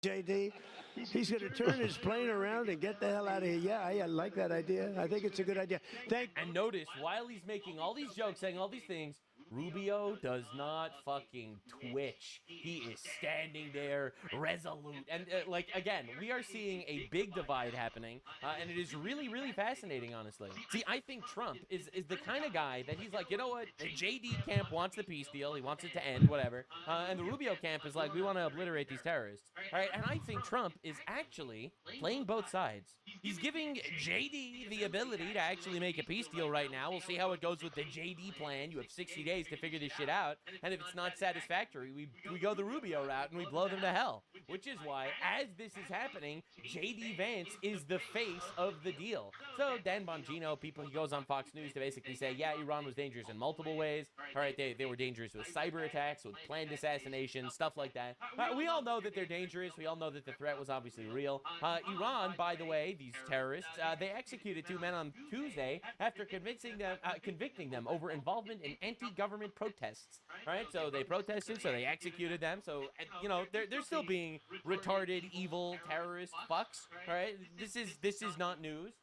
JD, he's going to turn his plane around and get the hell out of here. Yeah, I like that idea. I think it's a good idea. And notice, while he's making all these jokes, saying all these things, Rubio does not fucking twitch. He is standing there, resolute. And, again, we are seeing a big divide happening, and it is really, really fascinating, honestly. See, I think Trump is the kind of guy that he's like, you know what? The JD camp wants the peace deal. He wants it to end, whatever. And the Rubio camp is like, we want to obliterate these terrorists. All right, and I think Trump is actually playing both sides. He's giving JD the ability to actually make a peace deal right now. We'll see how it goes with the JD plan. You have 60 days to figure this shit out, and if it's not satisfactory, we go the Rubio route and we blow them to hell. Which is why, as this is happening, JD Vance is the face of the deal. So Dan Bongino, he goes on Fox News to basically say, yeah, Iran was dangerous in multiple ways. All right, they were dangerous with cyber attacks, with planned assassinations, stuff like that. We all know that they're dangerous. We all know that the threat was obviously real. Iran, by the way, these terrorists, they executed 2 men on Tuesday after convicting them over involvement in anti-government protests. All right, so they protested, so they executed them. So, they're still being retarded, evil, terrorist fucks. All right, this is not news.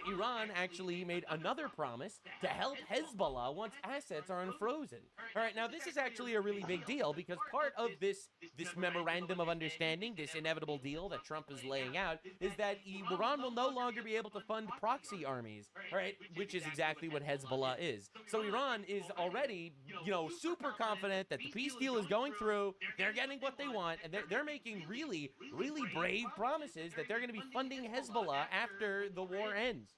Iran actually made another promise to help Hezbollah once assets are unfrozen. All right, now this is actually a really big deal because part of this memorandum of understanding, this inevitable deal that Trump is laying out, is that Iran will no longer be able to fund proxy armies, all right, which is exactly what Hezbollah is. So Iran is already, super confident that the peace deal is going through, they're getting what they want, and they're making really, really brave promises that they're going to be funding Hezbollah after the war ends.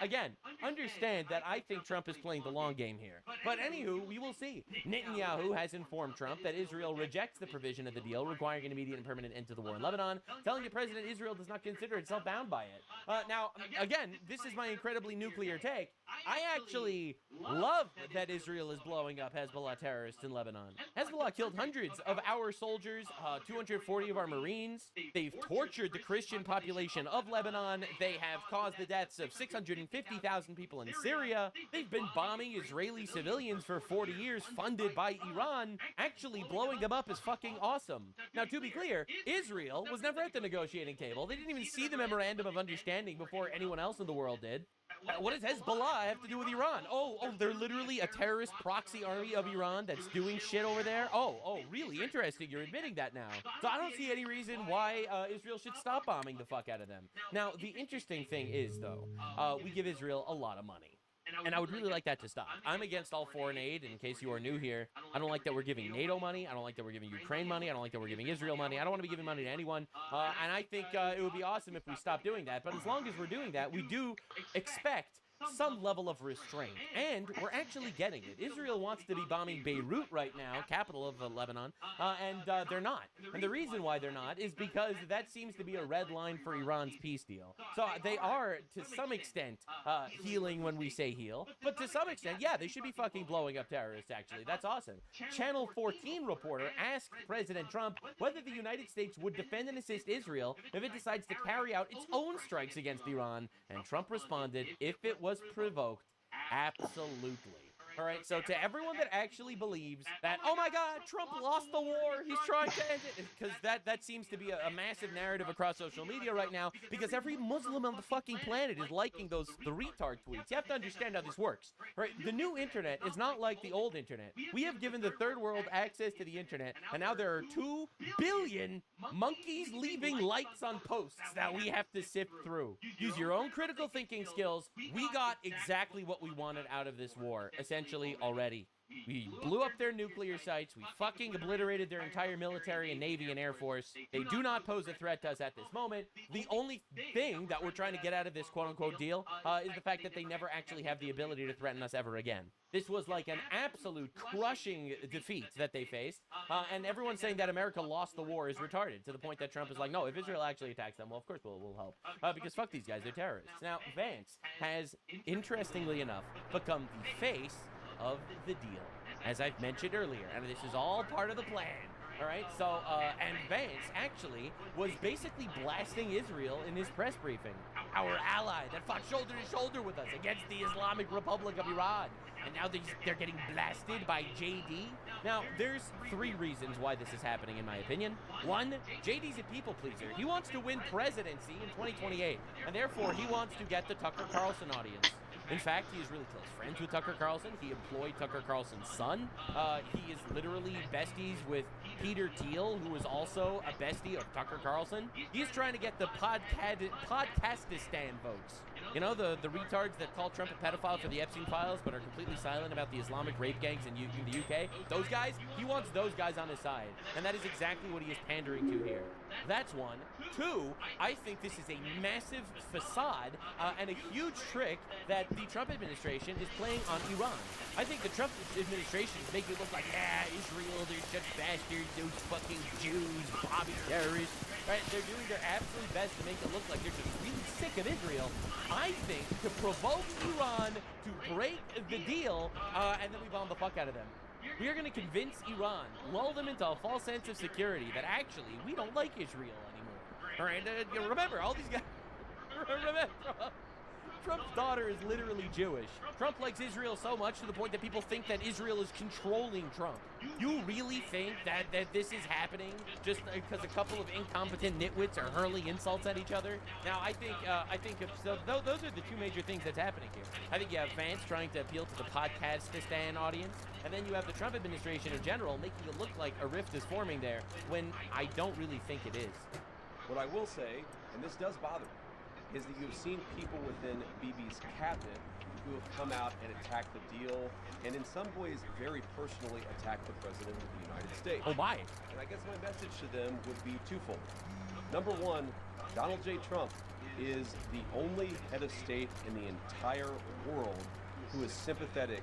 Again, understand that I think Trump is playing the long game here. But anywho, we will see. Netanyahu has informed Trump that Israel rejects the provision of the deal requiring an immediate and permanent end to the war in Lebanon, telling the president Israel does not consider itself bound by it. Now, again, this is my incredibly nuclear take. I actually love that Israel is blowing up Hezbollah terrorists in Lebanon. Hezbollah killed hundreds of our soldiers, 240 of our Marines. They've tortured the Christian population of Lebanon. They have caused the deaths of 650,000 people in Syria. They've been bombing Israeli civilians for 40 years, funded by Iran. Actually blowing them up is fucking awesome. Now, to be clear, Israel was never at the negotiating table. They didn't even see the memorandum of understanding before anyone else in the world did. What does Hezbollah have to do with Iran? Oh, they're literally a terrorist proxy army of Iran that's doing shit over there? Oh, really interesting. You're admitting that now. So I don't see any reason why Israel should stop bombing the fuck out of them. Now, the interesting thing is, though, we give Israel a lot of money. And I would really like that to stop. I'm against all foreign aid, in case you are new here. I don't like that we're giving NATO money. I don't like that we're giving Ukraine money. I don't like that we're giving Israel money. I don't want to be giving money to anyone. And I think it would be awesome if we stopped doing that. But as long as we're doing that, we do expect some level of restraint. And we're actually getting it. Israel wants to be bombing Beirut right now, capital of Lebanon, and they're not. And the reason why they're not is because that seems to be a red line for Iran's peace deal. So they are, to some extent, healing when we say heal. But to some extent, yeah, they should be fucking blowing up terrorists, actually. That's awesome. Channel 14 reporter asked President Trump whether the United States would defend and assist Israel if it decides to carry out its own strikes against Iran. And Trump responded, if it was provoked, absolutely. All right, so to everyone that actually believes that, oh my God, Trump lost the war, he's trying to end it, because that seems to be a massive narrative across social media right now, because every Muslim on the fucking planet is liking the retard tweets. You have to understand how this works, right? The new internet is not like the old internet. We have given the third world access to the internet, and now there are 2 billion monkeys leaving likes on posts that we have to sift through. Use your own critical thinking skills. We got exactly what we wanted out of this war, essentially, already. We blew up their nuclear sites. We fucking obliterated their entire military and Navy and Air Force. They do not pose a threat to us at this moment. The only thing that we're trying to get out of this quote-unquote deal is the fact that they never actually have the ability to threaten us ever again. This was like an absolute crushing defeat that they faced. And everyone saying that America lost the war is retarded, to the point that Trump is like, no, if Israel actually attacks them, well, of course we'll help. Because fuck these guys, they're terrorists. Now, Vance has, interestingly enough, become the face of the deal, as I've mentioned earlier, and this is all part of the plan. All right, so, and Vance actually was basically blasting Israel in his press briefing. our ally that fought shoulder to shoulder with us against the Islamic Republic of Iran. And now they're getting blasted by JD. Now, there's 3 reasons why this is happening, in my opinion. 1, JD's a people pleaser. He wants to win presidency in 2028, and therefore he wants to get the Tucker Carlson audience. In fact, he is really close friends with Tucker Carlson. He employed Tucker Carlson's son. He is literally besties with Peter Thiel, who is also a bestie of Tucker Carlson. He's trying to get the Podcastistan votes. You know, the retards that call Trump a pedophile for the Epstein files, but are completely silent about the Islamic rape gangs in the UK. Those guys, he wants those guys on his side. And that is exactly what he is pandering to here. That's 1. 2, I think this is a massive facade and a huge trick that the Trump administration is playing on Iran. I think the Trump administration is making it look like, Israel, they're such bastards, those fucking Jews, Bobby terrorists. Right? They're doing their absolute best to make it look like they're just really sick of Israel. I think to provoke Iran to break the deal, and then we bomb the fuck out of them. We are going to convince Iran, lull them into a false sense of security that actually we don't like Israel anymore. All right, remember, all these guys. Remember, Trump's daughter is literally Jewish. Trump likes Israel so much to the point that people think that Israel is controlling Trump. You really think that this is happening just because a couple of incompetent nitwits are hurling insults at each other? Now, I think those are the 2 major things that's happening here. I think you have Vance trying to appeal to the Podcastistan audience, and then you have the Trump administration in general making it look like a rift is forming there when I don't really think it is. What I will say, and this does bother me, is that you've seen people within Bibi's cabinet who have come out and attacked the deal, and in some ways very personally attacked the President of the United States. Oh my! And I guess my message to them would be twofold. Number 1, Donald J. Trump is the only head of state in the entire world who is sympathetic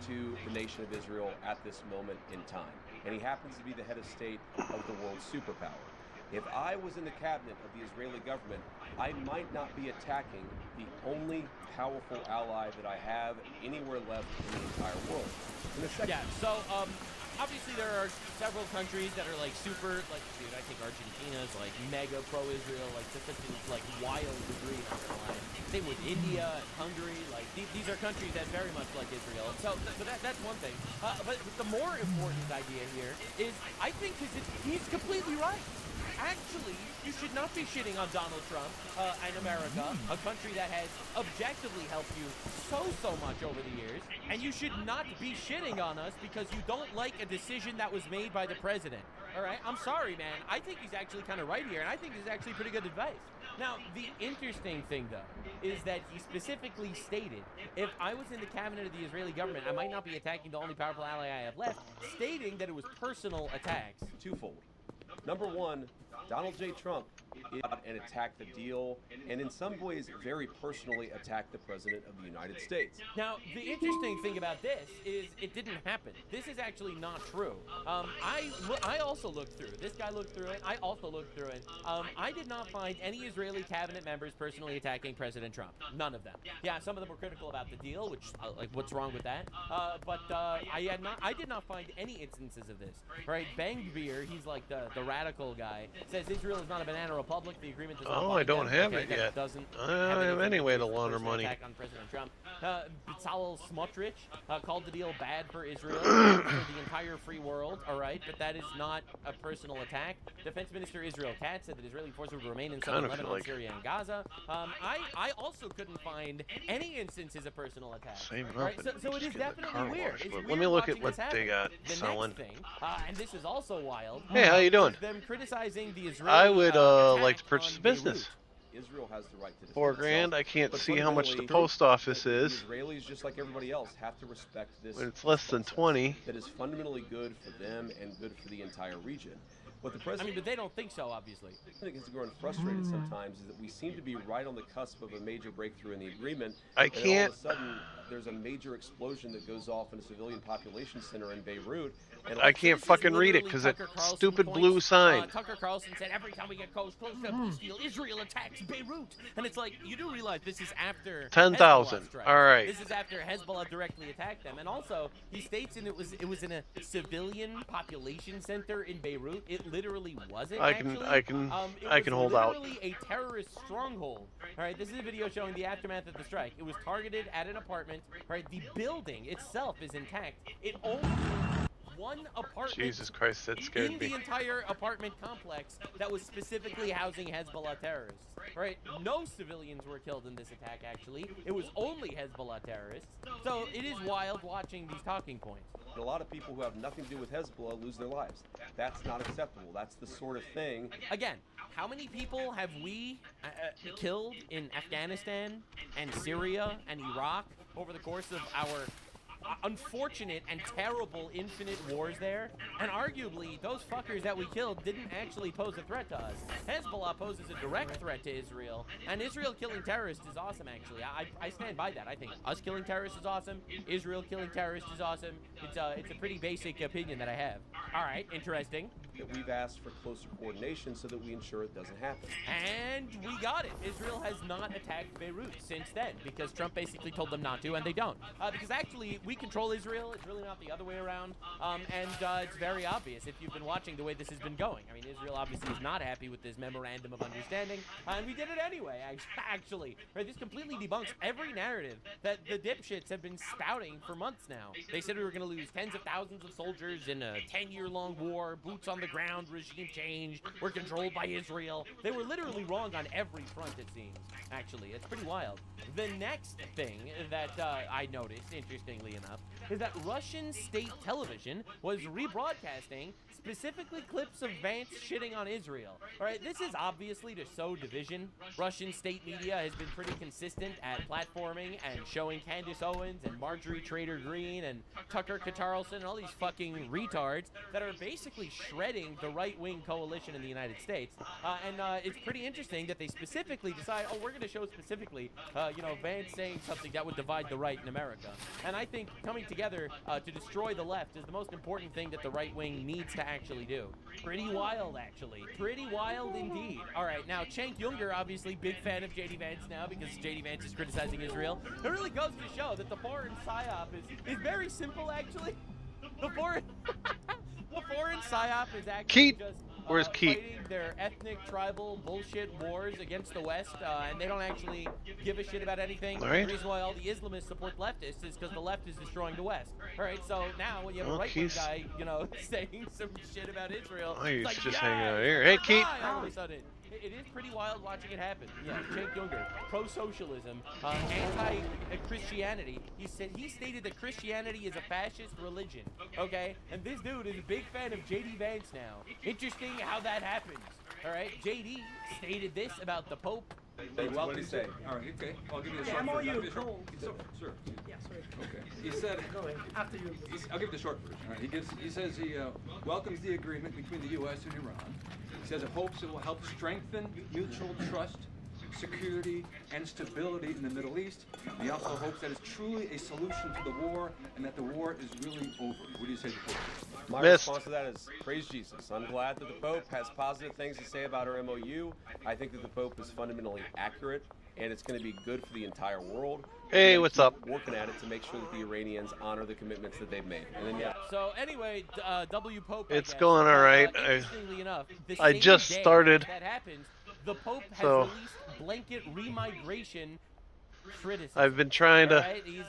to the nation of Israel at this moment in time. And he happens to be the head of state of the world's superpower. If I was in the cabinet of the Israeli government, I might not be attacking the only powerful ally that I have anywhere left in the entire world. So obviously there are several countries that are like super, like, dude, I think Argentina's like mega pro-Israel, like to such a like wild degree. Same with India and Hungary. Like these are countries that very much like Israel. So that's one thing. But the more important idea here is I think he's completely right. Actually, you should not be shitting on Donald Trump and America, a country that has objectively helped you so much over the years. And you should not be shitting on us because you don't like a decision that was made by the president. All right? I'm sorry, man. I think he's actually kind of right here, and I think this is actually pretty good advice. Now, the interesting thing, though, is that he specifically stated, if I was in the cabinet of the Israeli government, I might not be attacking the only powerful ally I have left, stating that it was personal attacks. Twofold. Number 1, Donald J. Trump and attacked the deal, and in some ways very personally attacked the President of the United States. Now, the interesting thing about this is it didn't happen. This is actually not true. I also looked through it. This guy looked through it. I also looked through it. I did not find any Israeli cabinet members personally attacking President Trump. None of them. Yeah, some of them were critical about the deal, which, like, what's wrong with that? But I did not find any instances of this. Right? Ben-Gvir, he's like the radical guy, says Israel is not a banana republic. The agreement does not bind I don't them. have Okay, it that yet. Doesn't I don't have any way to launder personal money. attack on President Trump. Bezalel Smotrich called the deal bad for Israel and for the entire free world. All right, but that is not a personal attack. Defense Minister Israel Katz said that Israeli forces would remain in southern Lebanon, Syria, and Gaza. I also couldn't find any instances of personal attack. Same Right? nothing. So it is definitely weird. It's Let weird me look at watching what this they happen. got The selling. next thing, and this is also wild. Hey, how you doing? Them criticizing the Israeli. I would like attack to purchase on a business. Beirut. Israel has the right to defend $4 grand. itself, I can't but see how much the fundamentally, post office is. The Israelis, just like everybody else, have to respect this. When it's less than process 20. That is fundamentally good for them and good for the entire region. What the I president mean, but they don't think so, obviously. gets growing frustrated sometimes is that we seem to be right on the cusp of a major breakthrough in the agreement. I and then can't- all of a sudden, there's a major explosion that goes off in a civilian population center in Beirut, And I can't This is fucking read it literally because it's Tucker Carlson stupid points. blue sign. Tucker Carlson said, every time we get close to a peace deal, Israel attacks Beirut. And it's like, you do realize this is after 10,000. Hezbollah strikes. All right. This is after Hezbollah directly attacked them. And also, he states it was in a civilian population center in Beirut. It literally wasn't. I can hold out. It was literally a terrorist stronghold. All right, this is a video showing the aftermath of the strike. It was targeted at an apartment. All right, the building itself is intact. It only one apartment Jesus Christ, that scared in me. the entire apartment complex that was specifically housing Hezbollah terrorists. Right? No civilians were killed in this attack, actually. It was only Hezbollah terrorists. So it is wild watching these talking points. And a lot of people who have nothing to do with Hezbollah lose their lives. That's not acceptable. That's the sort of thing. Again, how many people have we killed in Afghanistan and Syria and Iraq over the course of our unfortunate and terrible infinite wars there? And arguably, those fuckers that we killed didn't actually pose a threat to us. Hezbollah poses a direct threat to Israel, and Israel killing terrorists is awesome, actually. I stand by that. I think us killing terrorists is awesome. Israel killing terrorists is awesome. It's a pretty basic opinion that I have. All right, interesting. That we've asked for closer coordination so that we ensure it doesn't happen. And we got it. Israel has not attacked Beirut since then because Trump basically told them not to, and they don't. Because actually, we control Israel. It's really not the other way around. And it's very obvious if you've been watching the way this has been going. I mean, Israel obviously is not happy with this memorandum of understanding, and we did it anyway, actually. Right, this completely debunks every narrative that the dipshits have been spouting for months now. They said we were going to lose tens of thousands of soldiers in a 10-year-long war, boots on the ground, regime change, we're controlled by Israel. They were literally wrong on every front, it seems. Actually, it's pretty wild. The next thing that I noticed, interestingly enough, is that Russian state television was rebroadcasting specifically clips of Vance shitting on Israel. All right, this is obviously to sow division. Russian state media has been pretty consistent at platforming and showing Candace Owens and Marjorie Trader Green and Tucker Carlson and all these fucking retards that are basically shredding the right-wing coalition in the United States. And it's pretty interesting that they specifically decide, oh, we're going to show specifically, Vance saying something that would divide the right in America. And I think coming together to destroy the left is the most important thing that the right wing needs to actually do. Pretty wild, actually. Pretty wild indeed. All right, now Cenk Uygur, obviously big fan of J.D. Vance now because J.D. Vance is criticizing Israel. It really goes to show that the foreign psyop is very simple, actually. The foreign psyop is actually just Where's Keith? fighting their ethnic, tribal bullshit wars against the West, and they don't actually give a shit about anything. All right. The reason why all the Islamists support leftists is because the left is destroying the West. All right, so now when you have a right-wing guy, saying some shit about Israel, Oh, he's it's like, just yeah, hanging out here. Hey, Keith. all of a sudden. It is pretty wild watching it happen. Yeah, Cenk Uygur, pro-socialism, anti-Christianity. He stated that Christianity is a fascist religion. Okay, and this dude is a big fan of J.D. Vance now. Interesting how that happens. All right, J.D. stated this about the Pope. What did he say? All right, okay. I'll give you the short version. Sir. Yeah, sorry. Okay. He said. Go ahead. After you. I'll give you the short version. All right. He says he welcomes the agreement between the U.S. and Iran. He says it hopes it will help strengthen mutual trust, security, and stability in the Middle East. He also hopes that it's truly a solution to the war and that the war is really over. What do you say to Pope? My Missed. response to that is praise Jesus. I'm glad that the Pope has positive things to say about our MOU. I think that the Pope is fundamentally accurate, and it's going to be good for the entire world. Hey, We're what's gonna up? keep working at it to make sure that the Iranians honor the commitments that they've made. And then, yeah. So anyway, W. Pope. I It's guess, going all right. Interestingly enough, the I same just day started. That happens. The Pope has So- released blanket remigration criticism. I've been trying to Right? He's,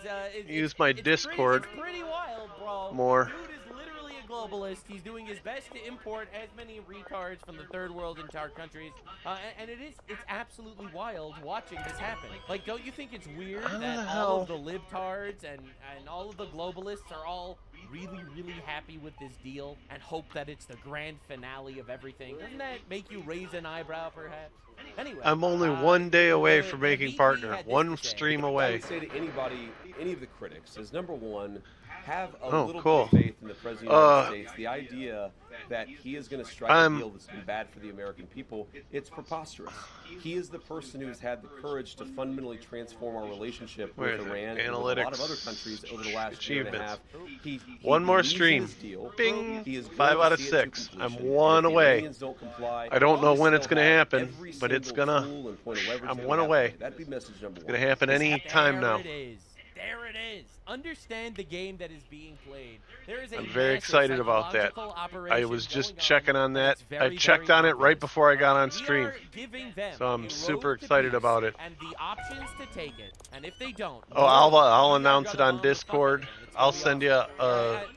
use my Discord It's pretty wild, bro. more. Dude is literally a globalist. He's doing his best to import as many retards from the third world into our countries. And it's absolutely wild watching this happen. Like, don't you think it's weird How the that all hell? of the libtards and all of the globalists are all really, really happy with this deal and hope that it's the grand finale of everything? Doesn't that make you raise an eyebrow, perhaps? Anyway, I'm only one day away the- from the making VP partner. had this One to say. stream I away. would say to anybody, any of the critics, is number one, have a Oh, little cool. bit of faith in the President of the United States. The idea that he is going to strike a deal that's been bad for the American people, it's preposterous. He is the person who has had the courage to fundamentally transform our relationship with Iran and with a lot of other countries over the last year and a half. He One more believes in stream. his deal. Bing. He is 5 going out to of see it to 6. I'm completion. one And if the away. Iranians don't comply, I don't know we when it's still going to have happen, every but it's single gonna. tool and point of leverage I'm that we one have away. today. That'd be message number It's one. going to happen any time now. There it is. There it is. Understand the game that is being played. There is a I'm very excited about that. psychological I was operation just going checking on and that. it's very, I checked very on it right obvious. before I got on We stream. are giving them So I'm a super road to excited peace about it. and the options to take it. And if they don't, Oh, we I'll are announce it gonna on bomb the fuck Discord. out of them. It's I'll gonna be send you awesome.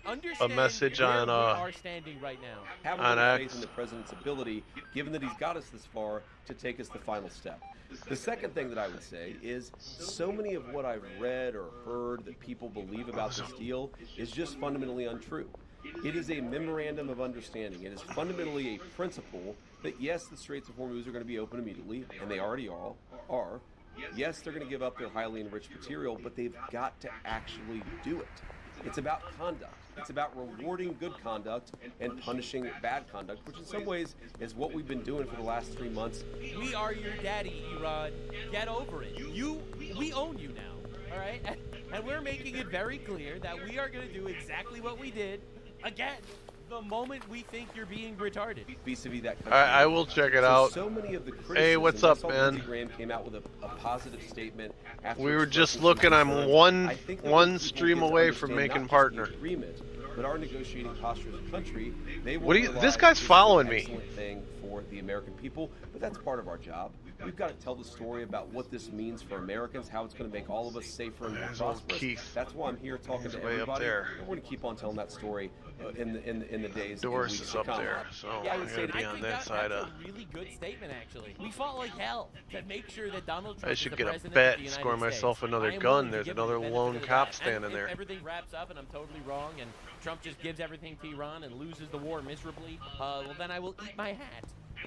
a Understand message where on we are standing right now. Have a on little X. faith in the president's ability, given that he's got us this far, to take us the final step. The second thing that I would say is so many of what I've read or heard that people believe about this deal is just fundamentally untrue. It is a memorandum of understanding. It is fundamentally a principle that yes, the Straits of Hormuz are going to be open immediately, and they already are. Yes, they're going to give up their highly enriched material, but they've got to actually do it. It's about conduct. It's about rewarding good conduct and punishing bad conduct, which in some ways is what we've been doing for the last 3 months. We are your daddy, Iran. Get over it. We own you now, all right? And we're making it very clear that we are going to do exactly what we did again the moment we think you're being retarded. Vis-a-vis that country. I will check it out. So many of the criticisms. Hey, what's up, I saw man? Lindsey Graham came out with a positive statement. After We were just expressing looking. some I'm concerns. I think that one when people stream get to away from understand making not just partner. the agreement, but our negotiating posture as a country, they will What do you- realize this guy's is an following me. excellent thing for the American people, but that's part of our job. We've got to tell the story about what this means for Americans, how it's going to make all of us safer and more There's old prosperous. Keith. That's why I'm here talking He's to way up everybody. there. And we're going to keep on telling that story in the days Doris and weeks is to up come. there, so Yeah, I I would say gotta be I on think that side that's of. a really good statement, actually. We fought like hell to make sure that Donald Trump I is should the get a president bet of the and United score States. myself another I am gun. willing to There's give him another the benefit lone of the cop doubt. standing And there. If everything wraps up and I'm totally wrong and Trump just gives everything to Iran and loses the war miserably, well, then I will eat my hat.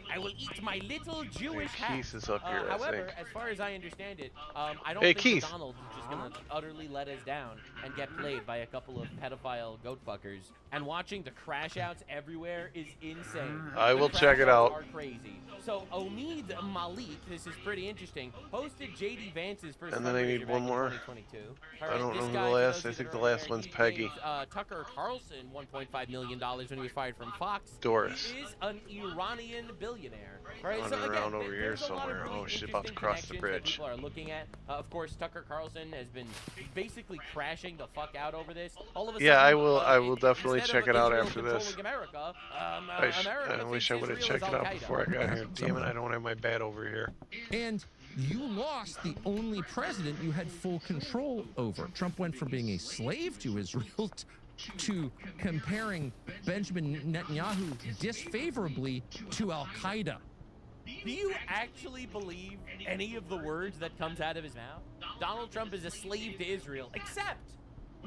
I will eat my little Jewish hat. Keith is up here, I however, think. as far as I understand it, I don't Hey, think Keith. that Donald is just going to utterly let us down and get played by a couple of pedophile goat fuckers. And watching the crash outs everywhere is insane. I will The check it crash outs out. are crazy. So Omid Malik, this is pretty interesting, hosted JD Vance's first And then I fundraiser need back one in more. 2022. I don't this know who guy, the for last- those I of you think that the are last aware, one's he Peggy. gave, Tucker Carlson $1.5 million when he was fired from Fox. Doris. He is an Iranian billionaire. Right? Running So again, around over here there's a lot of somewhere. really Oh, shit, about to interesting cross the connections that bridge. people are looking at. Of course, Tucker Carlson has been basically crashing the fuck out over this. All of a Yeah, sudden, I will definitely instead check of it out Israel after this. controlling America, I wish I would have checked it out before I got here. Damn it, I don't have my bat over here. And you lost the only president you had full control over. Trump went from being a slave to Israel to comparing Benjamin Netanyahu disfavorably to Al Qaeda. Do you actually believe any of the words that comes out of his mouth? Donald Trump is a slave to Israel, except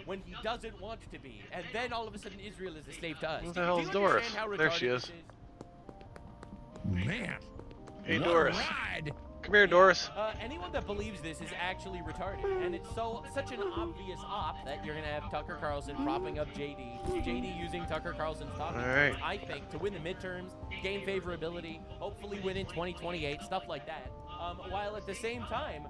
when he doesn't want to be, and then all of a sudden Israel is a slave to us. Who the hell is Doris? There she is. Man, Hey, what Doris. a ride! Come here, Doris. Anyone that believes this is actually retarded, and it's such an obvious op that you're gonna have Tucker Carlson propping up JD using Tucker Carlson's talking All right. points, I think, to win the midterms, gain favorability, hopefully win in 2028, stuff like that. While at the same time,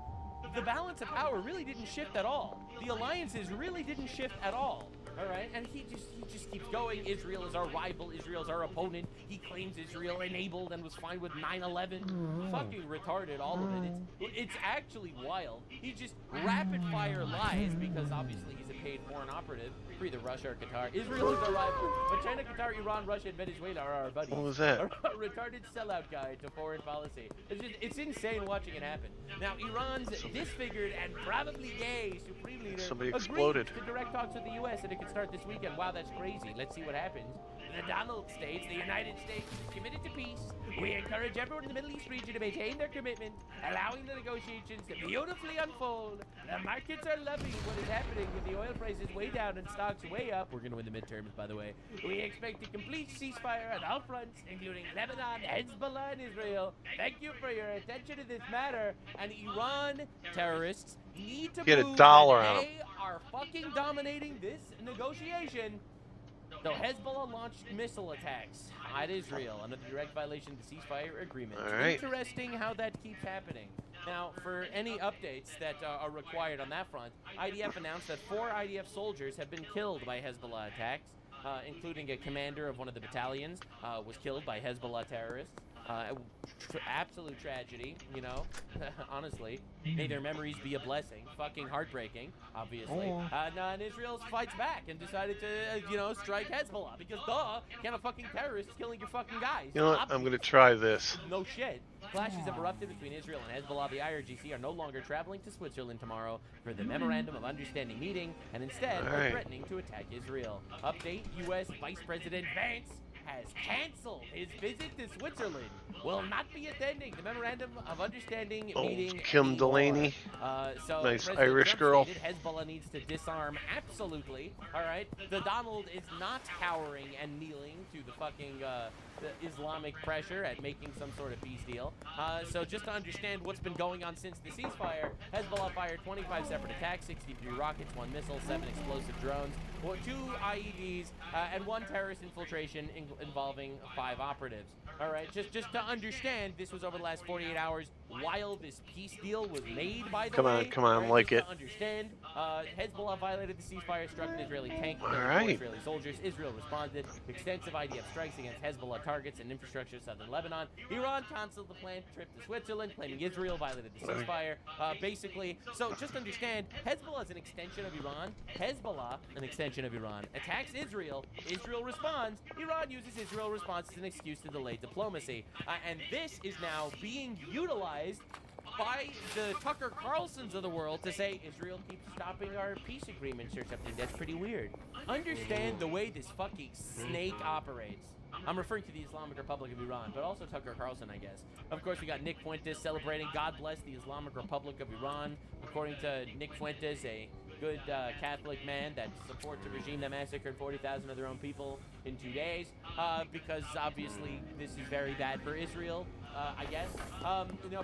the balance of power really didn't shift at all. The alliances really didn't shift at all. All right, and he just keeps going. Israel is our rival. Israel's our opponent. He claims Israel enabled and was fine with 9/11. Fucking retarded, all of it. It's actually wild. He just rapid fire lies because obviously he's a paid foreign operative for either Russia or Qatar. Israel is our rival, but China, Qatar, Iran, Russia, and Venezuela are our buddies. What was that? A retarded sellout guide to foreign policy. It's insane watching it happen. Now, Iran's disfigured and probably gay Supreme Leader Somebody agreed exploded. to direct talks with the U.S. and it could start this weekend. Wow, that's crazy. Let's see what happens. The Donald states the United States is committed to peace. We encourage everyone in the Middle East region to maintain their commitment, allowing the negotiations to beautifully unfold. The markets are loving what is happening with the oil prices way down and stocks way up. We're going to win the midterms, by the way. We expect a complete ceasefire on all fronts, including Lebanon, Hezbollah, and Israel. Thank you for your attention to this matter. And Iran terrorists need to Get prove $1 on that 'em. they are fucking dominating this negotiation. So Hezbollah launched missile attacks at Israel under the direct violation of the ceasefire agreement. All right. Interesting how that keeps happening. Now, for any updates that are required on that front, IDF announced that 4 IDF soldiers have been killed by Hezbollah attacks, including a commander of one of the battalions was killed by Hezbollah terrorists. Absolute tragedy, you know, honestly. May their memories be a blessing. Fucking heartbreaking, obviously. And Israel fights back and decided to, strike Hezbollah. Because, can't a fucking terrorist killing your fucking guys? You know what? I'm gonna try this. No shit. Clashes have erupted between Israel and Hezbollah. The IRGC are no longer traveling to Switzerland tomorrow for the Memorandum of Understanding meeting, and instead are threatening to attack Israel. Update, U.S. Vice President Vance has canceled his visit to Switzerland. Will not be attending the Memorandum of Understanding meeting Kim anymore. Delaney. So Nice President Irish Trump girl. stated Hezbollah needs to disarm absolutely. All right. The Donald is not cowering and kneeling to the fucking the Islamic pressure at making some sort of peace deal. So just to understand what's been going on since the ceasefire, Hezbollah fired 25 separate attacks, 63 rockets, 1 missile, 7 explosive drones, 2 IEDs, and 1 terrorist infiltration involving 5 operatives. All right, just to understand, this was over the last 48 hours while this peace deal was made, by the way. Come on, right, like just it. to understand, Hezbollah violated the ceasefire, struck an Israeli tank with All 4 right. Israeli soldiers. Israel responded. Extensive IDF strikes against Hezbollah targets and infrastructure in southern Lebanon. Iran canceled the planned trip to Switzerland, claiming Israel violated the ceasefire. Basically, so just understand, Hezbollah is an extension of Iran. Hezbollah, an extension of Iran, attacks Israel. Israel responds. Iran uses Israel response as an excuse to delay diplomacy. And this is now being utilized by the Tucker Carlsons of the world to say Israel keeps stopping our peace agreements or something. That's pretty weird. Understand the way this fucking snake operates. I'm referring to the Islamic Republic of Iran, but also Tucker Carlson, I guess. Of course, we got Nick Fuentes celebrating God bless the Islamic Republic of Iran. According to Nick Fuentes, a good Catholic man that supports a regime that massacred 40,000 of their own people in 2 days, because obviously this is very bad for Israel, I guess.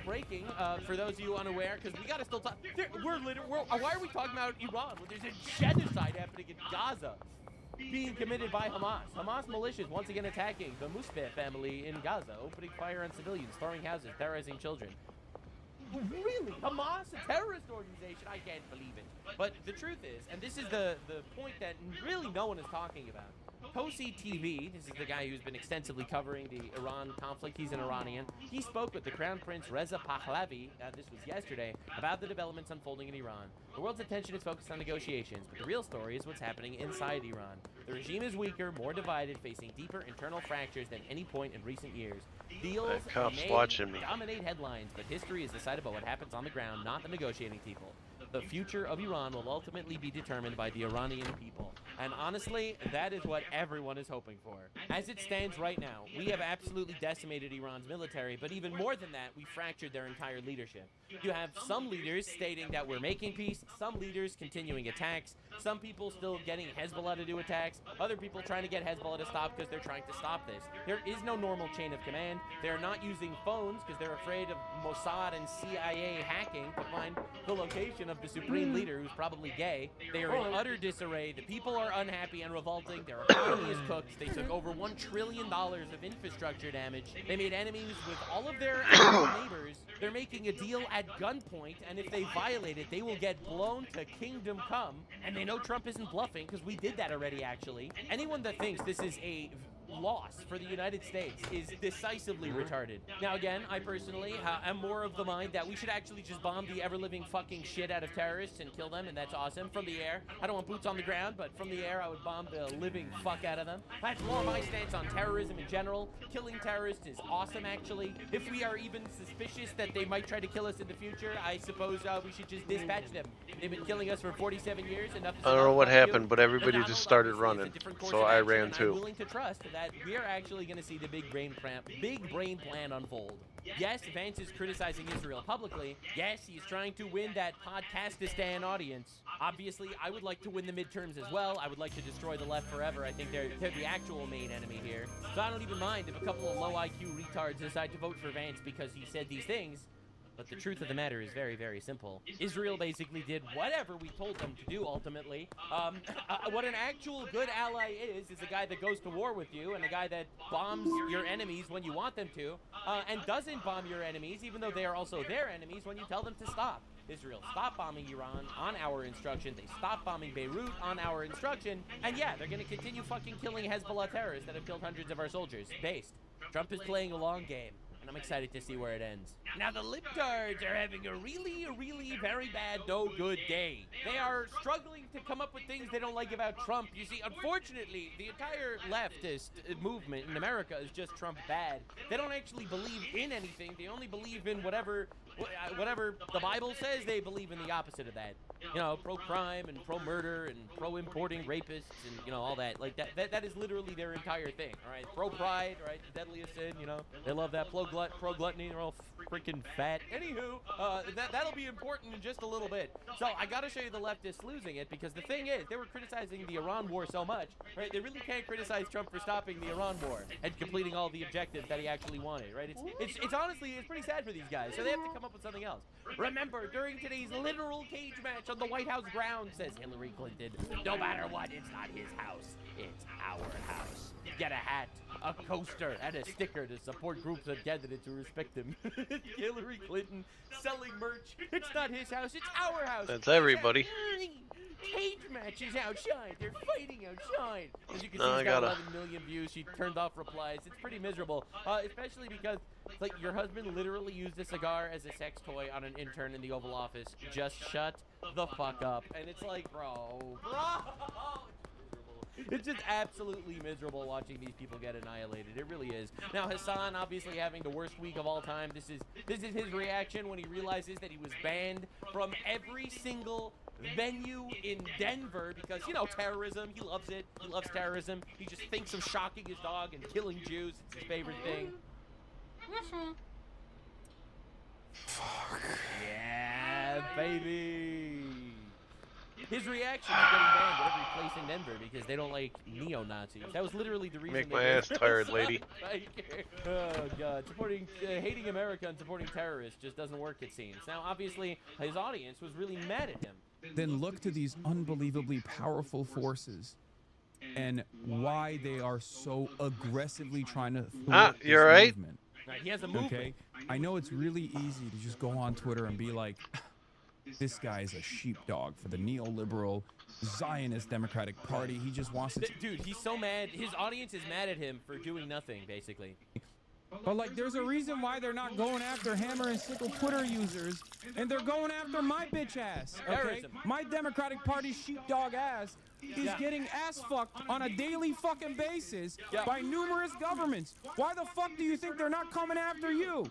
Breaking, for those of you unaware, because we gotta still talk, why are we talking about Iran when there's a genocide happening in Gaza being committed by Hamas? Hamas militias once again attacking the Musbeh family in Gaza, opening fire on civilians, storming houses, terrorizing children. Really? Hamas, a terrorist organization? I can't believe it. But the truth is, and this is the point that really no one is talking about, Tosi TV, this is the guy who's been extensively covering the Iran conflict, he's an Iranian, he spoke with the Crown Prince Reza Pahlavi, this was yesterday, about the developments unfolding in Iran. The world's attention is focused on negotiations, but the real story is what's happening inside Iran. The regime is weaker, more divided, facing deeper internal fractures than any point in recent years. Deals may dominate headlines, but history is decided by what happens on the ground, not the negotiating people. The future of Iran will ultimately be determined by the Iranian people. And honestly, that is what everyone is hoping for. As it stands right now, we have absolutely decimated Iran's military, but even more than that, we fractured their entire leadership. You have some leaders stating that we're making peace, some leaders continuing attacks, some people still getting Hezbollah to do attacks, other people trying to get Hezbollah to stop because they're trying to stop this. There is no normal chain of command. They're not using phones because they're afraid of Mossad and CIA hacking to find the location of the supreme leader, who's probably gay. They are in utter disarray. The people are unhappy and revolting. Their economy is cooked. They took over $1 trillion of infrastructure damage. They made enemies with all of their neighbors. They're making a deal at gunpoint, and if they violate it, they will get blown to kingdom come. And they know Trump isn't bluffing, because we did that already, actually. Anyone that thinks this is a loss for the United States is decisively retarded. Now again, I personally am more of the mind that we should actually just bomb the ever-living fucking shit out of terrorists and kill them, and that's awesome. From the air, I don't want boots on the ground, but from the air I would bomb the living fuck out of them. That's more my stance on terrorism in general. Killing terrorists is awesome, actually. If we are even suspicious that they might try to kill us in the future, I suppose we should just dispatch them. They've been killing us for 47 years, enough. I don't know what happened, but everybody just started running, so I ran too. I'm willing to trust that we are actually going to see the big brain plan unfold. Yes, Vance is criticizing Israel publicly. Yes, he's trying to win that Podcastistan audience. Obviously, I would like to win the midterms as well. I would like to destroy the left forever. I think they're the actual main enemy here. So I don't even mind if a couple of low IQ retards decide to vote for Vance because he said these things. But the truth of the matter is very, very simple. Israel basically did whatever we told them to do, ultimately. What an actual good ally is a guy that goes to war with you and a guy that bombs your enemies when you want them to, and doesn't bomb your enemies, even though they are also their enemies, when you tell them to stop. Israel stopped bombing Iran on our instruction. They stopped bombing Beirut on our instruction. And yeah, they're going to continue fucking killing Hezbollah terrorists that have killed hundreds of our soldiers. Based. Trump is playing a long game. And I'm excited to see where it ends. Now, the libtards are having a really very bad, no good day. They are struggling to come up with things they don't like about Trump. You see, unfortunately, the entire leftist movement in America is just Trump bad. They don't actually believe in anything. They only believe in whatever the Bible says. They believe in the opposite of that. You know, pro-crime and pro-murder and pro-importing rapists and, you know, all that. Like, that is literally their entire thing, all right? Pro-pride, right? The deadliest sin, you know? They love that pro-gluttony. They're all freaking fat. Anywho, that'll be important in just a little bit. So I gotta show you the leftists losing it, because the thing is, they were criticizing the Iran war so much, right? They really can't criticize Trump for stopping the Iran war and completing all the objectives that he actually wanted, right? It's honestly, it's pretty sad for these guys. So they have to come up with something else. Remember, during today's literal cage match on the White House grounds, says Hillary Clinton, no matter what, it's not his house, it's our house. Get a hat, a coaster, and a sticker to support groups and candidates who respect him. Hillary Clinton selling merch. It's not his house, it's our house. That's everybody. Cage matches outshine. They're fighting outshine. As you can see, she's got 11 million views. She turned off replies. It's pretty miserable, especially because it's like your husband literally used a cigar as a sex toy on an intern in the Oval Office. Just shut the fuck up. And it's like, bro. It's just absolutely miserable watching these people get annihilated. It really is. Now, Hassan obviously having the worst week of all time. This is his reaction when he realizes that he was banned from every single venue in Denver because, you know, terrorism. He loves it. He loves terrorism. He just thinks of shocking his dog and killing Jews. It's his favorite thing. Fuck. Yeah, baby. His reaction to getting banned at every place in Denver because they don't like neo-Nazis. That was literally the reason. Make my ass tired, lady. Oh God, hating America and supporting terrorists just doesn't work, it seems. Now, obviously, his audience was really mad at him. Then look to these unbelievably powerful forces and why they are so aggressively trying to thwart this you're right. movement. Right, he has a movement. Okay, I know it's really easy to just go on Twitter and be like, this guy is a sheepdog for the neoliberal Zionist Democratic Party. He just wants to... Dude, he's so mad. His audience is mad at him for doing nothing, basically. But, like, there's a reason why they're not going after hammer and sickle Twitter users, and they're going after my bitch ass, okay? My Democratic Party sheepdog ass is getting ass fucked on a daily fucking basis by numerous governments. Why the fuck do you think they're not coming after you?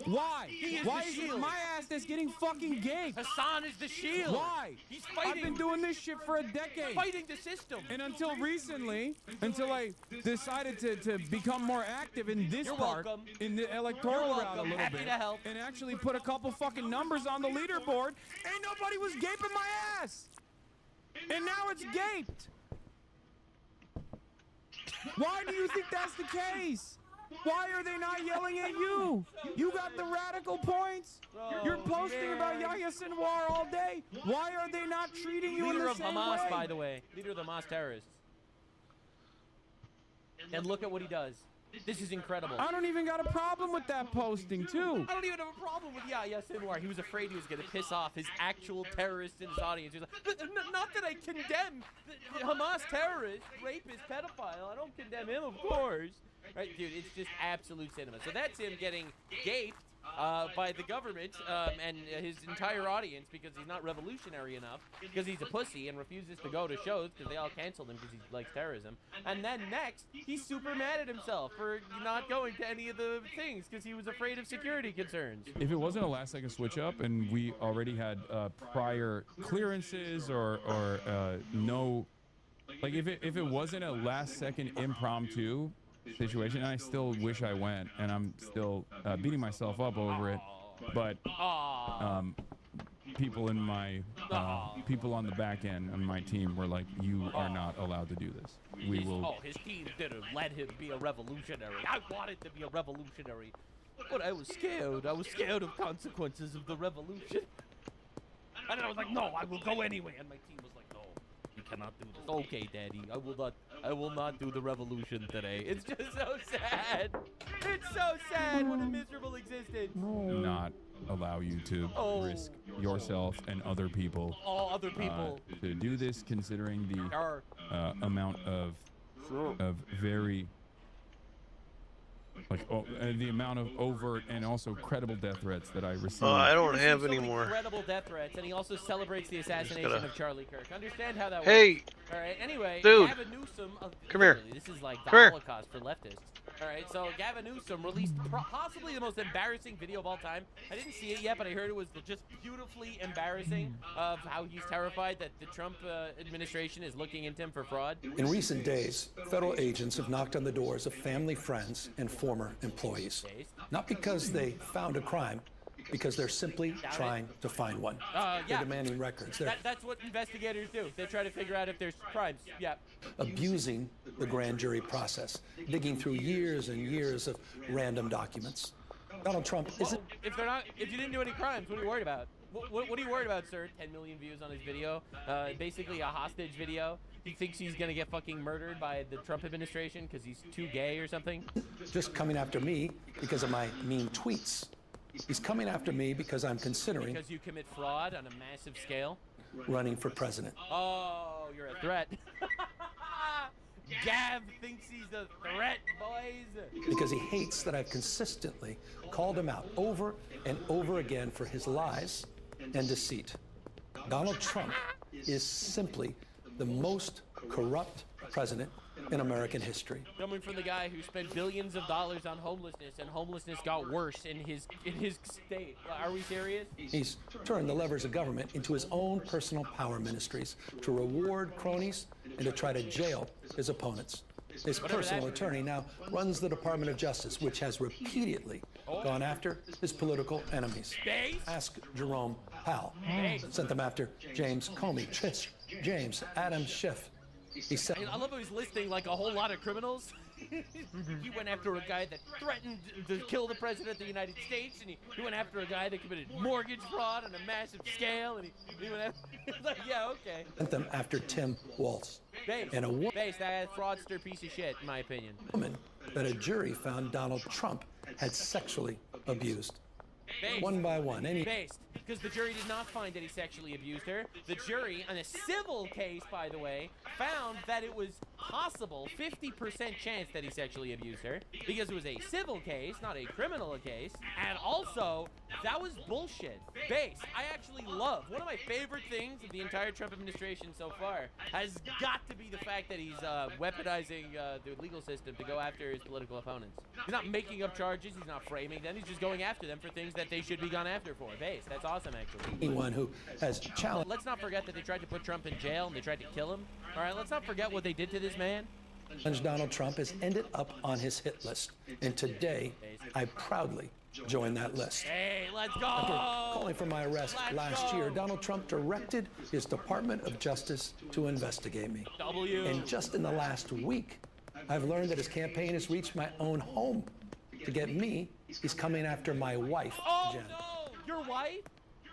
Why? Why is it my ass that's getting fucking gaped? Hassan is the shield. Why? He's fighting. I've been doing this shit for a decade. Fighting the system. And until recently, until I decided to become more active in this in the electoral route a little Happy bit, to help. and actually put a couple fucking numbers on the leaderboard, ain't nobody was gaping my ass. And now it's gaped. Why do you think that's the case? Why are they not yelling at you? You got the radical points. You're posting about Yahya Sinwar all day. Why are they not treating you in the same way? Leader of Hamas, by the way. Leader of the Hamas terrorists. And look at what he does. This is incredible. I don't even got a problem with that posting, too. I don't even have a problem with Sinwar. He was afraid he was going to piss off his actual terrorists in his audience. He was like, not that I condemn the Hamas terrorist, rapist, pedophile. I don't condemn him, of course. Right, dude, it's just absolute cinema. So that's him getting gaped by the government and his entire audience because he's not revolutionary enough, because he's a pussy and refuses to go to shows because they all canceled him because he likes terrorism. And then next, he's super mad at himself for not going to any of the things because he was afraid of security concerns. If it wasn't a last-second switch-up and we already had prior clearances or no, like if it wasn't a last-second impromptu situation, and I still wish I went, and I'm still beating myself up over it, but people in my people on the back end on my team were like, you are not allowed to do this. We will. His team didn't let him be a revolutionary. I wanted to be a revolutionary, but I was scared. I was scared of consequences of the revolution, and I was like, no, I will go anyway. And my team was like, no, you cannot do this. Okay, Daddy, I will not do the revolution today. It's just so sad. It's so sad. What a miserable existence. Not allow you to risk yourself and other people. All other people. To do this, considering the amount of very the amount of overt and also credible death threats that I received. Oh, I don't have any so more. Credible death threats, and he also celebrates the assassination of Charlie Kirk. Understand how that Hey, works. All right. Anyway, dude, Gavin Newsom. Come here. This is like the Come here. Holocaust for leftists. All right. So Gavin Newsom released possibly the most embarrassing video of all time. I didn't see it yet, but I heard it was just beautifully embarrassing of how he's terrified that the Trump administration is looking into him for fraud. In recent days, federal agents have knocked on the doors of family, friends, and former employees. Not because they found a crime, because they're simply trying to find one. They're demanding records. That's what investigators do. They try to figure out if there's crimes. Yeah. Abusing the grand jury process, digging through years and years of random documents. Donald Trump isn't. If you didn't do any crimes, what are you worried about? What are you worried about, sir? 10 million views on his video, basically a hostage video. He thinks he's gonna get fucking murdered by the Trump administration because he's too gay or something. Just coming after me because of my mean tweets. He's coming after me because I'm considering. Because you commit fraud on a massive scale. Running for president. Oh, you're a threat. Gav thinks he's a threat, boys. Because he hates that I've consistently called him out over and over again for his lies and deceit. Donald Trump is simply the most corrupt president in American history. Coming from the guy who spent billions of dollars on homelessness, and homelessness got worse in his state. Are we serious? He's turned the levers of government into his own personal power ministries to reward cronies and to try to jail his opponents. His personal attorney now runs the Department of Justice, which has repeatedly gone after his political enemies. Ask Jerome Powell. Sent them after James Comey, Trish James, Adam Schiff. He said, I love how he's listing like a whole lot of criminals. He went after a guy that threatened to kill the president of the United States, and he went after a guy that committed mortgage fraud on a massive scale, and he went after, like, yeah, okay. Sent them after Tim Walz. And a that fraudster piece of shit, in my opinion. Woman that a jury found Donald Trump had sexually abused. Based. One by one. Based. Because the jury did not find that he sexually abused her. The jury, on a civil case, by the way, found that it was possible, 50% chance that he sexually abused her, because it was a civil case, not a criminal case. And also, that was bullshit. Based. I actually love, one of my favorite things of the entire Trump administration so far has got to be the fact that he's weaponizing the legal system to go after his political opponents. He's not making up charges, he's not framing them, he's just going after them for things that they should be gone after for. Based. That's awesome, actually. Anyone who has challenged. Let's not forget that they tried to put Trump in jail and they tried to kill him. All right, let's not forget what they did to this man. Donald Trump has ended up on his hit list, and today I proudly joined that list. Hey, let's go! After calling for my arrest last year, Donald Trump directed his Department of Justice to investigate me. And just in the last week, I've learned that his campaign has reached my own home. To get me, he's coming after my wife, Jen. No! Your wife?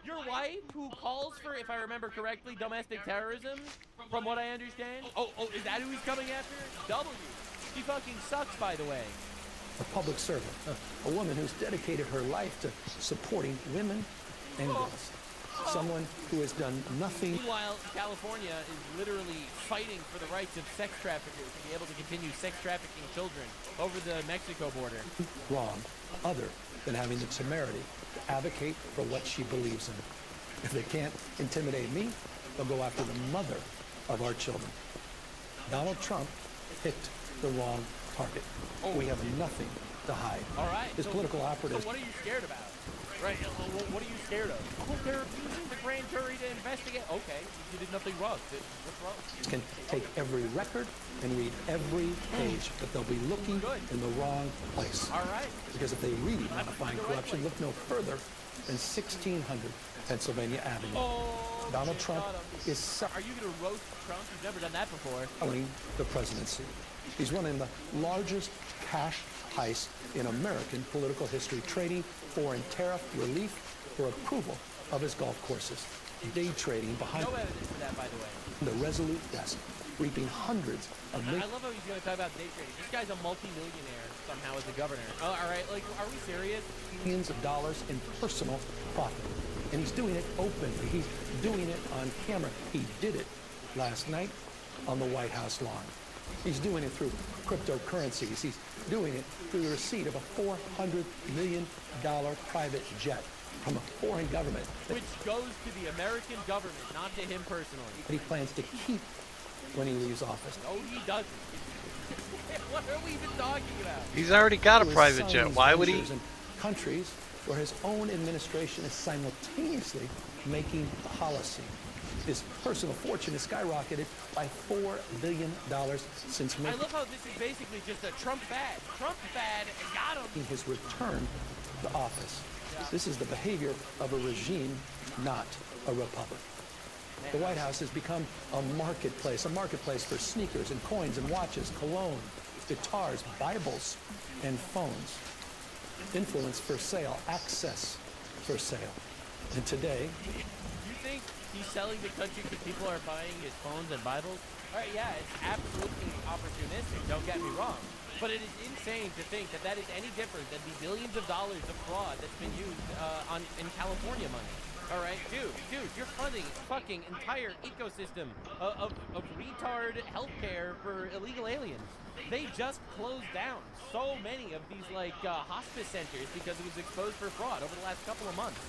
Your wife, who calls for, if I remember correctly, domestic terrorism, from what I understand? Oh, is that who he's coming after? W. He fucking sucks, by the way. a public servant, a woman who's dedicated her life to supporting women and girls. Someone who has done nothing. Meanwhile, California is literally fighting for the rights of sex traffickers to be able to continue sex trafficking children over the Mexico border. Wrong, other than having the temerity to advocate for what she believes in. If they can't intimidate me, they'll go after the mother of our children. Donald Trump picked the wrong target. We have nothing to hide. All right. His political operatives. So what are you scared about? Right. What are you scared of? Oh, they're using the grand jury to investigate. Okay, you did nothing wrong. What's wrong? Can take every record and read every page, but they'll be looking in the wrong place. All right. Because if they really want to find corruption, look no further than 1600 Pennsylvania Avenue. Oh, Donald Trump is Are you going to roast Trump? You've never done that before. selling the presidency. He's running the largest cash heist in American political history, trading foreign tariff relief for approval of his golf courses. Day trading behind No evidence of that, by the way. the Resolute desk, reaping hundreds of I love how he's going to talk about day trading. This guy's a multi-millionaire somehow as a governor. Oh, all right, like, are we serious? millions of dollars in personal profit. And he's doing it openly. He's doing it on camera. He did it last night on the White House lawn. He's doing it through cryptocurrencies. He's doing it through the receipt of a $400 million private jet from a foreign government. Which goes to the American government, not to him personally. That he plans to keep when he leaves office. No, he doesn't. What are we even talking about? He's already got a To his private jet. sons, Why would he? ventures in countries where his own administration is simultaneously making policy. His personal fortune has skyrocketed by $4 billion since I making love how this is basically just a Trump bad. Trump bad got him. his return to office. This is the behavior of a regime, not a republic. The White House has become a marketplace for sneakers and coins and watches, cologne, guitars, Bibles, and phones. Influence for sale, access for sale. And today, You think he's selling the country because people are buying his phones and Bibles? All right, yeah, it's absolutely opportunistic, don't get me wrong. But it is insane to think that that is any different than the billions of dollars of fraud that's been used in California money. All right, dude, you're funding fucking entire ecosystem of retard healthcare for illegal aliens. They just closed down so many of these like hospice centers because it was exposed for fraud over the last couple of months.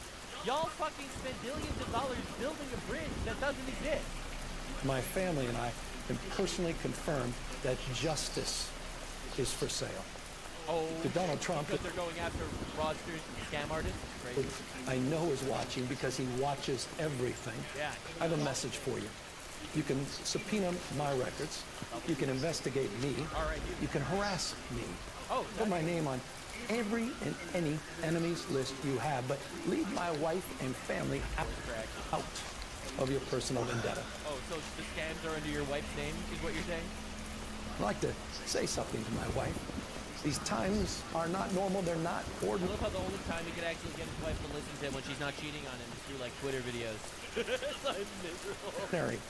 Y'all fucking spent billions of dollars building a bridge that doesn't exist. my family and I can personally confirm that justice is for sale. Oh, To Donald Trump, because they're going after fraudsters and scam artists? Crazy. I know is watching because he watches everything. Yeah. I have a message for you. You can subpoena my records. You can investigate me. All right. You can harass me. Oh, Put my name on every and any enemies list you have, but leave my wife and family out of your personal vendetta. Oh, so the scams are under your wife's name, is what you're saying? I'd like to say something to my wife. These times are not normal. They're not I ordinary. love how the only time he could actually get his wife to listen to him when she's not cheating on him is through like Twitter videos. I'm miserable.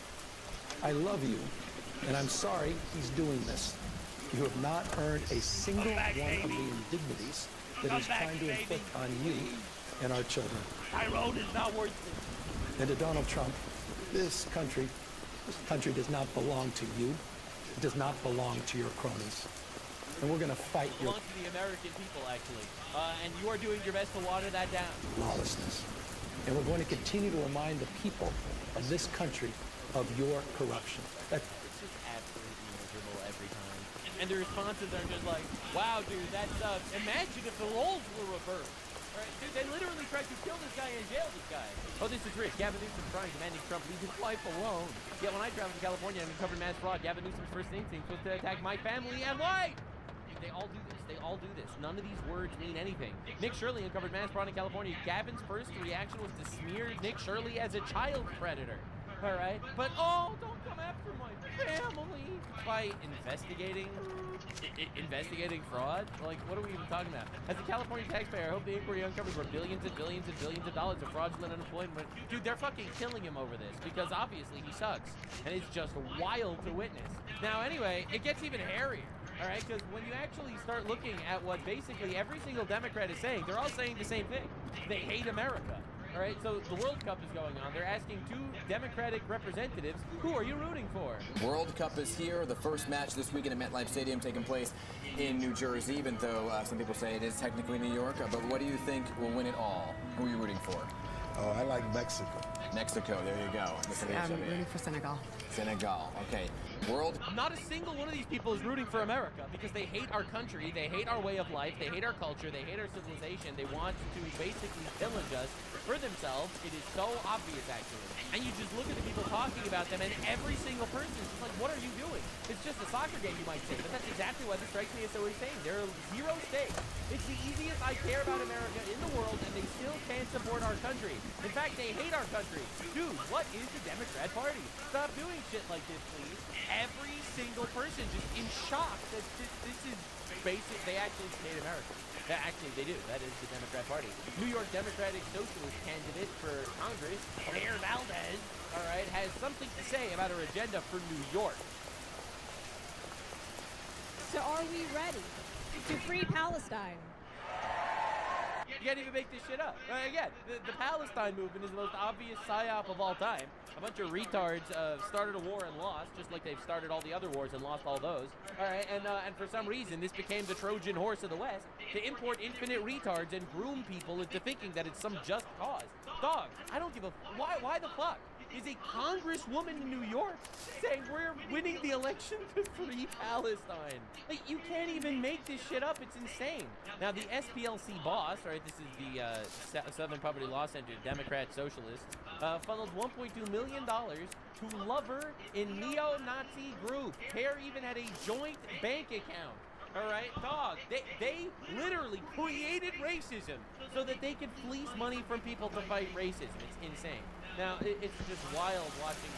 I love you, and I'm sorry he's doing this. You have not earned a single one of the indignities that he's trying to inflict on you and our children. Tyrone is not worth it. And to Donald Trump, this country does not belong to you. It does not belong to your cronies. And we're going to fight It your belongs to the American people, actually. And you are doing your best to water that down. lawlessness. And we're going to continue to remind the people of this country of your corruption. That It's just absolutely miserable every time. And the responses are just like, wow, dude, that sucks. Imagine if the roles were reversed. All right, dude, they literally tried to kill this guy and jail this guy. Oh, this is rich. Gavin Newsom trying demanding Trump leave his wife alone. Yet when I traveled to California and uncovered mass fraud, Gavin Newsom's first instinct was to attack my family and wife. They all do this. They all do this. None of these words mean anything. Nick Shirley uncovered mass fraud in California. Gavin's first reaction was to smear Nick Shirley as a child predator. All right, but oh, don't come after my family by investigating fraud. Like, what are we even talking about? As a California taxpayer, I hope the inquiry uncovers where billions and billions and billions of dollars of fraudulent unemployment. Dude, they're fucking killing him over this because obviously he sucks, and it's just wild to witness. Now, anyway, it gets even hairier. All right, right? Because when you actually start looking at what basically every single Democrat is saying, they're all saying the same thing. They hate America. All right, so the World Cup is going on. They're asking 2 Democratic representatives, who are you rooting for? World Cup is here. The first match this weekend at MetLife Stadium taking place in New Jersey, even though some people say it is technically New York. But what do you think will win it all? Who are you rooting for? Oh, I like Mexico. Mexico, there you go. I'm rooting for Senegal. Senegal, okay. World. Not a single one of these people is rooting for America because they hate our country, they hate our way of life, they hate our culture, they hate our civilization. They want to basically pillage us for themselves. It is so obvious, actually. And you just look at the people talking about them, and every single person is just like, what are you doing? It's just a soccer game, you might say, but that's exactly what this strikes me as so insane. There are 0 stakes. It's the easiest I care about America in the world, and they still can't support our country. In fact, they hate our country. Dude, what is the Democrat Party? Stop doing shit like this, please. Every single person just in shock that this is basic. They actually hate America. Actually, they do. That is the Democrat Party. New York Democratic Socialist candidate for Congress, Claire Valdez, all right, has something to say about her agenda for New York. So are we ready to free Palestine? You can't even make this shit up. Again, the Palestine movement is the most obvious psyop of all time. A bunch of retards started a war and lost, just like they've started all the other wars and lost all those. All right, and for some reason, this became the Trojan horse of the West to import infinite retards and groom people into thinking that it's some just cause. Dog, I don't give a... Why the fuck? Is a congresswoman in New York saying we're winning the election to free Palestine? Like, you can't even make this shit up. It's insane. Now, the SPLC boss, right, this is the Southern Poverty Law Center, Democrat Socialist, funneled $1.2 million to lover in neo-Nazi group. Pair even had a joint bank account. All right, dog, they literally created racism so that they could fleece money from people to fight racism. It's insane. Now, it's just wild watching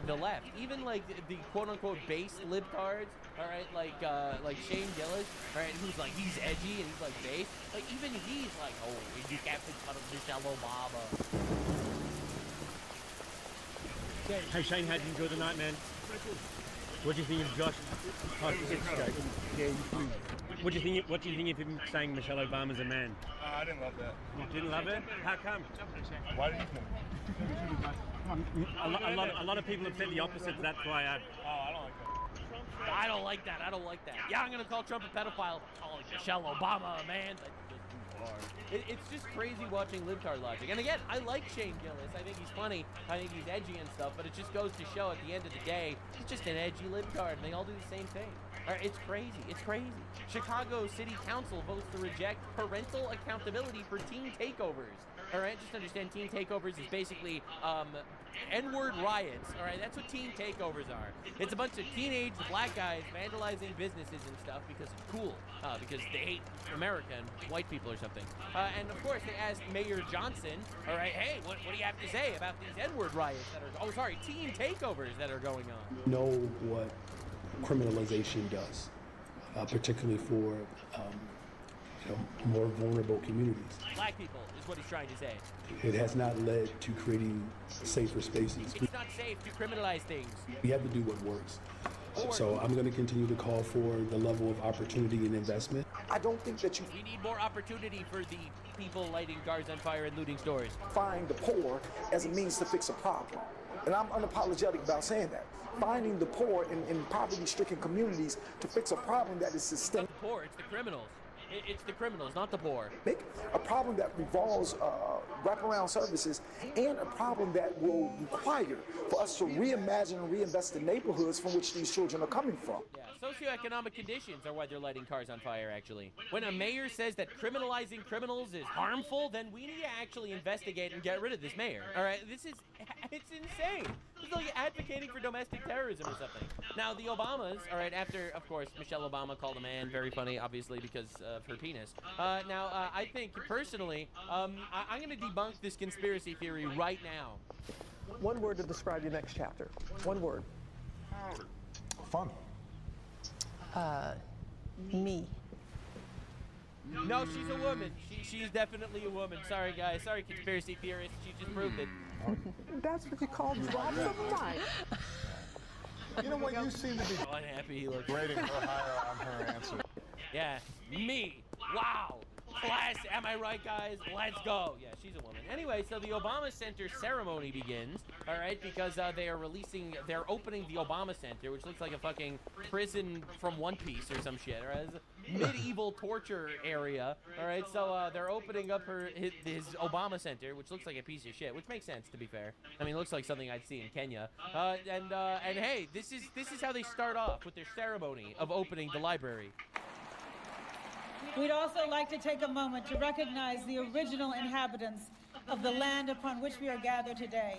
the left. Even, like, the quote-unquote base libtards, all right, like Shane Gillis, all right, who's, like, he's edgy and he's, like, base. Like, even he's like, oh, you can't make fun of Michelle Obama. Hey, Shane, how did you enjoy the night, man? What do you think of Josh? What do you think of him saying Michelle Obama's a man? I didn't love that. You didn't love it? How come? Why did you think? A lot of people have said the opposite. That's why I. Oh, I don't like that. I don't like that. I don't like that. Yeah, I'm gonna call Trump a pedophile. Call Michelle Obama a man. That's just too far. It's just crazy watching libtard logic. And again, I like Shane Gillis. I think he's funny. I think he's edgy and stuff. But it just goes to show at the end of the day, he's just an edgy libtard, and they all do the same thing. All right, it's crazy. It's crazy. Chicago City Council votes to reject parental accountability for teen takeovers. All right, just understand teen takeovers is basically N-word riots. All right, that's what teen takeovers are. It's a bunch of teenage black guys vandalizing businesses and stuff because it's cool, because they hate America and white people or something. And of course, they asked Mayor Johnson, all right, hey, what do you have to say about these N-word riots that are, teen takeovers that are going on? Know what criminalization does, particularly for more vulnerable communities. Black people is what he's trying to say. It has not led to creating safer spaces. It's not safe to criminalize things. We have to do what works. So I'm going to continue to call for the level of opportunity and investment. I don't think that you... We need more opportunity for the people lighting cars on fire and looting stores. Find the poor as a means to fix a problem. And I'm unapologetic about saying that. Finding the poor in poverty-stricken communities to fix a problem that is systemic. Not the poor, it's the criminals. It's the criminals, not the poor. Make a problem that revolves wraparound services and a problem that will require for us to reimagine and reinvest the neighborhoods from which these children are coming from. Yeah, socioeconomic conditions are why they're lighting cars on fire, actually. When a mayor says that criminalizing criminals is harmful, then we need to actually investigate and get rid of this mayor. All right, it's insane. It's like advocating for domestic terrorism or something. Now, the Obamas, all right, after, of course, Michelle Obama called a man, very funny, obviously, because of her penis. I think, personally, I'm going to debunk this conspiracy theory right now. One word to describe your next chapter. One word. Fun. Me. No, she's a woman. She's definitely a woman. Sorry, guys. Sorry, conspiracy theorists. She just proved it. That's what you call drops of the mic. You know what? You seem to be unhappy he looks. Rating her higher on her Yeah, me. Wow. Class, am I right, guys? Let's go. Yeah, she's a woman. Anyway, so the Obama Center ceremony begins, all right, because they're opening the Obama Center, which looks like a fucking prison from One Piece or some shit, right? It's a medieval torture area, all right? So they're opening up his Obama Center, which looks like a piece of shit, which makes sense, to be fair. I mean, it looks like something I'd see in Kenya. And hey, this is how they start off with their ceremony of opening the library. We'd also like to take a moment to recognize the original inhabitants of the land upon which we are gathered today.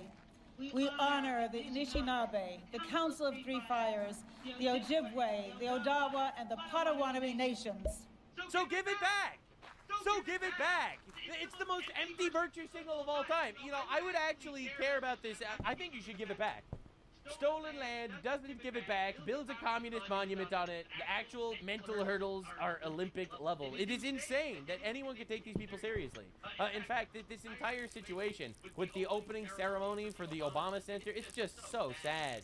We honor the Anishinaabe, the Council of Three Fires, the Ojibwe, the Odawa, and the Potawatomi nations. So give it back! So give it back! It's the most empty virtue signal of all time. You know, I would actually care about this. I think you should give it back. Stolen land, doesn't give it back, builds a communist monument on it. The actual mental hurdles are Olympic level. It is insane that anyone could take these people seriously. In fact, this entire situation with the opening ceremony for the Obama Center, it's just so sad.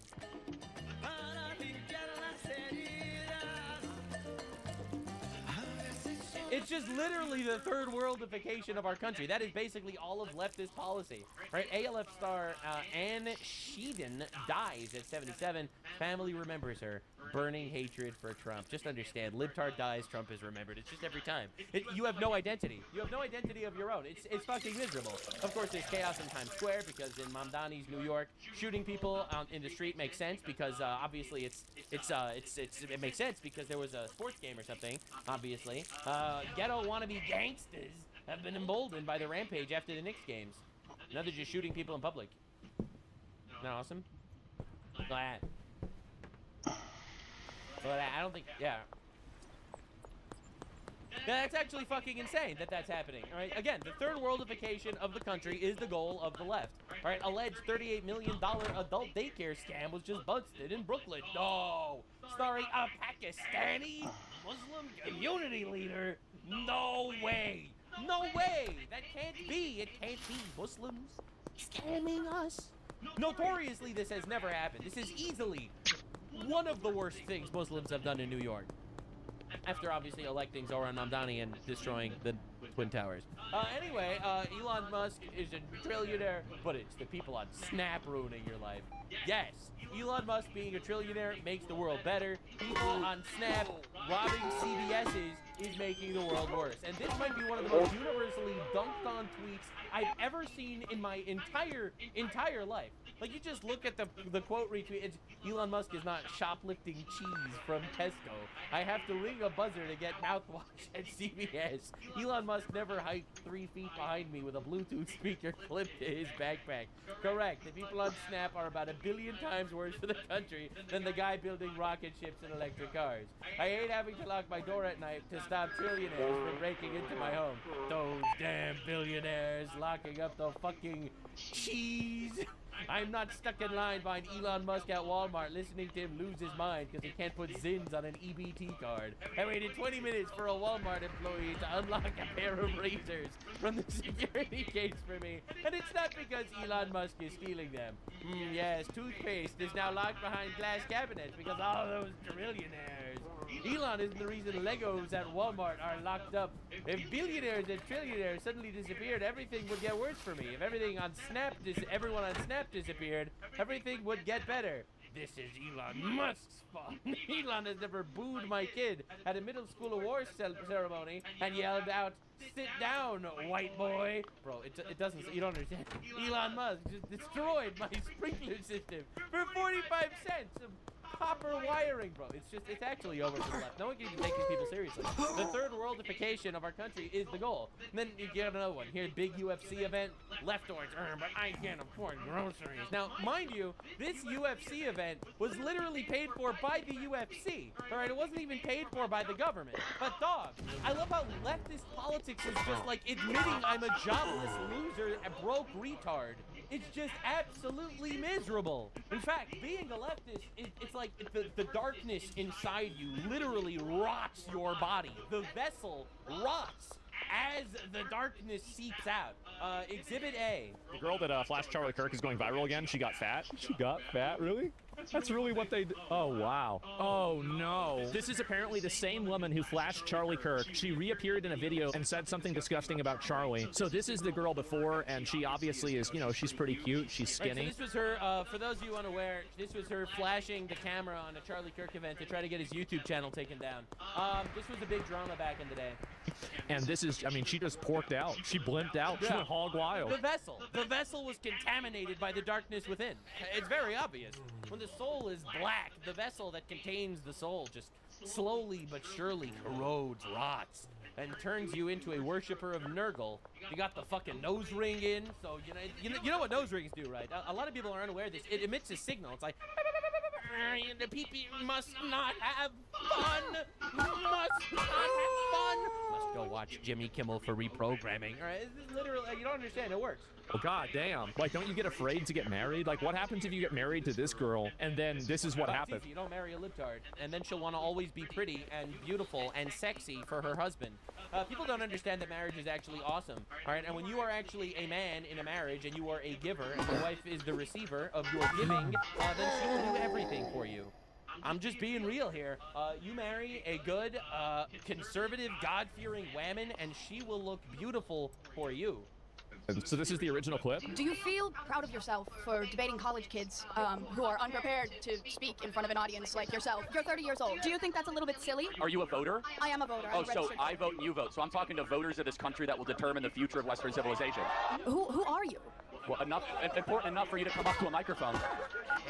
It's just literally the third worldification of our country. That is basically all of leftist policy, right? ALF star Anne Sheedon dies at 77. Family remembers her. Burning hatred for Trump. Just understand, libtard dies, Trump is remembered. It's just every time. You have no identity. You have no identity of your own. It's fucking miserable. Of course, there's chaos in Times Square because in Mamdani's New York, shooting people out in the street makes sense because obviously it makes sense because there was a sports game or something. Obviously, ghetto wannabe gangsters have been emboldened by the rampage after the Knicks games. Now they're just shooting people in public. Isn't that awesome? Glad. But I don't think, yeah. That's actually fucking insane that that's happening. All right, again, the third worldification of the country is the goal of the left. All right, alleged $38 million adult daycare scam was just busted in Brooklyn. No, starring a Pakistani Muslim community leader. No way. No way. That can't be. It can't be. Muslims scamming us. Notoriously, this has never happened. This is easily one of the worst things Muslims have done in New York. After obviously electing Zohran Mamdani and destroying the Twin Towers. Anyway, Elon Musk is a trillionaire, but it's the people on Snap ruining your life. Yes, Elon Musk being a trillionaire makes the world better. People on Snap robbing CVS's is making the world worse. And this might be one of the most universally dunked on tweets I've ever seen in my entire life. Like, you just look at the quote retweet. It's Elon Musk is not shoplifting cheese from Tesco. I have to ring a buzzer to get mouthwash at CVS. Elon Musk never hiked 3 feet behind me with a Bluetooth speaker clipped to his backpack. Correct. The people on Snap are about 1 billion times worse for the country than the guy building rocket ships and electric cars. I hate having to lock my door at night to stop trillionaires from breaking into my home. Those damn billionaires locking up the fucking cheese. I'm not stuck in line behind Elon Musk at Walmart listening to him lose his mind because he can't put Zins on an EBT card. I waited 20 minutes for a Walmart employee to unlock a pair of razors from the security gates for me. And it's not because Elon Musk is stealing them. Yes, toothpaste is now locked behind glass cabinets because all those trillionaires. Elon isn't the reason Legos at Walmart are locked up. If billionaires and trillionaires suddenly disappeared, everything would get worse for me. If everyone on Snap disappeared, everything would get better. This is Elon Musk's fault. Elon has never booed my kid at a middle school awards ceremony and yelled out, "Sit down, white boy." Bro, it doesn't, you don't understand. Elon Musk just destroyed my sprinkler system for 45 cents of copper wiring, bro. It's actually over for the left. No one can even take these people seriously. The third worldification of our country is the goal. And then you get another one. Here, big UFC event. Leftoids, but I can't afford groceries. Now, mind you, this UFC event was literally paid for by the UFC. All right, it wasn't even paid for by the government. But dog, I love how leftist politics is just like admitting I'm a jobless loser, a broke retard. It's just absolutely miserable. In fact, being a leftist, it's like the darkness inside you literally rots your body. The vessel rots as the darkness seeps out. Exhibit A. The girl that flashed Charlie Kirk is going viral again. She got fat. She got fat, really? That's really what they. Oh wow. Oh no. This is apparently the same woman who flashed Charlie Kirk. She reappeared in a video and said something disgusting about Charlie. So this is the girl before, and she obviously is. You know, she's pretty cute. She's skinny. Right, so this was her. For those of you unaware, this was her flashing the camera on a Charlie Kirk event to try to get his YouTube channel taken down. This was a big drama back in the day. And this is, I mean, she just porked out. She blimped out. She went hog wild. The vessel was contaminated by the darkness within. It's very obvious. When the soul is black, the vessel that contains the soul just slowly but surely corrodes, rots, and turns you into a worshiper of Nurgle. You got the fucking nose ring in, so you know what nose rings do, right? A lot of people are unaware of this. It emits a signal. It's like, the people must not have fun. Must not have fun. Must go watch Jimmy Kimmel for reprogramming. All right, this is literally, you don't understand. It works. Oh god damn. Like, don't you get afraid to get married? Like, what happens if you get married to this girl and then this is what happens? You don't marry a libtard, and then she'll want to always be pretty and beautiful and sexy for her husband. People don't understand that marriage is actually awesome. All right, and when you are actually a man in a marriage and you are a giver and your wife is the receiver of your giving, then she will do everything for you. I'm just being real here. You marry a good, conservative, God-fearing woman, and she will look beautiful for you. So this is the original clip? Do you feel proud of yourself for debating college kids who are unprepared to speak in front of an audience like yourself? You're 30 years old. Do you think that's a little bit silly? Are you a voter? I am a voter. Oh, so I vote and you vote. So I'm talking to voters of this country that will determine the future of Western civilization. Who are you? Well, important enough for you to come up to a microphone.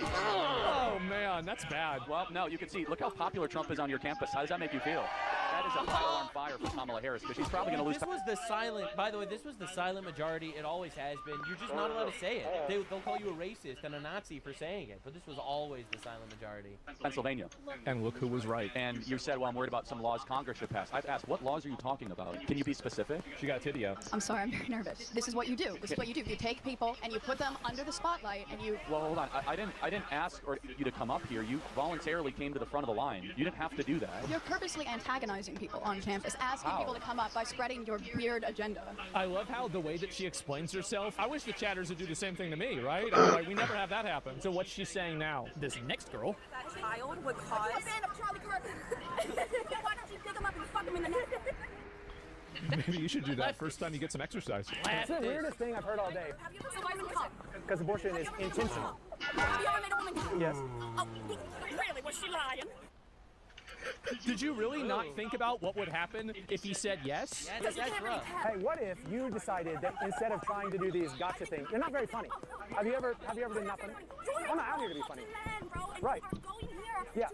Oh man, that's bad. Well, no, you can see, look how popular Trump is on your campus. How does that make you feel? That is a fire on fire for Kamala Harris, because she's probably going to lose. This was the silent, by the way, this was the silent majority. It always has been. You're just not allowed to say it. They'll call you a racist and a Nazi for saying it, but this was always the silent majority. Pennsylvania. And look who was right. And you said, well, I'm worried about some laws Congress should pass. I've asked, what laws are you talking about? Can you be specific? She got a titty out. I'm sorry, I'm very nervous. This is what you do. This is what you do. You take people and you put them under the spotlight and you... Well, hold on. I didn't ask you to come up here. You voluntarily came to the front of the line. You didn't have to do that. You're purposely antagonizing people on campus, asking people to come up by spreading your weird agenda. I love how the way that she explains herself. I wish the chatters would do the same thing to me, right? I mean, like, we never have that happen. So what's she saying now? This next girl. That child would cause... a fan of Charlie Kirk. Why don't you pick him up and fuck him in the neck? Maybe you should do that first time you get some exercise. It's the weirdest thing I've heard all day. Because abortion is intentional. Have you ever made a woman come? Yes. Oh, really? Was she lying? Did you really not think about what would happen if he said yes? That's rough. Hey, what if you decided that instead of trying to do these gotcha things, you're not very funny. Have you ever been not funny? I'm not out here to be funny. Right. Yeah.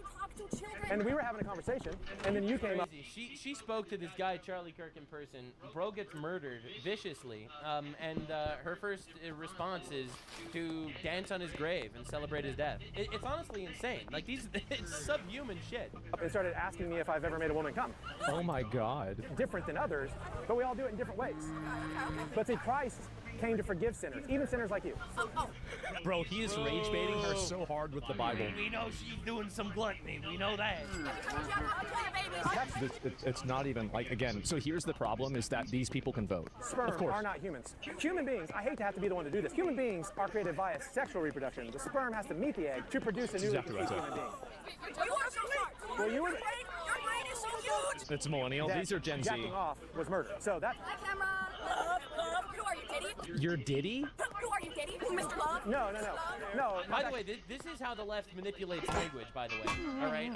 And we were having a conversation, and then you came up. She spoke to this guy, Charlie Kirk, in person. Bro gets murdered viciously, and her first response is to dance on his grave and celebrate his death. It's honestly insane. Like, it's subhuman shit. And started asking me if I've ever made a woman come. Oh my God. Different than others, but we all do it in different ways. But see, Christ came to forgive sinners, even sinners like you. Bro, he is rage baiting her so hard with the Bible. We know she's doing some gluttony. We know that. It's not even, like, again, so here's the problem is that these people can vote. Sperm of course. are not humans. Human beings, I hate to have to be the one to do this. Human beings are created via sexual reproduction. The sperm has to meet the egg to produce a newly conceived human being. You are so smart. Well, you were... Your brain is so huge. It's a millennial. These are Gen Z. Jacking off was murder. So that... Hi, camera. Love. Who are you, Diddy? You're Diddy? Who are you, Diddy? Mr. Love? No. By the way, this is how the left manipulates language, by the way. All right?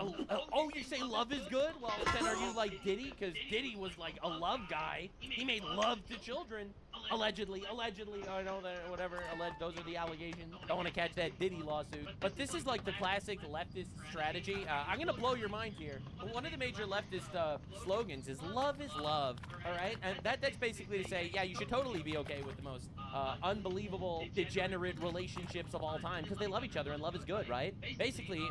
Oh, you say love is good? Well, then are you like Diddy? Because Diddy was like a love guy. He made love to children. Allegedly, I know that, whatever, those are the allegations. Don't want to catch that Diddy lawsuit. But this is like the classic leftist strategy. I'm going to blow your mind here. One of the major leftist slogans is love is love, all right? And that's basically to say, yeah, you should totally be okay with the most unbelievable, degenerate relationships of all time because they love each other and love is good, right? Basically,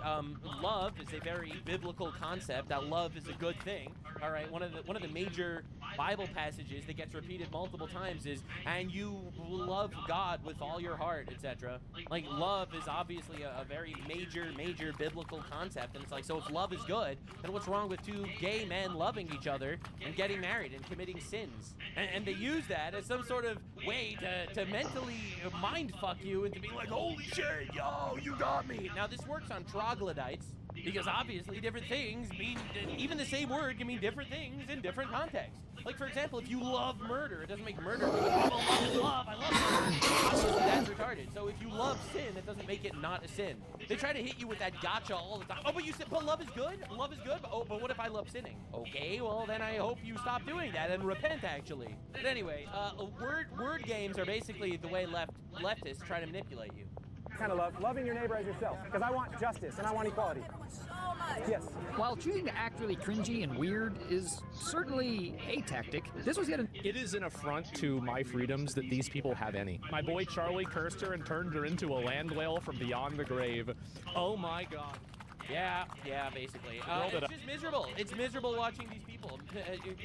love is a very biblical concept that love is a good thing, all right? One of the major Bible passages that gets repeated multiple times is and you love God with all your heart, etc. Like, love is obviously a very major biblical concept, and it's like, so if love is good, then what's wrong with two gay men loving each other and getting married and committing sins? And they use that as some sort of way to mentally mind fuck you into being like, holy shit, yo, you got me. Now, this works on troglodytes, because obviously different things mean, even the same word can mean different things in different contexts. Like, for example, if you love murder, it doesn't make murder good. Love, I love murder. Obviously, that's retarded. So if you love sin, it doesn't make it not a sin. They try to hit you with that gotcha all the time. Oh, but you said, but love is good? Love is good? But what if I love sinning? Okay, well, then I hope you stop doing that and repent, actually. But anyway, word games are basically the way leftists try to manipulate you. Kind of loving your neighbor as yourself, because I want justice and I want equality. Yes. While choosing to act really cringy and weird is certainly a tactic, this was yet It is an affront to my freedoms that these people have any. My boy Charlie cursed her and turned her into a land whale from beyond the grave. Oh my god. Yeah, basically. It's just miserable. It's miserable watching these people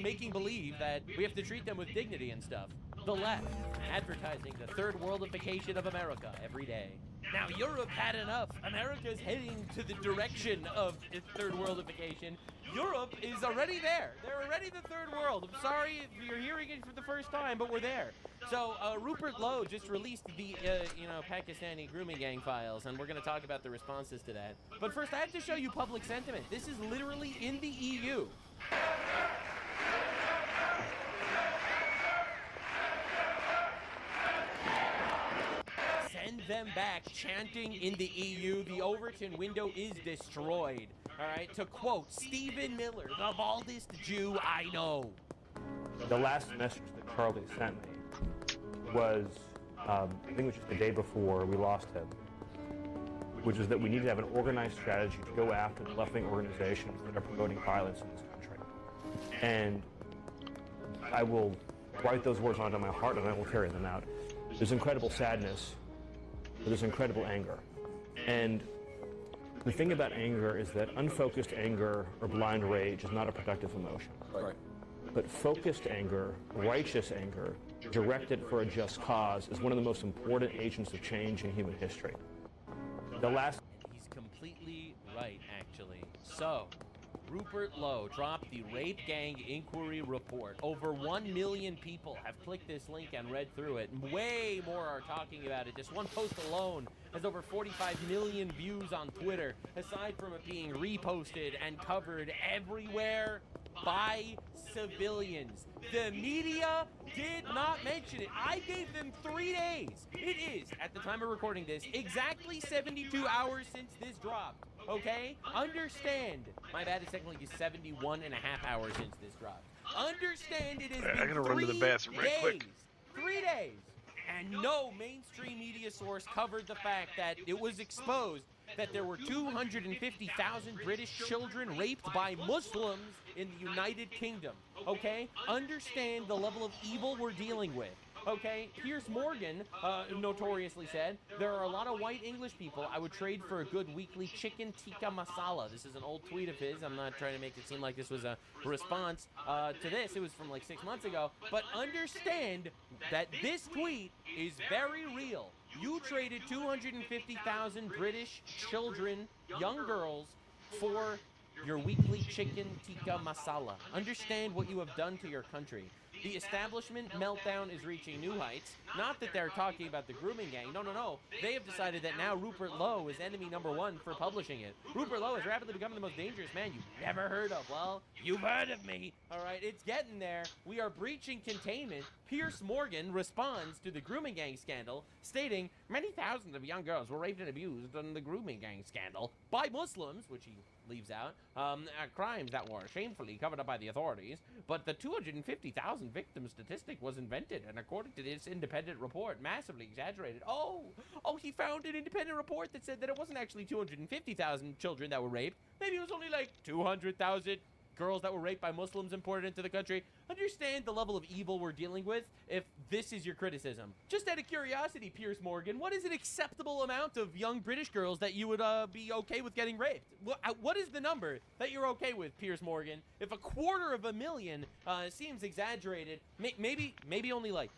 making believe that we have to treat them with dignity and stuff. The left, advertising the third worldification of America every day. Now, Europe had enough. America's heading to the direction of its third worldification. Europe is already there. They're already the third world. I'm sorry if you're hearing it for the first time, but we're there. So, Rupert Lowe just released the, Pakistani grooming gang files, and we're going to talk about the responses to that. But first, I have to show you public sentiment. This is literally in the EU. Send them back, chanting in the EU, the Overton window is destroyed. All right, to quote Stephen Miller, the baldest Jew I know. The last message that Charlie sent me was, I think it was just the day before we lost him, which is that we need to have an organized strategy to go after the left-wing organizations that are promoting violence in this country. And I will write those words onto my heart and I will carry them out. There's incredible sadness, but there's incredible anger. And the thing about anger is that unfocused anger or blind rage is not a productive emotion. Right. But focused anger, righteous anger, directed for a just cause is one of the most important agents of change in human history. He's completely right, actually. So, Rupert Lowe dropped the Rape Gang Inquiry Report. Over 1 million people have clicked this link and read through it. Way more are talking about it. Just one post alone has over 45 million views on Twitter, aside from it being reposted and covered everywhere by civilians. The media did not mention it. I gave them 3 days. It is, at the time of recording this, exactly 72 hours since this dropped. Okay? Understand. My bad, it's technically 71 and a half hours since this dropped. Understand it has been I gotta run to the bathroom right quick. 3 days. And no mainstream media source covered the fact that it was exposed that there were 250,000 British children raped by Muslims in the United Kingdom. Okay? Understand the level of evil we're dealing with. Okay, Piers Morgan notoriously said, there are a lot of white English people I would trade for a good weekly chicken tikka masala. This is an old tweet of his. I'm not trying to make it seem like this was a response to this. It was from like 6 months ago. But understand that this tweet is very real. You traded 250,000 British children, young girls, for your weekly chicken tikka masala. Understand what you have done to your country. The establishment meltdown is reaching new heights. Not that they're talking about the grooming gang. No. They have decided that now Rupert Lowe is enemy number one for publishing it. Rupert Lowe is rapidly becoming the most dangerous man you've never heard of. Well, you've heard of me. All right, it's getting there. We are breaching containment. Piers Morgan responds to the grooming gang scandal, stating, many thousands of young girls were raped and abused in the grooming gang scandal by Muslims, which he leaves out, crimes that were shamefully covered up by the authorities, but the 250,000 victim statistic was invented, and according to this independent report, massively exaggerated. Oh, he found an independent report that said that it wasn't actually 250,000 children that were raped. Maybe it was only like 200,000 girls that were raped by Muslims imported into the country. Understand the level of evil we're dealing with if this is your criticism. Just out of curiosity, Piers Morgan, what is an acceptable amount of young British girls that you would be okay with getting raped? What is the number that you're okay with, Piers Morgan? If 250,000 seems exaggerated, maybe only like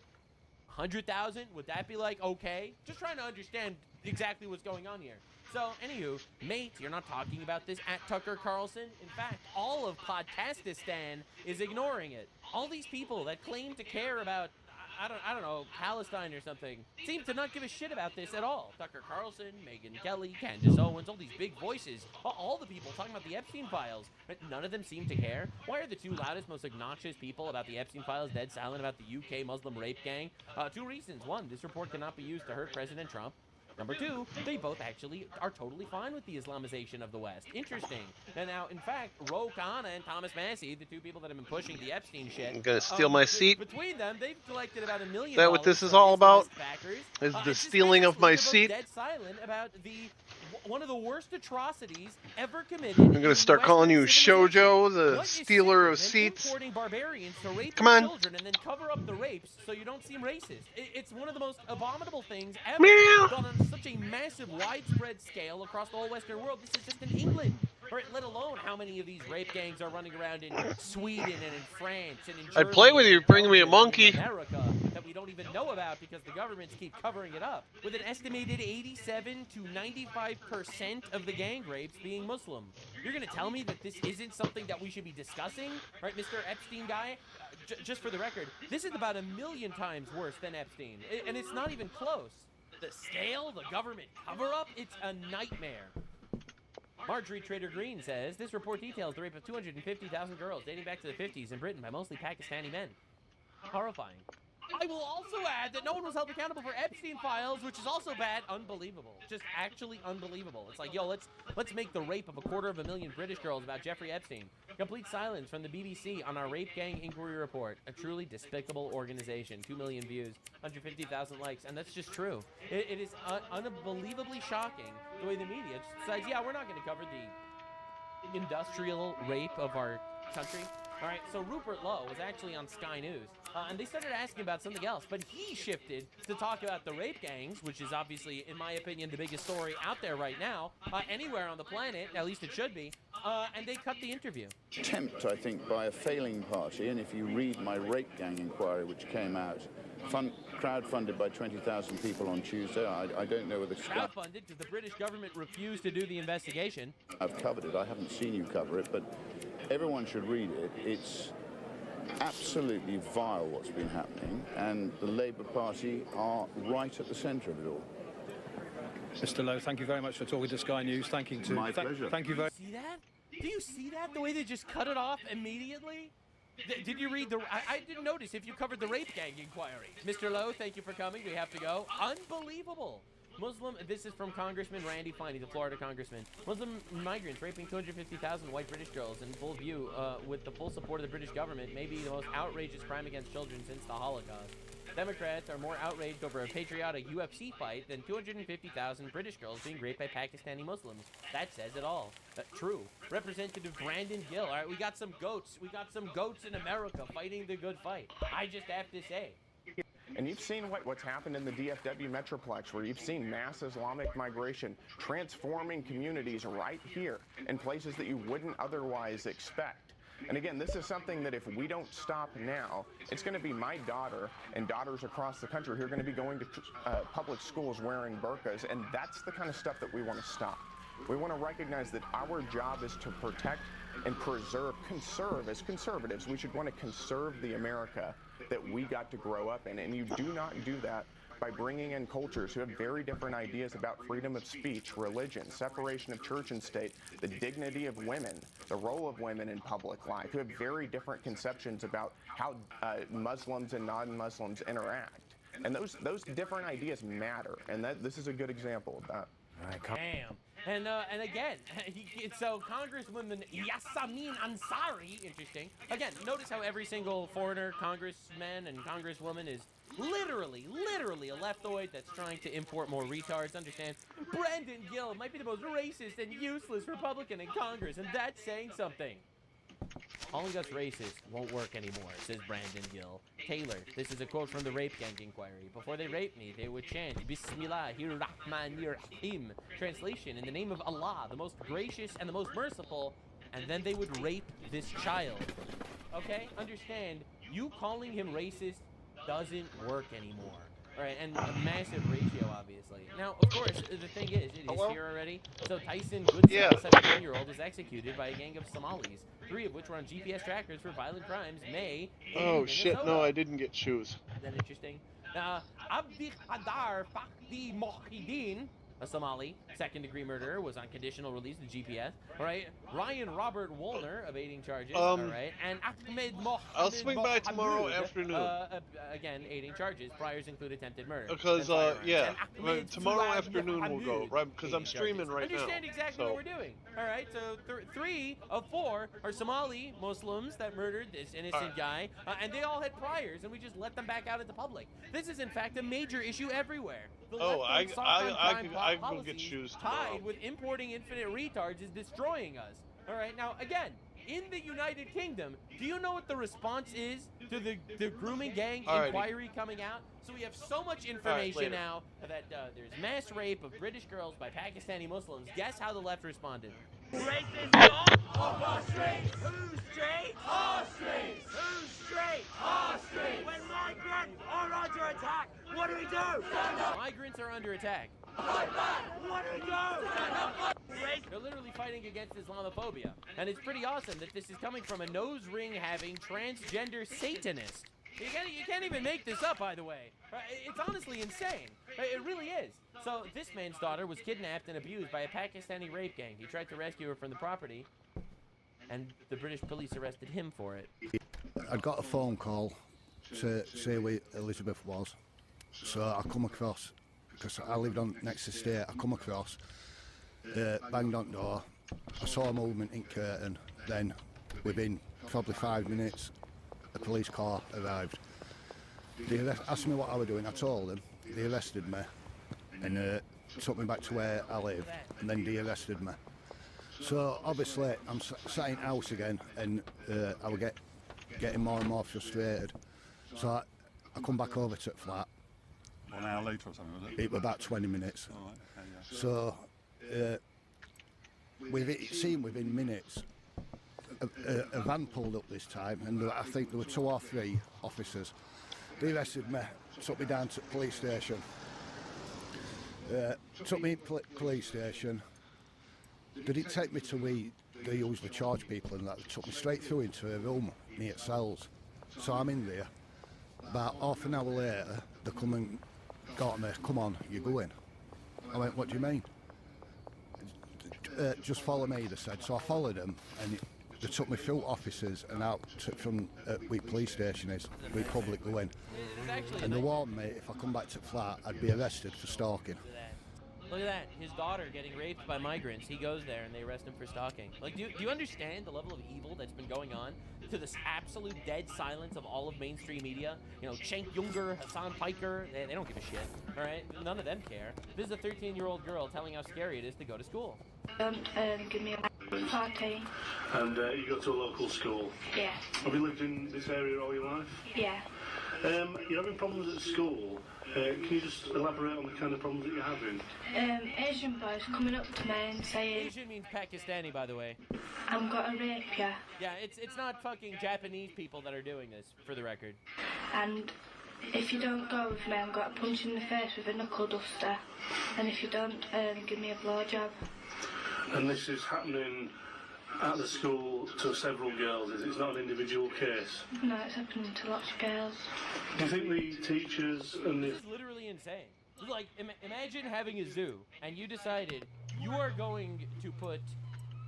100,000? Would that be like okay? Just trying to understand exactly what's going on here. So, anywho, mate, you're not talking about this at Tucker Carlson. In fact, all of Podcastistan is ignoring it. All these people that claim to care about, I don't know, Palestine or something, seem to not give a shit about this at all. Tucker Carlson, Megyn Kelly, Candace Owens, all these big voices, all the people talking about the Epstein files, but none of them seem to care. Why are the two loudest, most obnoxious people about the Epstein files dead silent about the UK Muslim rape gang? Two reasons. One, this report cannot be used to hurt President Trump. Number two, they both actually are totally fine with the Islamization of the West. Interesting. And now, in fact, Ro Khanna and Thomas Massie, the two people that have been pushing the Epstein shit, I'm gonna steal my seat. Between them, they've collected about $1 million. Is that what this is all about? Backers. Is the stealing of my seat? Dead silent about one of the worst atrocities ever committed. I'm gonna start calling you Shoujo, the stealer of seats. Barbarians to rape Come on. children and then cover up the rapes so you don't seem racist. It's one of the most abominable things ever. Meow. Done on such a massive, widespread scale across the whole Western world. This is just in England. Or let alone how many of these rape gangs are running around in Sweden and in France and in Germany. I'd play with you, bring me a monkey. America that we don't even know about because the governments keep covering it up. With an estimated 87 to 95% of the gang rapes being Muslim. You're going to tell me that this isn't something that we should be discussing? Right, Mr. Epstein guy? Just for the record, this is about 1 million times worse than Epstein. And it's not even close. The scale, the government cover-up, it's a nightmare. Marjorie Trader Green says, this report details the rape of 250,000 girls dating back to the 50s in Britain by mostly Pakistani men. Horrifying. I will also add that no one was held accountable for Epstein files, which is also bad. Unbelievable. Just actually unbelievable. It's like, yo, let's make the rape of 250,000 British girls about Jeffrey Epstein. Complete silence from the BBC on our rape gang inquiry report. A truly despicable organization. 2 million views, 150,000 likes, and that's just true. It is unbelievably shocking the way the media just decides, yeah, we're not going to cover the industrial rape of our country. All right, so Rupert Lowe was actually on Sky News, and they started asking about something else, but he shifted to talk about the rape gangs, which is obviously, in my opinion, the biggest story out there right now, anywhere on the planet, at least it should be, and they cut the interview. Attempt, I think, by a failing party, and if you read my rape gang inquiry, which came out, crowdfunded by 20,000 people on Tuesday. I don't know whether... Crowdfunded because the British government refused to do the investigation. I've covered it. I haven't seen you cover it, but everyone should read it. It's absolutely vile what's been happening, and the Labour Party are right at the centre of it all. Mr. Lowe, thank you very much for talking to Sky News. Thank you. My pleasure. Thank you very... See that? Do you see that? The way they just cut it off immediately? Did you read the... I didn't notice if you covered the rape gang inquiry. Mr. Lowe, thank you for coming. We have to go. Unbelievable. Muslim... This is from Congressman Randy Finey, the Florida congressman. Muslim migrants raping 250,000 white British girls in full view with the full support of the British government may be the most outrageous crime against children since the Holocaust. Democrats are more outraged over a patriotic UFC fight than 250,000 British girls being raped by Pakistani Muslims. That says it all. True. Representative Brandon Gill. All right, we got some goats. We got some goats in America fighting the good fight. I just have to say. And you've seen what's happened in the DFW Metroplex, where you've seen mass Islamic migration transforming communities right here in places that you wouldn't otherwise expect. And again, this is something that if we don't stop now, it's going to be my daughter and daughters across the country who are going to be going to public schools wearing burqas, and that's the kind of stuff that we want to stop. We want to recognize that our job is to protect and conserve. As conservatives, we should want to conserve the America that we got to grow up in, and you do not do that by bringing in cultures who have very different ideas about freedom of speech, religion, separation of church and state, the dignity of women, the role of women in public life, who have very different conceptions about how Muslims and non-Muslims interact. And those different ideas matter, and this is a good example of that. Damn. And again, so Congresswoman Yasamin Ansari, interesting. Again, notice how every single foreigner congressman and congresswoman is literally a leftoid that's trying to import more retards. Understand? Brandon Gill might be the most racist and useless Republican in Congress, and that's saying something. Calling us racist won't work anymore, says Brandon Gill. Taylor, this is a quote from the rape gang inquiry. Before they raped me, they would chant, Bismillahirrahmanirrahim. Translation, in the name of Allah, the most gracious and the most merciful, and then they would rape this child. Okay? Understand, you calling him racist doesn't work anymore. All right, and a massive ratio, obviously. Now, of course, the thing is, it is here already. So Tyson Goodsell, 17-year-old, is executed by a gang of Somalis, 3 of which were on GPS trackers for violent crimes. May. Oh shit! No, I didn't get shoes. Isn't that interesting? Abdi Hadar Fakdi Mohideen, a Somali, second-degree murderer, was on conditional release to GPS. All right, Ryan Robert Woolner, evading charges. All right, and Ahmed Mohammed. I'll swing by tomorrow afternoon. Again, aiding charges. Priors include attempted murder. Because yeah, tomorrow afternoon we'll go, right? Because I'm streaming right now. Understand exactly what we're doing. All right, so 3 of 4 are Somali Muslims that murdered this innocent guy, and they all had priors, and we just let them back out into public. This is in fact a major issue everywhere. The I can go get shoes tomorrow. Tied with importing infinite retards is destroying us. All right, now again, in the United Kingdom, do you know what the response is to the grooming gang inquiry coming out? So we have so much information now that there's mass rape of British girls by Pakistani Muslims. Guess how the left responded? Racist off our streets. Who's straight? Our streets. Who's straight? Our streets. When migrants are under attack, what do we do? Migrants are under attack. Fight back. What do we do? They're literally fighting against Islamophobia. And it's pretty awesome that this is coming from a nose ring having transgender Satanist. You can't even make this up, by the way. It's honestly insane. It really is. So this man's daughter was kidnapped and abused by a Pakistani rape gang. He tried to rescue her from the property, and the British police arrested him for it. I'd got a phone call to say where Elizabeth was. So I come across, because I lived on next estate, I come across, banged on the door. I saw a movement in curtain. Then within probably 5 minutes, a police car arrived. They asked me what I was doing. I told them. They arrested me and took me back to where I live, and then they arrested me. So obviously I'm sat in house again, and I was getting more and more frustrated. So I come back over to the flat. 1 hour later or something, was it? It was about 20 minutes. Oh, okay, yeah. So it seemed within minutes, a van pulled up this time, and I think there were 2 or 3 officers. They arrested me, took me down to the police station. Took me to police station. They didn't take me to where they usually charge people, and that. They took me straight through into a room near cells. So I'm in there. About half an hour later, they come and got me. Come on, you're going. I went, what do you mean? Just follow me, they said. So I followed them, and they took me through officers and out from where police station is, where public go in. And they warned me if I come back to the flat, I'd be arrested for stalking. Look at that. His daughter getting raped by migrants. He goes there and they arrest him for stalking. Like, do you understand the level of evil that's been going on to this absolute dead silence of all of mainstream media? You know, Cenk Uygur, Hassan Piker, they don't give a shit, all right? None of them care. This is a 13-year-old girl telling how scary it is to go to school. Give me a party. And you go to a local school? Yeah. Have you lived in this area all your life? Yeah. You're having problems at school. Can you just elaborate on the kind of problems that you're having? Asian boys coming up to me and saying... Asian means Pakistani, by the way. I'm gonna rape you. Yeah, it's not fucking Japanese people that are doing this, for the record. And if you don't go with me, I'm gonna punch you in the face with a knuckle duster. And if you don't, give me a blowjob. And this is happening at the school to several girls, is it? It's not an individual case? No, it's happening to lots of girls. Do you think the teachers and the... This is literally insane. Like, imagine having a zoo, and you decided you are going to put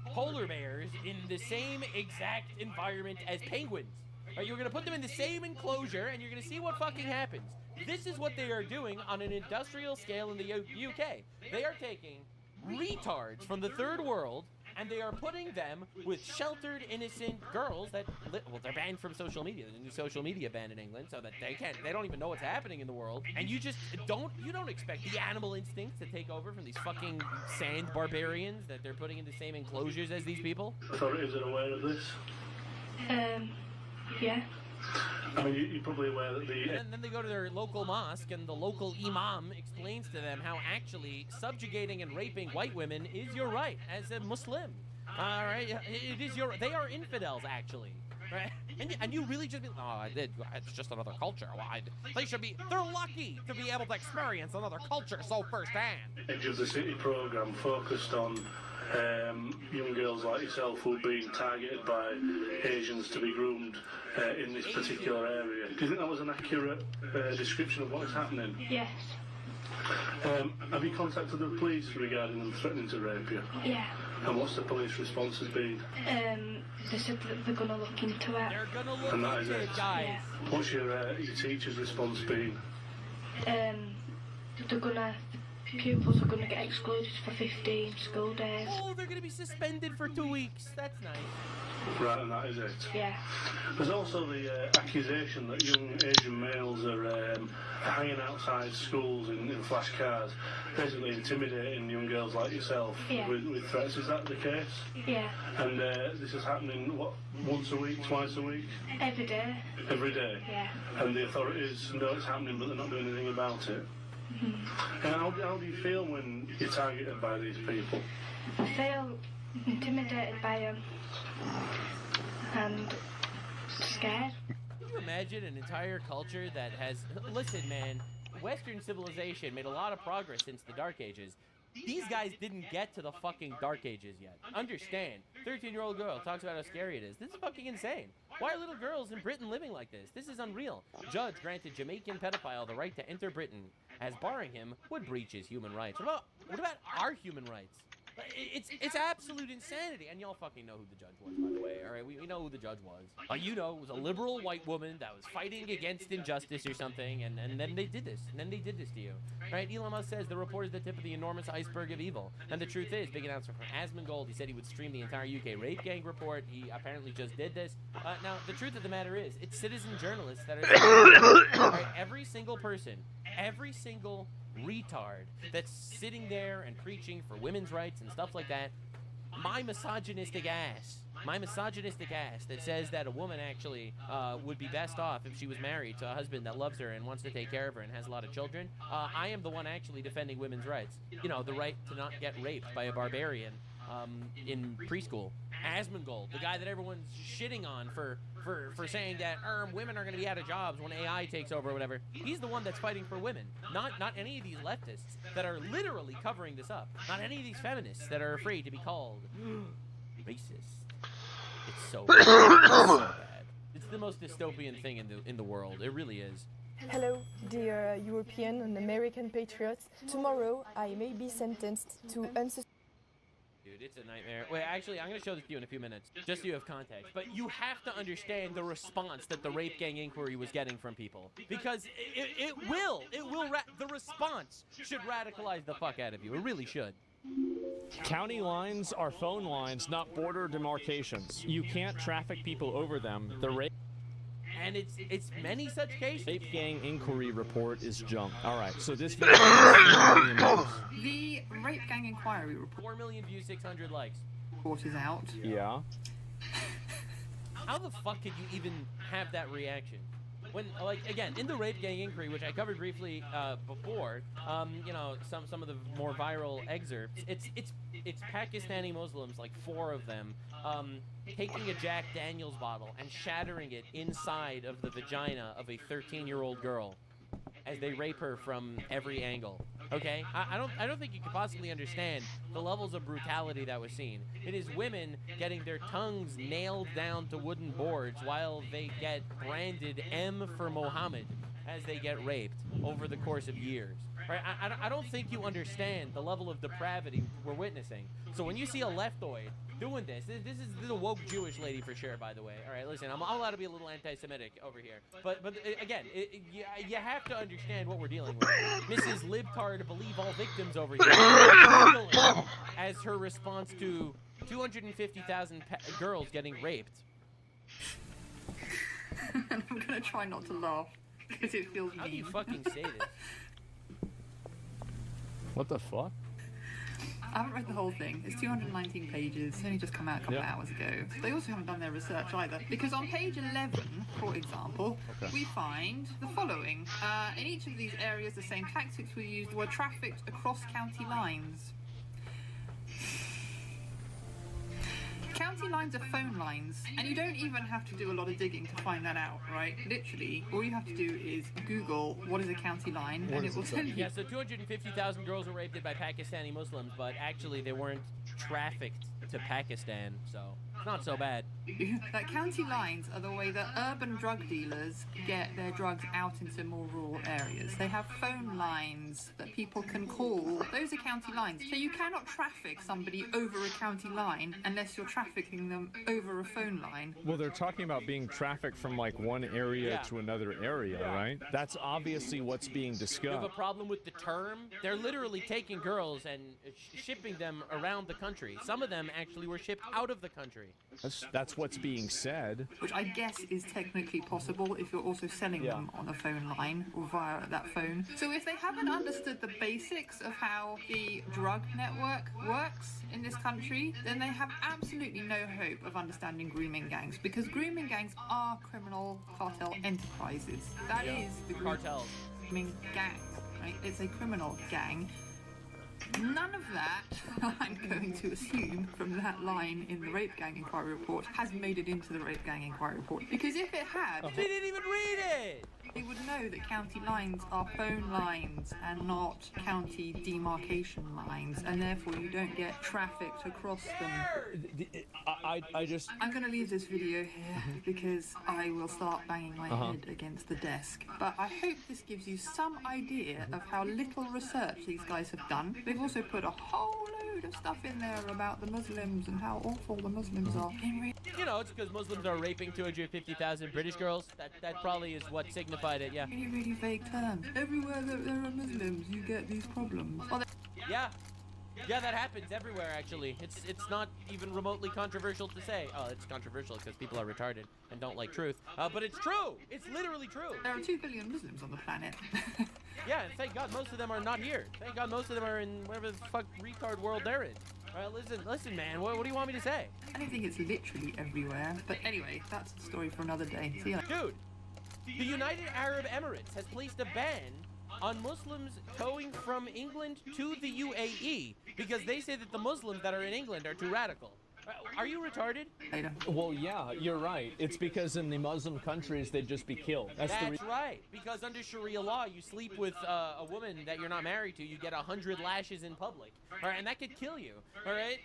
polar bears in the same exact environment as penguins. Right? You're going to put them in the same enclosure, and you're going to see what fucking happens. This is what they are doing on an industrial scale in the UK. They are taking retards from the third world, and they are putting them with sheltered, innocent girls that, well, they're banned from social media. There's a new social media ban in England, so that they don't even know what's happening in the world. And you just don't expect the animal instincts to take over from these fucking sand barbarians that they're putting in the same enclosures as these people. Authorities are aware of this? Yeah. I mean, you're probably aware that the... And then they go to their local mosque, and the local imam explains to them how actually subjugating and raping white women is your right as a Muslim. All right, it is your... They are infidels, actually. right? And you really just be, it's just another culture. They're lucky to be able to experience another culture so firsthand. Edge of the City programme focused on young girls like yourself who are being targeted by Asians to be groomed in this particular area. Do you think that was an accurate description of what is happening? Yes. Have you contacted the police regarding them threatening to rape you? Yeah. And what's the police response has been? They said that they're going to look into it. They're going to look And that is into it, it, guys. Yeah. What's your teacher's response been? The pupils are going to get excluded for 15 school days. Oh, they're going to be suspended for 2 weeks. That's nice. Right, and that is it. Yeah. There's also the accusation that young Asian males are hanging outside schools in flash cars, basically intimidating young girls like yourself with threats. Is that the case? Yeah. And this is happening, what, once a week, twice a week? Every day. Every day? Yeah. And the authorities know it's happening, but they're not doing anything about it? And how do you feel when you're targeted by these people? I feel intimidated by them and scared. Can you imagine an entire culture that has... Listen, man, Western civilization made a lot of progress since the Dark Ages. These guys didn't get to the fucking Dark Ages yet. Understand. 13-year-old girl talks about how scary it is. This is fucking insane. Why are little girls in Britain living like this? This is unreal. Judge granted Jamaican pedophile the right to enter Britain, as barring him would breach his human rights. What about our human rights? It's absolute insanity. And y'all fucking know who the judge was, by the way. All right, we know who the judge was. You know, it was a liberal white woman that was fighting against injustice or something, and then they did this. And then they did this to you. Right? Elon Musk says the report is the tip of the enormous iceberg of evil. And the truth is, big announcement from Asmongold. He said he would stream the entire UK rape gang report. He apparently just did this. Now, the truth of the matter is, it's citizen journalists that are right, every single person, every single retard that's sitting there and preaching for women's rights and stuff like that, my misogynistic ass that says that a woman actually would be best off if she was married to a husband that loves her and wants to take care of her and has a lot of children, I am the one actually defending women's rights. You know, the right to not get raped by a barbarian in preschool. Asmongold, the guy that everyone's shitting on for saying that women are going to be out of jobs when AI takes over or whatever. He's the one that's fighting for women. Not any of these leftists that are literally covering this up. Not any of these feminists that are afraid to be called racist. It's so bad. It's so bad. It's the most dystopian thing in the world. It really is. Hello, dear European and American patriots. Tomorrow I may be sentenced to Dude, it's a nightmare. Wait, actually, I'm going to show this to you in a few minutes, just so you have context. But you have to understand the response that the rape gang inquiry was getting from people. Because the response should radicalize the fuck out of you. It really should. County lines are phone lines, not border demarcations. You can't traffic people over them. The rape... And it's many such cases. Rape gang inquiry report is junk. All right, so this The rape gang inquiry report. 4 million views, 600 likes. Report is out. Yeah. How the fuck could you even have that reaction? When, like, again, in the rape gang inquiry, which I covered briefly before, you know, some of the more viral excerpts, it's Pakistani Muslims, like 4 of them, taking a Jack Daniels bottle and shattering it inside of the vagina of a 13-year-old girl as they rape her from every angle. Okay? I don't think you could possibly understand the levels of brutality that was seen. It is women getting their tongues nailed down to wooden boards while they get branded M for Mohammed as they get raped over the course of years. Right? I don't think you understand the level of depravity we're witnessing. So when you see a leftoid doing this is a woke Jewish lady for sure, by the way. All right, listen, I'm allowed to be a little anti-Semitic over here. But again, you have to understand what we're dealing with. Mrs. Libtard Believe All Victims over here as her response to 250,000 girls getting raped. And I'm going to try not to laugh because it feels mean. How do you fucking say this? What the fuck? I haven't read the whole thing. It's 219 pages. It's only just come out a couple of hours ago. They also haven't done their research either. Because on page 11, for example, we find the following. In each of these areas, the same tactics were used were trafficked across county lines. County lines are phone lines, and you don't even have to do a lot of digging to find that out, right? Literally, all you have to do is Google what is a county line, and it will tell you. Yeah, so 250,000 girls were raped by Pakistani Muslims, but actually they weren't trafficked to Pakistan, so it's not so bad. That county lines are the way that urban drug dealers get their drugs out into more rural areas. They have phone lines that people can call. Those are county lines. So you cannot traffic somebody over a county line unless you're trafficking them over a phone line. Well, they're talking about being trafficked from like one area to another area, right? That's obviously what's being discussed. You have a problem with the term? They're literally taking girls and shipping them around the country. Some of them actually were shipped out of the country. That's what's being said. Which I guess is technically possible if you're also selling them on a phone line or via that phone. So if they haven't understood the basics of how the drug network works in this country, then they have absolutely no hope of understanding grooming gangs, because grooming gangs are criminal cartel enterprises. That is the cartels. Grooming gang, right? It's a criminal gang. None of that, I'm going to assume from that line in the Rape Gang Inquiry Report, has made it into the Rape Gang Inquiry Report. Because if it had... They didn't even read it! They would know that county lines are phone lines and not county demarcation lines, and therefore you don't get trafficked across them. I'm going to leave this video here because I will start banging my head against the desk. But I hope this gives you some idea of how little research these guys have done. They've also put a whole load of stuff in there about the Muslims and how awful the Muslims are. You know, it's because Muslims are raping 250,000 British girls. That probably is what signified it, yeah. Really, really vague terms. Everywhere that there are Muslims, you get these problems. Yeah, that happens everywhere, actually. It's not even remotely controversial to say. Oh, it's controversial because people are retarded and don't like truth. But it's true. It's literally true. There are 2 billion Muslims on the planet. Yeah, and thank God most of them are not here. Thank God most of them are in whatever the fuck retard world they're in. All right, listen, man. What do you want me to say? I don't think it's literally everywhere. But anyway, that's a story for another day. See you later. Dude, the United Arab Emirates has placed a ban on Muslims going from England to the UAE because they say that the Muslims that are in England are too radical. Are you retarded? Well, yeah, you're right. It's because in the Muslim countries, they'd just be killed. That's right. Because under Sharia law, you sleep with a woman that you're not married to, you get 100 lashes in public. All right, and that could kill you. All right,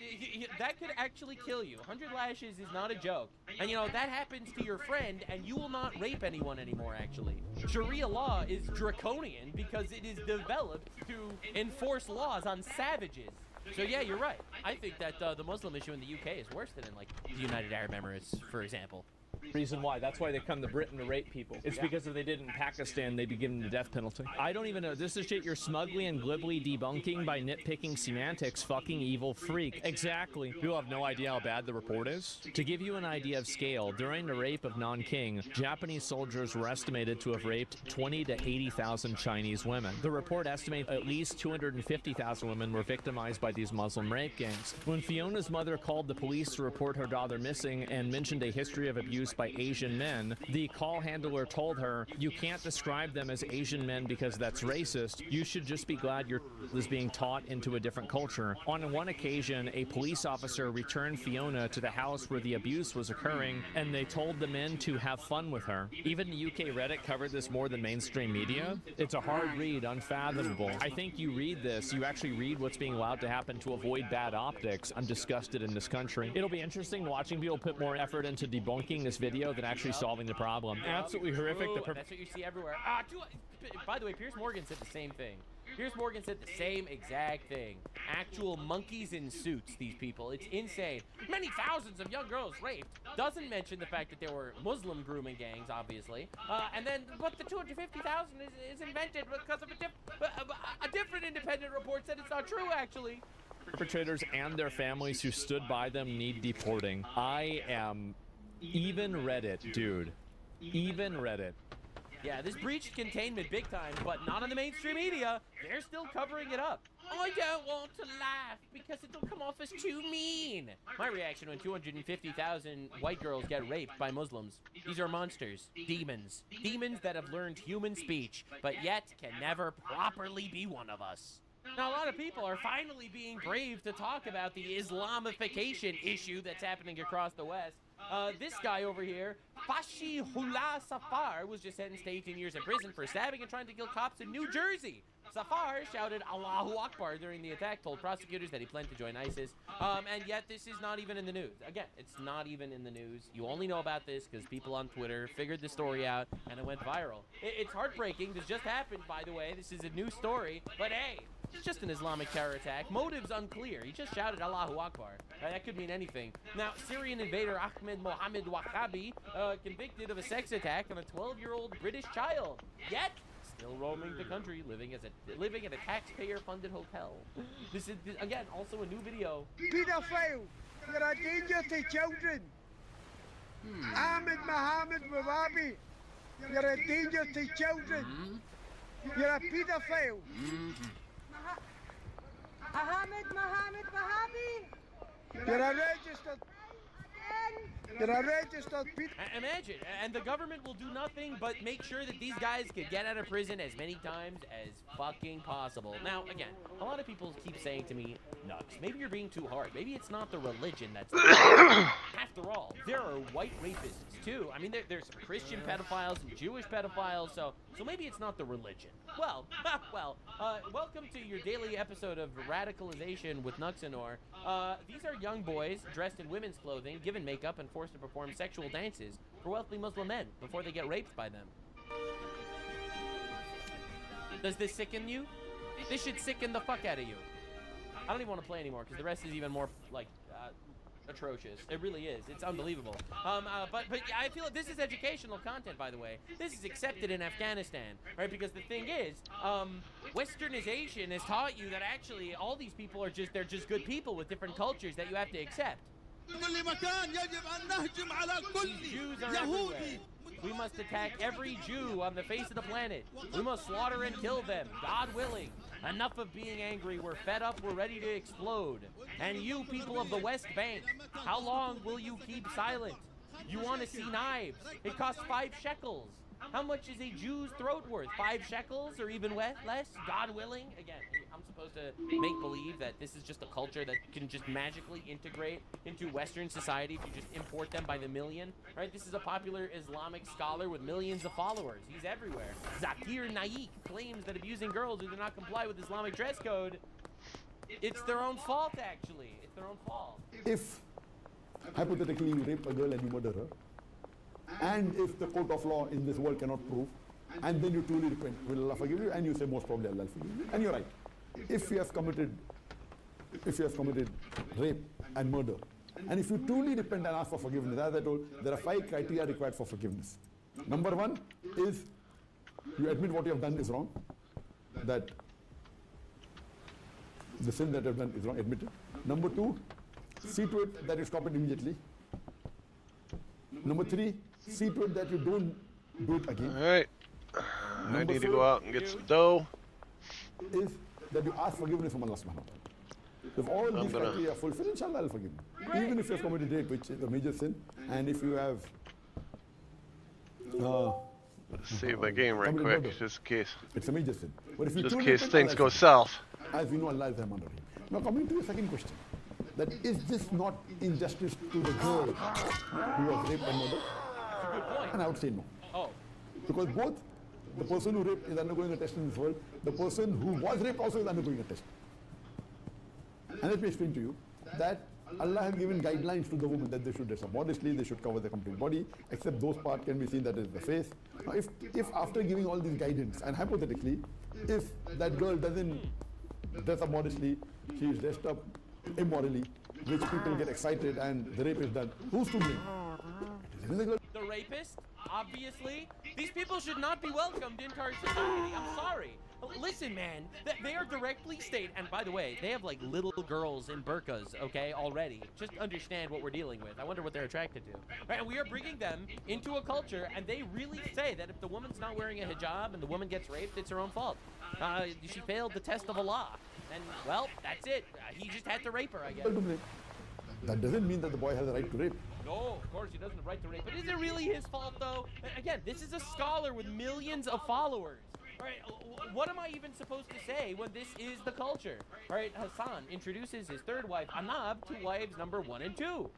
that could actually kill you. 100 lashes is not a joke. And you know, that happens to your friend, and you will not rape anyone anymore, actually. Sharia law is draconian because it is developed to enforce laws on savages. So yeah, you're right. I think that the Muslim issue in the UK is worse than in like the United Arab Emirates, for example. Reason why. That's why they come to Britain to rape people. It's because if they did in Pakistan, they'd be given the death penalty. I don't even know. This is shit you're smugly and glibly debunking by nitpicking semantics, fucking evil freak. Exactly. People have no idea how bad the report is. To give you an idea of scale, during the rape of Nanking, Japanese soldiers were estimated to have raped 20 to 80,000 Chinese women. The report estimates at least 250,000 women were victimized by these Muslim rape gangs. When Fiona's mother called the police to report her daughter missing and mentioned a history of abuse by Asian men, the call handler told her, "You can't describe them as Asian men because that's racist. You should just be glad your child is being taught into a different culture." On one occasion, a police officer returned Fiona to the house where the abuse was occurring, and they told the men to have fun with her. Even the UK Reddit covered this more than mainstream media. It's a hard read, unfathomable. I think you read this, you actually read what's being allowed to happen to avoid bad optics. I'm disgusted in this country. It'll be interesting watching people put more effort into debunking this video than actually solving the problem. Absolutely horrific. That's what you see everywhere. By the way, Piers Morgan said the same thing. Piers Morgan said the same exact thing. Actual monkeys in suits, these people. It's insane. Many thousands of young girls raped. Doesn't mention the fact that there were Muslim grooming gangs, obviously. But the 250,000 is invented because of a different independent report said it's not true, actually. Perpetrators and their families who stood by them need deporting. Even Reddit, dude. Even Reddit. Yeah, this breached containment big time, but not on the mainstream media. They're still covering it up. I don't want to laugh because it'll come off as too mean. My reaction when 250,000 white girls get raped by Muslims. These are monsters, demons. Demons that have learned human speech, but yet can never properly be one of us. Now, a lot of people are finally being brave to talk about the Islamification issue that's happening across the West. This guy over here, Fashihullah Safar, was just sentenced to 18 years in prison for stabbing and trying to kill cops in New Jersey. Safar shouted Allahu Akbar during the attack, told prosecutors that he planned to join ISIS, and yet this is not even in the news. Again, it's not even in the news. You only know about this because people on Twitter figured the story out, and it went viral. It's heartbreaking. This just happened, by the way. This is a new story, but hey, it's just an Islamic terror attack. Motives unclear. He just shouted Allahu Akbar. That could mean anything. Now, Syrian invader Ahmed Mohammed Wahhabi, convicted of a sex attack on a 12-year-old British child. Yet, still roaming the country, living at a taxpayer-funded hotel. This is, again, also a new video. Pedophile, you're a danger to children. Ahmed Mohammed Wahhabi, you're a danger to children. You're a pedophile. Ahmed Mohammed Wahhabi. You're a registered. You're a registered pedophile. Imagine, and the government will do nothing but make sure that these guys can get out of prison as many times as fucking possible. Now, again, a lot of people keep saying to me, Nux, maybe you're being too hard. Maybe it's not the religion that's the After all, there are white rapists too. I mean, there's some Christian pedophiles and Jewish pedophiles, so maybe it's not the religion. Well, welcome to your daily episode of Radicalization with Nuxanor. These are young boys dressed in women's clothing, given makeup, and forced to perform sexual dances for wealthy Muslim men before they get raped by them. Does this sicken you? This should sicken the fuck out of you. I don't even want to play anymore because the rest is even more, like, atrocious. It really is. It's unbelievable. But I feel like this is educational content, by the way. This is accepted in Afghanistan, right? Because the thing is, Westernization has taught you that actually all these people are they're just good people with different cultures that you have to accept. These Jews are everywhere. We must attack every Jew on the face of the planet. We must slaughter and kill them, God willing. Enough of being angry. We're fed up. We're ready to explode. And you people of the West Bank, how long will you keep silent? You want to see knives? It costs 5 shekels. How much is a Jew's throat worth? 5 shekels or even less? God willing? Again, I'm supposed to make believe that this is just a culture that can just magically integrate into Western society if you just import them by the million, right? This is a popular Islamic scholar with millions of followers. He's everywhere. Zakir Naik claims that abusing girls who do not comply with Islamic dress code, it's their own fault, actually. It's their own fault. If, hypothetically, you rape a girl and you murder her, and if the court of law in this world cannot prove, and then you truly repent, will Allah forgive you? And you say most probably Allah will forgive you. And you're right. If you have committed rape and murder, and if you truly repent and ask for forgiveness, as I told, there are 5 criteria required for forgiveness. Number 1 is you admit what you have done is wrong, that the sin that you have done is wrong, admit it. Number 2, see to it that you stop it immediately. Number 3, see to it that you don't do it again. Alright. I need to go out and get some dough. Is that you ask forgiveness from Allah subhanahu wa ta'ala. If all these criteria are fulfilled, inshallah I'll forgive you. Even if you have committed rape, which is a major sin, and if you have let's save my game right quick, murder, just in case. It's a major sin. But if you just in case things go south. As we know, Allah is Rahman Rahim. Now coming to the second question. That is this not injustice to the girl who was raped and murdered? That's a good point. And I would say no. Oh. Because both the person who raped is undergoing a test in this world, the person who was raped also is undergoing a test. And let me explain to you that Allah has given guidelines to the woman that they should dress up modestly, they should cover their complete body, except those parts can be seen that is the face. Now if after giving all these guidance, and hypothetically, if that girl doesn't dress up modestly, she is dressed up immorally, which people get excited and the rape is done, who's to blame? The rapist, obviously. These people should not be welcomed into our society. I'm sorry. Listen, man, they are directly stated, and by the way, they have like little girls in burqas, okay, already. Just understand what we're dealing with. I wonder what they're attracted to. Right, and we are bringing them into a culture, and they really say that if the woman's not wearing a hijab and the woman gets raped, it's her own fault. She failed the test of Allah. And, well, that's it. He just had to rape her, I guess. That doesn't mean that the boy has a right to rape. No, of course he doesn't have the right to rape. But is it really his fault, though? Again, this is a scholar with millions of followers. All right, what am I even supposed to say when this is the culture? All right, Hassan introduces his third wife, Anab, to wives number 1 and 2.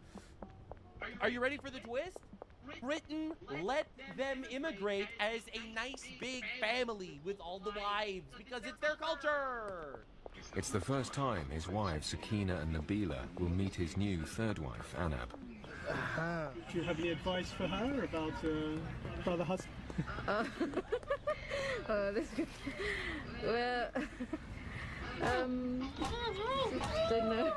Are you ready for the twist? Britain let them immigrate as a nice big family with all the wives because it's their culture. It's the first time his wives Sakina and Nabila will meet his new third wife, Anab. Do you have any advice for her about the husband? Well, don't know.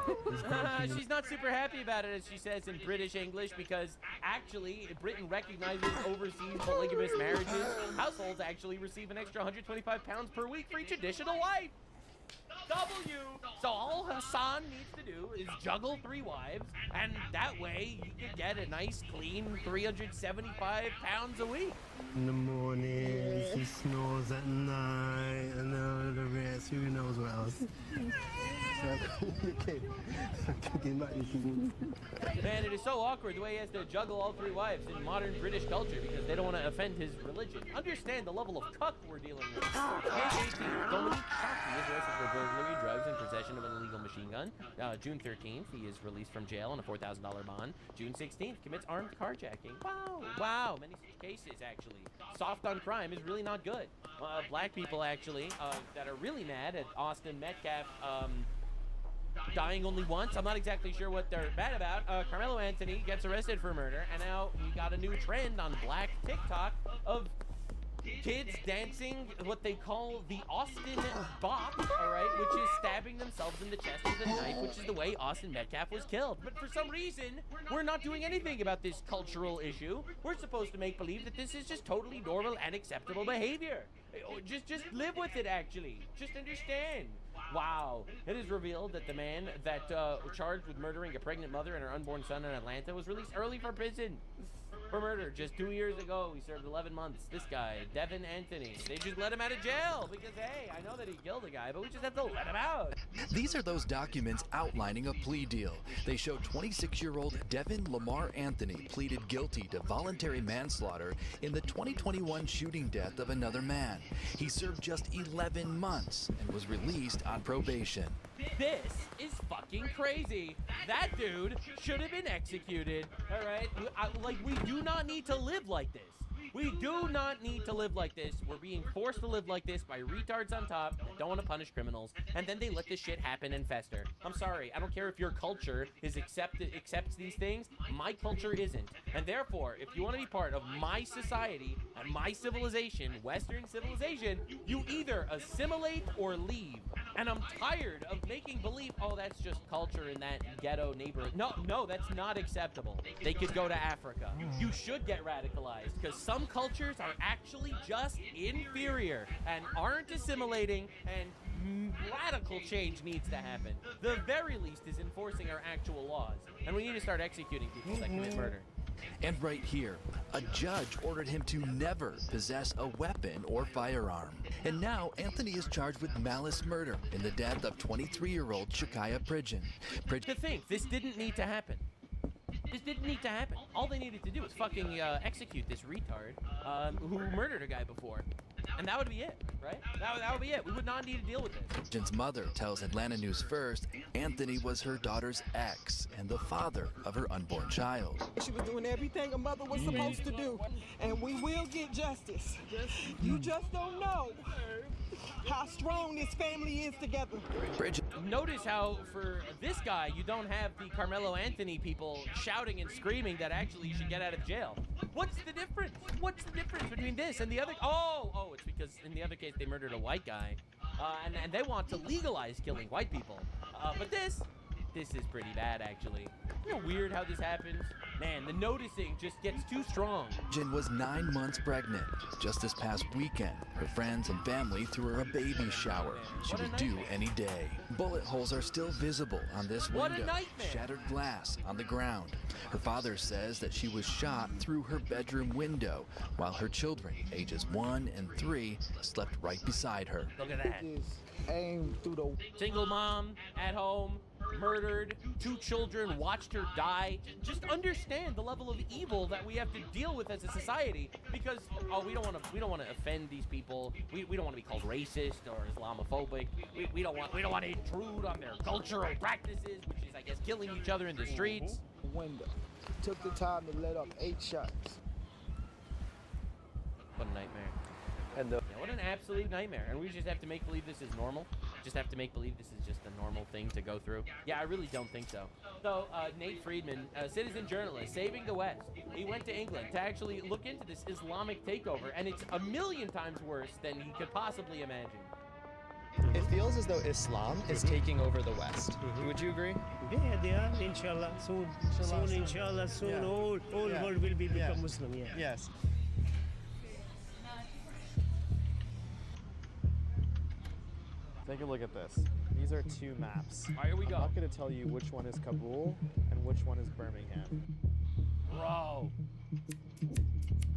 She's not super happy about it, as she says in British English, because actually Britain recognizes overseas polygamous marriages. Households actually receive an extra £125 per week for each additional wife. W. So all Hassan needs to do is juggle 3 wives, and that way you can get a nice clean £375 a week. In the morning, she snores at night, and then the rest, who knows what else. Man, it is so awkward the way he has to juggle all 3 wives in modern British culture because they don't want to offend his religion. Understand the level of cuck we're dealing with. May 18th, Dominique Chaki is arrested for burglary, drugs, and possession of an illegal machine gun. June 13th, he is released from jail on a $4,000 bond. June 16th, commits armed carjacking. Wow, many such cases, actually. Soft on crime is really not good. Black people, actually, that are really mad at Austin Metcalf, dying only once. I'm not exactly sure what they're mad about. Carmelo Anthony gets arrested for murder, and now we got a new trend on Black TikTok of kids dancing what they call the Austin Bop, all right, which is stabbing themselves in the chest with a knife, which is the way Austin Metcalf was killed. But for some reason, we're not doing anything about this cultural issue. We're supposed to make believe that this is just totally normal and acceptable behavior. Just live with it, actually. Just understand. Wow. It is revealed that the man that was charged with murdering a pregnant mother and her unborn son in Atlanta was released early from prison for murder just 2 years ago. He served 11 months. This guy, Devin Anthony, they just let him out of jail because, hey, I know that he killed a guy, but we just have to let him out. These are those documents outlining a plea deal. They show 26-year-old Devin Lamar Anthony pleaded guilty to voluntary manslaughter in the 2021 shooting death of another man. He served just 11 months and was released on probation. This is fucking crazy. That dude should have been executed, all right? We do not need to live like this. We do not need to live like this. We're being forced to live like this by retards on top that don't want to punish criminals, and then they let this shit happen and fester. I'm sorry. I don't care if your culture is accepts these things. My culture isn't. And therefore, if you want to be part of my society and my civilization, Western civilization, you either assimilate or leave. And I'm tired of making believe, oh, that's just culture in that ghetto neighborhood. No, that's not acceptable. They could go to Africa. You should get radicalized, because some cultures are actually just inferior and aren't assimilating, and radical change needs to happen. The very least is enforcing our actual laws. And we need to start executing people that commit murder. And right here, a judge ordered him to never possess a weapon or firearm. And now Anthony is charged with malice murder in the death of 23-year-old Shakaya Pridgen. To think, this didn't need to happen. This didn't need to happen. All they needed to do was fucking execute this retard who murdered a guy before. And that would be it, right? That would be it. We would not need to deal with this. Pridgen's mother tells Atlanta News First Anthony was her daughter's ex and the father of her unborn child. She was doing everything a mother was supposed to do, and we will get justice. You just don't know how strong this family is together. Notice how for this guy you don't have the Carmelo Anthony people shouting and screaming that actually you should get out of jail. What's the difference? What's the difference between this and the other? Oh, it's because in the other case they murdered a white guy, and they want to legalize killing white people. But this is pretty bad, actually. Isn't it weird how this happens? Man, the noticing just gets too strong. Jen was 9 months pregnant. Just this past weekend, her friends and family threw her a baby shower. She was due any day. Bullet holes are still visible on this window. Shattered glass on the ground. Her father says that she was shot through her bedroom window, while her children, ages 1 and 3, slept right beside her. Look at that. Single mom, at home, murdered, 2 children watched her die. Just understand the level of evil that we have to deal with as a society, because we don't want to offend these people. We don't want to be called racist or Islamophobic. We don't want to intrude on their cultural practices, which is, I guess, killing each other in the streets. Window. Took the time to let off 8 shots. What a nightmare. And what an absolute nightmare. And we just have to make believe this is normal. Just have to make believe this is just a normal thing to go through. Yeah, I really don't think so. So, Nate Friedman, a citizen journalist, saving the West. He went to England to actually look into this Islamic takeover, and it's a million times worse than he could possibly imagine. It feels as though Islam is taking over the West. Would you agree? Yeah, they are, inshallah. Soon, inshallah, soon, all world will become Muslim, yeah. Yes. Take a look at this. These are 2 maps. All right, here we go. I'm not going to tell you which one is Kabul and which one is Birmingham. Bro.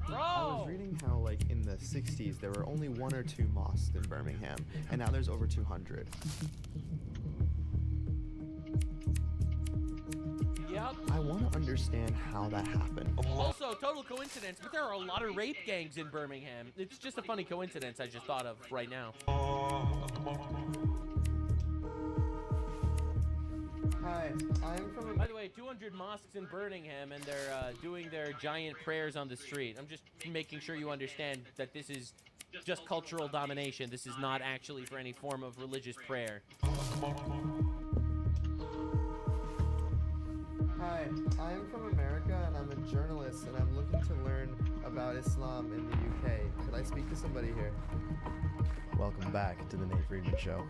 I was reading how, like, in the 60s, there were only 1 or 2 mosques in Birmingham, and now there's over 200. Yep. I want to understand how that happened. Also, total coincidence, but there are a lot of rape gangs in Birmingham. It's just a funny coincidence I just thought of right now. Hi, I'm from... By the way, 200 mosques in Birmingham, and they're doing their giant prayers on the street. I'm just making sure you understand that this is just cultural domination. This is not actually for any form of religious prayer. Hi, I'm from America, and I'm a journalist, and I'm looking to learn about Islam in the UK. Could I speak to somebody here? Welcome back to the Nate Friedman Show.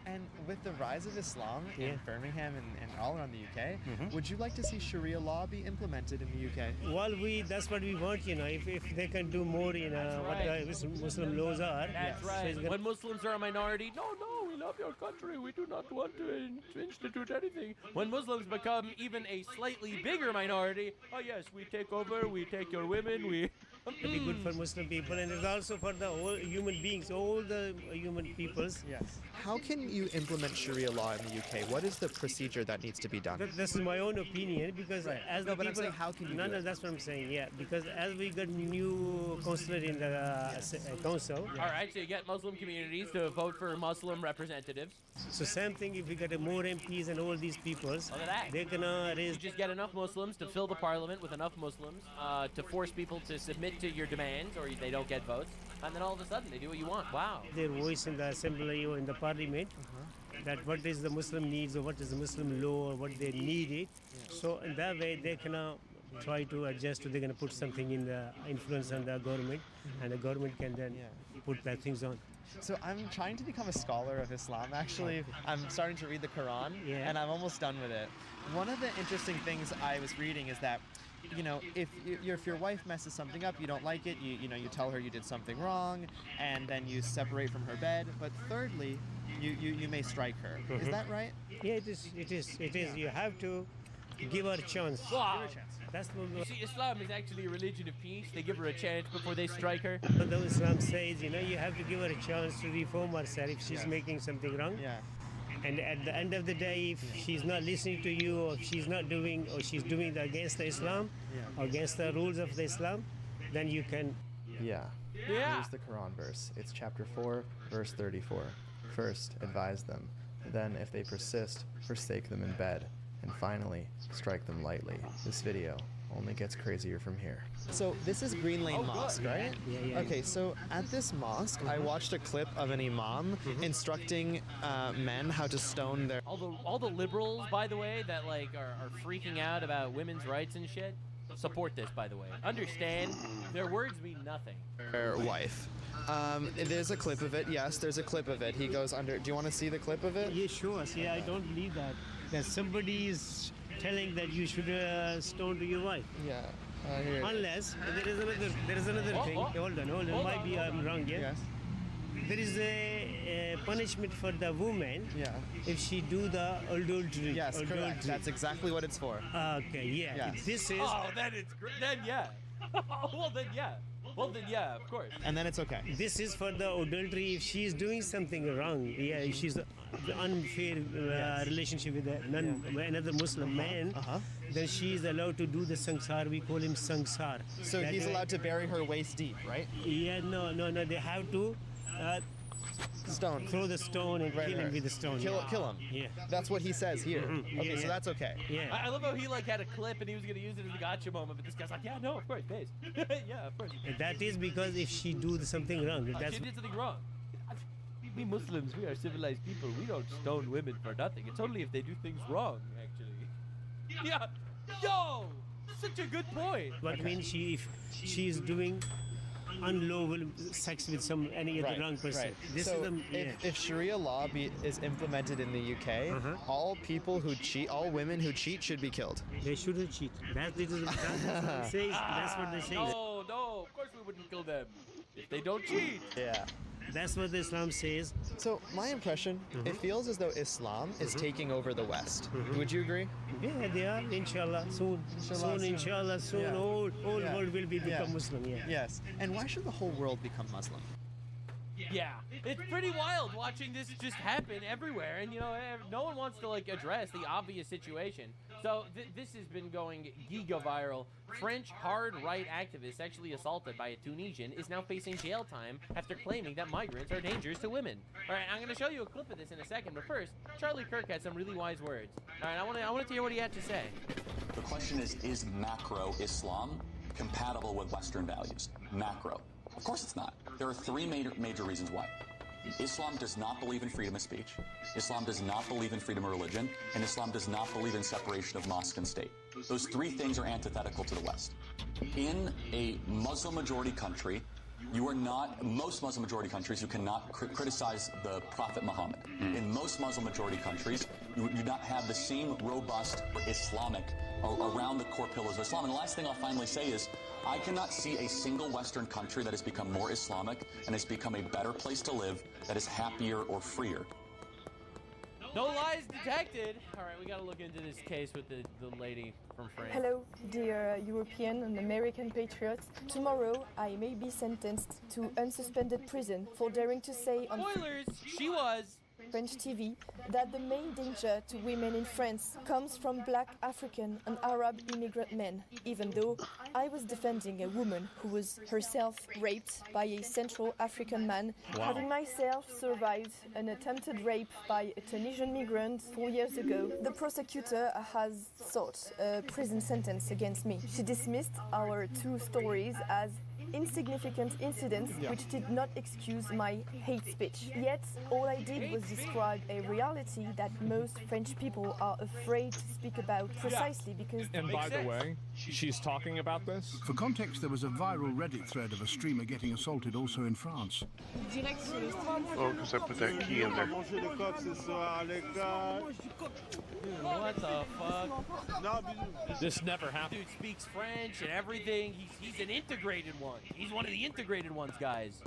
And with the rise of Islam in Birmingham and all around the UK, would you like to see Sharia law be implemented in the UK? Well, that's what we want, if they can do more, what the Muslim laws are. That's right. So when Muslims are a minority, no, we love your country. We do not want to institute anything. When Muslims become even a slightly bigger minority, oh yes, we take over, we take your women, we... It'll be good for Muslim people, and it's also for the whole human beings, all the human peoples. Yes. How can you implement Sharia law in the UK? What is the procedure that needs to be done? This is my own opinion, because as the but I'm people... saying, how can you do it? that's what I'm saying, yeah. Because as we got new consular in the council... All right, so you get Muslim communities to vote for Muslim representatives. So same thing, if we get more MPs and all these peoples, Look at that. they're gonna raise... You just get enough Muslims to fill the parliament with enough Muslims to force people to submit to your demands, or they don't get votes, and then all of a sudden they do what you want. Wow. Their voice in the assembly or in the parliament, that what is the Muslim needs or what is the Muslim law or what they need it. So in that way they can try to adjust, or they're going to put something in the influence on the government, and the government can then put that things on. So I'm trying to become a scholar of Islam, actually. I'm starting to read the Quran, and I'm almost done with it. One of the interesting things I was reading is that, if your wife messes something up, you don't like it, you tell her you did something wrong, and then you separate from her bed. But thirdly, you may strike her. Is that right? Yeah, it is. You have to give her a chance. Wow. That's You see, Islam is actually a religion of peace. They give her a chance before they strike her. But the Islam says, you have to give her a chance to reform herself if she's making something wrong. Yeah. And at the end of the day, if she's not listening to you, or she's not doing, or she's doing against the Islam, or against the rules of the Islam, then you can... Yeah. Here's the Quran verse. It's chapter 4, verse 34. First, advise them. Then, if they persist, forsake them in bed. And finally, strike them lightly. This video only gets crazier from here. So this is Green Lane Mosque, right? Yeah. Okay, so at this mosque, I watched a clip of an imam instructing men how to stone their... All the liberals, by the way, that are freaking out about women's rights and shit, support this, by the way. Understand, their words mean nothing. Their wife. There's a clip of it. Yes, there's a clip of it. He goes under... Do you want to see the clip of it? Yeah, sure. See, I don't believe that somebody is telling that you should stone to your wife. Yeah. Unless there is another thing. Hold on. Might be I'm wrong. Yeah. Yes. There is a punishment for the woman. Yeah. If she do the adultery. Yes, correct. That's exactly what it's for. Okay. Yeah. Yes. If this is. Oh, then it's great. Then yeah. Well, then yeah. Well, then, yeah, of course. And then it's okay. This is for the adultery. If she is doing something wrong, if she's unfair relationship with another Muslim man, then she is allowed to do the sangsar. We call him sangsar. So That he's way- allowed to bury her waist deep, right? Yeah, no. They have to stone. Throw the stone and kill him with the stone. Kill him. Yeah. That's what he says here. Okay, so that's okay. Yeah. I love how he like had a clip and he was gonna use it as a gotcha moment, but this guy's like, yeah, no, of course, base. Yeah, of course. And that is because if she do something wrong, that's She did something wrong. We Muslims, we are civilized people. We don't stone women for nothing. It's only if they do things wrong, actually. Yeah. Yo, such a good point. what means if she is doing unlawful sex with any other wrong person. Right. This So is the if Sharia law is implemented in the UK, all people who cheat, all women who cheat should be killed. They shouldn't cheat. That's what it says. That's what they say. No, of course we wouldn't kill them if they don't cheat. Yeah. That's what Islam says. So my impression, it feels as though Islam is taking over the West. Would you agree? Yeah, they are. Inshallah, soon. Inshallah, soon. Yeah. All Yeah. world will become Yeah. Muslim. Yeah. Yes. And why should the whole world become Muslim? Yeah, it's pretty wild watching this just happen everywhere, and no one wants to like address the obvious situation. So this has been going giga viral. French hard right activist sexually assaulted by a Tunisian is now facing jail time after claiming that migrants are dangerous to women. All right, I'm gonna show you a clip of this in a second, but first, Charlie Kirk had some really wise words. All right, I want to hear what he had to say. The question is macro Islam compatible with Western values? Macro. Of course it's not. There are three major reasons why. Islam does not believe in freedom of speech. Islam does not believe in freedom of religion. And Islam does not believe in separation of mosque and state. Those three things are antithetical to the West. In a Muslim majority country, most Muslim majority countries, you cannot criticize the Prophet Muhammad. In most Muslim majority countries, you do not have the same robust Islamic around the core pillars of Islam. And the last thing I'll finally say is, I cannot see a single Western country that has become more Islamic and has become a better place to live that is happier or freer. No lies detected. All right, we got to look into this case with the lady from France. Hello, dear European and American patriots. Tomorrow, I may be sentenced to unsuspended prison for daring to say on Spoilers, she was French TV that the main danger to women in France comes from black African and Arab immigrant men, even though I was defending a woman who was herself raped by a Central African man, having myself survived an attempted rape by a Tunisian migrant 4 years ago. The prosecutor has sought a prison sentence against me. She dismissed our two stories as insignificant incidents which did not excuse my hate speech. Yet, all I did was describe a reality that most French people are afraid to speak about precisely because... And by the way, she's talking about this? For context, there was a viral Reddit thread of a streamer getting assaulted also in France. Oh, because I put that key in there. What the fuck? This never happened. Dude speaks French and everything. He's an integrated one. He's one of the integrated ones, guys.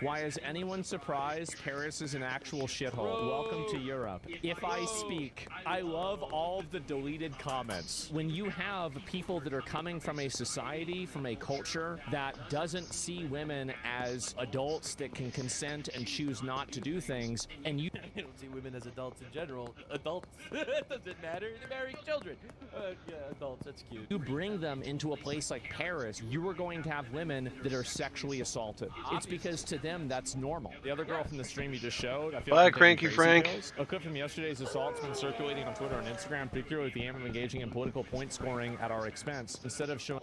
Why is anyone surprised Paris is an actual shithole? Welcome to Europe. If I speak, I love all of the deleted comments. When you have people that are coming from a society, from a culture that doesn't see women as adults that can consent and choose not to do things, and you don't see women as adults in general. Adults, it doesn't matter. They're marrying children. Yeah, adults, that's cute. You bring them into a place like Paris, you are going to have women that are sexually assaulted. It's because to them that's normal. The other girl from the stream you just showed, I feel Bye, like I'm taking Cranky crazy Frank. pills. A clip from yesterday's assault's been circulating on Twitter and Instagram, particularly with the aim of engaging in political point scoring at our expense, instead of showing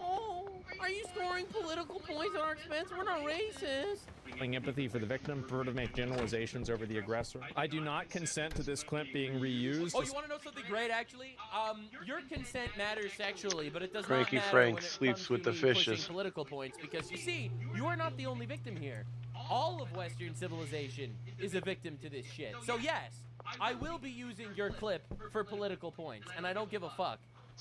Are you scoring political points at our expense? We're not racist. empathy for the victim, prefer to make generalizations over the aggressor. I do not consent to this clip being reused. Oh, you want to know something great, actually? Your consent matters sexually, but it does Cranky not matter Frank when it sleeps comes with to the me fishes. pushing political points, because you see, you are not the only victim here. All of Western civilization is a victim to this shit. So yes, I will be using your clip for political points, and I don't give a fuck.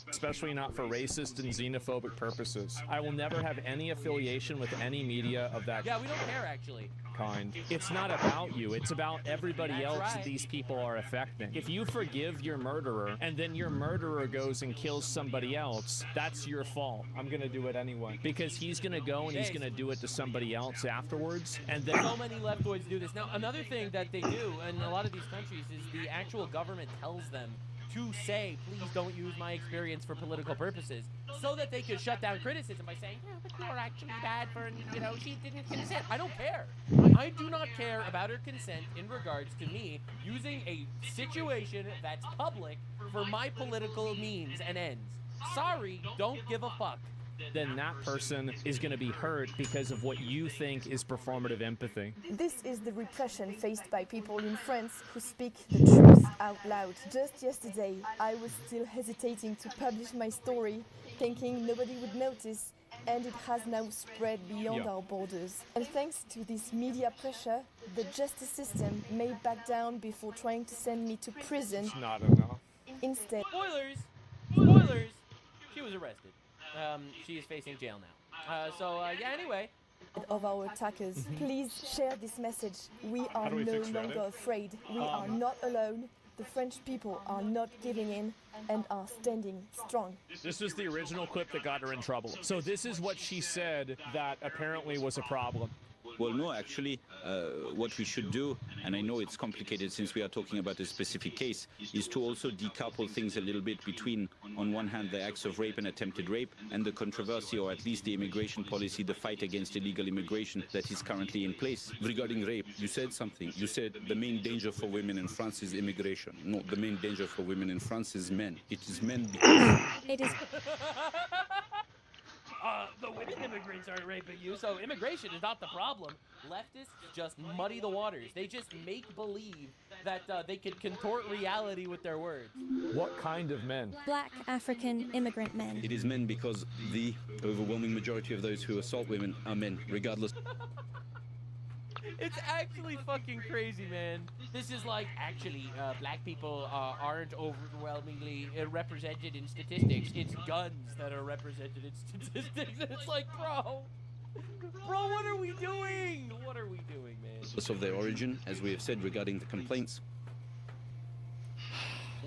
especially not for racist and xenophobic purposes. I will never have any affiliation with any media of that Yeah, we don't care, actually. kind. It's not about you, it's about everybody That's else right. that these people are affecting. If you forgive your murderer and then your murderer goes and kills somebody else, that's your fault. I'm gonna do it anyway. Because he's gonna go and he's gonna do it to somebody else afterwards, and then So many leftoids do this. Now, another thing that they do in a lot of these countries is the actual government tells them to say, please don't use my experience for political purposes, so that they could shut down criticism by saying, yeah, but you're actually bad for, you know, she didn't consent. I don't care. I do not care about her consent in regards to me using a situation that's public for my political means and ends. Sorry, don't give a fuck. then that person is going to be hurt because of what you think is performative empathy. This is the repression faced by people in France who speak the truth out loud. Just yesterday, I was still hesitating to publish my story, thinking nobody would notice, and it has now spread beyond our borders. And thanks to this media pressure, the justice system may back down before trying to send me to prison. It's not enough. Instead, Spoilers! She was arrested. She is facing jail now. Yeah, anyway. Of our attackers, please share this message. We are do we no fix Reddit? longer afraid. We are not alone. The French people are not giving in and are standing strong. This was the original clip that got her in trouble. So this is what she said that apparently was a problem. Well, no, actually, what we should do, and I know it's complicated since we are talking about a specific case, is to also decouple things a little bit between, on one hand, the acts of rape and attempted rape, and the controversy, or at least the immigration policy, the fight against illegal immigration that is currently in place. Regarding rape, you said something. You said the main danger for women in France is immigration. No, the main danger for women in France is men. It is men because... It is... The women immigrants aren't raping you, so immigration is not the problem. Leftists just muddy the waters. They just make believe that they can contort reality with their words. What kind of men? Black African immigrant men. It is men because the overwhelming majority of those who assault women are men, regardless. It's actually fucking crazy, man. This is like, actually, black people aren't overwhelmingly represented in statistics. It's guns that are represented in statistics. It's like, bro, what are we doing? What are we doing, man? Of their origin, as we have said regarding the complaints.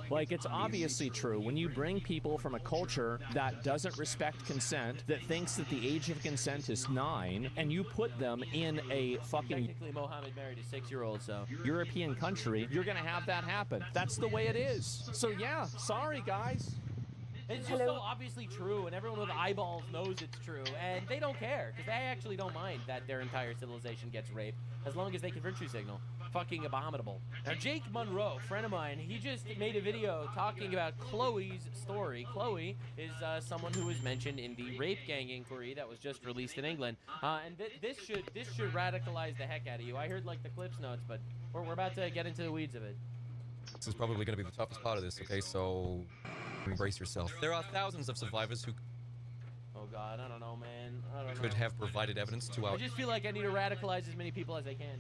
Like, it's obviously true when you bring people from a culture that doesn't respect consent, that thinks that the age of consent is 9, and you put them in a fucking Technically, Mohammed married a 6-year-old, so... European country, you're gonna have that happen. That's the way it is. So yeah, sorry guys. It's just so obviously true, and everyone with eyeballs knows it's true, and they don't care, because they actually don't mind that their entire civilization gets raped, as long as they can virtue signal. Fucking abominable. Now, Jake Monroe, friend of mine, he just made a video talking about Chloe's story. Chloe is someone who was mentioned in the rape gang inquiry that was just released in England, and this should radicalize the heck out of you. I heard like the Clips notes, but we're about to get into the weeds of it. This is probably going to be the toughest part of this, okay? So embrace yourself. There are thousands of survivors who Oh God, I don't know, man. I don't know. could have provided evidence to our I just feel like I need to radicalize as many people as I can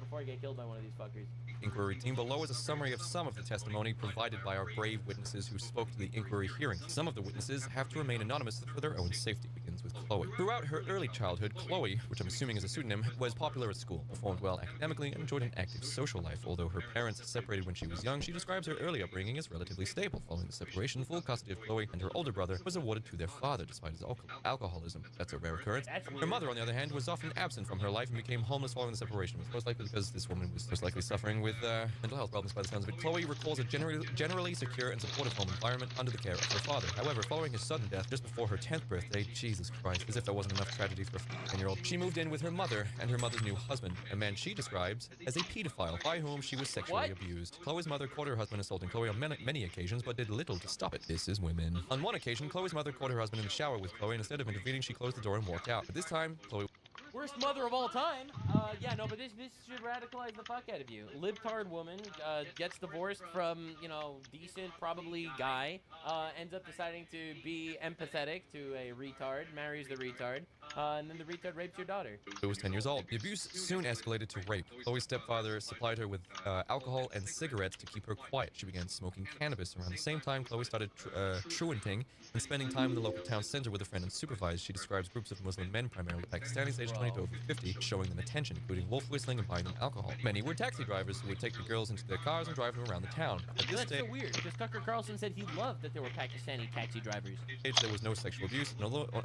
before I get killed by one of these fuckers. inquiry team. Below is a summary of some of the testimony provided by our brave witnesses who spoke to the inquiry hearing. Some of the witnesses have to remain anonymous for their own safety. Begins with Chloe. Throughout her early childhood, Chloe, which I'm assuming is a pseudonym, was popular at school, performed well academically, and enjoyed an active social life. Although her parents separated when she was young, she describes her early upbringing as relatively stable. Following the separation, full custody of Chloe and her older brother was awarded to their father despite his alcoholism. That's a rare occurrence. Her mother, on the other hand, was often absent from her life and became homeless following the separation. It was most likely because this woman was most likely suffering with mental health problems by the sounds of it. Chloe recalls a generally secure and supportive home environment under the care of her father. However, following his sudden death just before her 10th birthday, Jesus Christ, as if that wasn't enough tragedy for a 10-year-old, she moved in with her mother and her mother's new husband, a man she describes as a pedophile by whom she was sexually abused. Chloe's mother caught her husband assaulting Chloe on many occasions, but did little to stop it. This is women. On one occasion, Chloe's mother caught her husband in the shower with Chloe, and instead of intervening, she closed the door and walked out. But this time, Chloe... Worst mother of all time. Yeah, no, but this should radicalize the fuck out of you. Libtard woman gets divorced from, you know, decent, probably guy, ends up deciding to be empathetic to a retard, marries the retard, and then the retard rapes your daughter. It was 10 years old. The abuse soon escalated to rape. Chloe's stepfather supplied her with alcohol and cigarettes to keep her quiet. She began smoking cannabis. Around the same time, Chloe started truanting and spending time in the local town center with a friend and supervised. She describes groups of Muslim men, primarily Pakistanis aged 20 to over 50, showing them attention, including wolf whistling and buying them alcohol. Many were taxi drivers who would take the girls into their cars and drive them around the town. That's so weird, because Tucker Carlson said he loved that there were Pakistani taxi drivers. There was no sexual abuse,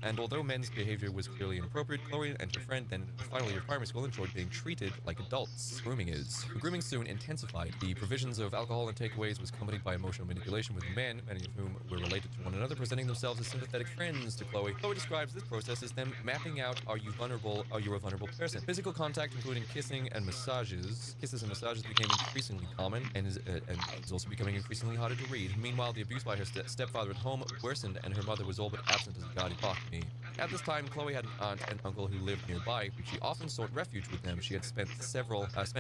and although men's behavior was clearly inappropriate, Chloe and her friend, then in the final year of primary school, enjoyed being treated like adults. Grooming soon intensified. The provisions of alcohol and takeaways was accompanied by emotional manipulation with men, many of whom were related to one another, presenting themselves as sympathetic friends to Chloe. Chloe describes this process as them mapping out, are you vulnerable, are you a vulnerable person? Physical contact, including kissing and massages. Kisses and massages became increasingly common and is also becoming increasingly harder to read. Meanwhile, the abuse by her stepfather at home worsened, and her mother was all but absent as a guardian. Fuck me. At this time, Chloe had an aunt and uncle who lived nearby. She often sought refuge with them. She had spent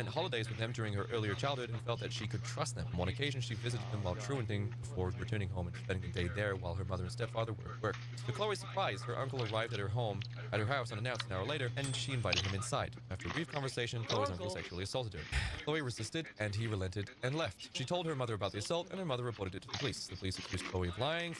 holidays with them during her earlier childhood and felt that she could trust them. On one occasion, she visited them while truanting before returning home and spending the day there while her mother and stepfather were at work. To Chloe's surprise, her uncle arrived at her house unannounced an hour later, and she invited him inside. After a brief conversation, Chloe's uncle sexually assaulted her. Chloe resisted, and he relented and left. She told her mother about the assault, and her mother reported it to the police. The police accused Chloe of lying,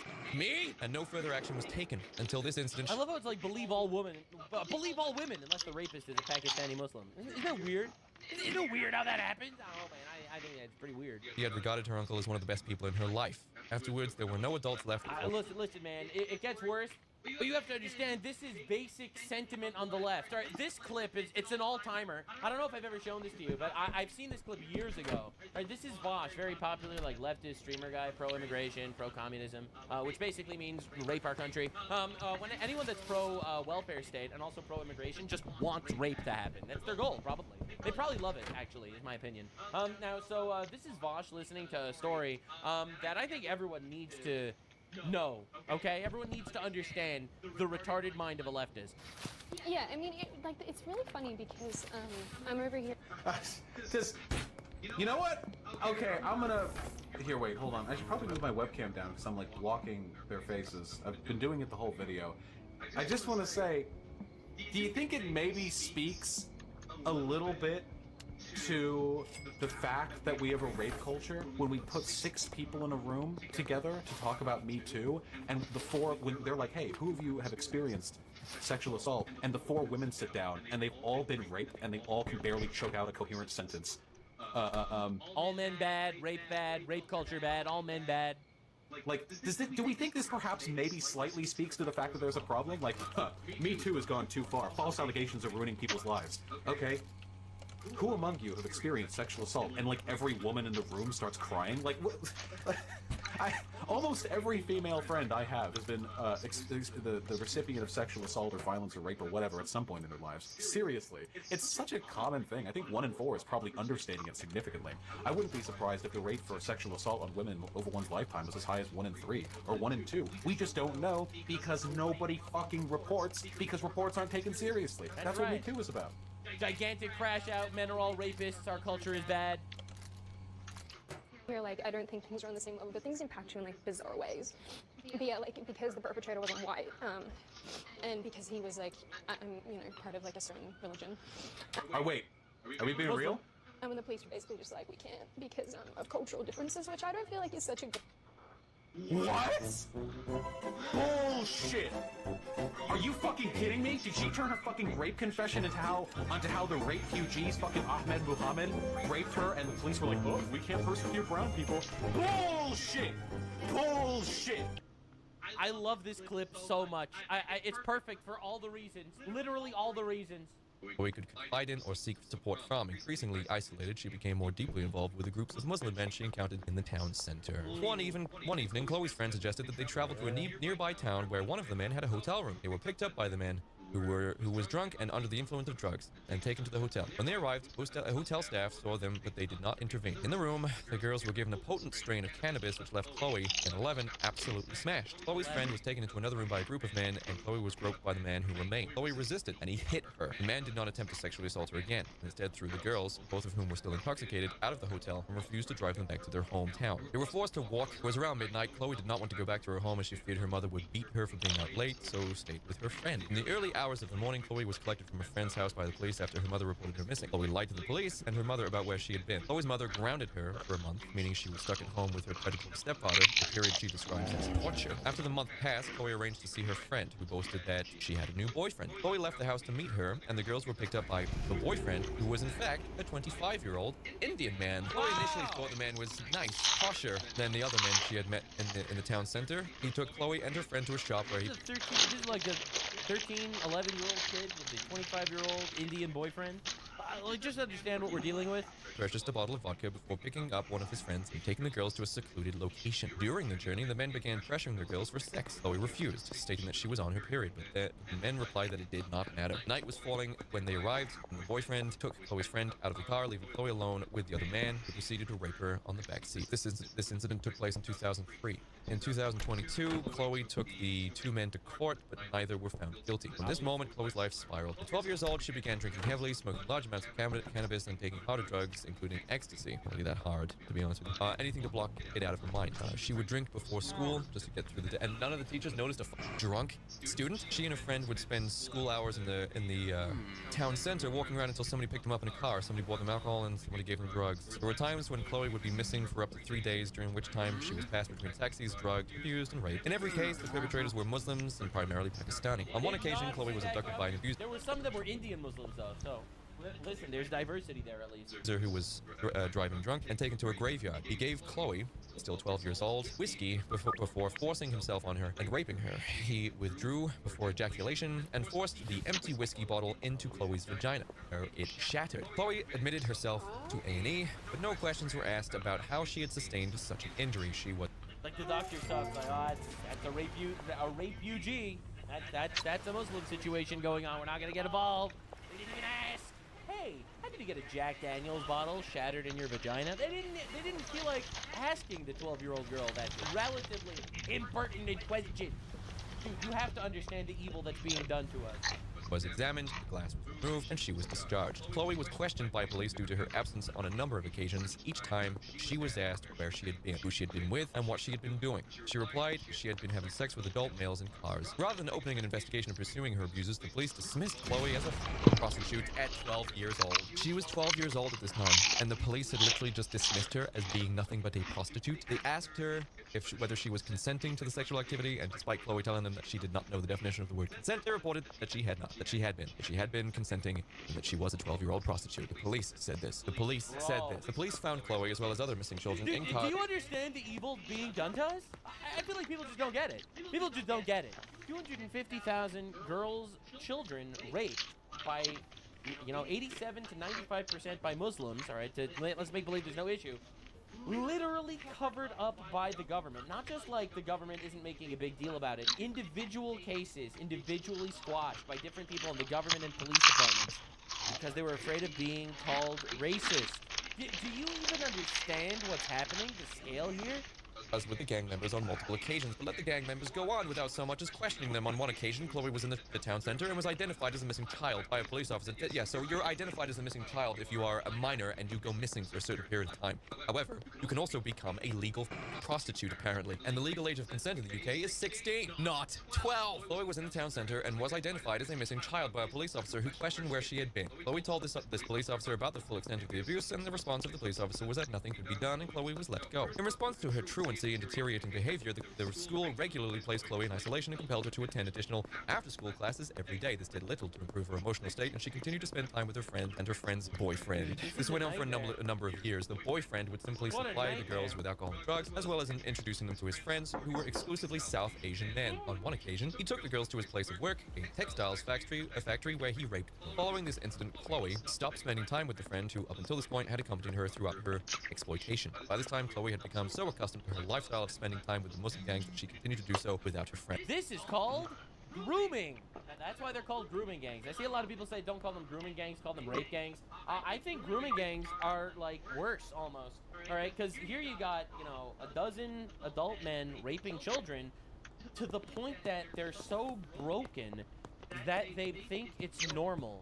and no further action was taken until this incident. I love how it's like believe all women unless the rapist is a Pakistani Muslim. Isn't that weird? Isn't it weird how that happens? Oh man, I think that's pretty weird. She had regarded her uncle as one of the best people in her life. Afterwards, there were no adults left. Listen, man, it gets worse. But you have to understand, this is basic sentiment on the left. All right, this clip it's an all-timer. I don't know if I've ever shown this to you, but I've seen this clip years ago. All right, this is Vosh, very popular, like leftist streamer guy, pro-immigration, pro-communism, which basically means rape our country. When anyone that's pro-welfare state and also pro-immigration just wants rape to happen. That's their goal, probably. They probably love it, actually, is my opinion. This is Vosh listening to a story that I think everyone needs to know, okay? Everyone needs to understand the retarded mind of a leftist. Yeah, I mean, it's really funny because I'm over here. You know what? Okay, I'm gonna... Here, wait, hold on. I should probably move my webcam down because I'm, like, blocking their faces. I've been doing it the whole video. I just want to say, do you think it maybe speaks a little bit to the fact that we have a rape culture when we put 6 people in a room together to talk about Me Too, and when they're like, hey, who of you have experienced sexual assault, and the 4 women sit down and they've all been raped and they all can barely choke out a coherent sentence. All men bad, rape culture bad, all men bad. Like, do we think this perhaps maybe slightly speaks to the fact that there's a problem? Like, Me Too has gone too far. False allegations are ruining people's lives. Okay. Who among you have experienced sexual assault? And like every woman in the room starts crying? Like, almost every female friend I have has been the recipient of sexual assault or violence or rape or whatever at some point in their lives. Seriously, it's such a common thing. I think 1 in 4 is probably understating it significantly. I wouldn't be surprised if the rate for sexual assault on women over one's lifetime is as high as 1 in 3 or 1 in 2. We just don't know because nobody fucking reports, because reports aren't taken seriously. That's what Me Too is about. Gigantic crash out, men are all rapists, our culture is bad. You're like, I don't think things are on the same level, but things impact you in like bizarre ways. But yeah, like because the perpetrator wasn't white, and because he was like, part of like a certain religion. Oh wait, are we being real? And when the police were basically just like, we can't because of cultural differences, which I don't feel like is such a good. What? Bullshit! Are you fucking kidding me? Did she turn her fucking rape confession onto how the rape refugees fucking Ahmed Muhammad raped her and the police were like, oh, we can't persecute brown people? Bullshit! Bullshit! I love this clip so much. It's perfect for all the reasons. Literally all the reasons. Chloe could confide in or seek support from. Increasingly isolated, she became more deeply involved with the groups of Muslim men she encountered in the town center. One evening, Chloe's friend suggested that they travel to a nearby town where one of the men had a hotel room. They were picked up by the men who was drunk and under the influence of drugs and taken to the hotel. When they arrived, hotel staff saw them, but they did not intervene. In the room, the girls were given a potent strain of cannabis, which left Chloe, then 11, absolutely smashed. Chloe's friend was taken into another room by a group of men, and Chloe was groped by the man who remained. Chloe resisted, and he hit her. The man did not attempt to sexually assault her again. Instead, threw the girls, both of whom were still intoxicated, out of the hotel and refused to drive them back to their hometown. They were forced to walk. It was around midnight. Chloe did not want to go back to her home as she feared her mother would beat her for being out late, so stayed with her friend. In the early hours of the morning, Chloe was collected from a friend's house by the police after her mother reported her missing. Chloe lied to the police and her mother about where she had been. Chloe's mother grounded her for a month, meaning she was stuck at home with her predatory stepfather, a period she describes as torture. After the month passed, Chloe arranged to see her friend, who boasted that she had a new boyfriend. Chloe left the house to meet her, and the girls were picked up by the boyfriend, who was in fact a 25-year-old Indian man. Chloe initially thought the man was nice, posher than the other men she had met in the town center. He took Chloe and her friend to a shop where he... This is like a 13, 11-year-old kid with a 25-year-old Indian boyfriend. Like, just understand what we're dealing with. Purchased a bottle of vodka before picking up one of his friends and taking the girls to a secluded location. During the journey, the men began pressuring the girls for sex. Chloe refused, stating that she was on her period, but the men replied that it did not matter. Night was falling when they arrived, and the boyfriend took Chloe's friend out of the car, leaving Chloe alone with the other man, who proceeded to rape her on the back seat. This incident took place in 2003. In 2022, Chloe took the two men to court, but neither were found guilty. From this moment, Chloe's life spiraled. At 12 years old, she began drinking heavily, smoking large amounts of cannabis, and taking harder drugs, including ecstasy. Really that hard, to be honest with you. Anything to block it out of her mind. She would drink before school just to get through the day, and none of the teachers noticed a drunk student. She and her friend would spend school hours in the town center walking around until somebody picked them up in a car, somebody bought them alcohol, and somebody gave them drugs. There were times when Chloe would be missing for up to 3 days, during which time she was passed between taxis, drugged, abused, and raped. In every case, the perpetrators were Muslims and primarily Pakistani. On one occasion, Chloe was abducted by an abuser. There were some that were Indian Muslims, though, so... Listen, there's diversity there, at least. Who was driving drunk and taken to a graveyard. He gave Chloe, still 12 years old, whiskey before forcing himself on her and raping her. He withdrew before ejaculation and forced the empty whiskey bottle into Chloe's vagina, where it shattered. Chloe admitted herself to A&E, but no questions were asked about how she had sustained such an injury. She was... Like the doctor talks, like, oh, that's a refugee. That's a Muslim situation going on. We're not gonna get involved. They didn't even ask. Hey, how did you get a Jack Daniels bottle shattered in your vagina? They didn't feel like asking the 12-year-old girl that relatively impertinent question. Dude, you have to understand the evil that's being done to us. Was examined, the glass was removed, and she was discharged. Chloe was questioned by police due to her absence on a number of occasions. Each time, she was asked where she had been, who she had been with, and what she had been doing. She replied she had been having sex with adult males in cars. Rather than opening an investigation and pursuing her abusers, the police dismissed Chloe as a prostitute at 12 years old. She was 12 years old at this time, and the police had literally just dismissed her as being nothing but a prostitute. They asked her whether she was consenting to the sexual activity, and despite Chloe telling them that she did not know the definition of the word consent, they reported that she had not, that she had been consenting, and that she was a 12-year-old prostitute. The police said this. The police said this. The police found Chloe as well as other missing children in cars. Do you understand the evil being done to us? I feel like people just don't get it. People just don't get it. 250,000 girls, children raped by, 87 to 95% by Muslims, all right? Let's make believe there's no issue. Literally covered up by the government. Not just like the government isn't making a big deal about it. Individual cases, individually squashed by different people in the government and police departments because they were afraid of being called racist. Do you even understand what's happening, the scale here? With the gang members on multiple occasions, but let the gang members go on without so much as questioning them. On one occasion, Chloe was in the town center and was identified as a missing child by a police officer. Yeah, so you're identified as a missing child if you are a minor and you go missing for a certain period of time. However, you can also become a legal prostitute, apparently, and the legal age of consent in the UK is 16, not 12. Chloe was in the town center and was identified as a missing child by a police officer who questioned where she had been. Chloe told this police officer about the full extent of the abuse, and the response of the police officer was that nothing could be done, and Chloe was let go. In response to her truancy and deteriorating behavior, the school regularly placed Chloe in isolation and compelled her to attend additional after-school classes every day. This did little to improve her emotional state, and she continued to spend time with her friend and her friend's boyfriend. This went on for a number of years. The boyfriend would simply supply the girls with alcohol and drugs, as well as introducing them to his friends, who were exclusively South Asian men. On one occasion, he took the girls to his place of work, a textiles factory where he raped them. Following this incident, Chloe stopped spending time with the friend who, up until this point, had accompanied her throughout her exploitation. By this time, Chloe had become so accustomed to her lifestyle of spending time with the Muslim gangs that she continued to do so without her friend. This is called grooming. And that's why they're called grooming gangs. I see a lot of people say don't call them grooming gangs, call them rape gangs. I think grooming gangs are like worse almost. All right, because here you got, a dozen adult men raping children to the point that they're so broken that they think it's normal.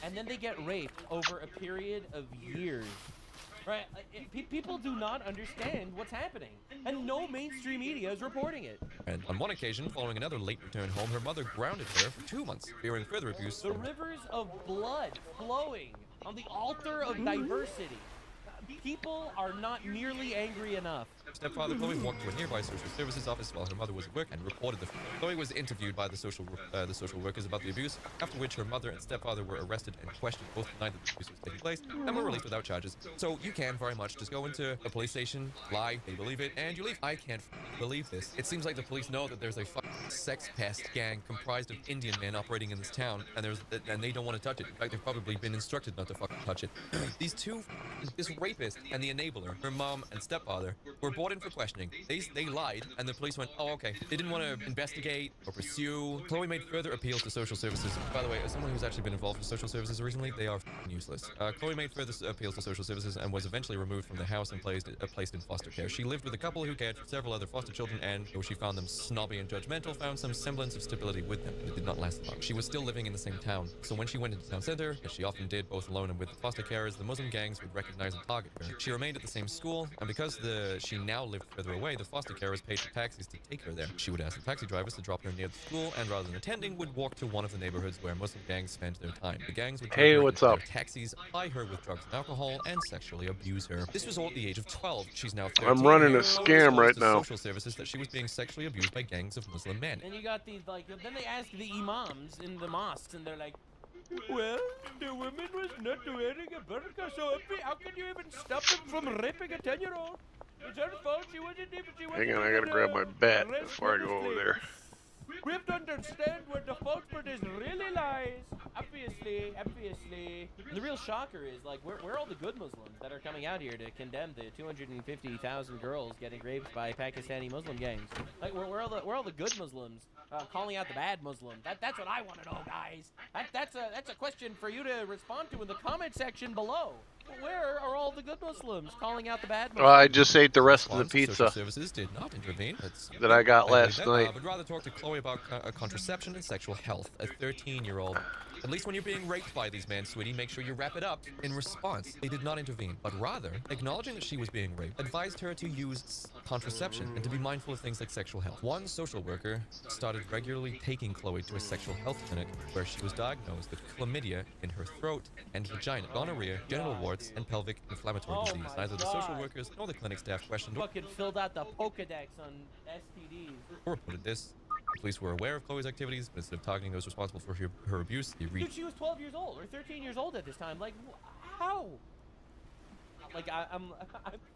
And then they get raped over a period of years. Right? People do not understand what's happening, and no mainstream media is reporting it. And on one occasion, following another late return home, her mother grounded her for 2 months, fearing further abuse. The rivers of blood flowing on the altar of diversity. People are not nearly angry enough. Stepfather Chloe walked to a nearby social services office while her mother was at work and reported the. Chloe was interviewed by the social workers about the abuse, after which her mother and stepfather were arrested and questioned. Both denied that the abuse was taking place and were released without charges. So you can very much just go into a police station, lie, they believe it, and you leave. I can't believe this. It seems like the police know that there's a sex pest gang comprised of Indian men operating in this town, and they don't want to touch it. In fact, they've probably been instructed not to touch it. These two, this rapist and the enabler, her mom and stepfather, were brought in for questioning. They lied, and the police went, oh, okay. They didn't want to investigate or pursue. Chloe made further appeals to social services. By the way, as someone who's actually been involved with social services recently, they are useless. Chloe made further appeals to social services and was eventually removed from the house and placed in foster care. She lived with a couple who cared for several other foster children, and though she found them snobby and judgmental, found some semblance of stability with them, but it did not last long. She was still living in the same town, so when she went into town center, as she often did both alone and with the foster carers, the Muslim gangs would recognize and target her. She remained at the same school, and because she now lived further away, the foster carers paid for taxis to take her there. She would ask the taxi drivers to drop her near the school, and rather than attending, would walk to one of the neighborhoods where Muslim gangs spent their time. The gangs would take her into their taxis, ply her with drugs and alcohol, and sexually abuse her. This was all at the age of 12. She's now 13. I'm running a scam right now. Social services that she was being sexually abused by gangs of Muslim men. And you got these, like, then they ask the imams in the mosques, and they're like, well, the woman was not wearing a burqa, so how can you even stop them from raping a 10-year-old? It's her fault. She wasn't even. Hang on, I gotta grab my bat before I go over there. We have to understand where the falsehood is really lies. Obviously. And the real shocker is, like, where are all the good Muslims that are coming out here to condemn the 250,000 girls getting raped by Pakistani Muslim gangs? Like, where are all the good Muslims calling out the bad Muslims? That's what I want to know, guys. That's a question for you to respond to in the comment section below. Where are all the good Muslims calling out the bad Muslims? Well, I just ate the rest of the pizza services did not intervene. that I got last night. I would rather talk to Chloe about contraception and sexual health. A 13-year-old. At least when you're being raped by these men, sweetie, make sure you wrap it up. In response, they did not intervene, but rather, acknowledging that she was being raped, advised her to use contraception and to be mindful of things like sexual health. One social worker started regularly taking Chloe to a sexual health clinic where she was diagnosed with chlamydia in her throat and vagina, gonorrhea, genital warts, and pelvic inflammatory disease. Neither the social workers nor the clinic staff questioned or fucking filled out the Pokedex on STDs. reported this. The police were aware of Chloe's activities, but instead of targeting those responsible for her abuse, they Dude, she was 12 years old or 13 years old at this time. Like, how? Like, I'm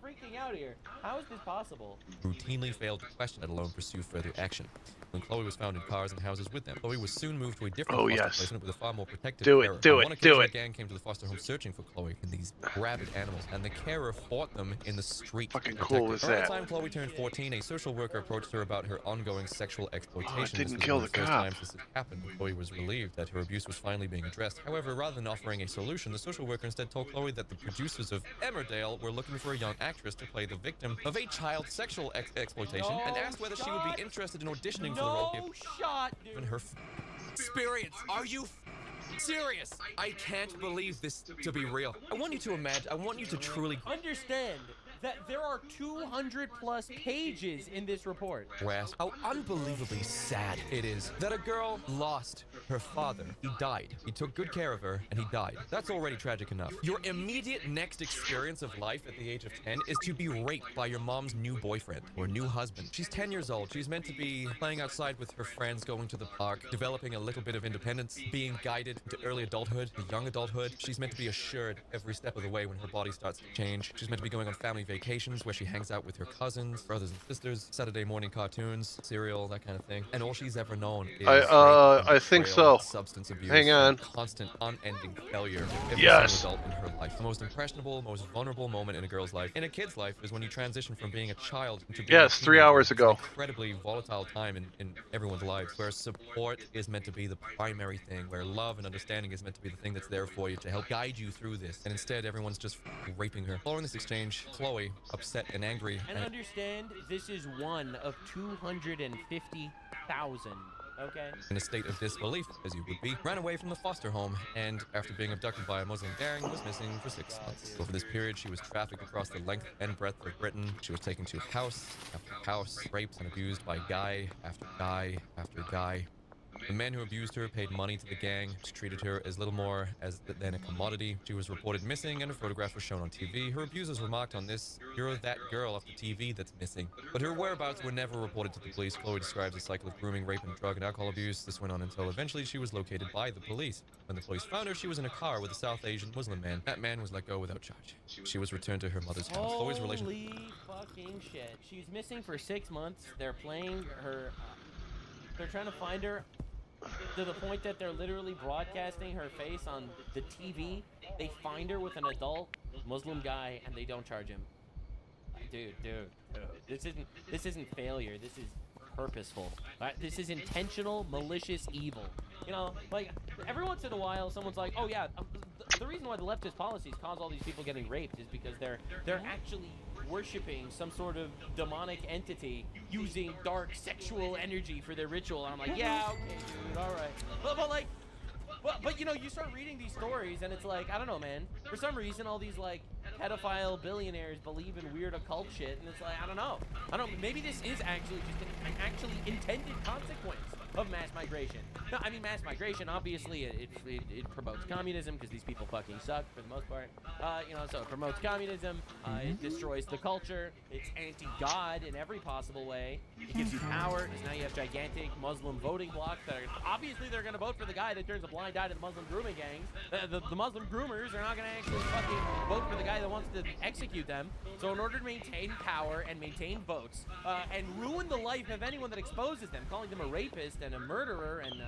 freaking out here. How is this possible? Routinely failed to question, let alone pursue further action. When Chloe was found in cars and houses with them, Chloe was soon moved to a different foster placement with a far more protective carer. On one occasion, a gang came to the foster home searching for Chloe and these rabid animals, and the carer fought them in the street. Fucking cool is that? Around the time Chloe turned 14, a social worker approached her about her ongoing sexual exploitation. Didn't kill the first cop. times this had happened. Chloe was relieved that her abuse was finally being addressed. However, rather than offering a solution, the social worker instead told Chloe that the producers of Emmerdale were looking for a young actress to play the victim of a child sexual exploitation and asked whether she would be interested in auditioning for the role. Dude. Her experience. Are you serious? I can't believe this to be real. I want you to imagine. I want you to truly understand that there are 200+ pages in this report. Grasp how unbelievably sad it is that a girl lost her father. He died. He took good care of her, and he died. That's already tragic enough. Your immediate next experience of life at the age of 10 is to be raped by your mom's new boyfriend or new husband. She's 10 years old. She's meant to be playing outside with her friends, going to the park, developing a little bit of independence, being guided into early adulthood, to young adulthood. She's meant to be assured every step of the way when her body starts to change. She's meant to be going on family vacations where she hangs out with her cousins, brothers and sisters, Saturday morning cartoons, cereal, that kind of thing. And all she's ever known is I think so. Substance abuse. Hang on. Constant, unending failure. Every Yes. single adult in her life. The most impressionable, most vulnerable moment in a girl's life, in a kid's life, is when you transition from being a child into being Yes, a 3 teenager. hours It's ago. an incredibly volatile time in everyone's lives, where support is meant to be the primary thing, where love and understanding is meant to be the thing that's there for you to help guide you through this. And instead, everyone's just raping her. Following this exchange, Chloe, upset and angry, And understand, this is one of 250,000 okay? In a state of disbelief, as you would be, ran away from the foster home, and after being abducted by a Muslim gang, was missing for 6 months. Over this period, she was trafficked across the length and breadth of Britain. She was taken to house after house, raped and abused by guy after guy after guy. The men who abused her paid money to the gang, which treated her as little more than a commodity. She was reported missing, and her photograph was shown on TV. Her abusers remarked on this, "You're that girl off the TV that's missing." But her whereabouts were never reported to the police. Chloe describes a cycle of grooming, rape, and drug and alcohol abuse. This went on until eventually she was located by the police. When the police found her, she was in a car with a South Asian Muslim man. That man was let go without charge. She was returned to her mother's house. Chloe's relationship... Holy fucking shit. She's missing for 6 months. They're playing her... they're trying to find her to the point that they're literally broadcasting her face on the TV. They find her with an adult Muslim guy, and they don't charge him. Dude. This isn't failure. This is purposeful. This is intentional, malicious evil. You know, like, every once in a while, someone's like, "Oh yeah, the reason why the leftist policies cause all these people getting raped is because they're actually worshipping some sort of demonic entity using dark sexual energy for their ritual." And I'm like, yeah, okay, dude, all right. But you know, you start reading these stories, and it's like, I don't know, man. For some reason, all these like pedophile billionaires believe in weird occult shit, and it's like, I don't know. Maybe this is actually just an actually intended consequence of mass migration. No, I mean, mass migration, obviously, it promotes communism, because these people fucking suck for the most part. You know, so it promotes communism, it destroys the culture, it's anti-God in every possible way, it gives you power, because now you have gigantic Muslim voting blocks that are, obviously they're going to vote for the guy that turns a blind eye to the Muslim grooming gangs. The Muslim groomers are not going to actually fucking vote for the guy that wants to execute them. So in order to maintain power and maintain votes, and ruin the life of anyone that exposes them, calling them a rapist and a murderer, and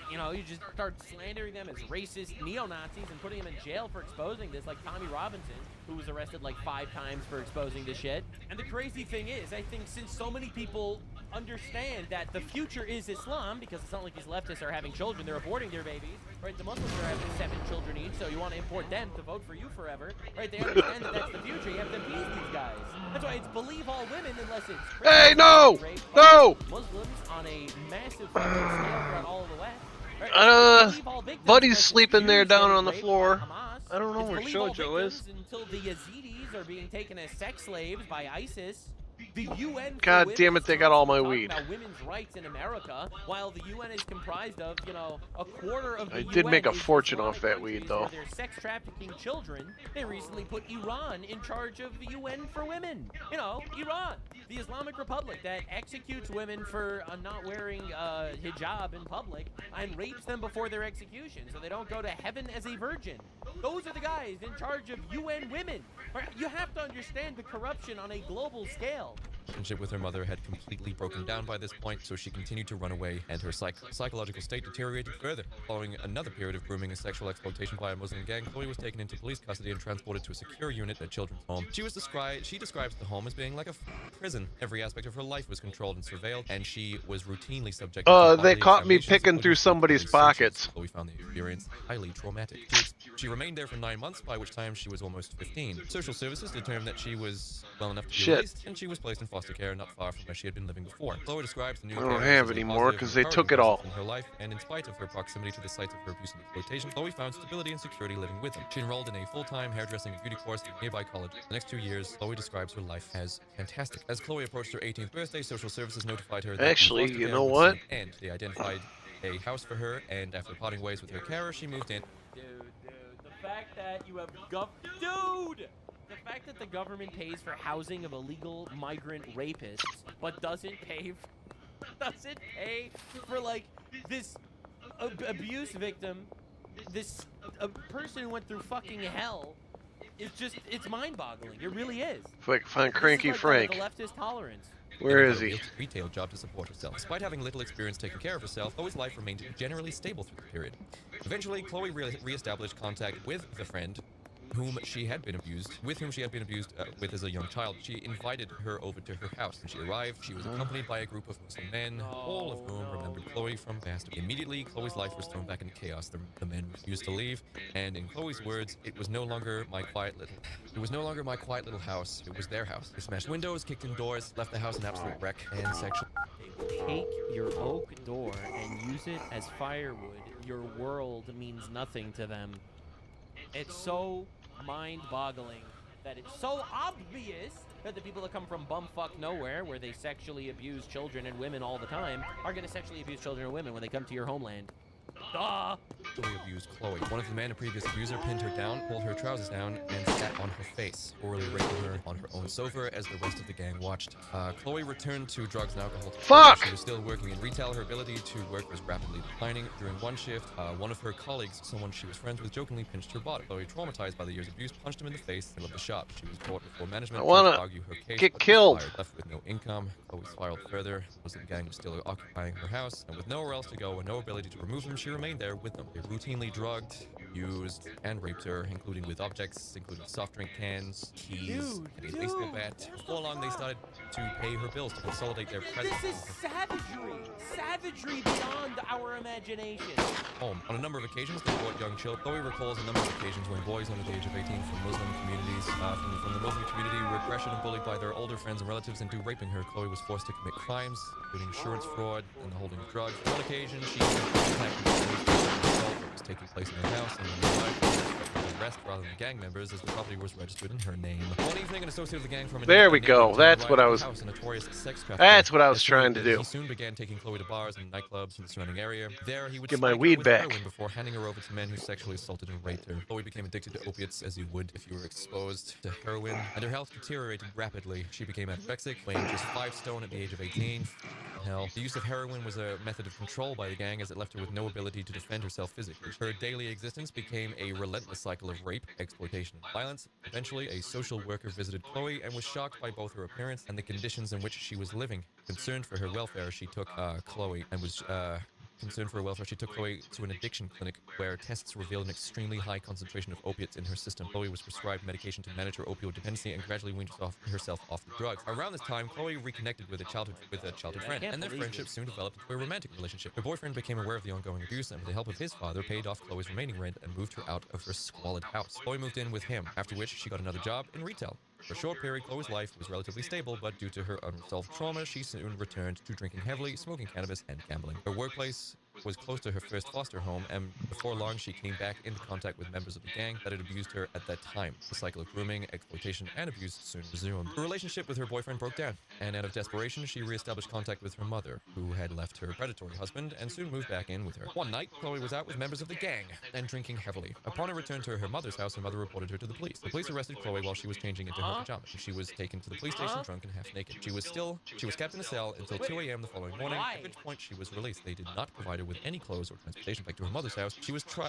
you know, you just start slandering them as racist neo-Nazis and putting them in jail for exposing this, like Tommy Robinson, who was arrested like 5 times for exposing this shit. And the crazy thing is, I think since so many people understand that the future is Islam, because it's not like these leftists are having children, they're aborting their babies, right? The Muslims are having 7 children each, so you want to import them to vote for you forever, right? They understand that that's the future. You have to appease these guys. That's why it's believe all women unless it's hey, no! No! Muslims on a massive fucking scale throughout all of the West. Buddy's sleeping there down on the floor. I don't know where Shoujo is. Until the Yazidis are being taken as sex slaves by ISIS. The UN. God damn it, they got all my weed. About women's rights in America, while the UN is comprised of, you know, a quarter of the I did make a fortune off that weed, though. They're sex trafficking children. They recently put Iran in charge of the UN for women. You know, Iran, the Islamic Republic that executes women for not wearing hijab in public and rapes them before their execution, so they don't go to heaven as a virgin. Those are the guys in charge of UN women. You have to understand the corruption on a global scale. Relationship with her mother had completely broken down by this point, so she continued to run away, and her psychological state deteriorated further. Following another period of grooming and sexual exploitation by a Muslim gang, Chloe was taken into police custody and transported to a secure unit at Children's Home. She describes the home as being like a prison. Every aspect of her life was controlled and surveilled, and she was routinely subjected to they caught me picking through somebody's pockets. Chloe found the experience highly traumatic. She remained there for 9 months, by which time she was almost 15. Social services determined that she was well enough to be released, and she was placed in foster care not far from where she had been living before. Chloe describes the new I don't have any more because they took it all. In her life, and in spite of her proximity to the sites of her abuse and exploitation, Chloe found stability and security living with them. She enrolled in a full-time hairdressing and beauty course at a nearby college. The next 2 years, Chloe describes her life as fantastic. As Chloe approached her 18th birthday, social services notified her that actually, you know what? And they identified a house for her, and after parting ways with her carer, she moved in. Dude, the fact that you have the fact that the government pays for housing of illegal migrant rapists, but doesn't pay for like this abuse victim, this person who went through fucking hell. It's mind-boggling. It really is. If I can find Cranky Frank. The leftist tolerance. Where is he? Retail job to support herself. Despite having little experience taking care of herself, Chloe's life remained generally stable through the period. Eventually, Chloe re-established contact with the friend whom she had been abused, with with as a young child. She invited her over to her house. When she arrived, she was accompanied by a group of Muslim men, all of whom remembered Chloe from past. Immediately, Chloe's life was thrown back into chaos. The men refused to leave, and in Chloe's words, it was no longer my quiet little house. It was their house. They smashed windows, kicked in doors, left the house an absolute wreck, and sexually. Take your oak door and use it as firewood. Your world means nothing to them. It's so mind-boggling that it's so obvious that the people that come from bumfuck nowhere, where they sexually abuse children and women all the time, are going to sexually abuse children and women when they come to your homeland. Duh! Abused Chloe. One of the men, a previous abuser, pinned her down, pulled her trousers down, and sat on her face, orally raping her on her own sofa as the rest of the gang watched. Chloe returned to drugs and alcohol. Fuck! She was still working in retail. Her ability to work was rapidly declining. During one shift, one of her colleagues, someone she was friends with, jokingly pinched her bottom. Chloe, traumatized by the year's abuse, punched him in the face and left the shop. She was brought before management to argue her case. Get killed. Left with no income, Chloe spiraled further. The Muslim gang was still occupying her house, and with nowhere else to go and no ability to remove them, she remained there with them. They routinely drugged, used, and raped her, including with objects, including soft drink cans, keys, and a baseball bat. Before long, they started to pay her bills to consolidate their presence. This is savagery! Savagery beyond our imagination! Home. On a number of occasions, they brought young children. Chloe recalls a number of occasions when boys under the age of 18 from Muslim communities, from the Muslim community, were pressured and bullied by their older friends and relatives into raping her. Chloe was forced to commit crimes, including insurance fraud and the holding of drugs. On one occasion, she was taking place in her house, and when the arrest rather than gang members, as the property was registered in her name. One evening, an associate of the gang from there we go. That's what I was. That's what I was trying to do. He soon began taking Chloe to bars and nightclubs in the surrounding area. There, he would get my weed back before handing her over to men who sexually assaulted and raped her. Chloe became addicted to opiates, as you would if you were exposed to heroin, and her health deteriorated rapidly. She became anorexic, weighing just 5 stone at the age of 18. Hell, the use of heroin was a method of control by the gang, as it left her with no ability to defend herself physically. Her daily existence became a relentless cycle of rape, exploitation, and violence. Eventually, a social worker visited Chloe and was shocked by both her appearance and the conditions in which she was living. Concerned for her welfare, she took Chloe to an addiction clinic where tests revealed an extremely high concentration of opiates in her system. Chloe was prescribed medication to manage her opioid dependency and gradually weaned herself off the drugs. Around this time, Chloe reconnected with a childhood friend, and their friendship soon developed into a romantic relationship. Her boyfriend became aware of the ongoing abuse, and with the help of his father, paid off Chloe's remaining rent and moved her out of her squalid house. Chloe moved in with him, after which she got another job in retail. For a short period, Chloe's life was relatively stable, but due to her unresolved trauma, she soon returned to drinking heavily, smoking cannabis, and gambling. Her workplace was close to her first foster home, and before long she came back into contact with members of the gang that had abused her at that time. The cycle of grooming, exploitation, and abuse soon resumed. Her relationship with her boyfriend broke down, and out of desperation she re-established contact with her mother, who had left her predatory husband, and soon moved back in with her. One night, Chloe was out with members of the gang and drinking heavily. Upon her return to her mother's house, her mother reported her to the police. The police arrested Chloe while she was changing into her pajamas. She was taken to the police station drunk and half naked. She was kept in a cell until 2 a.m. the following morning, at which point she was released. They did not provide her with any clothes or transportation back to her mother's house.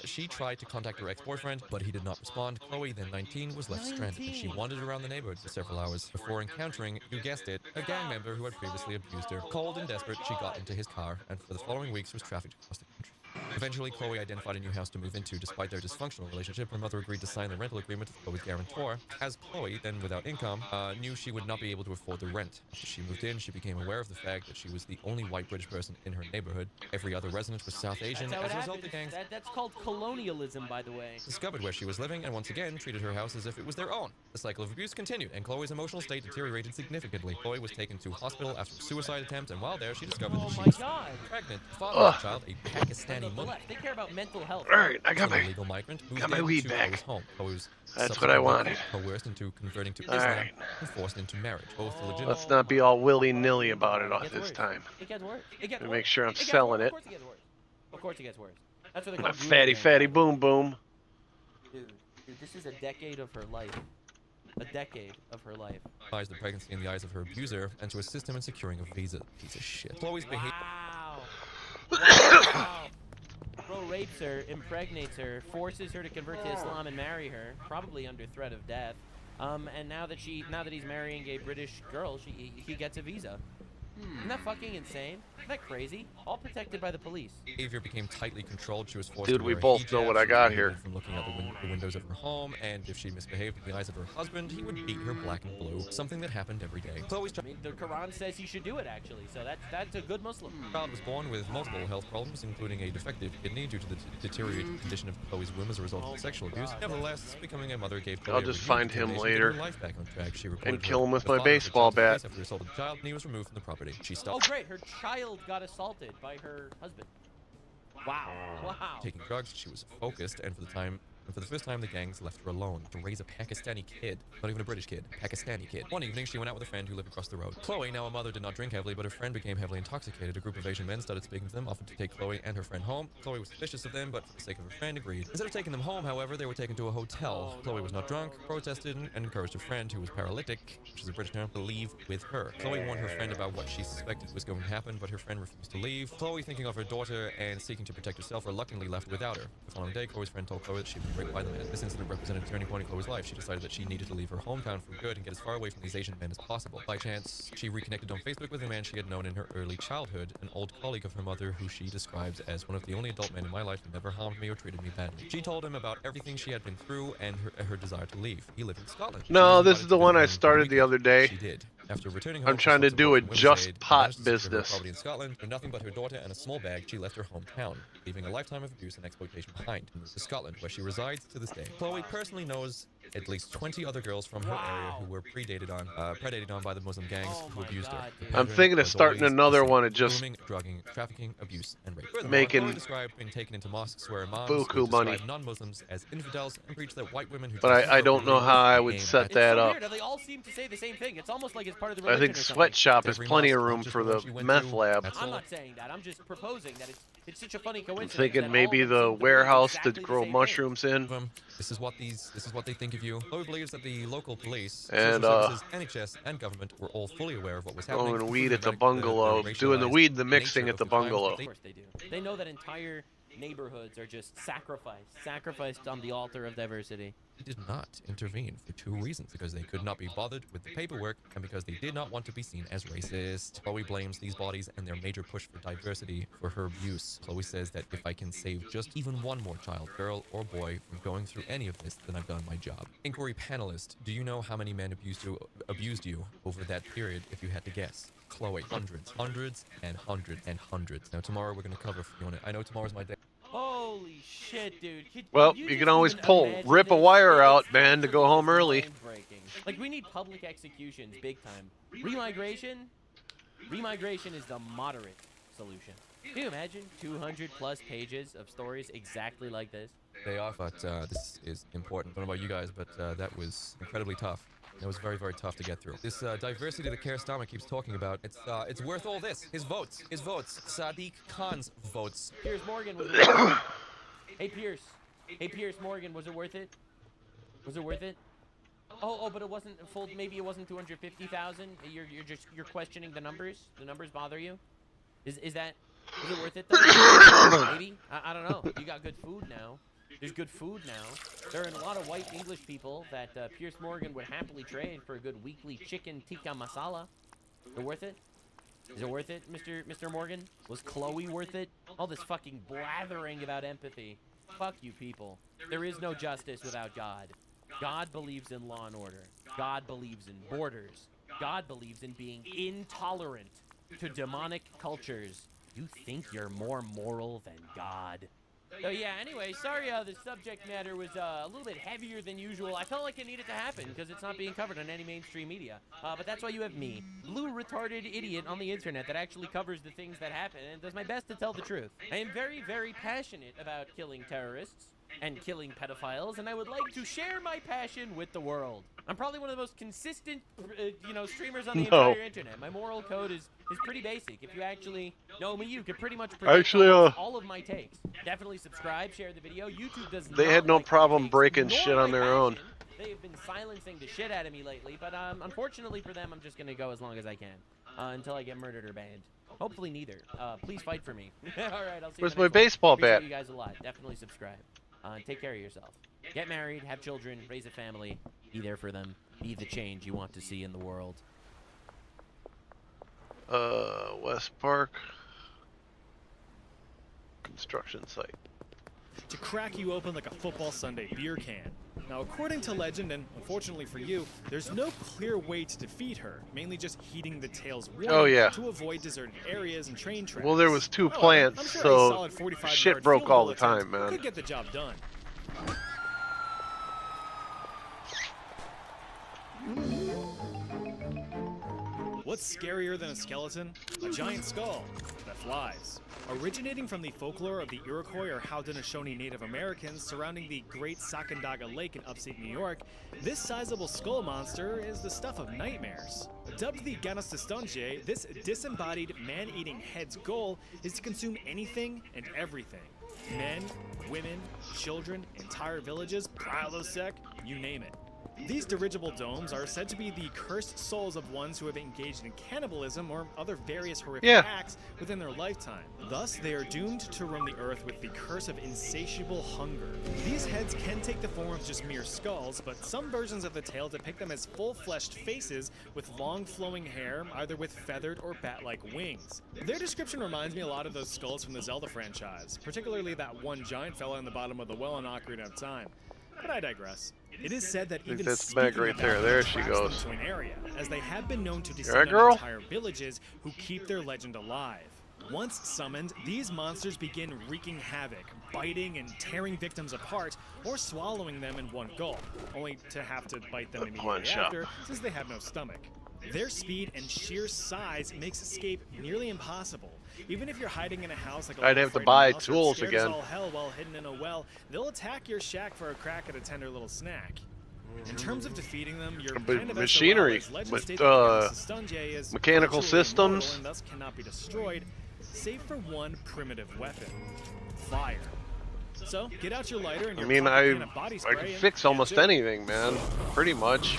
She tried to contact her ex-boyfriend, but he did not respond. Chloe, then 19, was left stranded, and she wandered around the neighborhood for several hours before encountering, you guessed it, a gang member who had previously abused her. Cold and desperate, she got into his car, and for the following weeks was trafficked across the country. Eventually, Chloe identified a new house to move into. Despite their dysfunctional relationship, her mother agreed to sign the rental agreement with Chloe's guarantor, as Chloe, then without income, knew she would not be able to afford the rent. After she moved in, she became aware of the fact that she was the only white British person in her neighborhood. Every other resident was South Asian. As a result, the gang that's called colonialism, by the way. Discovered where she was living and once again treated her house as if it was their own. The cycle of abuse continued, and Chloe's emotional state deteriorated significantly. Chloe was taken to hospital after a suicide attempt, and while there, she discovered that she was pregnant. The father of the child, a Pakistani Muslim. They care about mental health. All right, I got my legal migrant got my weed back. Home. Was that's what I wanted. Coerced into converting to Islam and forced into marriage. Both legitimate. Let's not be all willy-nilly about it all this time. It gets worse. It gets worse. Make Make sure I'm selling it. Of course it gets worse. Of course it gets worse. That's what they call it. Fatty boom boom. Dude, this is a decade of her life. A decade of her life. The pregnancy in the eyes of her abuser, and to assist him in securing a visa. Piece of shit. Chloe's behavior. Wow. Bro rapes her, impregnates her, forces her to convert to Islam and marry her, probably under threat of death. And now that he's marrying a British girl, he gets a visa. Isn't that fucking insane? Isn't that crazy? All protected by the police. Behavior became tightly controlled. She was forced Dude, to we wear both hijab. know what I got here. From looking out the the windows of her home, and if she misbehaved in the eyes of her husband, he would beat her black and blue, something that happened every day. Chloe's I mean, the Quran says he should do it, actually, so that's a good Muslim. child was born with multiple health problems, including a defective kidney due to the deteriorated condition of Chloe's womb as a result of sexual abuse. Nevertheless, becoming a mother gave Chloe I'll just find him her later life back on track. She and kill him with my baseball bat. After assaulted the child, and he was removed from the property. She Oh, stopped great, her child got assaulted by her husband. Wow. Wow. taking drugs. She was focused, and for the first time, the gangs left her alone to raise a Pakistani kid. Not even a British kid. Pakistani kid. One evening, she went out with a friend who lived across the road. Chloe, now a mother, did not drink heavily, but her friend became heavily intoxicated. A group of Asian men started speaking to them, offered to take Chloe and her friend home. Chloe was suspicious of them, but for the sake of her friend, agreed. Instead of taking them home, however, they were taken to a hotel. Chloe was not drunk, protested, and encouraged her friend, who was paralytic, which is a British term, to leave with her. Chloe warned her friend about what she suspected was going to happen, but her friend refused to leave. Chloe, thinking of her daughter and seeking to protect herself, reluctantly left without her. The following day, Chloe's friend told Chloe that she had been raped by the man. This incident represented a turning point in Chloe's life. She decided that she needed to leave her hometown for good and get as far away from these Asian men as possible. By chance, she reconnected on Facebook with a man she had known in her early childhood, an old colleague of her mother who she describes as one of the only adult men in my life who never harmed me or treated me badly. She told him about everything she had been through and her desire to leave. He lived in Scotland. No, this is the one I started the other day. She did. After returning home, I'm trying to do a just pot business. Property in Scotland, with nothing but her daughter and a small bag, she left her hometown, leaving a lifetime of abuse and exploitation behind, and moved to Scotland, where she resides to this day. Chloe personally knows at least 20 other girls from her area who were predated on by the Muslim gangs who abused her. I'm thinking of starting another one of just grooming, drugging, trafficking, abuse, and rape. making Chloe described being taken into mosques where imams buku would money. describe non-Muslims as infidels and preach that white women who But I don't know how I would set that up. Weird. They all seem to say the same thing. It's almost like it's part of the I religion think or something. Sweatshop has plenty of room for the meth lab. I'm not saying that. I'm just proposing that it's such a funny coincidence. I'm thinking maybe the warehouse to grow mushrooms in. This is what they think of you. Chloe believes that the local police, and social services, NHS, and government were all fully aware of what was happening. Growing weed at the bungalow, doing the weed, the mixing at the bungalow. Of course they do. They know that entire neighborhoods are just sacrificed on the altar of diversity. They did not intervene for two reasons: because they could not be bothered with the paperwork, and because they did not want to be seen as racist. Chloe blames these bodies and their major push for diversity for her abuse. Chloe says that if I can save just even one more child, girl or boy, from going through any of this, then I've done my job. Inquiry panelist, do you know how many men abused you over that period if you had to guess? Chloe, hundreds and hundreds and hundreds. Now tomorrow we're going to cover for you on it. I know tomorrow's my day. Holy shit, dude. Well, you can always rip a wire out, man, to go home early. Like, we need public executions, big time. Remigration is the moderate solution. Can you imagine 200 plus pages of stories exactly like this? They are, but this is important. I don't know about you guys, but that was incredibly tough. It was very, very tough to get through. This diversity that Keir Starmer keeps talking about, it's worth all this. His votes. Sadiq Khan's votes. Piers Morgan was worth it. Hey, Piers Morgan, was it worth it? Was it worth it? Oh, but it wasn't full. Maybe it wasn't 250,000. You're questioning the numbers. The numbers bother you. Was it worth it though? Maybe. I don't know. You got good food now. There's good food now. There are a lot of white English people that Piers Morgan would happily trade for a good weekly chicken tikka masala. Is it worth it? Is it worth it, Mr. Morgan? Was Chloe worth it? All this fucking blathering about empathy. Fuck you people. There is no justice without God. God believes in law and order. God believes in borders. God believes in being intolerant to demonic cultures. You think you're more moral than God? So yeah, anyway, sorry the subject matter was a little bit heavier than usual. I felt like it needed to happen because it's not being covered on any mainstream media. But that's why you have me, blue retarded idiot on the internet that actually covers the things that happen and does my best to tell the truth. I am very, very passionate about killing terrorists and killing pedophiles, and I would like to share my passion with the world. I'm probably one of the most consistent, streamers on the entire internet. My moral code is pretty basic. If you actually know me, you could pretty much predict all of my takes. Definitely subscribe, share the video. YouTube does They had no problem breaking shit on their own. They have been silencing the shit out of me lately, but unfortunately for them, I'm just gonna go as long as I can until I get murdered or banned. Hopefully neither. Please fight for me. All right, I'll see you. Where's my baseball bat? Appreciate you guys a lot. Definitely subscribe. Take care of yourself. Get married, have children, raise a family, be there for them, be the change you want to see in the world. West Park construction site. to crack you open like a football Sunday beer can. Now, according to legend, and unfortunately for you, there's no clear way to defeat her, mainly just heeding the tale's warning to avoid deserted areas and train tracks. Well, there was 2 However, plants, I'm sure a so solid 45-yard shit broke field all goal the time, attempt man. could get the job done. What's scarier than a skeleton? A giant skull that flies. Originating from the folklore of the Iroquois or Haudenosaunee Native Americans surrounding the Great Sacandaga Lake in upstate New York, this sizable skull monster is the stuff of nightmares. Dubbed the Ganastistonje, this disembodied, man-eating head's goal is to consume anything and everything. Men, women, children, entire villages, Prilosec, you name it. These dirigible domes are said to be the cursed souls of ones who have engaged in cannibalism or other various horrific acts within their lifetime. Thus, they are doomed to roam the earth with the curse of insatiable hunger. These heads can take the form of just mere skulls, but some versions of the tale depict them as full-fleshed faces with long flowing hair, either with feathered or bat-like wings. Their description reminds me a lot of those skulls from the Zelda franchise, particularly that one giant fella in the bottom of the well in Ocarina of Time. But I digress. It is said that even that's Meg right there. There she goes. To an area, as they have been known to You're descend a girl? on entire villages who keep their legend alive. Once summoned, these monsters begin wreaking havoc, biting and tearing victims apart, or swallowing them in one gulp, only to have to bite them immediately after, since they have no stomach. Their speed and sheer size makes escape nearly impossible. Even if you're hiding in a house like a I'd have to buy tools scared again. as all hell while hidden in a well, they'll attack your shack for a crack at a tender little snack. In terms of defeating them, you're kind of machinery with mechanical systems. and thus cannot be destroyed, save for one primitive weapon: fire. So get out your lighter and I your mean, pocket I can of body can spray fix and almost that's it. anything, man. Pretty much.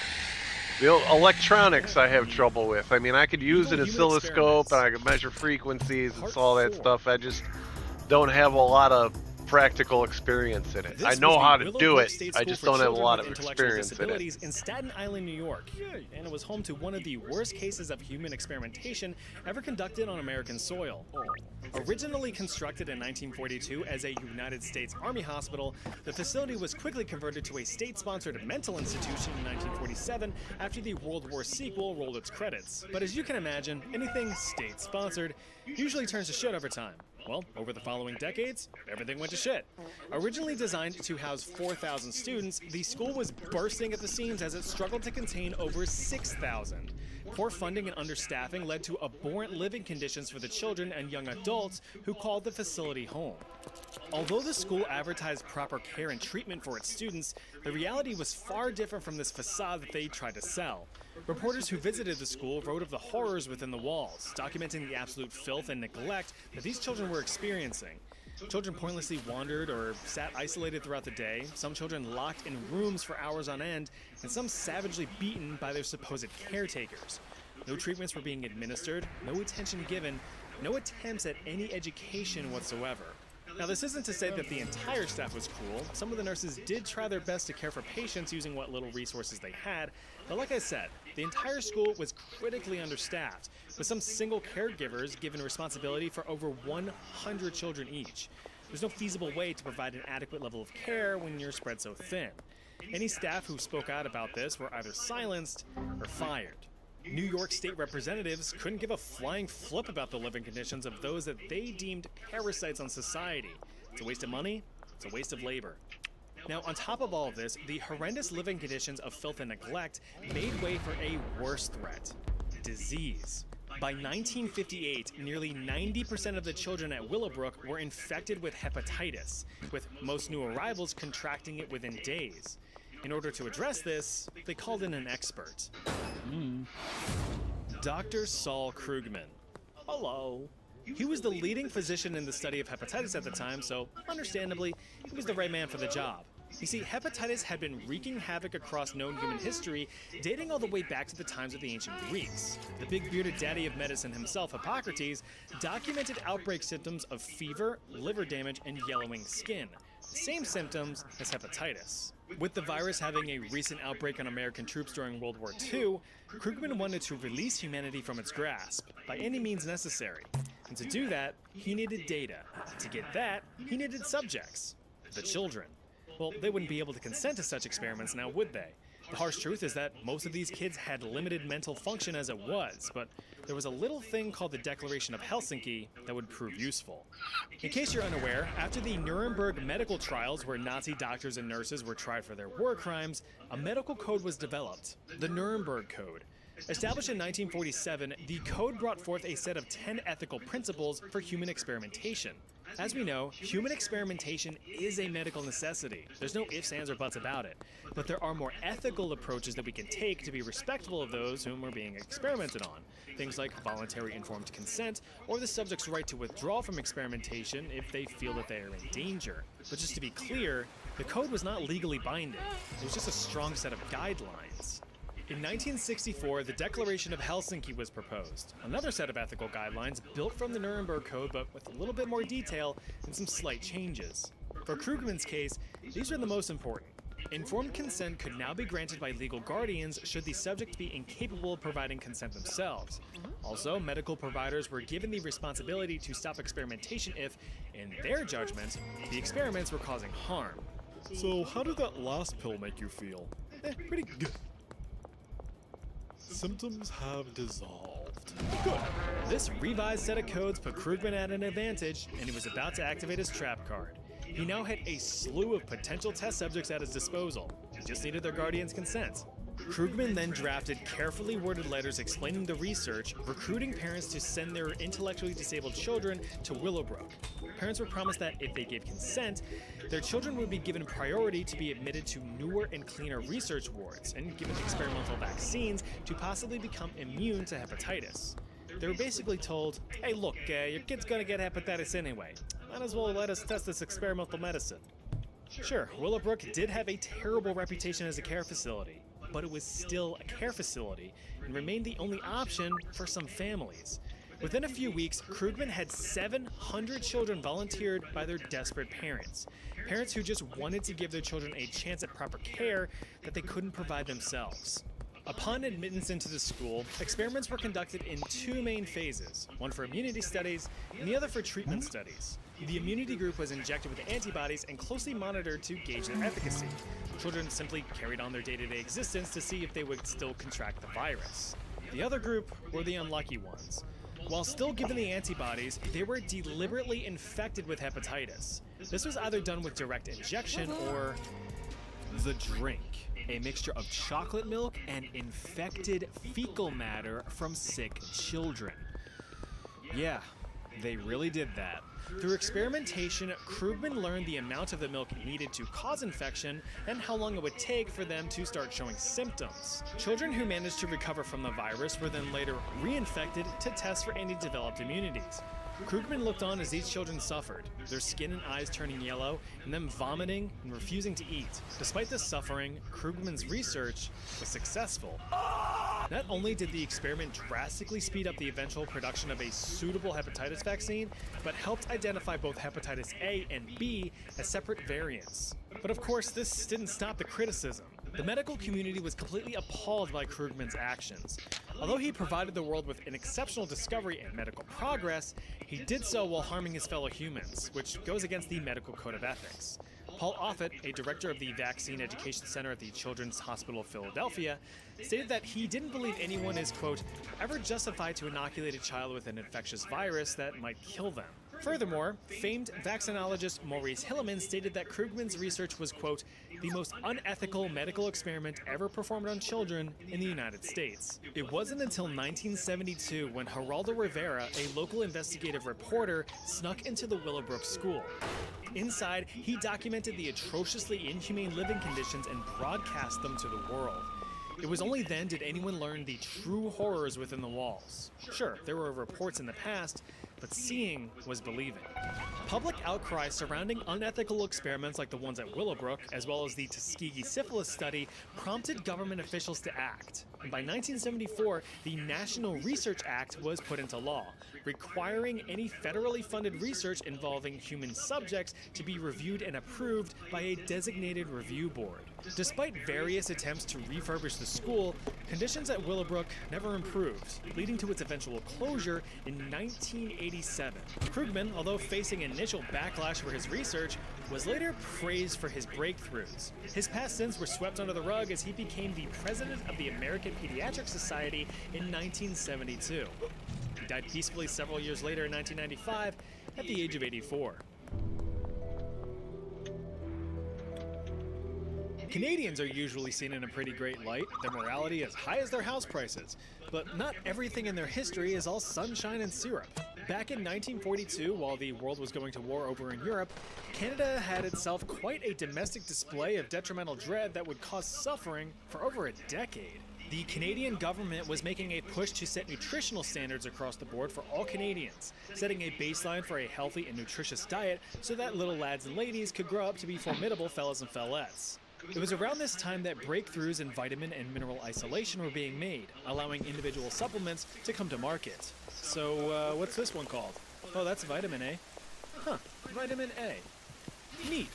The electronics I have trouble with. I mean, I could use an oscilloscope and I could measure frequencies and all that stuff. I just don't have a lot of practical experience in it. I know how to do it. I just don't have a lot of experience in it. In Staten Island, New York, and it was home to one of the worst cases of human experimentation ever conducted on American soil. Originally constructed in 1942 as a United States Army hospital, the facility was quickly converted to a state-sponsored mental institution in 1947 after the World War sequel rolled its credits. But as you can imagine, anything state-sponsored usually turns to shit over time. Well, over the following decades, everything went to shit. Originally designed to house 4,000 students, the school was bursting at the seams as it struggled to contain over 6,000. Poor funding and understaffing led to abhorrent living conditions for the children and young adults who called the facility home. Although the school advertised proper care and treatment for its students, the reality was far different from this facade that they tried to sell. Reporters who visited the school wrote of the horrors within the walls, documenting the absolute filth and neglect that these children were experiencing. Children pointlessly wandered or sat isolated throughout the day, some children locked in rooms for hours on end, and some savagely beaten by their supposed caretakers. No treatments were being administered, no attention given, no attempts at any education whatsoever. Now, this isn't to say that the entire staff was cruel. Some of the nurses did try their best to care for patients using what little resources they had, but like I said, the entire school was critically understaffed, with some single caregivers given responsibility for over 100 children each. There's no feasible way to provide an adequate level of care when you're spread so thin. Any staff who spoke out about this were either silenced or fired. New York state representatives couldn't give a flying flip about the living conditions of those that they deemed parasites on society. It's a waste of money, it's a waste of labor. Now, on top of all of this, the horrendous living conditions of filth and neglect made way for a worse threat: disease. By 1958, nearly 90% of the children at Willowbrook were infected with hepatitis, with most new arrivals contracting it within days. In order to address this, they called in an expert. Dr. Saul Krugman. Hello. He was the leading physician in the study of hepatitis at the time, so understandably, he was the right man for the job. You see, hepatitis had been wreaking havoc across known human history, dating all the way back to the times of the ancient Greeks. The big bearded daddy of medicine himself, Hippocrates, documented outbreak symptoms of fever, liver damage, and yellowing skin. The same symptoms as hepatitis. With the virus having a recent outbreak on American troops during World War II, Krugman wanted to release humanity from its grasp by any means necessary. And to do that, he needed data. To get that, he needed subjects. the children. Well, they wouldn't be able to consent to such experiments now, would they? The harsh truth is that most of these kids had limited mental function as it was, but there was a little thing called the Declaration of Helsinki that would prove useful. In case you're unaware, after the Nuremberg medical trials where Nazi doctors and nurses were tried for their war crimes, a medical code was developed, the Nuremberg Code. Established in 1947, the code brought forth a set of 10 ethical principles for human experimentation. As we know, human experimentation is a medical necessity. There's no ifs, ands, or buts about it. But there are more ethical approaches that we can take to be respectful of those whom are being experimented on. Things like voluntary informed consent, or the subject's right to withdraw from experimentation if they feel that they are in danger. But just to be clear, the code was not legally binding. It was just a strong set of guidelines. In 1964, the Declaration of Helsinki was proposed, another set of ethical guidelines built from the Nuremberg Code but with a little bit more detail and some slight changes. For Krugman's case, these are the most important. Informed consent could now be granted by legal guardians should the subject be incapable of providing consent themselves. Also, medical providers were given the responsibility to stop experimentation if, in their judgment, the experiments were causing harm. So how did that last pill make you feel? Pretty good. Symptoms have dissolved. Good. This revised set of codes put Krugman at an advantage, and he was about to activate his trap card. He now had a slew of potential test subjects at his disposal. He just needed their guardian's consent. Krugman then drafted carefully worded letters explaining the research, recruiting parents to send their intellectually disabled children to Willowbrook. Parents were promised that if they gave consent, their children would be given priority to be admitted to newer and cleaner research wards and given experimental vaccines to possibly become immune to hepatitis. They were basically told, hey look, your kid's gonna get hepatitis anyway. Might as well let us test this experimental medicine. Sure, Willowbrook did have a terrible reputation as a care facility, but it was still a care facility and remained the only option for some families. Within a few weeks, Krugman had 700 children volunteered by their desperate parents. Parents who just wanted to give their children a chance at proper care that they couldn't provide themselves. Upon admittance into the school, experiments were conducted in two main phases, one for immunity studies and the other for treatment studies. The immunity group was injected with antibodies and closely monitored to gauge their efficacy. Children simply carried on their day-to-day existence to see if they would still contract the virus. The other group were the unlucky ones. While still given the antibodies, they were deliberately infected with hepatitis. This was either done with direct injection or the drink, a mixture of chocolate milk and infected fecal matter from sick children. Yeah, they really did that. Through experimentation, Krugman learned the amount of the milk needed to cause infection and how long it would take for them to start showing symptoms. Children who managed to recover from the virus were then later reinfected to test for any developed immunities. Krugman looked on as these children suffered, their skin and eyes turning yellow, and them vomiting and refusing to eat. Despite this suffering, Krugman's research was successful. Not only did the experiment drastically speed up the eventual production of a suitable hepatitis vaccine, but helped identify both hepatitis A and B as separate variants. But of course, this didn't stop the criticism. The medical community was completely appalled by Krugman's actions. Although he provided the world with an exceptional discovery and medical progress, he did so while harming his fellow humans, which goes against the medical code of ethics. Paul Offit, a director of the Vaccine Education Center at the Children's Hospital of Philadelphia, stated that he didn't believe anyone is, quote, ever justified to inoculate a child with an infectious virus that might kill them. Furthermore, famed vaccinologist Maurice Hilleman stated that Krugman's research was, quote, the most unethical medical experiment ever performed on children in the United States. It wasn't until 1972 when Geraldo Rivera, a local investigative reporter, snuck into the Willowbrook school. Inside, he documented the atrociously inhumane living conditions and broadcast them to the world. It was only then did anyone learn the true horrors within the walls. Sure, there were reports in the past, but seeing was believing. Public outcry surrounding unethical experiments like the ones at Willowbrook, as well as the Tuskegee syphilis study, prompted government officials to act. And by 1974, the National Research Act was put into law, requiring any federally funded research involving human subjects to be reviewed and approved by a designated review board. Despite various attempts to refurbish the school, conditions at Willowbrook never improved, leading to its eventual closure in 1980. 1987. Krugman, although facing initial backlash for his research, was later praised for his breakthroughs. His past sins were swept under the rug as he became the president of the American Pediatric Society in 1972. He died peacefully several years later in 1995 at the age of 84. Canadians are usually seen in a pretty great light, their morality as high as their house prices. But not everything in their history is all sunshine and syrup. Back in 1942, while the world was going to war over in Europe, Canada had itself quite a domestic display of detrimental dread that would cause suffering for over a decade. The Canadian government was making a push to set nutritional standards across the board for all Canadians, setting a baseline for a healthy and nutritious diet so that little lads and ladies could grow up to be formidable fellas and fellettes. It was around this time that breakthroughs in vitamin and mineral isolation were being made, allowing individual supplements to come to market. So, what's this one called? Oh, that's vitamin A. Huh, vitamin A. Neat.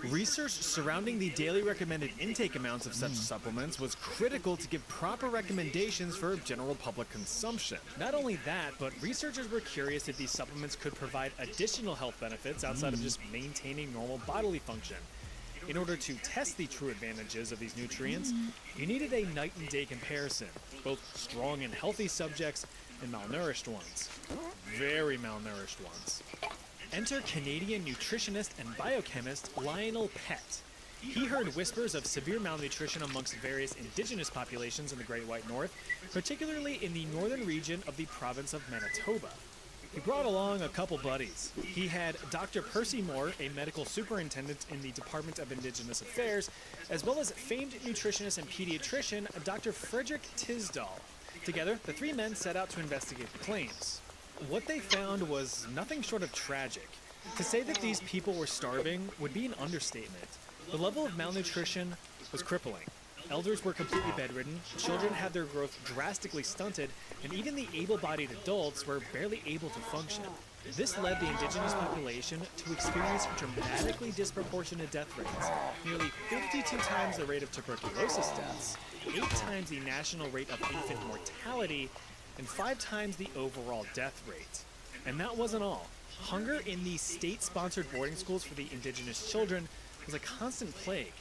Research surrounding the daily recommended intake amounts of such supplements was critical to give proper recommendations for general public consumption. Not only that, but researchers were curious if these supplements could provide additional health benefits outside of just maintaining normal bodily function. In order to test the true advantages of these nutrients, you needed a night and day comparison, both strong and healthy subjects and malnourished ones. Very malnourished ones. Enter Canadian nutritionist and biochemist Lionel Pett. He heard whispers of severe malnutrition amongst various indigenous populations in the Great White North, particularly in the northern region of the province of Manitoba. He brought along a couple buddies. He had Dr. Percy Moore, a medical superintendent in the Department of Indigenous Affairs, as well as famed nutritionist and pediatrician Dr. Frederick Tisdall. Together, the three men set out to investigate the claims. What they found was nothing short of tragic. To say that these people were starving would be an understatement. The level of malnutrition was crippling. Elders were completely bedridden, children had their growth drastically stunted, and even the able-bodied adults were barely able to function. This led the indigenous population to experience dramatically disproportionate death rates, nearly 52 times the rate of tuberculosis deaths, 8 times the national rate of infant mortality, and 5 times the overall death rate. And that wasn't all. Hunger in the state-sponsored boarding schools for the indigenous children was a constant plague.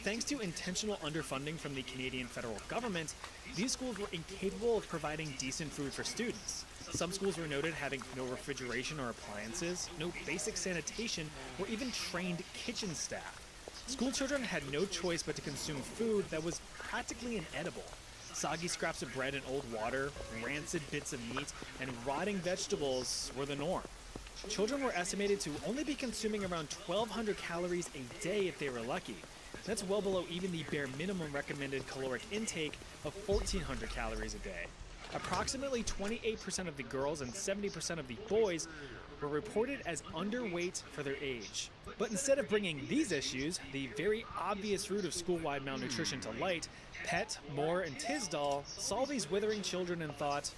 Thanks to intentional underfunding from the Canadian federal government, these schools were incapable of providing decent food for students. Some schools were noted having no refrigeration or appliances, no basic sanitation, or even trained kitchen staff. School children had no choice but to consume food that was practically inedible. Soggy scraps of bread and old water, rancid bits of meat, and rotting vegetables were the norm. Children were estimated to only be consuming around 1,200 calories a day if they were lucky. That's well below even the bare minimum recommended caloric intake of 1,400 calories a day. Approximately 28% of the girls and 70% of the boys were reported as underweight for their age. But instead of bringing these issues, the very obvious root of school-wide malnutrition to light, Pett, Moore, and Tisdall saw these withering children and thought,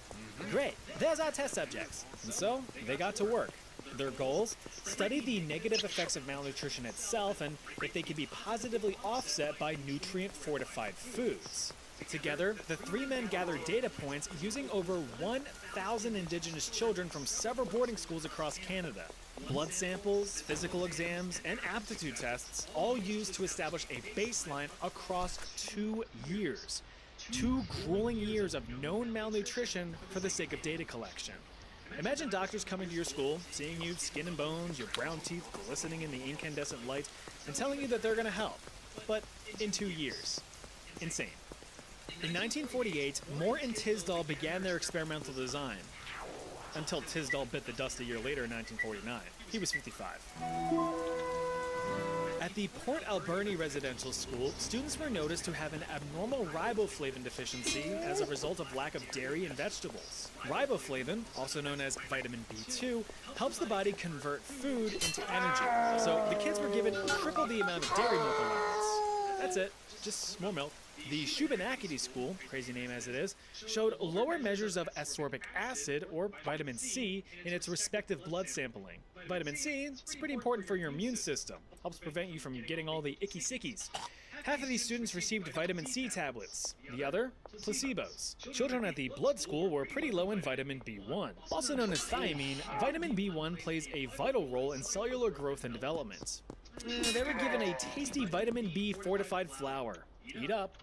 great, there's our test subjects. And so they got to work. Their goals? Study the negative effects of malnutrition itself and if they could be positively offset by nutrient-fortified foods. Together, the three men gathered data points using over 1,000 indigenous children from several boarding schools across Canada. Blood samples, physical exams, and aptitude tests, all used to establish a baseline across 2 years. 2 grueling years of known malnutrition for the sake of data collection. Imagine doctors coming to your school, seeing you skin and bones, your brown teeth glistening in the incandescent light, and telling you that they're going to help. But in 2 years. Insane. In 1948, Moore and Tisdall began their experimental design. Until Tisdall bit the dust a year later in 1949. He was 55. At the Port Alberni Residential School, students were noticed to have an abnormal riboflavin deficiency as a result of lack of dairy and vegetables. Riboflavin, also known as vitamin B2, helps the body convert food into energy. So the kids were given triple the amount of dairy milk allowance. That's it, just more milk. The Shubenacadie School, crazy name as it is, showed lower measures of ascorbic acid, or vitamin C, in its respective blood sampling. Vitamin C is pretty important for your immune system, helps prevent you from getting all the icky sickies. Half of these students received vitamin C tablets, the other, placebos. Children at the blood school were pretty low in vitamin B1. Also known as thiamine, vitamin B1 plays a vital role in cellular growth and development. They were given a tasty vitamin B fortified flour. Eat up.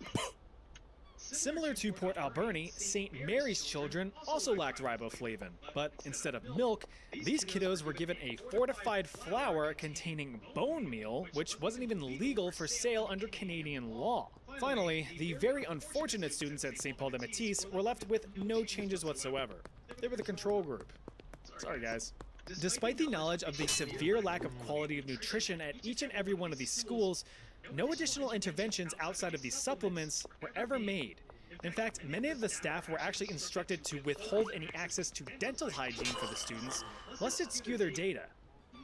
Similar to Port Alberni, St. Mary's children also lacked riboflavin, but instead of milk, these kiddos were given a fortified flour containing bone meal, which wasn't even legal for sale under Canadian law. Finally, the very unfortunate students at St. Paul de Métis were left with no changes whatsoever. They were the control group. Sorry, guys. Despite the knowledge of the severe lack of quality of nutrition at each and every one of these schools, no additional interventions outside of these supplements were ever made. In fact, many of the staff were actually instructed to withhold any access to dental hygiene for the students, lest it skew their data.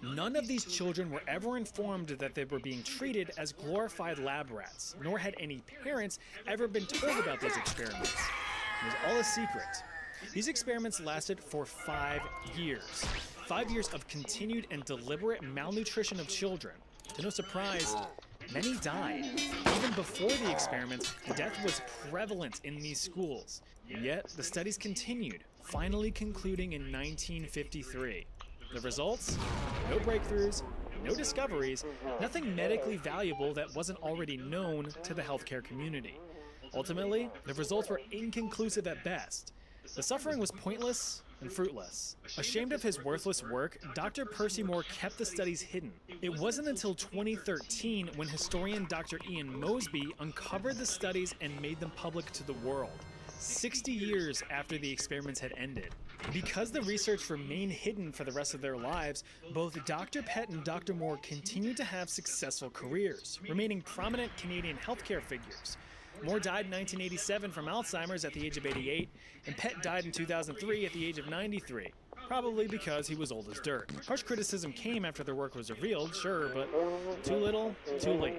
None of these children were ever informed that they were being treated as glorified lab rats, nor had any parents ever been told about these experiments. It was all a secret. These experiments lasted for 5 years. 5 years of continued and deliberate malnutrition of children. To no surprise, many died. Even before the experiments, death was prevalent in these schools. And yet, the studies continued, finally concluding in 1953. The results? No breakthroughs, no discoveries, nothing medically valuable that wasn't already known to the healthcare community. Ultimately, the results were inconclusive at best. The suffering was pointless and fruitless. Ashamed of his worthless work, Dr. Percy Moore kept the studies hidden. It wasn't until 2013 when historian Dr. Ian Mosby uncovered the studies and made them public to the world, 60 years after the experiments had ended. Because the research remained hidden for the rest of their lives, both Dr. Pett and Dr. Moore continued to have successful careers, remaining prominent Canadian healthcare figures. Moore died in 1987 from Alzheimer's at the age of 88, and Pett died in 2003 at the age of 93, probably because he was old as dirt. Harsh criticism came after their work was revealed, sure, but too little, too late.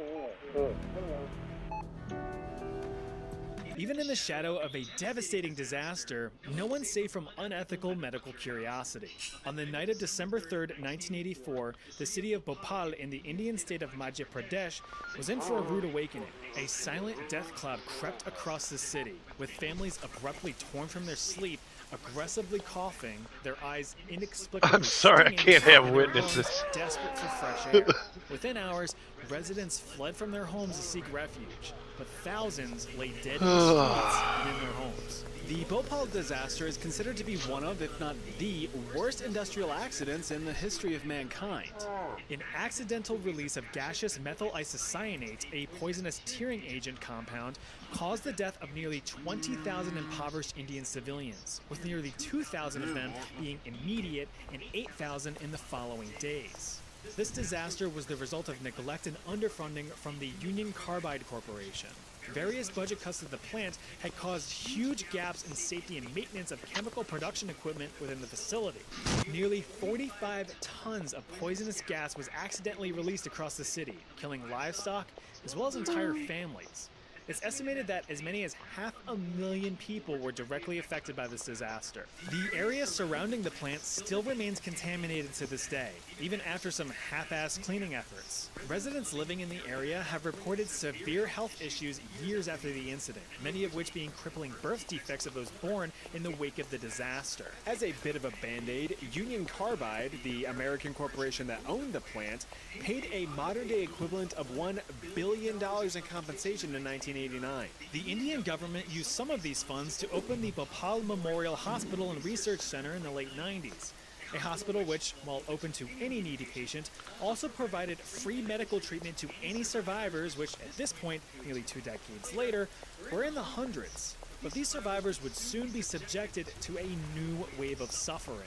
Even in the shadow of a devastating disaster, no one's safe from unethical medical curiosity. On the night of December 3rd, 1984, the city of Bhopal in the Indian state of Madhya Pradesh was in for a rude awakening. A silent death cloud crept across the city, with families abruptly torn from their sleep, aggressively coughing, their eyes inexplicably I'm sorry, I can't have witnesses. Desperate for fresh air. Within hours, residents fled from their homes to seek refuge, but thousands lay dead in the streets and in their homes. The Bhopal disaster is considered to be one of, if not the, worst industrial accidents in the history of mankind. An accidental release of gaseous methyl isocyanate, a poisonous tearing agent compound, caused the death of nearly 20,000 impoverished Indian civilians, with nearly 2,000 of them being immediate and 8,000 in the following days. This disaster was the result of neglect and underfunding from the Union Carbide Corporation. Various budget cuts at the plant had caused huge gaps in safety and maintenance of chemical production equipment within the facility. Nearly 45 tons of poisonous gas was accidentally released across the city, killing livestock as well as entire families. It's estimated that as many as 500,000 people were directly affected by this disaster. The area surrounding the plant still remains contaminated to this day, even after some half-assed cleaning efforts. Residents living in the area have reported severe health issues years after the incident, many of which being crippling birth defects of those born in the wake of the disaster. As a bit of a band-aid, Union Carbide, the American corporation that owned the plant, paid a modern-day equivalent of $1 billion in compensation in 1989. The Indian government used some of these funds to open the Bhopal Memorial Hospital and Research Center in the late 90s. A hospital which, while open to any needy patient, also provided free medical treatment to any survivors which, at this point, nearly 2 decades later, were in the hundreds. But these survivors would soon be subjected to a new wave of suffering.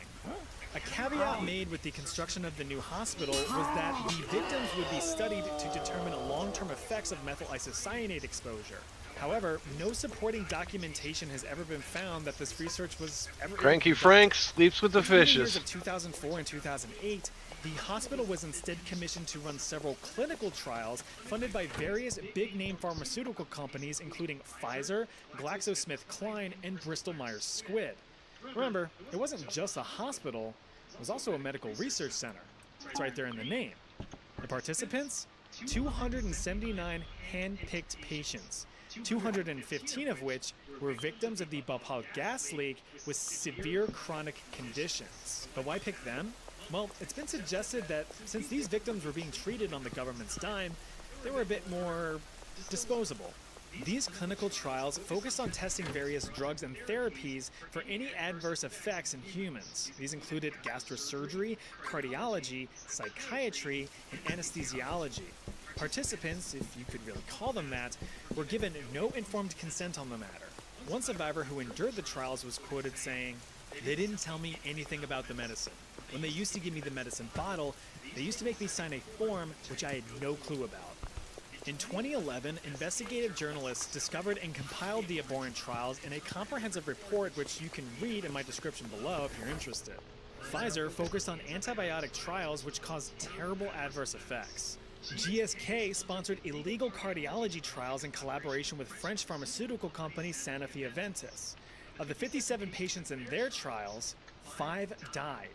A caveat made with the construction of the new hospital was that the victims would be studied to determine long-term effects of methyl isocyanate exposure. However, no supporting documentation has ever been found that this research was ever... Cranky Frank sleeps with the fishes. In the years of 2004 and 2008, the hospital was instead commissioned to run several clinical trials funded by various big-name pharmaceutical companies including Pfizer, GlaxoSmithKline, and Bristol-Myers Squibb. Remember, it wasn't just a hospital, it was also a medical research center. It's right there in the name. The participants? 279 hand-picked patients, 215 of which were victims of the Bhopal gas leak with severe chronic conditions. But why pick them? Well, it's been suggested that since these victims were being treated on the government's dime, they were a bit more disposable. These clinical trials focused on testing various drugs and therapies for any adverse effects in humans. These included gastrosurgery, cardiology, psychiatry, and anesthesiology. Participants, if you could really call them that, were given no informed consent on the matter. One survivor who endured the trials was quoted saying, "They didn't tell me anything about the medicine. When they used to give me the medicine bottle, they used to make me sign a form which I had no clue about." In 2011, investigative journalists discovered and compiled the abhorrent trials in a comprehensive report which you can read in my description below if you're interested. Pfizer focused on antibiotic trials which caused terrible adverse effects. GSK sponsored illegal cardiology trials in collaboration with French pharmaceutical company Sanofi-Aventis. Of the 57 patients in their trials, 5 died.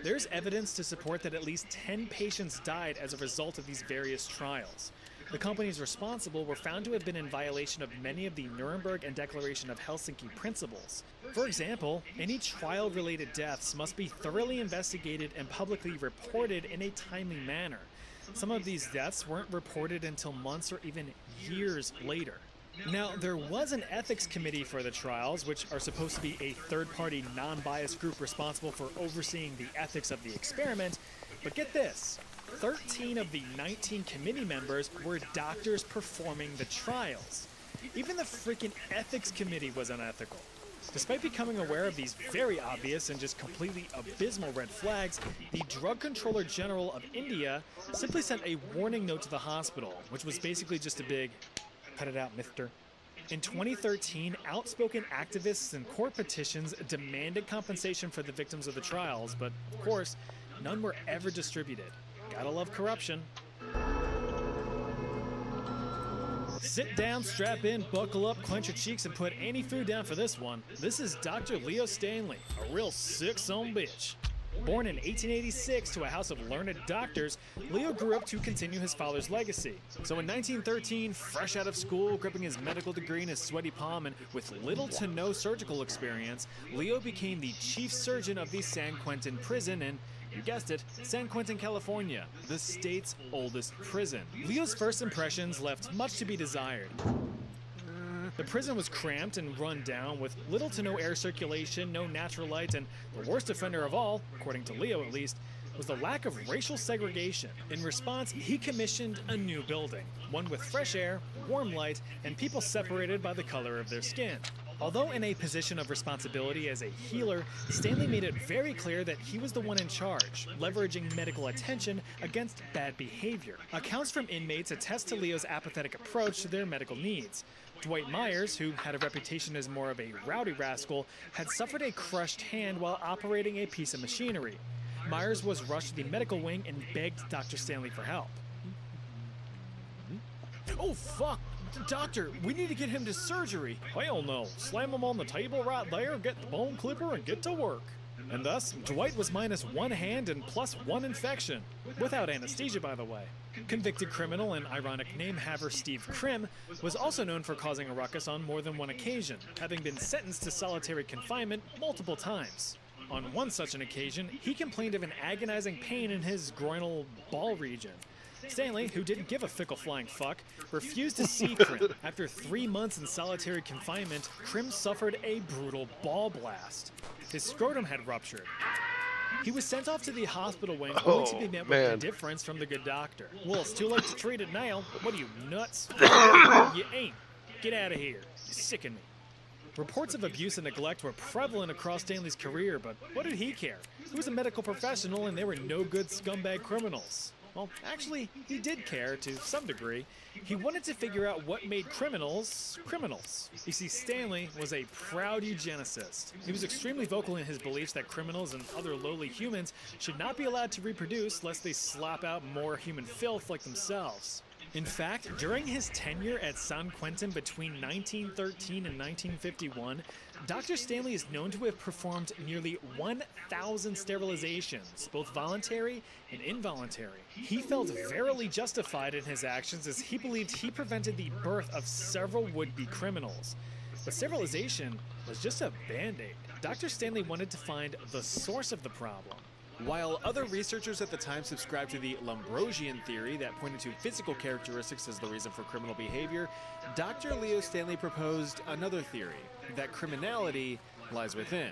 There's evidence to support that at least 10 patients died as a result of these various trials. The companies responsible were found to have been in violation of many of the Nuremberg and Declaration of Helsinki principles. For example, any trial-related deaths must be thoroughly investigated and publicly reported in a timely manner. Some of these deaths weren't reported until months or even years later. Now, there was an ethics committee for the trials, which are supposed to be a third-party, non-biased group responsible for overseeing the ethics of the experiment, but get this. 13 of the 19 committee members were doctors performing the trials. Even the freaking ethics committee was unethical. Despite becoming aware of these very obvious and just completely abysmal red flags, the Drug Controller General of India simply sent a warning note to the hospital, which was basically just a big, "Cut it out, mister." In 2013, outspoken activists and court petitions demanded compensation for the victims of the trials, but of course, none were ever distributed. Gotta love corruption. Sit down, strap in, buckle up, clench your cheeks, and put any food down for this one. This is Dr. Leo Stanley, a real sick-son bitch. Born in 1886 to a house of learned doctors, Leo grew up to continue his father's legacy. So in 1913, fresh out of school, gripping his medical degree in his sweaty palm and with little to no surgical experience, Leo became the chief surgeon of the San Quentin prison in, you guessed it, San Quentin, California, the state's oldest prison. Leo's first impressions left much to be desired. The prison was cramped and run down with little to no air circulation, no natural light, and the worst offender of all, according to Leo at least, was the lack of racial segregation. In response, he commissioned a new building, one with fresh air, warm light, and people separated by the color of their skin. Although in a position of responsibility as a healer, Stanley made it very clear that he was the one in charge, leveraging medical attention against bad behavior. Accounts from inmates attest to Leo's apathetic approach to their medical needs. Dwight Myers, who had a reputation as more of a rowdy rascal, had suffered a crushed hand while operating a piece of machinery. Myers was rushed to the medical wing and begged Dr. Stanley for help. "Oh, fuck! Doctor, we need to get him to surgery." "Hell no. Slam him on the table right there, get the bone clipper, and get to work." And thus, Dwight was minus one hand and plus one infection. Without anesthesia, by the way. Convicted criminal and ironic name-haver Steve Krim was also known for causing a ruckus on more than one occasion, having been sentenced to solitary confinement multiple times. On one such an occasion, he complained of an agonizing pain in his groinal ball region. Stanley, who didn't give a fickle flying fuck, refused to see Krim. After 3 months in solitary confinement, Krim suffered a brutal ball blast. His scrotum had ruptured. He was sent off to the hospital wing only to be met with indifference from the good doctor. "Well, it's too late to treat it now. What are you, nuts?" "You ain't. Get out of here. You sicken me." Reports of abuse and neglect were prevalent across Stanley's career, but what did he care? He was a medical professional and they were no good scumbag criminals. Well, actually, he did care to some degree. He wanted to figure out what made criminals criminals. You see, Stanley was a proud eugenicist. He was extremely vocal in his beliefs that criminals and other lowly humans should not be allowed to reproduce lest they slop out more human filth like themselves. In fact, during his tenure at San Quentin between 1913 and 1951, Dr. Stanley is known to have performed nearly 1,000 sterilizations, both voluntary and involuntary. He felt verily justified in his actions as he believed he prevented the birth of several would-be criminals. But sterilization was just a band-aid. Dr. Stanley wanted to find the source of the problem. While other researchers at the time subscribed to the Lombrosian theory that pointed to physical characteristics as the reason for criminal behavior, Dr. Leo Stanley proposed another theory, that criminality lies within.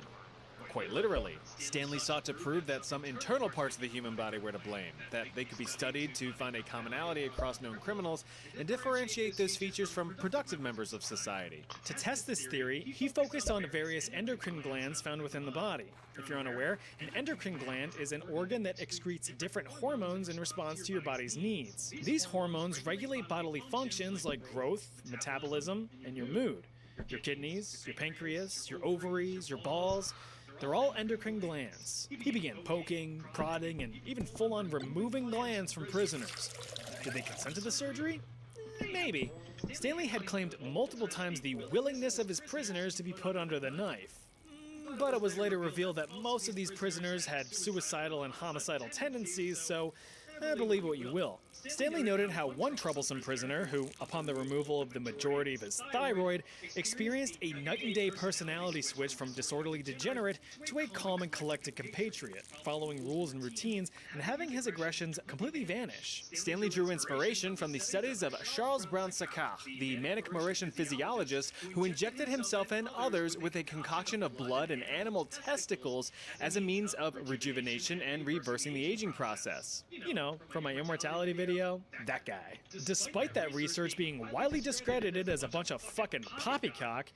Quite literally, Stanley sought to prove that some internal parts of the human body were to blame, that they could be studied to find a commonality across known criminals and differentiate those features from productive members of society. To test this theory, he focused on various endocrine glands found within the body. If you're unaware, an endocrine gland is an organ that excretes different hormones in response to your body's needs. These hormones regulate bodily functions like growth, metabolism, and your mood. Your kidneys, your pancreas, your ovaries, your balls, they're all endocrine glands. He began poking, prodding, and even full-on removing glands from prisoners. Did they consent to the surgery? Maybe. Stanley had claimed multiple times the willingness of his prisoners to be put under the knife. But it was later revealed that most of these prisoners had suicidal and homicidal tendencies, so believe what you will. Stanley noted how one troublesome prisoner, who, upon the removal of the majority of his thyroid, experienced a night-and-day personality switch from disorderly degenerate to a calm and collected compatriot, following rules and routines and having his aggressions completely vanish. Stanley drew inspiration from the studies of Charles Brown-Séquard, the manic Mauritian physiologist who injected himself and others with a concoction of blood and animal testicles as a means of rejuvenation and reversing the aging process. You know, from my immortality video, that guy. Despite that research being widely discredited as a bunch of fucking poppycock,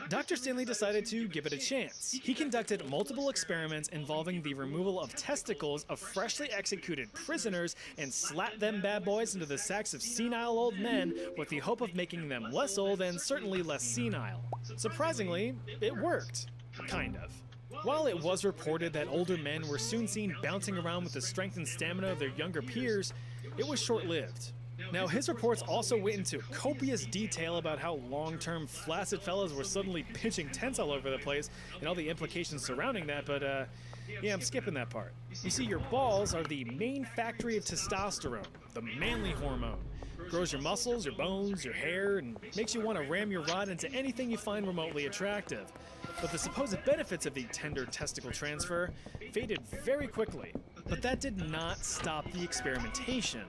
Dr. Stanley decided to give it a chance. He conducted multiple experiments involving the removal of testicles of freshly executed prisoners and slapped them bad boys into the sacks of senile old men with the hope of making them less old and certainly less senile. Surprisingly, it worked. Kind of. While it was reported that older men were soon seen bouncing around with the strength and stamina of their younger peers, it was short-lived. Now, his reports also went into copious detail about how long-term flaccid fellas were suddenly pitching tents all over the place and all the implications surrounding that, but yeah, I'm skipping that part. You see, your balls are the main factory of testosterone, the manly hormone. Grows your muscles, your bones, your hair, and makes you want to ram your rod into anything you find remotely attractive. But the supposed benefits of the tender testicle transfer faded very quickly. But that did not stop the experimentation.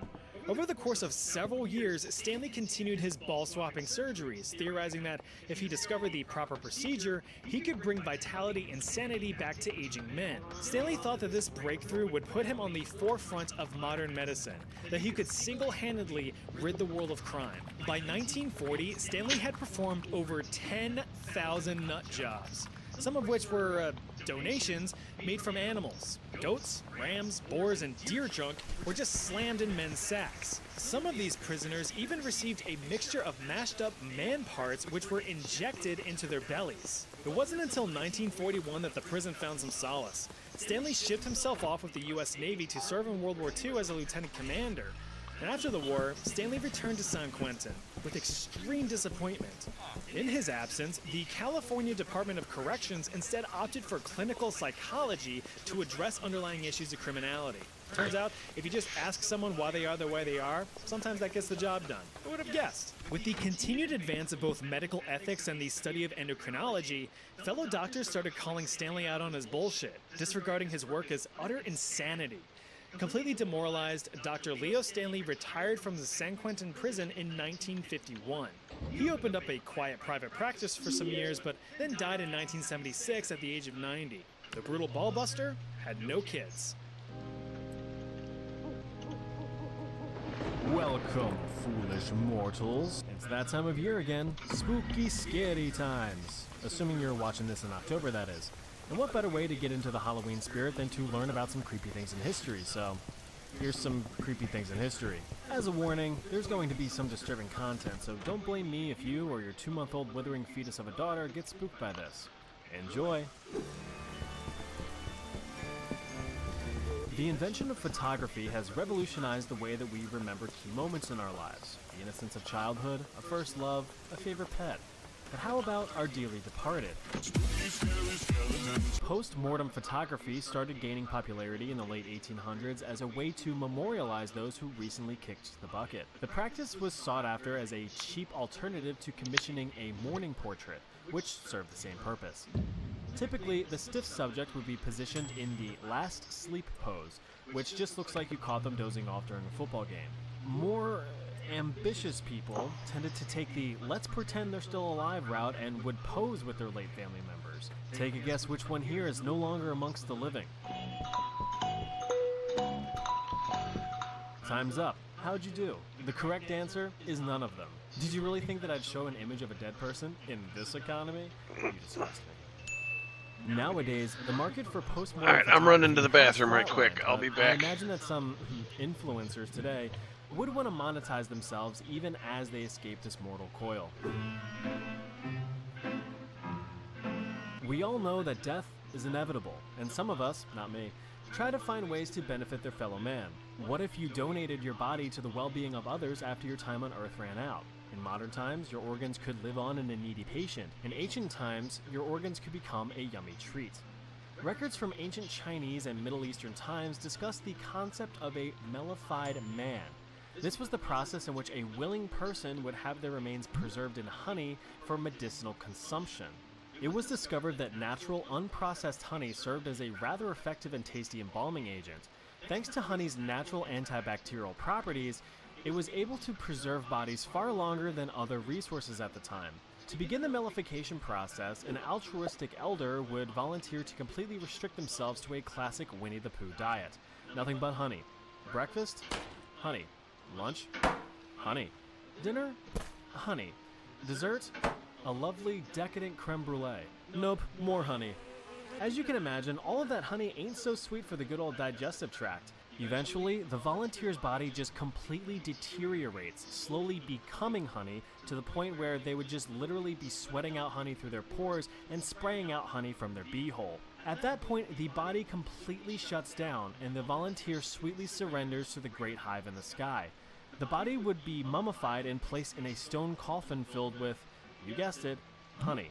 Over the course of several years, Stanley continued his ball-swapping surgeries, theorizing that if he discovered the proper procedure, he could bring vitality and sanity back to aging men. Stanley thought that this breakthrough would put him on the forefront of modern medicine, that he could single-handedly rid the world of crime. By 1940, Stanley had performed over 10,000 nut jobs, some of which were donations made from animals. Goats, rams, boars, and deer junk were just slammed in men's sacks. Some of these prisoners even received a mixture of mashed up man parts which were injected into their bellies. It wasn't until 1941 that the prison found some solace. Stanley shipped himself off with the US Navy to serve in World War II as a lieutenant commander. And after the war, Stanley returned to San Quentin with extreme disappointment. In his absence, the California Department of Corrections instead opted for clinical psychology to address underlying issues of criminality. Turns out, if you just ask someone why they are the way they are, sometimes that gets the job done. Who would have guessed? With the continued advance of both medical ethics and the study of endocrinology, fellow doctors started calling Stanley out on his bullshit, disregarding his work as utter insanity. Completely demoralized, Dr. Leo Stanley retired from the San Quentin prison in 1951. He opened up a quiet private practice for some years, but then died in 1976 at the age of 90. The brutal ballbuster had no kids. Welcome, foolish mortals. It's that time of year again. Spooky, scary times. Assuming you're watching this in October, that is. And what better way to get into the Halloween spirit than to learn about some creepy things in history, so here's some creepy things in history. As a warning, there's going to be some disturbing content, so don't blame me if you or your 2-month-old withering fetus of a daughter get spooked by this. Enjoy! The invention of photography has revolutionized the way that we remember key moments in our lives. the innocence of childhood, a first love, a favorite pet. But how about our dearly departed? Post-mortem photography started gaining popularity in the late 1800s as a way to memorialize those who recently kicked the bucket. The practice was sought after as a cheap alternative to commissioning a mourning portrait, which served the same purpose. Typically, the stiff subject would be positioned in the last sleep pose, which just looks like you caught them dozing off during a football game. More ambitious people tended to take the let's pretend they're still alive route and would pose with their late family members. Take a guess which one here is no longer amongst the living. Time's up. How'd you do? The correct answer is none of them. Did you really think that I'd show an image of a dead person in this economy? You disgust me. Nowadays, the market for post-mortem Alright, I'm running to the bathroom right quick. I'll be back. I imagine that some influencers today would want to monetize themselves even as they escape this mortal coil. We all know that death is inevitable, and some of us, not me, try to find ways to benefit their fellow man. What if you donated your body to the well-being of others after your time on Earth ran out? In modern times, your organs could live on in a needy patient. In ancient times, your organs could become a yummy treat. Records from ancient Chinese and Middle Eastern times discuss the concept of a mellified man. This was the process in which a willing person would have their remains preserved in honey for medicinal consumption. It was discovered that natural, unprocessed honey served as a rather effective and tasty embalming agent. Thanks to honey's natural antibacterial properties, it was able to preserve bodies far longer than other resources at the time. To begin the mellification process, an altruistic elder would volunteer to completely restrict themselves to a classic Winnie the Pooh diet. Nothing but honey. Breakfast? Honey. Lunch? Honey. Dinner? Honey. Dessert? A lovely, decadent creme brulee. Nope, more honey. As you can imagine, all of that honey ain't so sweet for the good old digestive tract. Eventually, the volunteer's body just completely deteriorates, slowly becoming honey to the point where they would just literally be sweating out honey through their pores and spraying out honey from their beehole. At that point, the body completely shuts down and the volunteer sweetly surrenders to the great hive in the sky. The body would be mummified and placed in a stone coffin filled with, you guessed it, honey.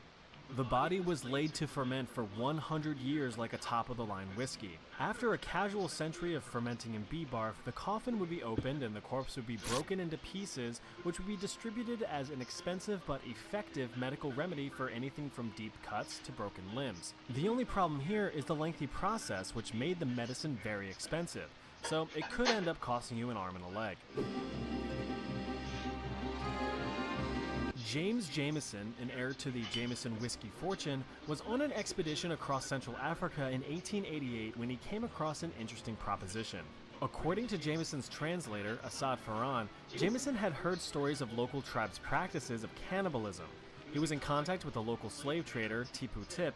The body was laid to ferment for 100 years like a top-of-the-line whiskey. After a casual century of fermenting in bee barf, the coffin would be opened and the corpse would be broken into pieces, which would be distributed as an expensive but effective medical remedy for anything from deep cuts to broken limbs. The only problem here is the lengthy process, which made the medicine very expensive, so it could end up costing you an arm and a leg. James Jameson, an heir to the Jameson whiskey fortune, was on an expedition across Central Africa in 1888 when he came across an interesting proposition. According to Jameson's translator, Asad Farhan, Jameson had heard stories of local tribes' practices of cannibalism. He was in contact with a local slave trader, Tipu Tip,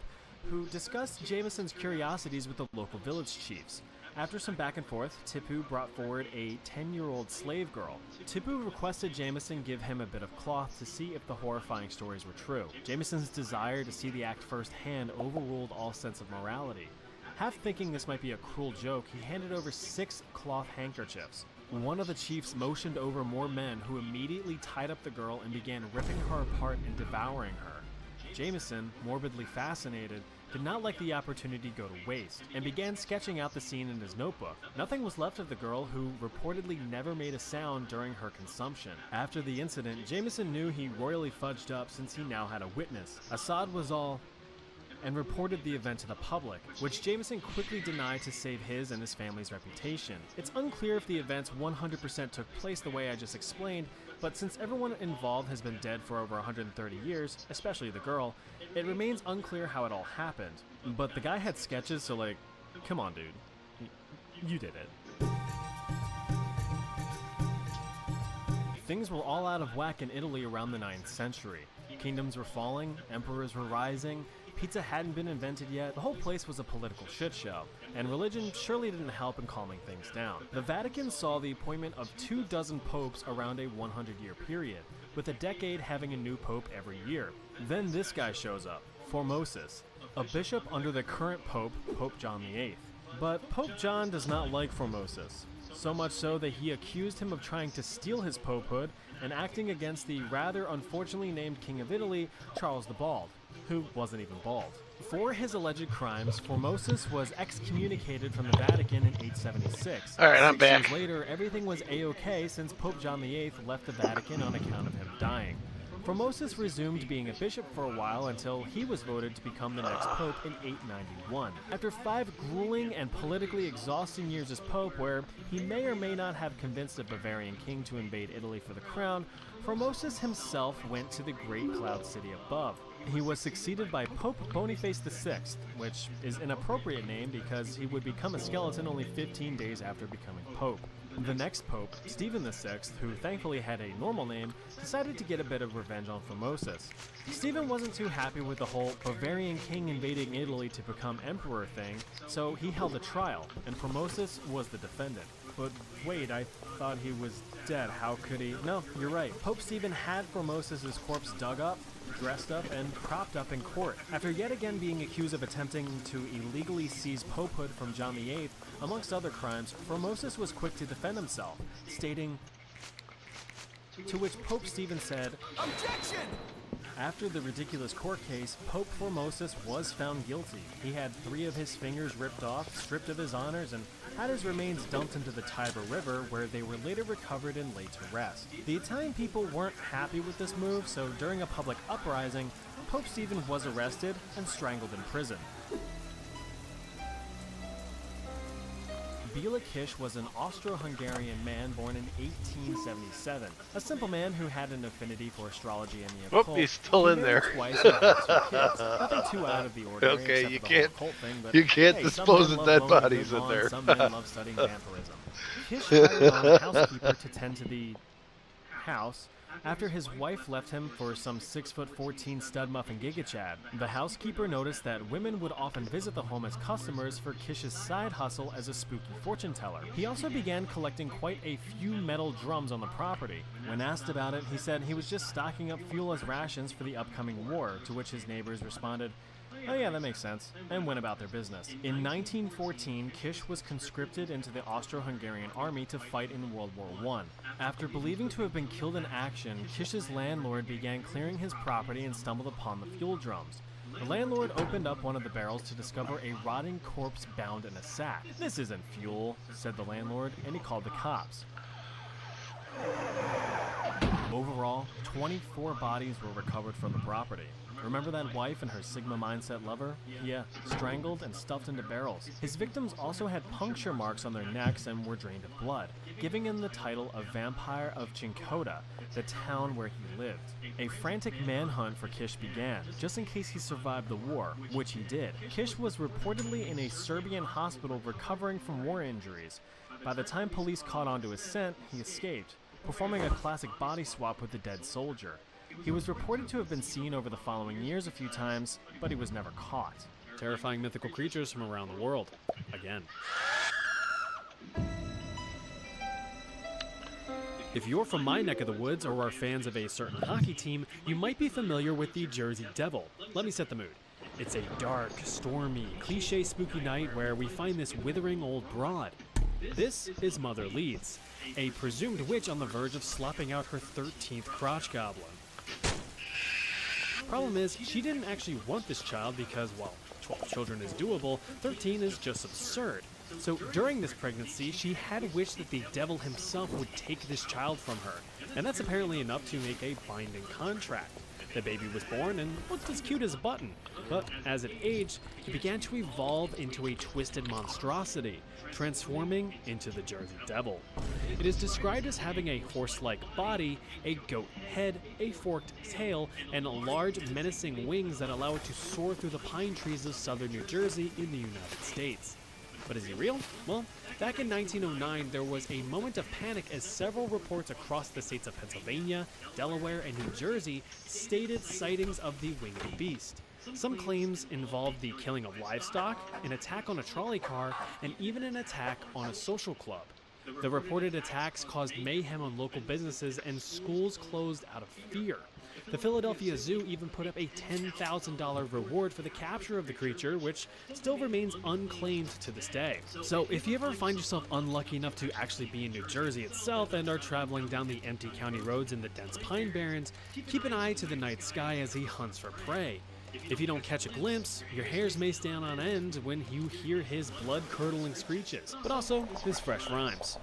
who discussed Jameson's curiosities with the local village chiefs. After some back and forth, Tipu brought forward a 10-year-old slave girl. Tipu requested Jameson give him a bit of cloth to see if the horrifying stories were true. Jameson's desire to see the act firsthand overruled all sense of morality. Half thinking this might be a cruel joke, he handed over 6 cloth handkerchiefs. One of the chiefs motioned over more men who immediately tied up the girl and began ripping her apart and devouring her. Jameson, morbidly fascinated, did not let the opportunity go to waste, and began sketching out the scene in his notebook. Nothing was left of the girl, who reportedly never made a sound during her consumption. After the incident, Jameson knew he royally fudged up since he now had a witness. Assad was all and reported the event to the public, which Jameson quickly denied to save his and his family's reputation. It's unclear if the events 100% took place the way I just explained, but since everyone involved has been dead for over 130 years, especially the girl, it remains unclear how it all happened. But the guy had sketches, so like, come on dude, you did it. Things were all out of whack in Italy around the 9th century. Kingdoms were falling, emperors were rising, pizza hadn't been invented yet, the whole place was a political shit show, and religion surely didn't help in calming things down. The Vatican saw the appointment of 24 popes around a 100-year period, with a decade having a new pope every year. Then this guy shows up, Formosus, a bishop under the current pope, Pope John VIII. But Pope John does not like Formosus. so much so that he accused him of trying to steal his popehood and acting against the rather unfortunately named King of Italy, Charles the Bald, who wasn't even bald. For his alleged crimes, Formosus was excommunicated from the Vatican in 876. All right, I'm 6 back. years later, everything was a-okay since Pope John VIII left the Vatican on account of him dying. Formosus resumed being a bishop for a while until he was voted to become the next pope in 891. After 5 grueling and politically exhausting years as pope, where he may or may not have convinced a Bavarian king to invade Italy for the crown, Formosus himself went to the great cloud city above. He was succeeded by Pope Boniface VI, which is an appropriate name because he would become a skeleton only 15 days after becoming pope. The next pope, Stephen VI, who thankfully had a normal name, decided to get a bit of revenge on Formosus. Stephen wasn't too happy with the whole Bavarian king invading Italy to become emperor thing, so he held a trial, and Formosus was the defendant. But wait, I thought he was dead. How could he? No, you're right. Pope Stephen had Formosus' corpse dug up, dressed up, and propped up in court. After yet again being accused of attempting to illegally seize popehood from John VIII, amongst other crimes, Formosus was quick to defend himself, stating, to which Pope Stephen said, "Objection!" After the ridiculous court case, Pope Formosus was found guilty. He had 3 of his fingers ripped off, stripped of his honors, and had his remains dumped into the Tiber River, where they were later recovered and laid to rest. The Italian people weren't happy with this move, so during a public uprising, Pope Stephen was arrested and strangled in prison. Béla Kiss was an Austro-Hungarian man born in 1877. A simple man who had an affinity for astrology and the occult. Oh, he's still in there. Twice and had 2 kids. Nothing too out of the ordinary. Okay, except you for the can't. whole occult thing, but You can't hey, dispose some of men dead love lonely bodies in live there. on, some men love studying vampirism. Kiss hired on a housekeeper to tend to the house after his wife left him for some 6'14" stud muffin Giga Chad. The housekeeper noticed that women would often visit the home as customers for Kish's side hustle as a spooky fortune teller. He also began collecting quite a few metal drums on the property. When asked about it, he said he was just stocking up fuel as rations for the upcoming war, to which his neighbors responded, "Oh yeah, that makes sense," and went about their business. In 1914, Kish was conscripted into the Austro-Hungarian army to fight in World War I. After believing to have been killed in action, Kish's landlord began clearing his property and stumbled upon the fuel drums. The landlord opened up one of the barrels to discover a rotting corpse bound in a sack. "This isn't fuel," said the landlord, and he called the cops. Overall, 24 bodies were recovered from the property. Remember that wife and her Sigma mindset lover? Yeah, strangled and stuffed into barrels. His victims also had puncture marks on their necks and were drained of blood, giving him the title of Vampire of Cincotta, the town where he lived. A frantic manhunt for Kish began, just in case he survived the war, which he did. Kish was reportedly in a Serbian hospital recovering from war injuries. By the time police caught on to his scent, he escaped, performing a classic body swap with the dead soldier. He was reported to have been seen over the following years a few times, but he was never caught. Terrifying mythical creatures from around the world. Again. If you're from my neck of the woods or are fans of a certain hockey team, you might be familiar with the Jersey Devil. Let me set the mood. It's a dark, stormy, cliche spooky night where we find this withering old broad. This is Mother Leeds, a presumed witch on the verge of slopping out her 13th crotch goblin. Problem is, she didn't actually want this child because, while 12 children is doable, 13 is just absurd. So during this pregnancy, she had wished that the devil himself would take this child from her, and that's apparently enough to make a binding contract. The baby was born and looked as cute as a button, but as it aged, it began to evolve into a twisted monstrosity, transforming into the Jersey Devil. It is described as having a horse-like body, a goat head, a forked tail, and large menacing wings that allow it to soar through the pine trees of southern New Jersey in the United States. But is he real? Well, back in 1909, there was a moment of panic as several reports across the states of Pennsylvania, Delaware, and New Jersey stated sightings of the winged beast. Some claims involved the killing of livestock, an attack on a trolley car, and even an attack on a social club. The reported attacks caused mayhem on local businesses and schools closed out of fear. The Philadelphia Zoo even put up a $10,000 reward for the capture of the creature, which still remains unclaimed to this day. So if you ever find yourself unlucky enough to actually be in New Jersey itself and are traveling down the empty county roads in the dense pine barrens, keep an eye to the night sky as he hunts for prey. If you don't catch a glimpse, your hairs may stand on end when you hear his blood-curdling screeches, but also his fresh rhymes.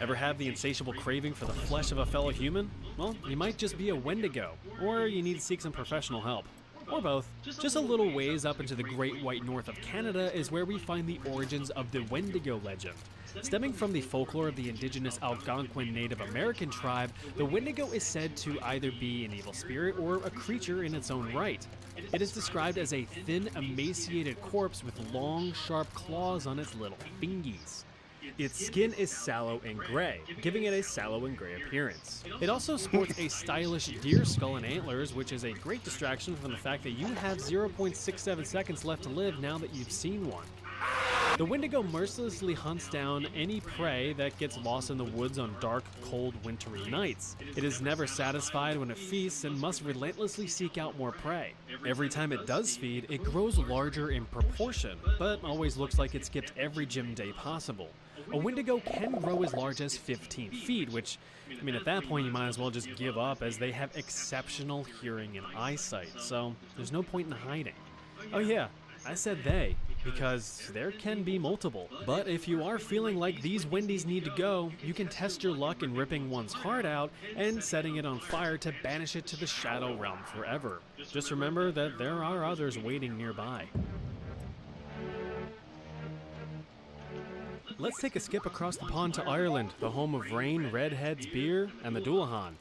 Ever have the insatiable craving for the flesh of a fellow human? Well, you might just be a Wendigo, or you need to seek some professional help. Or both. Just a little ways up into the great white north of Canada is where we find the origins of the Wendigo legend. Stemming from the folklore of the indigenous Algonquin Native American tribe, the Wendigo is said to either be an evil spirit or a creature in its own right. It is described as a thin, emaciated corpse with long, sharp claws on its little fingies. Its skin is sallow and gray, giving it a sallow and gray appearance. It also sports a stylish deer skull and antlers, which is a great distraction from the fact that you have 0.67 seconds left to live now that you've seen one. The Wendigo mercilessly hunts down any prey that gets lost in the woods on dark, cold, wintry nights. It is never satisfied when it feasts and must relentlessly seek out more prey. Every time it does feed, it grows larger in proportion, but always looks like it skipped every gym day possible. A Wendigo can grow as large as 15 feet, which, I mean, at that point you might as well just give up, as they have exceptional hearing and eyesight, so there's no point in hiding. Oh yeah, I said they, because there can be multiple. But if you are feeling like these Wendies need to go, you can test your luck in ripping one's heart out and setting it on fire to banish it to the Shadow Realm forever. Just remember that there are others waiting nearby. Let's take a skip across the pond to Ireland, the home of rain, redheads, beer, and the Dullahan.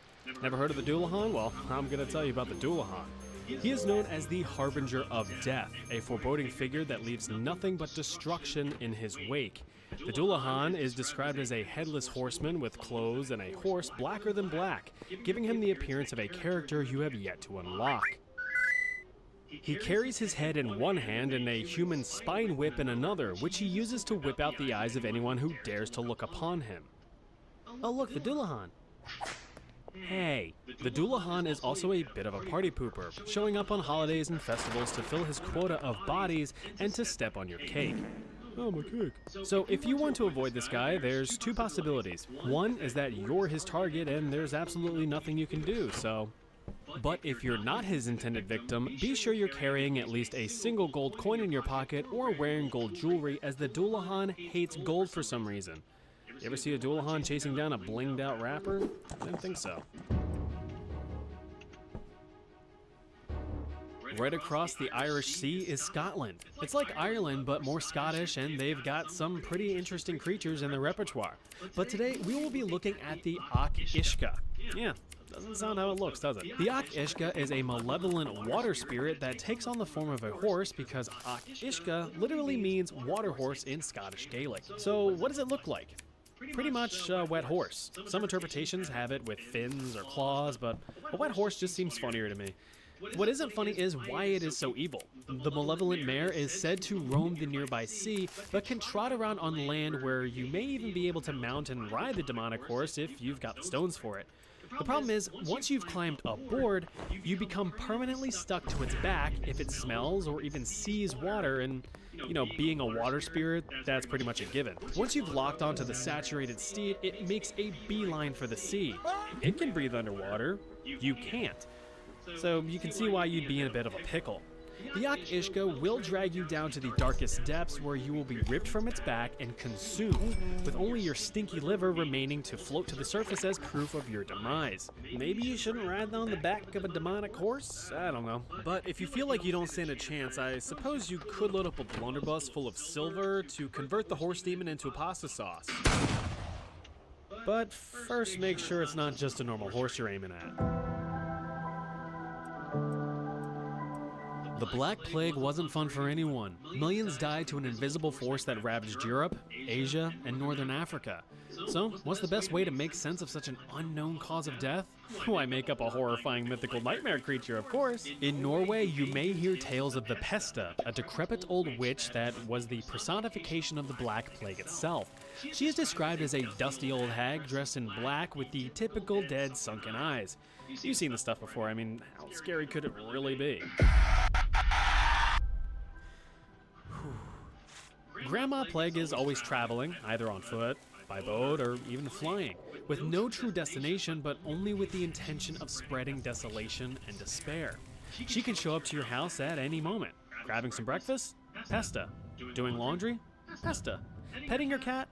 Never heard of the Dullahan? Well, I'm going to tell you about the Dullahan. He is known as the Harbinger of Death, a foreboding figure that leaves nothing but destruction in his wake. The Dullahan is described as a headless horseman with clothes and a horse blacker than black, giving him the appearance of a character you have yet to unlock. He carries his head in one hand and a human spine whip in another, which he uses to whip out the eyes of anyone who dares to look upon him. Oh look, the Dullahan. Hey, the Dullahan is also a bit of a party pooper, showing up on holidays and festivals to fill his quota of bodies and to step on your cake. Oh, my cake. So if you want to avoid this guy, there's two possibilities. One is that you're his target and there's absolutely nothing you can do, so... But if you're not his intended victim, be sure you're carrying at least a single gold coin in your pocket or wearing gold jewelry, as the Dullahan hates gold for some reason. You ever see a Dullahan chasing down a blinged out rapper? I didn't think so. Right across the Irish Sea is Scotland. It's like Ireland, but more Scottish, and they've got some pretty interesting creatures in their repertoire. But today, we will be looking at the Ach Ishka. Yeah, doesn't sound how it looks, does it? The Ach Ishka is a malevolent water spirit that takes on the form of a horse, because Ach Ishka literally means water horse in Scottish Gaelic. So what does it look like? Pretty much a wet horse. Some interpretations have it with fins or claws, but a wet horse just seems funnier to me. What isn't funny is why it is so evil. The malevolent mare is said to roam the nearby sea, but can trot around on land, where you may even be able to mount and ride the demonic horse if you've got the stones for it. The problem is, once you've climbed aboard, you become permanently stuck to its back if it smells or even sees water, and, you know, being a water spirit, that's pretty much a given. Once you've locked onto the saturated steed, it makes a beeline for the sea. It can breathe underwater. You can't. So you can see why you'd be in a bit of a pickle. The Ach Ishka will drag you down to the darkest depths, where you will be ripped from its back and consumed, with only your stinky liver remaining to float to the surface as proof of your demise. Maybe you shouldn't ride on the back of a demonic horse? I don't know. But if you feel like you don't stand a chance, I suppose you could load up a blunderbuss full of silver to convert the horse demon into a pasta sauce. But first, make sure it's not just a normal horse you're aiming at. The Black Plague wasn't fun for anyone. Millions died to an invisible force that ravaged Europe, Asia, and Northern Africa. So, what's the best way to make sense of such an unknown cause of death? Why, make up a horrifying mythical nightmare creature, of course. In Norway, you may hear tales of the Pesta, a decrepit old witch that was the personification of the Black Plague itself. She is described as a dusty old hag dressed in black with the typical dead sunken eyes. You've seen this stuff before. I mean, how scary could it really be? Grandma Plague is always traveling, either on foot, by boat, or even flying, with no true destination but only with the intention of spreading desolation and despair. She can show up to your house at any moment. Grabbing some breakfast? Pesta. Doing laundry? Pesta. Petting your cat?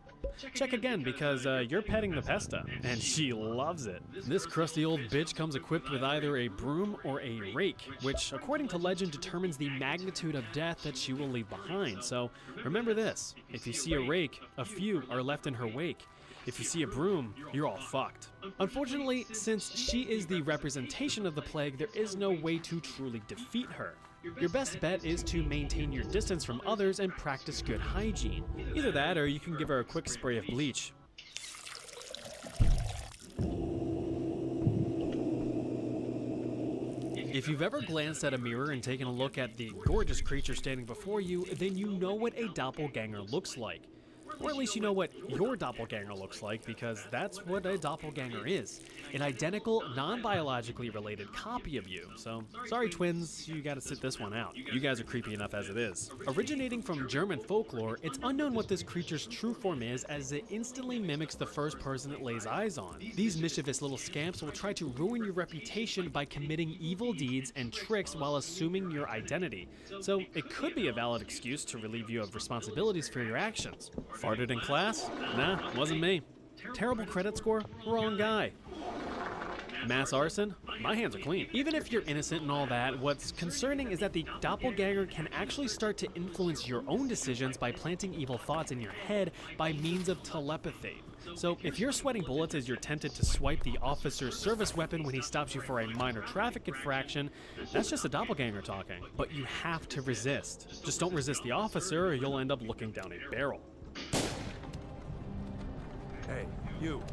Check again, because you're petting the Pesta, and she loves it. This crusty old bitch comes equipped with either a broom or a rake, which, according to legend, determines the magnitude of death that she will leave behind. So remember this: if you see a rake, a few are left in her wake. If you see a broom, you're all fucked. Unfortunately, since she is the representation of the plague, there is no way to truly defeat her. Your best bet is to maintain your distance from others and practice good hygiene. Either that, or you can give her a quick spray of bleach. If you've ever glanced at a mirror and taken a look at the gorgeous creature standing before you, then you know what a doppelganger looks like. Or at least you know what your doppelganger looks like, because that's what a doppelganger is. An identical, non-biologically related copy of you. So, sorry twins, you gotta sit this one out. You guys are creepy enough as it is. Originating from German folklore, it's unknown what this creature's true form is, as it instantly mimics the first person it lays eyes on. These mischievous little scamps will try to ruin your reputation by committing evil deeds and tricks while assuming your identity. So, it could be a valid excuse to relieve you of responsibilities for your actions. Farted in class? Nah, wasn't me. Terrible credit score? Wrong guy. Mass arson? My hands are clean. Even if you're innocent and all that, what's concerning is that the doppelganger can actually start to influence your own decisions by planting evil thoughts in your head by means of telepathy. So if you're sweating bullets as you're tempted to swipe the officer's service weapon when he stops you for a minor traffic infraction, that's just a doppelganger talking. But you have to resist. Just don't resist the officer or you'll end up looking down a barrel. Hey, you.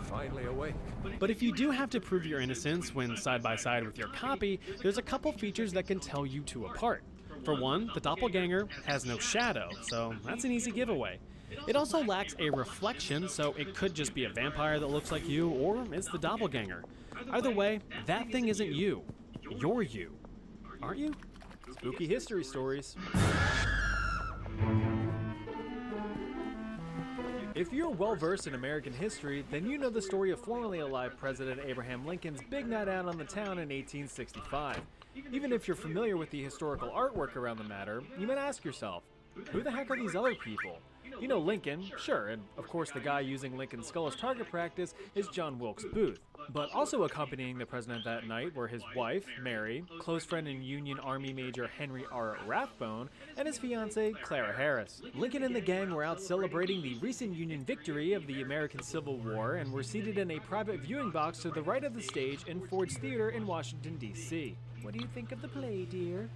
Finally awake. But if you do have to prove your innocence when side by side with your copy, there's a couple features that can tell you two apart. For one, the doppelganger has no shadow, so that's an easy giveaway. It also lacks a reflection, so it could just be a vampire that looks like you, or it's the doppelganger. Either way, that thing isn't you. You're you. Aren't you? Spooky history stories. If you're well-versed in American history, then you know the story of formerly alive President Abraham Lincoln's big night out on the town in 1865. Even if you're familiar with the historical artwork around the matter, you might ask yourself, who the heck are these other people? You know Lincoln, sure, and of course the guy using Lincoln's skull as target practice is John Wilkes Booth. But also accompanying the president that night were his wife, Mary, close friend and Union Army Major Henry R. Rathbone, and his fiancée, Clara Harris. Lincoln and the gang were out celebrating the recent Union victory of the American Civil War and were seated in a private viewing box to the right of the stage in Ford's Theater in Washington, D.C. What do you think of the play, dear?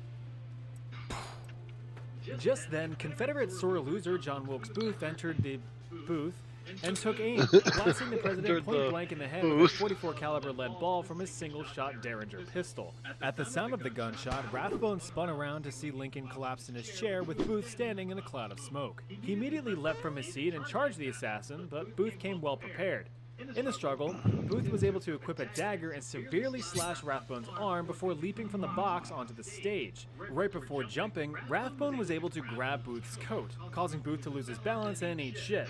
Just then, Confederate sore loser John Wilkes Booth entered the booth and took aim, blasting the president point blank in the head with a .44 caliber lead ball from his single-shot Derringer pistol. At the sound of the gunshot, Rathbone spun around to see Lincoln collapse in his chair with Booth standing in a cloud of smoke. He immediately leapt from his seat and charged the assassin, but Booth came well prepared. In the struggle, Booth was able to equip a dagger and severely slash Rathbone's arm before leaping from the box onto the stage. Right before jumping, Rathbone was able to grab Booth's coat, causing Booth to lose his balance and eat shit,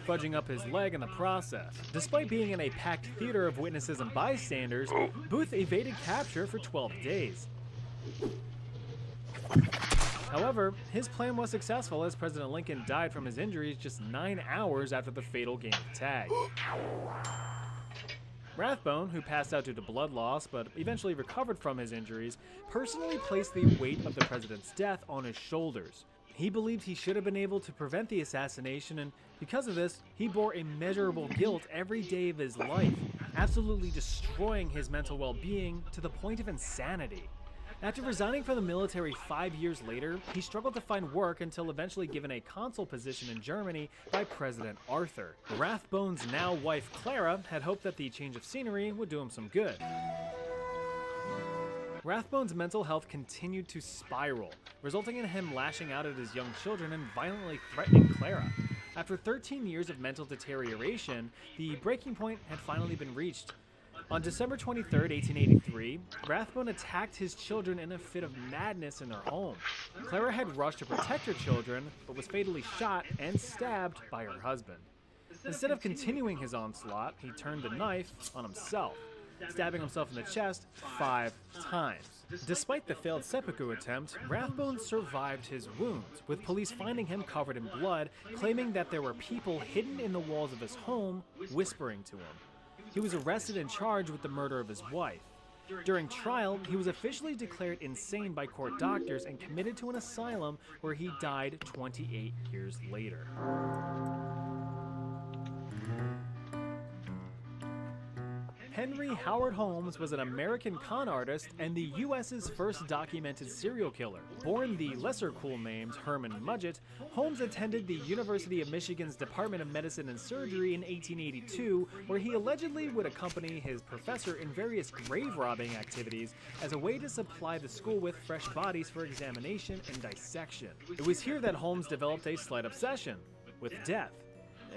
fudging up his leg in the process. Despite being in a packed theater of witnesses and bystanders, Booth evaded capture for 12 days. However, his plan was successful as President Lincoln died from his injuries just 9 hours after the fatal game of tag. Rathbone, who passed out due to blood loss but eventually recovered from his injuries, personally placed the weight of the president's death on his shoulders. He believed he should have been able to prevent the assassination, and because of this, he bore immeasurable guilt every day of his life, absolutely destroying his mental well-being to the point of insanity. After resigning from the military 5 years later, he struggled to find work until eventually given a consul position in Germany by President Arthur. Rathbone's now wife Clara had hoped that the change of scenery would do him some good. Rathbone's mental health continued to spiral, resulting in him lashing out at his young children and violently threatening Clara. After 13 years of mental deterioration, the breaking point had finally been reached. On December 23, 1883, Rathbone attacked his children in a fit of madness in their home. Clara had rushed to protect her children, but was fatally shot and stabbed by her husband. Instead of continuing his onslaught, he turned the knife on himself, stabbing himself in the chest 5 times. Despite the failed seppuku attempt, Rathbone survived his wounds, with police finding him covered in blood, claiming that there were people hidden in the walls of his home whispering to him. He was arrested and charged with the murder of his wife. During trial, he was officially declared insane by court doctors and committed to an asylum where he died 28 years later. Henry Howard Holmes was an American con artist and the U.S.'s first documented serial killer. Born the lesser-cool named Herman Mudgett, Holmes attended the University of Michigan's Department of Medicine and Surgery in 1882, where he allegedly would accompany his professor in various grave-robbing activities as a way to supply the school with fresh bodies for examination and dissection. It was here that Holmes developed a slight obsession with death.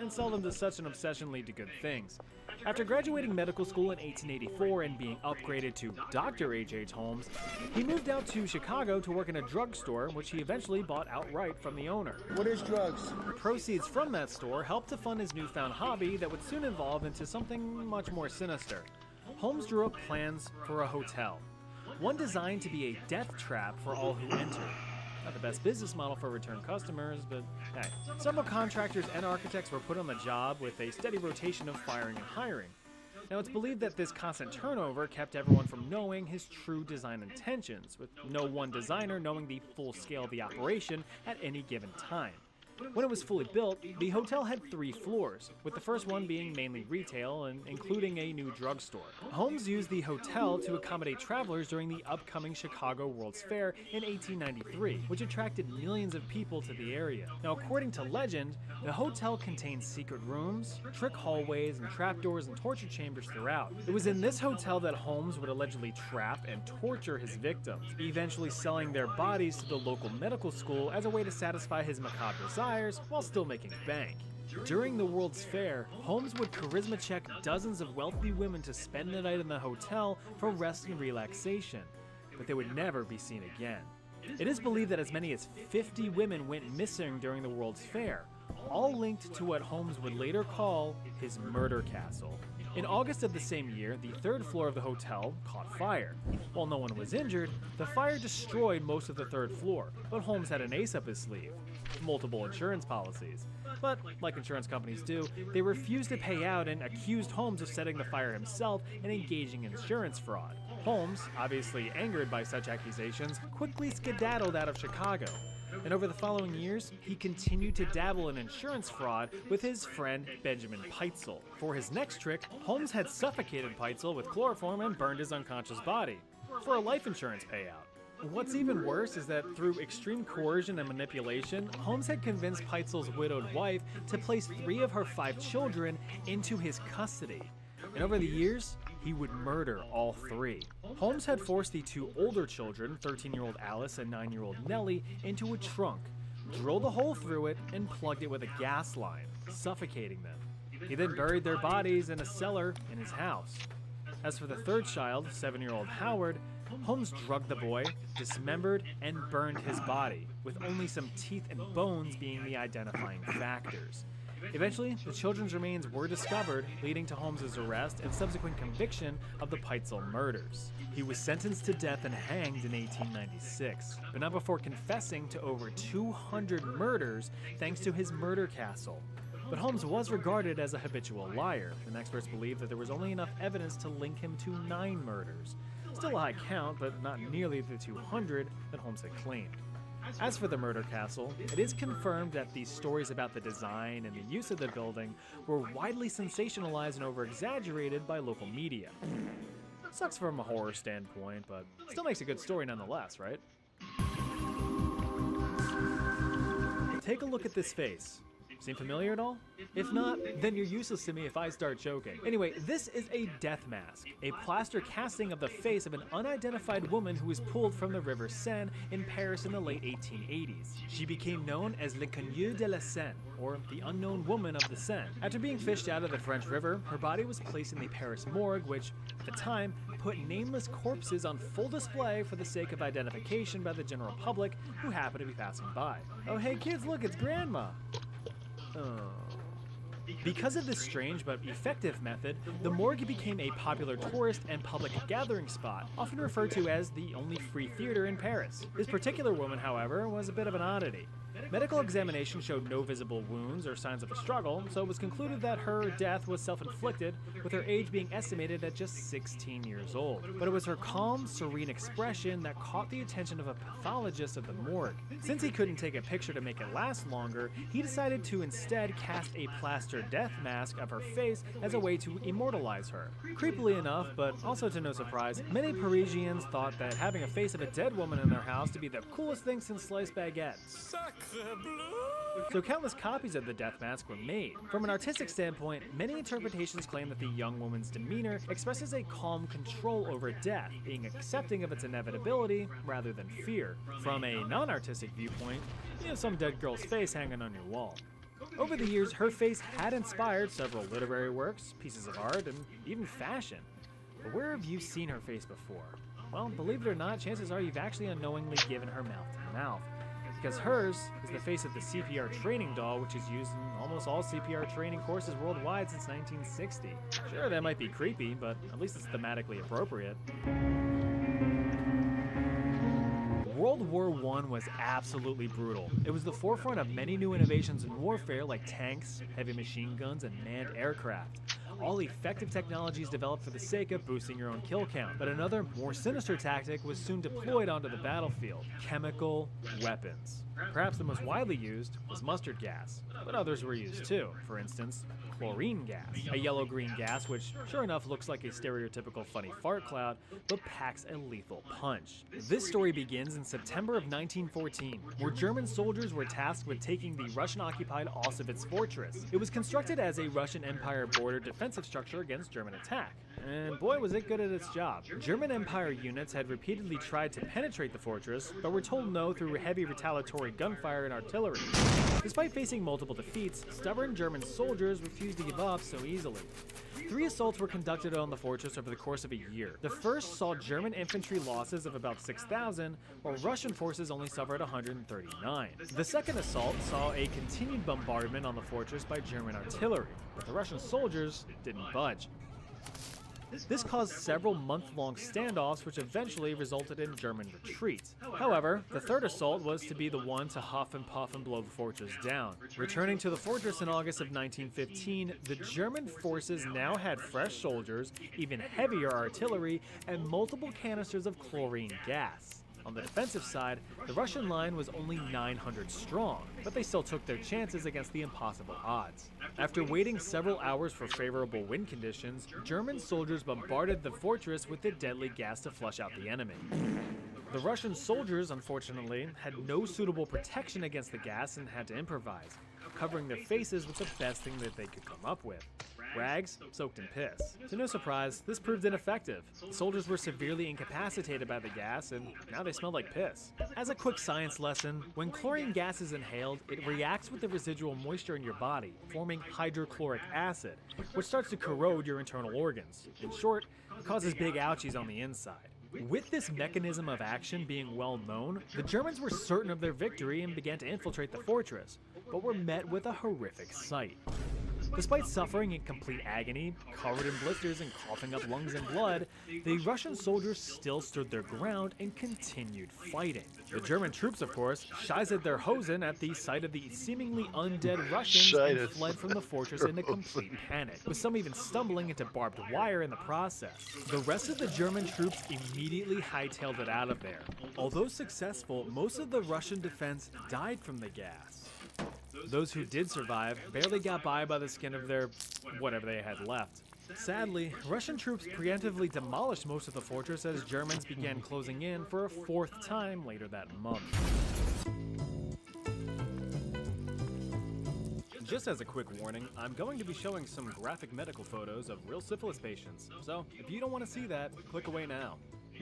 And seldom does such an obsession lead to good things. After graduating medical school in 1884 and being upgraded to Dr. H.H. Holmes, he moved out to Chicago to work in a drugstore, which he eventually bought outright from the owner. What is drugs? Proceeds from that store helped to fund his newfound hobby that would soon evolve into something much more sinister. Holmes drew up plans for a hotel, one designed to be a death trap for all who entered. Not the best business model for return customers, but hey. Several contractors and architects were put on the job with a steady rotation of firing and hiring. Now, it's believed that this constant turnover kept everyone from knowing his true design intentions, with no one designer knowing the full scale of the operation at any given time. When it was fully built, the hotel had 3 floors, with the first one being mainly retail and including a new drugstore. Holmes used the hotel to accommodate travelers during the upcoming Chicago World's Fair in 1893, which attracted millions of people to the area. Now, according to legend, the hotel contained secret rooms, trick hallways, and trapdoors and torture chambers throughout. It was in this hotel that Holmes would allegedly trap and torture his victims, eventually selling their bodies to the local medical school as a way to satisfy his macabre desires while still making bank. During the World's Fair, Holmes would charisma check dozens of wealthy women to spend the night in the hotel for rest and relaxation, but they would never be seen again. It is believed that as many as 50 women went missing during the World's Fair, all linked to what Holmes would later call his murder castle. In August of the same year, the 3rd floor of the hotel caught fire. While no one was injured, the fire destroyed most of the 3rd floor, but Holmes had an ace up his sleeve: multiple insurance policies. But, like insurance companies do, they refused to pay out and accused Holmes of setting the fire himself and engaging in insurance fraud. Holmes, obviously angered by such accusations, quickly skedaddled out of Chicago. And over the following years, he continued to dabble in insurance fraud with his friend Benjamin Peitzel. For his next trick, Holmes had suffocated Peitzel with chloroform and burned his unconscious body for a life insurance payout. What's even worse is that through extreme coercion and manipulation, Holmes had convinced Peitzel's widowed wife to place 3 of her 5 children into his custody. And over the years, he would murder all 3. Holmes had forced the 2 older children, 13-year-old Alice and 9-year-old Nellie, into a trunk, drilled a hole through it, and plugged it with a gas line, suffocating them. He then buried their bodies in a cellar in his house. As for the 3rd child, 7-year-old Howard, Holmes drugged the boy, dismembered, and burned his body, with only some teeth and bones being the identifying factors. Eventually, the children's remains were discovered, leading to Holmes' arrest and subsequent conviction of the Peitzel murders. He was sentenced to death and hanged in 1896, but not before confessing to over 200 murders thanks to his murder castle. But Holmes was regarded as a habitual liar, and experts believe that there was only enough evidence to link him to 9 murders. Still a high count, but not nearly the 200 that Holmes had claimed. As for the murder castle, it is confirmed that the stories about the design and the use of the building were widely sensationalized and over-exaggerated by local media. Sucks from a horror standpoint, but still makes a good story nonetheless, right? Take a look at this face. Seem familiar at all? If not, then you're useless to me if I start joking. Anyway, this is a death mask, a plaster casting of the face of an unidentified woman who was pulled from the River Seine in Paris in the late 1880s. She became known as Le Connu de la Seine, or the unknown woman of the Seine. After being fished out of the French River, her body was placed in the Paris morgue, which, at the time, put nameless corpses on full display for the sake of identification by the general public who happened to be passing by. Oh hey kids, look, it's Grandma! Because of this strange but effective method, the morgue became a popular tourist and public gathering spot, often referred to as the only free theater in Paris. This particular woman, however, was a bit of an oddity. Medical examination showed no visible wounds or signs of a struggle, so it was concluded that her death was self-inflicted, with her age being estimated at just 16 years old. But it was her calm, serene expression that caught the attention of a pathologist at the morgue. Since he couldn't take a picture to make it last longer, he decided to instead cast a plaster death mask of her face as a way to immortalize her. Creepily enough, but also to no surprise, many Parisians thought that having a face of a dead woman in their house to be the coolest thing since sliced baguettes. So countless copies of the death mask were made. From an artistic standpoint, many interpretations claim that the young woman's demeanor expresses a calm control over death, being accepting of its inevitability rather than fear. From a non-artistic viewpoint, you have some dead girl's face hanging on your wall. Over the years, her face had inspired several literary works, pieces of art, and even fashion. But where have you seen her face before? Well, believe it or not, chances are you've actually unknowingly given her mouth to mouth. Because hers is the face of the CPR training doll, which is used in almost all CPR training courses worldwide since 1960. Sure, that might be creepy, but at least it's thematically appropriate. World War I was absolutely brutal. It was the forefront of many new innovations in warfare like tanks, heavy machine guns, and manned aircraft. All effective technologies developed for the sake of boosting your own kill count. But another, more sinister tactic was soon deployed onto the battlefield: chemical weapons. Perhaps the most widely used was mustard gas, but others were used too. For instance, chlorine gas, a yellow-green gas which, sure enough, looks like a stereotypical funny fart cloud, but packs a lethal punch. This story begins in September of 1914, where German soldiers were tasked with taking the Russian-occupied Auschwitz fortress. It was constructed as a Russian Empire border defensive structure against German attack. And boy, was it good at its job. German Empire units had repeatedly tried to penetrate the fortress, but were told no through heavy retaliatory gunfire and artillery. Despite facing multiple defeats, stubborn German soldiers refused to give up so easily. 3 assaults were conducted on the fortress over the course of a year. The first saw German infantry losses of about 6,000, while Russian forces only suffered 139. The second assault saw a continued bombardment on the fortress by German artillery, but the Russian soldiers didn't budge. This caused several month-long standoffs, which eventually resulted in German retreat. However, the third assault was to be the one to huff and puff and blow the fortress down. Returning to the fortress in August of 1915, the German forces now had fresh soldiers, even heavier artillery, and multiple canisters of chlorine gas. On the defensive side, the Russian line was only 900 strong, but they still took their chances against the impossible odds. After waiting several hours for favorable wind conditions, German soldiers bombarded the fortress with the deadly gas to flush out the enemy. The Russian soldiers, unfortunately, had no suitable protection against the gas and had to improvise, covering their faces with the best thing that they could come up with: rags soaked in piss. To no surprise, this proved ineffective. The soldiers were severely incapacitated by the gas, and now they smelled like piss. As a quick science lesson, when chlorine gas is inhaled, it reacts with the residual moisture in your body, forming hydrochloric acid, which starts to corrode your internal organs. In short, it causes big ouchies on the inside. With this mechanism of action being well known, the Germans were certain of their victory and began to infiltrate the fortress, but were met with a horrific sight. Despite suffering in complete agony, covered in blisters and coughing up lungs and blood, the Russian soldiers still stood their ground and continued fighting. The German troops, of course, scheißed their Hosen at the sight of the seemingly undead Russians and fled from the fortress in a complete panic, with some even stumbling into barbed wire in the process. The rest of the German troops immediately hightailed it out of there. Although successful, most of the Russian defense died from the gas. Those who did survive barely got by the skin of their whatever they had left. Sadly, Russian troops preemptively demolished most of the fortress as Germans began closing in for a 4th time later that month. Just as a quick warning, I'm going to be showing some graphic medical photos of real syphilis patients, so if you don't want to see that, click away now.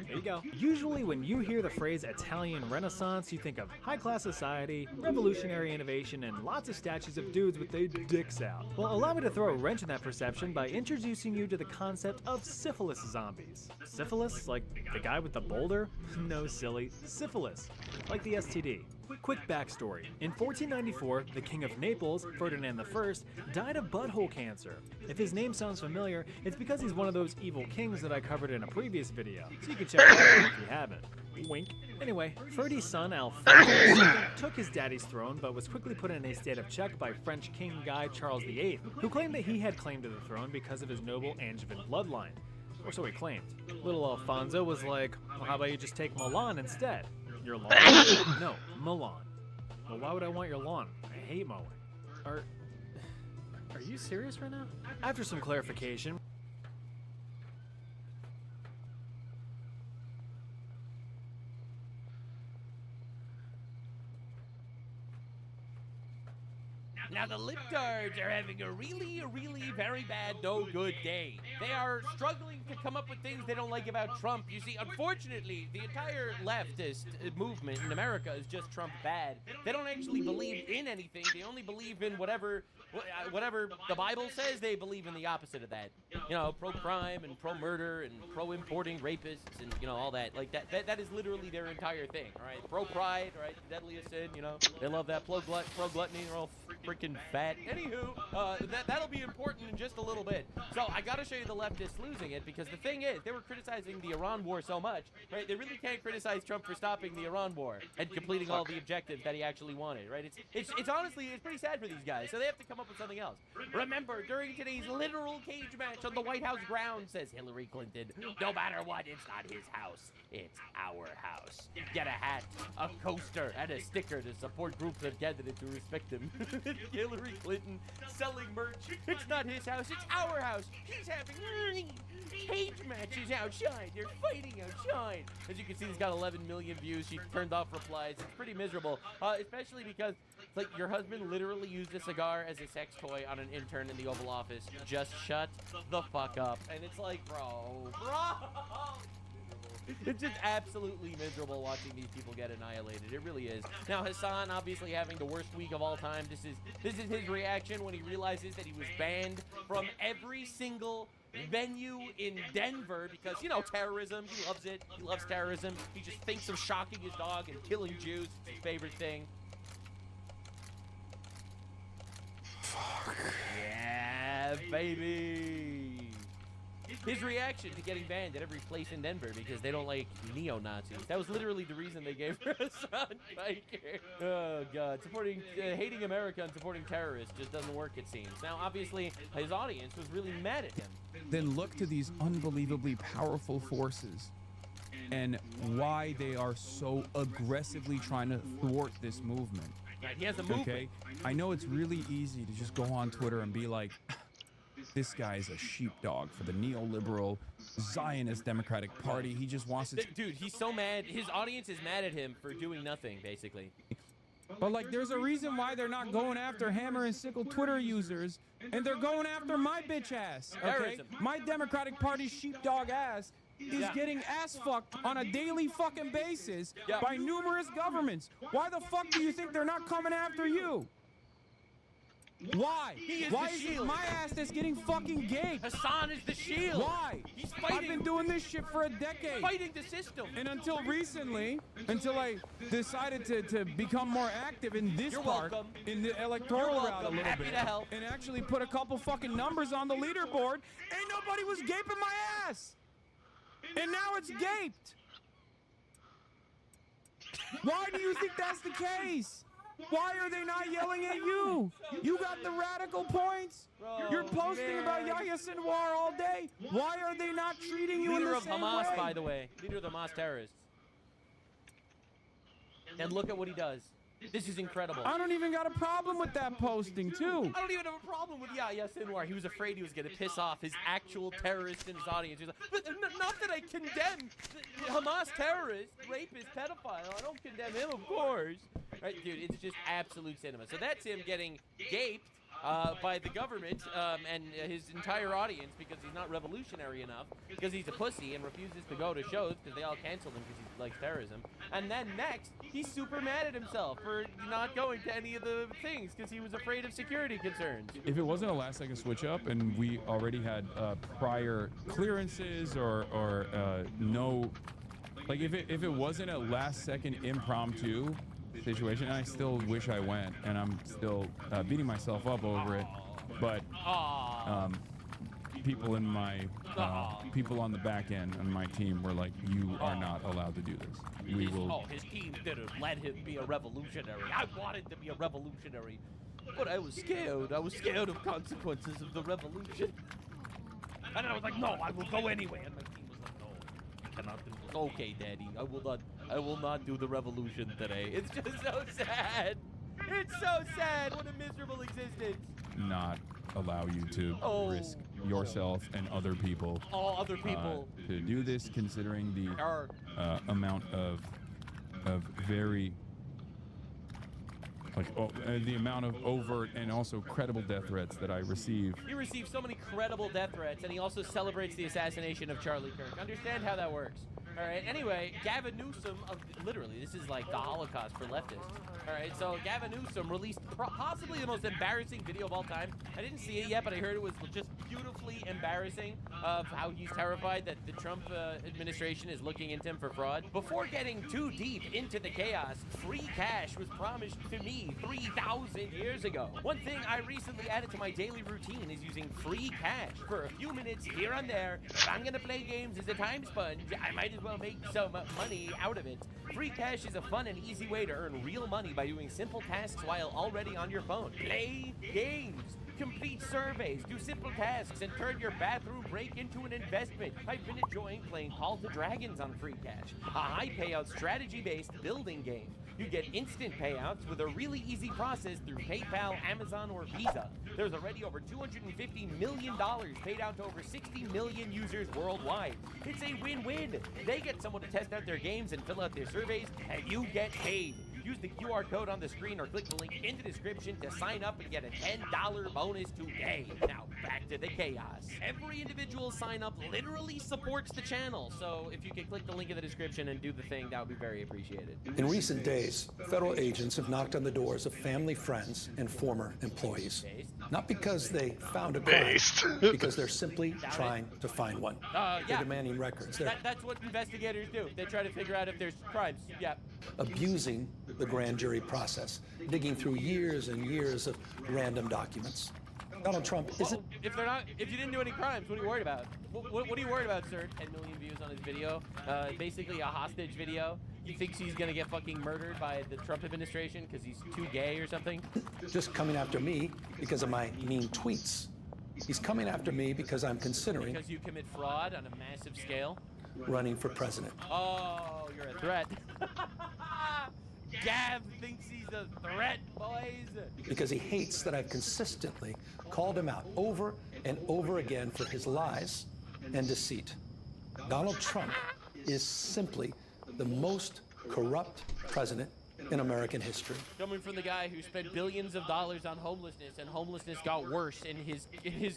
There you go. Usually when you hear the phrase Italian Renaissance, you think of high-class society, revolutionary innovation, and lots of statues of dudes with their dicks out. Well, allow me to throw a wrench in that perception by introducing you to the concept of syphilis zombies. Syphilis? Like the guy with the boulder? No, silly. Syphilis. Like the STD. Quick backstory. In 1494, the King of Naples, Ferdinand I, died of butthole cancer. If his name sounds familiar, it's because he's one of those evil kings that I covered in a previous video, so you can check it out if you haven't. Wink. Anyway, Ferdy's son Alfonso II took his daddy's throne, but was quickly put in a state of check by French king guy Charles VIII, who claimed that he had claim to the throne because of his noble Angevin bloodline. Or so he claimed. Little Alfonso was like, well, how about you just take Milan instead? Your lawn? No, Milan. Well, why would I want your lawn? I hate mowing. Are you serious right now? After some clarification, Now the libtards are having a really very bad, no good day. They are struggling to come up with things they don't like about Trump. You see, unfortunately, the entire leftist movement in America is just Trump bad. They don't actually believe in anything. They only believe in whatever the Bible says. They believe in the opposite of that. You know, pro-crime and pro-murder and pro-importing rapists and, you know, all that. Like, that is literally their entire thing, all right? Pro-pride, right? The deadliest sin, you know? They love that. Pro-gluttony, they're all freaking fat. Anywho, that'll be important in just a little bit. So I gotta show you the leftists losing it, because the thing is, they were criticizing the Iran war so much, right? They really can't criticize Trump for stopping the Iran war and completing all the objectives that he actually wanted, right? It's honestly, it's pretty sad for these guys, so they have to come up with something else. Remember, during today's literal cage match on the White House grounds, says Hillary Clinton, no matter what, it's not his house, it's our house. Get a hat, a coaster, and a sticker to support groups of candidates who respect him. Hillary Clinton selling merch. It's not his house, it's our house. He's having cage matches outside. They're fighting outside. As you can see, he's got 11 million views. She turned off replies. It's pretty miserable, especially because it's like your husband literally used a cigar as a sex toy on an intern in the Oval Office. Just shut the fuck up. And it's like, bro. It's just absolutely miserable watching these people get annihilated. It really is. Now, Hassan obviously having the worst week of all time. This is his reaction when he realizes that he was banned from every single venue in Denver because, you know, terrorism. He loves it. He loves terrorism. He just thinks of shocking his dog and killing Jews. It's his favorite thing. Fuck. Yeah, baby. His reaction to getting banned at every place in Denver because they don't like neo-Nazis. That was literally the reason they gave Hassan Piker. Oh, God. Hating America and supporting terrorists just doesn't work, it seems. Now, obviously, his audience was really mad at him. Then look to these unbelievably powerful forces and why they are so aggressively trying to thwart this movement. Right, he has a movement. Okay? I know it's really easy to just go on Twitter and be like, this guy is a sheepdog for the neoliberal Zionist Democratic Party. He just wants to... Dude, he's so mad. His audience is mad at him for doing nothing, basically. But, like, there's a reason why they're not going after hammer and sickle Twitter users, and they're going after my bitch ass, okay? Terrorism. My Democratic Party sheepdog ass is getting ass fucked on a daily fucking basis by numerous governments. Why the fuck do you think they're not coming after you? Why? Why is it my ass that's getting fucking gaped? Hassan is the shield. Why? He's fighting. I've been doing this shit for a decade. Fighting the system. And until recently, until I decided to become more active in this part, in the electoral route a little Happy bit, to help. and actually put a couple fucking numbers on the leaderboard, ain't nobody was gaping my ass. And now it's gaped. Why do you think that's the case? Why are they not yelling at you? You got the radical points. You're posting about Yahya Sinwar all day. Why are they not treating you in the same way? Leader of Hamas, by the way. Leader of the Hamas terrorists. And look at what he does. This is incredible. I don't even got a problem with that posting, too. I don't even have a problem with Yahya Sinwar. He was afraid he was going to piss off his actual terrorists in his audience. He was like, but not that I condemn Hamas terrorist, rapist, pedophile. I don't condemn him, of course. Right, dude, it's just absolute cinema. So that's him getting gaped by the government and his entire audience because he's not revolutionary enough, because he's a pussy and refuses to go to shows because they all cancel him because he likes terrorism. And then next, he's super mad at himself for not going to any of the things because he was afraid of security concerns. If it wasn't a last-second switch-up and we already had prior clearances or no... Like, if it wasn't a last-second impromptu situation, and I still wish I went, and I'm still beating myself up over it, but people in my people on the back end on my team were like, you are not allowed to do this. We will. His team didn't let him be a revolutionary. I wanted to be a revolutionary, but I was scared. I was scared of consequences of the revolution. And I was like, no, I will go anyway. And my team was like, no, you cannot do this. Okay, Daddy, I will not do the revolution today. It's just so sad. It's so sad. What a miserable existence. Not allow you to risk yourself and other people. All other people. To do this, considering the amount of very the amount of overt and also credible death threats that I receive. He received so many credible death threats, and he also celebrates the assassination of Charlie Kirk. Understand how that works. All right, anyway, Gavin Newsom, literally, this is like the Holocaust for leftists. All right, so Gavin Newsom released possibly the most embarrassing video of all time. I didn't see it yet, but I heard it was just beautifully embarrassing of how he's terrified that the Trump administration is looking into him for fraud. Before getting too deep into the chaos, free cash was promised to me 3,000 years ago. One thing I recently added to my daily routine is using free cash for a few minutes here and there. If I'm gonna play games as a time sponge, I might as well make some money out of it. Free cash is a fun and easy way to earn real money by doing simple tasks while already on your phone. Play games, complete surveys, do simple tasks, and turn your bathroom break into an investment. I've been enjoying playing Call of the Dragons on free cash, a high payout strategy-based building game. You get instant payouts with a really easy process through PayPal, Amazon, or Visa. There's already over $250 million paid out to over 60 million users worldwide. It's a win-win. They get someone to test out their games and fill out their surveys, and you get paid. Use the QR code on the screen or click the link in the description to sign up and get a $10 bonus today. Now, back to the chaos. Every individual sign up literally supports the channel, so if you could click the link in the description and do the thing, that would be very appreciated. In recent days, federal agents have knocked on the doors of family, friends, and former employees. Not because they found a crime, because they're simply trying to find one. They're demanding records. That's what investigators do. They try to figure out if there's crimes. Yeah. Abusing the grand jury process, digging through years and years of random documents. Donald Trump isn't... If you didn't do any crimes, what are you worried about? What are you worried about, sir? 10 million views on his video. Basically a hostage video. He thinks he's gonna get fucking murdered by the Trump administration because he's too gay or something? Just coming after me because of my mean tweets. He's coming after me because I'm considering... Because you commit fraud on a massive scale? Running for president. Oh, you're a threat. Gav thinks he's a threat, boys. Because he hates that I've consistently called him out over and over again for his lies and deceit. Donald Trump is simply the most corrupt president in American history. Coming from the guy who spent billions of dollars on homelessness, and homelessness got worse in his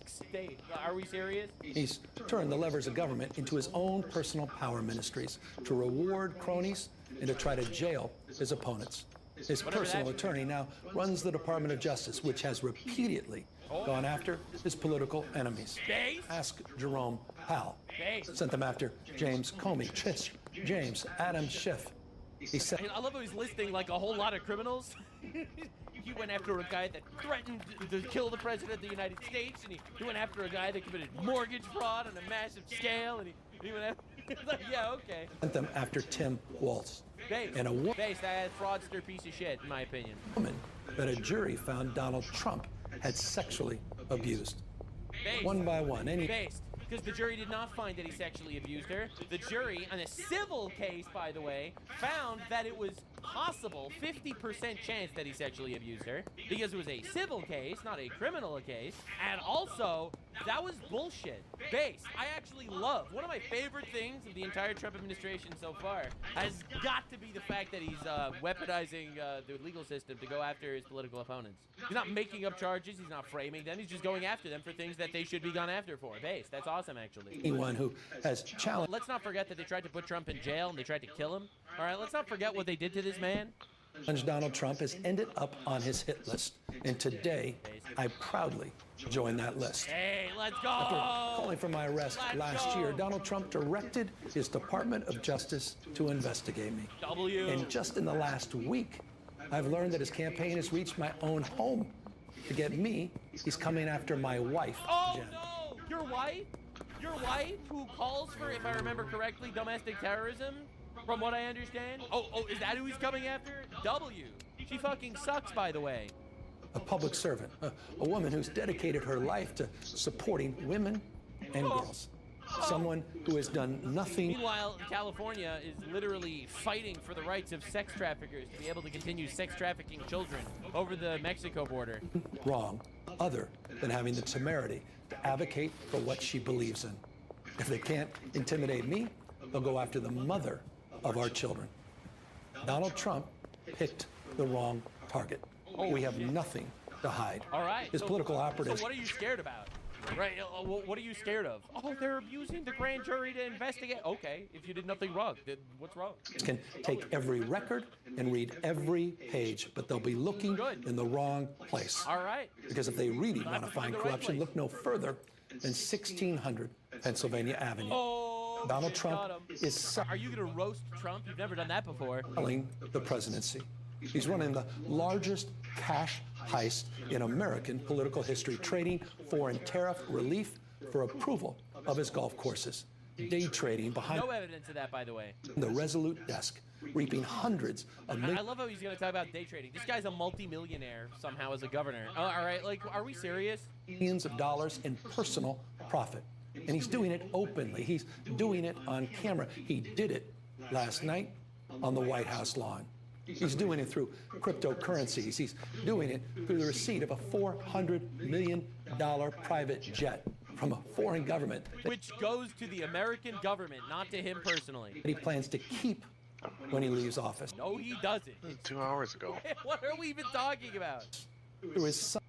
state. Are we serious? He's turned the levers of government into his own personal power ministries to reward cronies and to try to jail his opponents. His personal attorney now runs the Department of Justice, which has repeatedly gone after his political enemies. Ask Jerome Powell. Sent them after James Comey, Tish James, Adam Schiff. He said, I love how he's listing like a whole lot of criminals. He went after a guy that threatened to kill the president of the United States, and he went after a guy that committed mortgage fraud on a massive scale, and he went after... like, yeah, okay. Sent them after Tim Walz. And a woman, that fraudster piece of shit, in my opinion. Woman that a jury found Donald Trump had sexually abused. One by one. because the jury did not find that he sexually abused her. The jury, on a civil case, by the way, found that it was possible, 50% chance that he sexually abused her, because it was a civil case, not a criminal case, and also, that was bullshit. Base, I actually love, one of my favorite things of the entire Trump administration so far has got to be the fact that he's weaponizing the legal system to go after his political opponents. He's not making up charges, he's not framing them, he's just going after them for things that they should be gone after for. Base, that's awesome, actually. Anyone who has challenged. Let's not forget that they tried to put Trump in jail and they tried to kill him. All right, let's not forget what they did to this man. Donald Trump has ended up on his hit list, and today I proudly join that list. Hey, let's go! After calling for my arrest last year, Donald Trump directed his Department of Justice to investigate me. And just in the last week, I've learned that his campaign has reached my own home. To get me, he's coming after my wife, Jen. No! Your wife? Your wife, who calls for, if I remember correctly, domestic terrorism? From what I understand? Oh, is that who he's coming after? W. She fucking sucks, by the way. A public servant, a woman who's dedicated her life to supporting women and girls. Someone who has done nothing. Meanwhile, California is literally fighting for the rights of sex traffickers to be able to continue sex trafficking children over the Mexico border. Wrong, other than having the temerity to advocate for what she believes in. If they can't intimidate me, they'll go after the mother of our children. Donald Trump picked the wrong target. We have nothing to hide. All right. His political operatives. So what are you scared about? Right, what are you scared of? Oh, they're abusing the grand jury to investigate. Okay, if you did nothing wrong, then what's wrong? Can take every record and read every page, but they'll be looking in the wrong place. All right. Because if they really want to find corruption, look no further than 1600 Pennsylvania Avenue. Oh, Donald Trump is Are you going to roast Trump? You've never done that before. selling the presidency. He's running the largest cash heist in American political history, trading foreign tariff relief for approval of his golf courses. Day trading behind No evidence of that, by the way. the Resolute desk, reaping hundreds of I love how he's going to talk about day trading. This guy's a multi-millionaire somehow as a governor. Oh, all right, like, are we serious? millions of dollars in personal profit. And he's doing it openly. He's doing it on camera. He did it last night on the White House lawn. He's doing it through cryptocurrencies. He's doing it through the receipt of a $400 million private jet from a foreign government. Which goes to the American government, not to him personally. That he plans to keep when he leaves office. No, he doesn't. 2 hours ago. What are we even talking about? Through his son.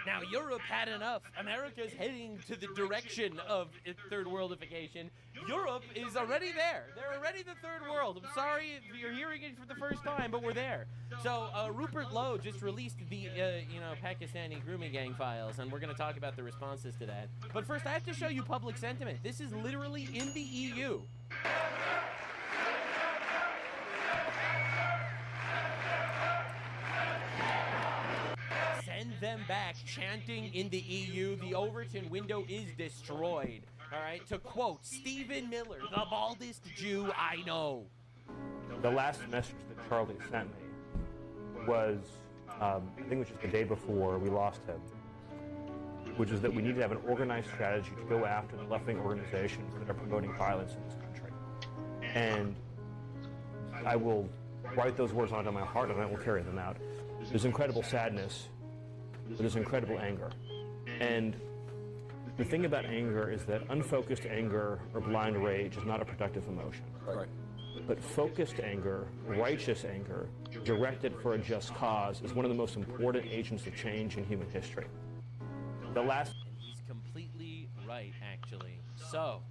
Now, Europe had enough. America's heading to the direction of third worldification. Europe is already there. They're already the third world. I'm sorry if you're hearing it for the first time, but we're there. So, Rupert Lowe just released the, Pakistani grooming gang files, and we're going to talk about the responses to that. But first, I have to show you public sentiment. This is literally in the EU. Send them back, chanting in the EU, the Overton window is destroyed. All right, to quote Stephen Miller, the baldest Jew I know. The last message that Charlie sent me was, I think it was just the day before we lost him, which is that we need to have an organized strategy to go after the left-wing organizations that are promoting violence in this country. And I will write those words onto my heart and I will carry them out. There's incredible sadness, but there's incredible anger. And the thing about anger is that unfocused anger or blind rage is not a productive emotion. Right. But focused anger, righteous anger, directed for a just cause is one of the most important agents of change in human history. He's completely right, actually. So,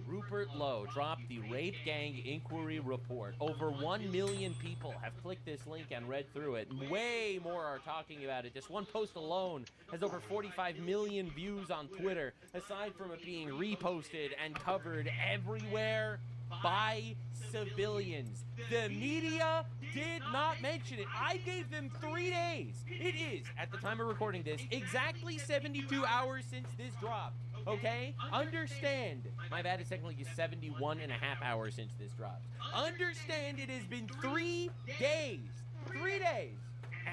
Rupert Lowe dropped the Rape Gang Inquiry Report. Over 1 million people have clicked this link and read through it. Way more are talking about it. This one post alone has over 45 million views on Twitter, aside from it being reposted and covered everywhere by civilians. The media did not mention it. I gave them 3 days. It is, at the time of recording this, exactly 72 hours since this dropped. Okay? Understand. My bad, it's technically 71 and a half hours since this dropped. Understand it has been 3 days. 3 days.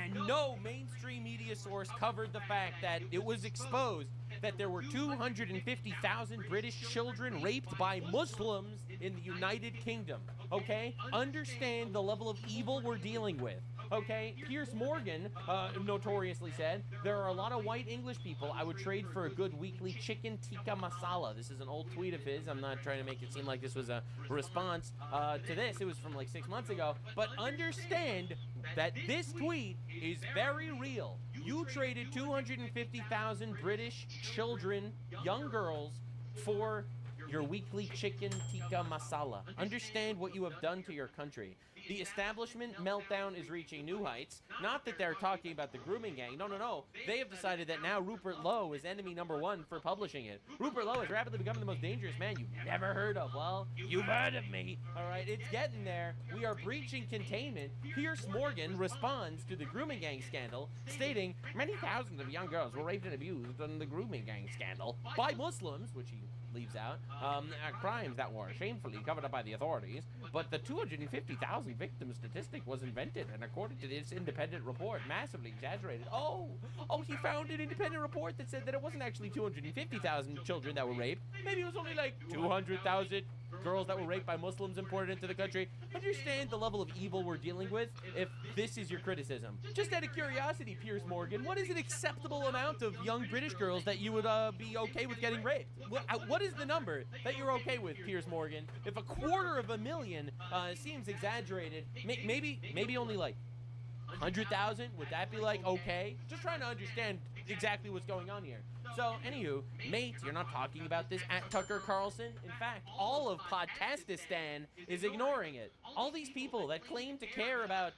and no mainstream media source covered the fact that it was exposed that there were 250,000 British children raped by Muslims in the United Kingdom, okay? Understand the level of evil we're dealing with. Okay, Piers Morgan notoriously said, there are a lot of white English people I would trade for a good weekly chicken tikka masala. This is an old tweet of his. I'm not trying to make it seem like this was a response to this. It was from like 6 months ago. But understand that this tweet is very real. You traded 250,000 British children, young girls, for your weekly chicken tikka masala. Understand what you have done to your country. The establishment meltdown is reaching new heights. Not that they're talking about the grooming gang. No, no, no. They have decided that now Rupert Lowe is enemy number one for publishing it. Rupert Lowe has rapidly become the most dangerous man you've never heard of. Well, you've heard of me. All right, it's getting there. We are breaching containment. Piers Morgan responds to the grooming gang scandal, stating, many thousands of young girls were raped and abused in the grooming gang scandal by Muslims, which he leaves out, crimes that were shamefully covered up by the authorities, but the 250,000 victim statistic was invented, and according to this independent report, massively exaggerated. Oh, he found an independent report that said that it wasn't actually 250,000 children that were raped. Maybe it was only like 200,000 girls that were raped by Muslims imported into the country. Understand the level of evil we're dealing with if this is your criticism. Just out of curiosity, Piers Morgan, what is an acceptable amount of young British girls that you would be okay with getting raped? What is the number that you're okay with, Piers Morgan? If 250,000 seems exaggerated, maybe only like 100,000, would that be like okay? Just trying to understand exactly what's going on here. So, anywho, mate, you're not talking about this at Tucker Carlson. In fact, all of Podcastistan is ignoring it. All these people that claim to care about,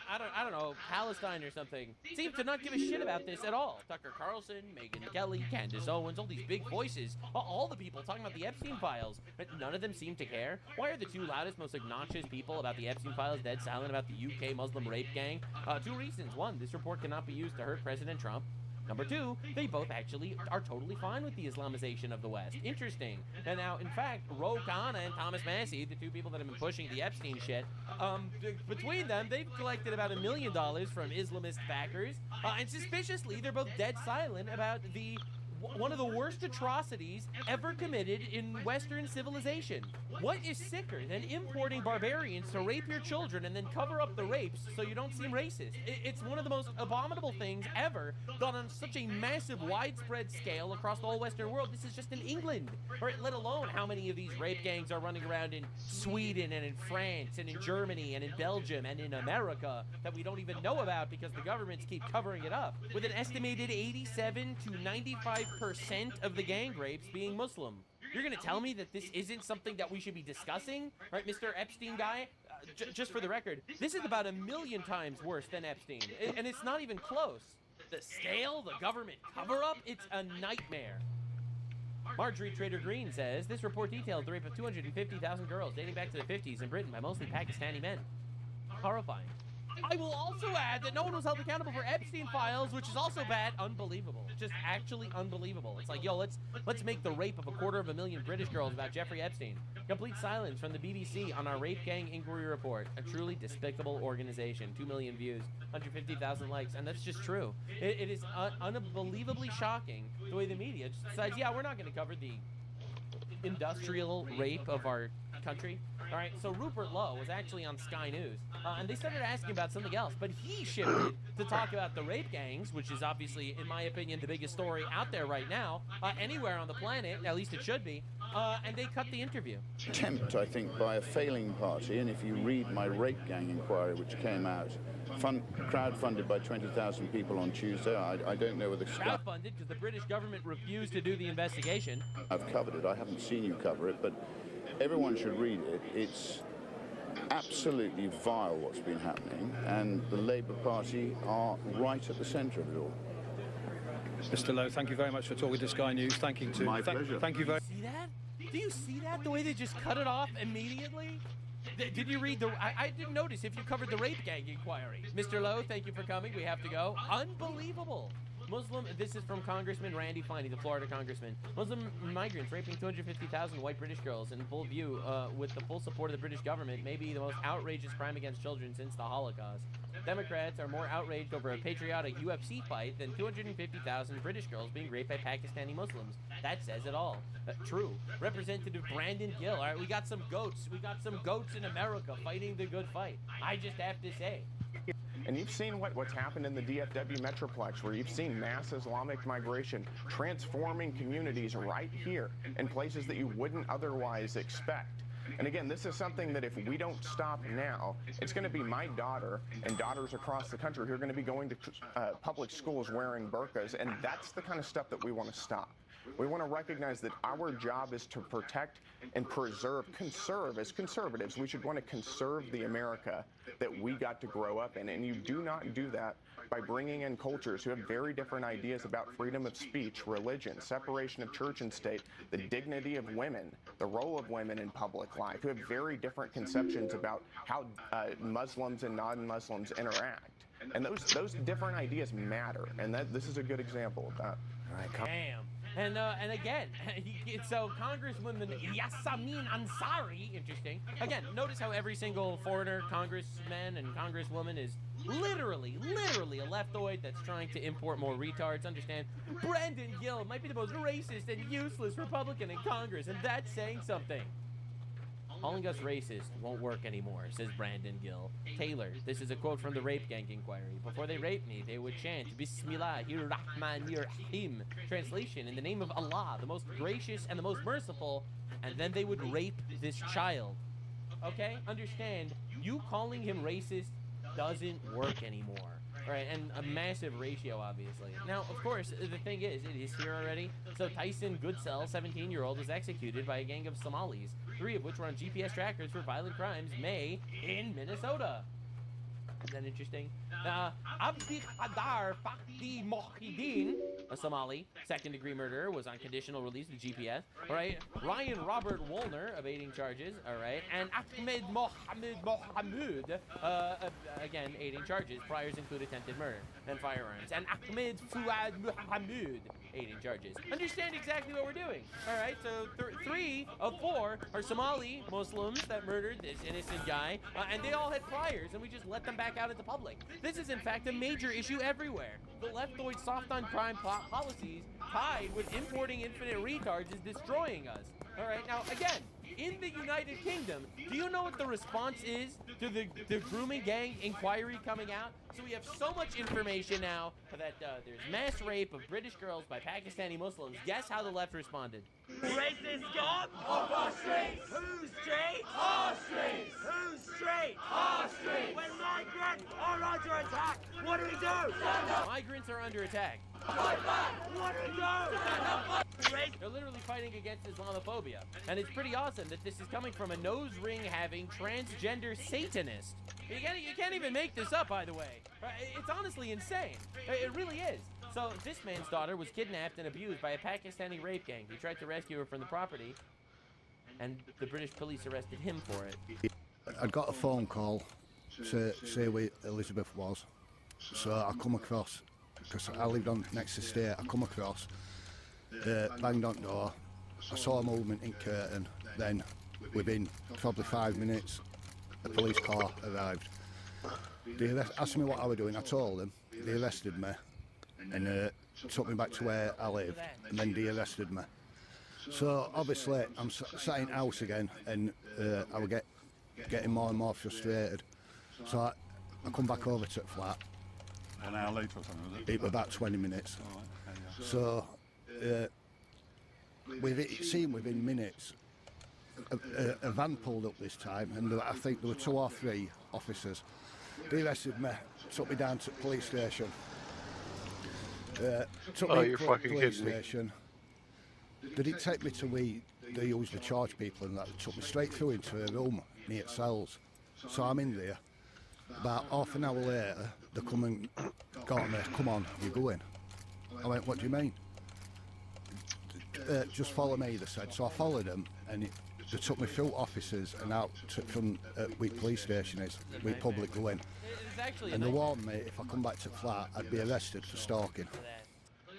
I don't know, Palestine or something, seem to not give a shit about this at all. Tucker Carlson, Megyn Kelly, Candace Owens, all these big voices, all the people talking about the Epstein files, but none of them seem to care. Why are the two loudest, most obnoxious people about the Epstein files dead silent about the UK Muslim rape gang? Two reasons. One, this report cannot be used to hurt President Trump. Number two, they both actually are totally fine with the Islamization of the West. Interesting. And now, in fact, Ro Khanna and Thomas Massie, the two people that have been pushing the Epstein shit, between them, they've collected about $1 million from Islamist backers. And suspiciously, they're both dead silent about one of the worst atrocities ever committed in Western civilization. What is sicker than importing barbarians to rape your children and then cover up the rapes so you don't seem racist? It's one of the most abominable things ever done on such a massive, widespread scale across the whole Western world. This is just in England, or let alone how many of these rape gangs are running around in Sweden and in France and in Germany and in Belgium and in America that we don't even know about because the governments keep covering it up, with an estimated 87 to 95% of the gang rapes being Muslim. You're gonna tell me that this isn't something that we should be discussing? Right, Mr. Epstein guy? Just for the record, this is about 1,000,000 times worse than Epstein, and it's not even close. The scale, the government cover-up, it's a nightmare. Marjorie Trader Green says, this report details the rape of 250,000 girls dating back to the 50s in Britain by mostly Pakistani men. Horrifying. I will also add that no one was held accountable for Epstein files, which is also bad. Unbelievable. Just actually unbelievable. It's like, yo, let's make the rape of 250,000 British girls about Jeffrey Epstein. Complete silence from the BBC on our rape gang inquiry report. A truly despicable organization. 2 million views, 150,000 likes, and that's just true. It is unbelievably shocking the way the media just decides, yeah, we're not going to cover the industrial rape of our country. All right, so Rupert Lowe was actually on Sky News, and they started asking about something else, but he shifted to talk about the rape gangs, which is obviously, in my opinion, the biggest story out there right now, anywhere on the planet, at least it should be, and they cut the interview. Attempt, I think, by a failing party, and if you read my rape gang inquiry, which came out, crowdfunded by 20,000 people on Tuesday, I don't know whether... Crowdfunded because the British government refused to do the investigation. I've covered it. I haven't seen you cover it, but everyone should read it. It's absolutely vile what's been happening, and the Labour Party are right at the centre of it all. Mr. Lowe, thank you very much for talking to Sky News. Thank you to... My pleasure. Thank you very... See that? Do you see that? The way they just cut it off immediately? Did you read the... I didn't notice if you covered the rape gang inquiry. Mr. Lowe, thank you for coming. We have to go. Unbelievable. This is from Congressman Randy Fine, the Florida congressman. Muslim migrants raping 250,000 white British girls in full view with the full support of the British government may be the most outrageous crime against children since the Holocaust. Democrats are more outraged over a patriotic UFC fight than 250,000 British girls being raped by Pakistani Muslims. That says it all. True. Representative Brandon Gill. All right, we got some goats. We got some goats in America fighting the good fight. I just have to say. And you've seen what's happened in the DFW Metroplex, where you've seen mass Islamic migration transforming communities right here in places that you wouldn't otherwise expect. And again, this is something that if we don't stop now, it's going to be my daughter and daughters across the country who are going to be going to public schools wearing burqas, and that's the kind of stuff that we want to stop. We want to recognize that our job is to protect and conserve as conservatives. We should want to conserve the America that we got to grow up in. And you do not do that by bringing in cultures who have very different ideas about freedom of speech, religion, separation of church and state, the dignity of women, the role of women in public life, who have very different conceptions about how Muslims and non-Muslims interact. And those different ideas matter. And this is a good example of that. All right, damn. And again, so Congresswoman Yasamin Ansari, interesting. Again, notice how every single foreigner congressman and congresswoman is literally a leftoid that's trying to import more retards. Understand? Brandon Gill might be the most racist and useless Republican in Congress, and that's saying something. Calling us racist won't work anymore, says Brandon Gill. Taylor, this is a quote from the rape gang inquiry. Before they raped me, they would chant Bismillahirrahmanirrahim. Translation, in the name of Allah, the most gracious and the most merciful, and then they would rape this child. Okay? Understand, you calling him racist doesn't work anymore. Right, and a massive ratio, obviously. Now, of course, the thing is, it is here already. So Tyson Goodsell, 17-year-old, was executed by a gang of Somalis, 3 of which were on GPS trackers for violent crimes, May, in Minnesota. Isn't that interesting? Abdi Khadar Fakdi Mohideen, a Somali, second-degree murderer, was on conditional release with GPS. All right, Ryan Robert Woolner, evading charges. All right, and Ahmed Mohammed, again, aiding charges. Priors include attempted murder and firearms. And Ahmed Fuad Mohammed, aiding charges. Understand exactly what we're doing. All right, so 3 of 4 are Somali Muslims that murdered this innocent guy, and they all had priors, and we just let them back out into public. This is, in fact, a major issue everywhere. The leftoid soft-on-crime policies tied with importing infinite retards is destroying us. All right, now, again, in the United Kingdom, do you know what the response is to the grooming gang inquiry coming out? So we have so much information now that there's mass rape of British girls by Pakistani Muslims. Guess how the left responded? Racist God? Off our streets! Who's straight? Our streets! Who's straight? Our streets! When migrants are under attack, what do we do? Migrants are under attack. Fight back! What do we do? They're literally fighting against Islamophobia. And it's pretty awesome that this is coming from a nose ring having transgender Satanist. You can't even make this up, by the way. It's honestly insane. It really is. So this man's daughter was kidnapped and abused by a Pakistani rape gang. He tried to rescue her from the property, and the British police arrested him for it. I'd got a phone call to say where Elizabeth was. So I come across, because I lived on next estate, I come across, banged on the door, I saw a movement in curtain, then within probably 5 minutes, a police car arrived. They asked me what I was doing, I told them, they arrested me, and took me back to where I lived, and then they arrested me. So obviously I'm sat in house again, and I was getting more and more frustrated. So I come back over to the flat. An hour later or something, was it? It was about 20 minutes. Oh, okay, yeah. So it seemed within minutes, a van pulled up this time, and I think there were 2 or 3 officers. They arrested me, took me down to the police station. Took me you're to the fucking police kidding me. station. They didn't take me to they used to charge people, and that they took me straight through into a room near cells. So I'm in there. About half an hour later, they come and got me. Come on, you're going. I went, what do you mean? Just follow me, they said. So I followed them, and they took me through officers and out from where police station is, where public go in. And they warned me if I come back to the flat, I'd be arrested for stalking.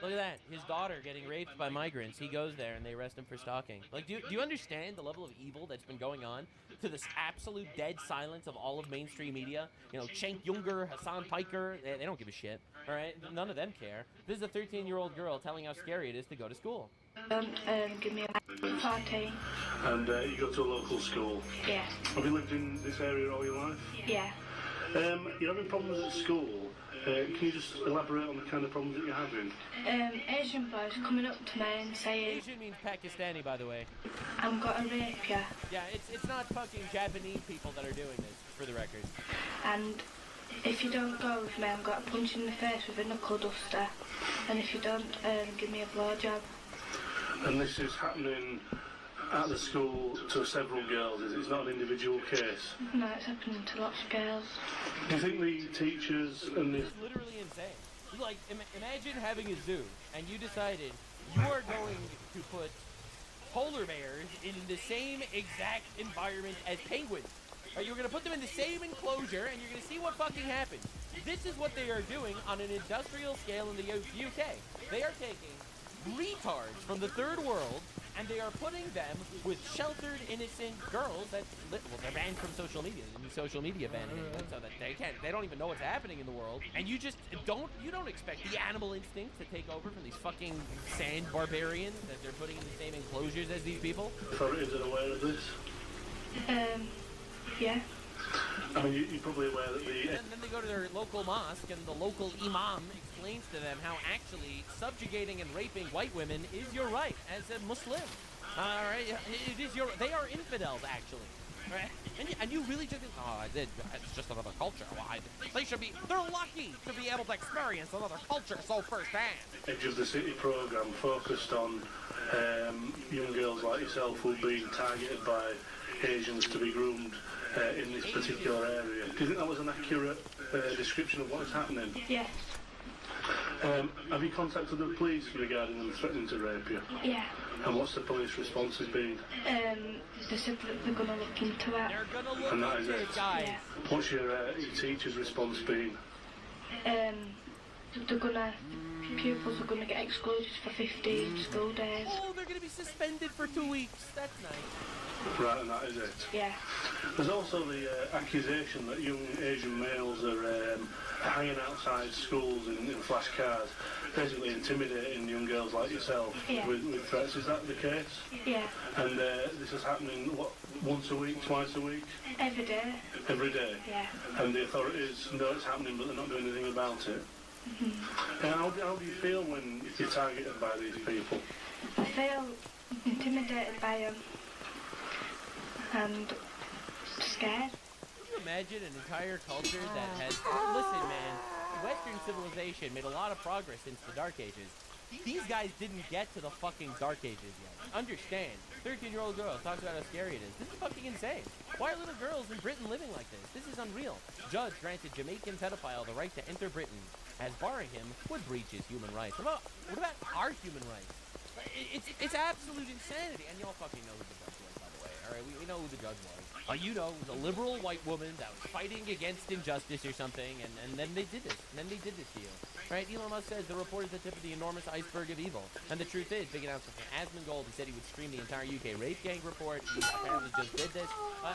Look at that. His daughter getting raped by migrants. He goes there and they arrest him for stalking. Like, do you understand the level of evil that's been going on to this absolute dead silence of all of mainstream media? You know, Cenk Younger, Hassan Piker, they don't give a shit. All right? None of them care. This is a 13-year-old girl telling how scary it is to go to school. Give me a party. And you go to a local school? Yeah. Have you lived in this area all your life? Yeah. You're having problems at school. Can you just elaborate on the kind of problems that you're having? Asian boys coming up to me and saying... Asian means Pakistani, by the way. I'm gonna rape you. Yeah, it's not fucking Japanese people that are doing this, for the record. And if you don't go with me, I'm gonna punch you in the face with a knuckle duster. And if you don't, give me a blowjob. And this is happening at the school to several girls, is it? It's not an individual case? No, it's happening to lots of girls. Do you think the teachers and the... It's literally insane. Like, imagine having a zoo, and you decided you are going to put polar bears in the same exact environment as penguins. Right, you're going to put them in the same enclosure, and you're going to see what fucking happens. This is what they are doing on an industrial scale in the UK. They are taking retards from the third world, and they are putting them with sheltered, innocent girls that, well, they're banned from social media. The new social media banning it, so that they don't even know what's happening in the world. And you just don't expect the animal instinct to take over from these fucking sand barbarians that they're putting in the same enclosures as these people. Authorities are aware of this? Yeah. I mean, you're probably aware that the... And then they go to their local mosque, and the local imam explains to them how actually subjugating and raping white women is your right as a Muslim. All right, it is your... They are infidels, actually. Right? And you really just... Oh, it's just another culture. Why? They should be... They're lucky to be able to experience another culture so firsthand. Edge of the City programme focused on young girls like yourself who are being targeted by Asians to be groomed in this particular area. Do you think that was an accurate description of what is happening? Yes. Have you contacted the police regarding them threatening to rape you? Yeah. And what's the police response has been? They said that they're gonna look into it. They're gonna look And that is into it? it, guys. Yeah. What's your teacher's response been? They're gonna... Pupils are gonna get excluded for 15 school days. Oh, they're gonna be suspended for 2 weeks. That's nice. Right, and that is it. Yeah. There's also the accusation that young Asian males are hanging outside schools in flash cars, basically intimidating young girls like yourself with threats. Is that the case? Yeah. And this is happening, what, once a week, twice a week? Every day. Every day? Yeah. And the authorities know it's happening, but they're not doing anything about it? Mm-hmm. And how do you feel when you're targeted by these people? I feel intimidated by them and scared. Can you imagine an entire culture that has... Listen, man, Western civilization made a lot of progress since the Dark Ages. These guys didn't get to the fucking Dark Ages yet. Understand. 13-year-old girl talks about how scary it is. This is fucking insane. Why are little girls in Britain living like this? This is unreal. Judge granted Jamaican pedophile the right to enter Britain, as barring him would breach his human rights. What about our human rights? It's absolute insanity. And y'all fucking know who the judge was, by the way. All right, we know who the judge was. You know, it was a liberal white woman that was fighting against injustice or something, and then they did this. And then they did this to you. Right? Elon Musk says the report is the tip of the enormous iceberg of evil. And the truth is, big announcement from Asmongold, he said he would stream the entire UK rape gang report. He apparently just did this.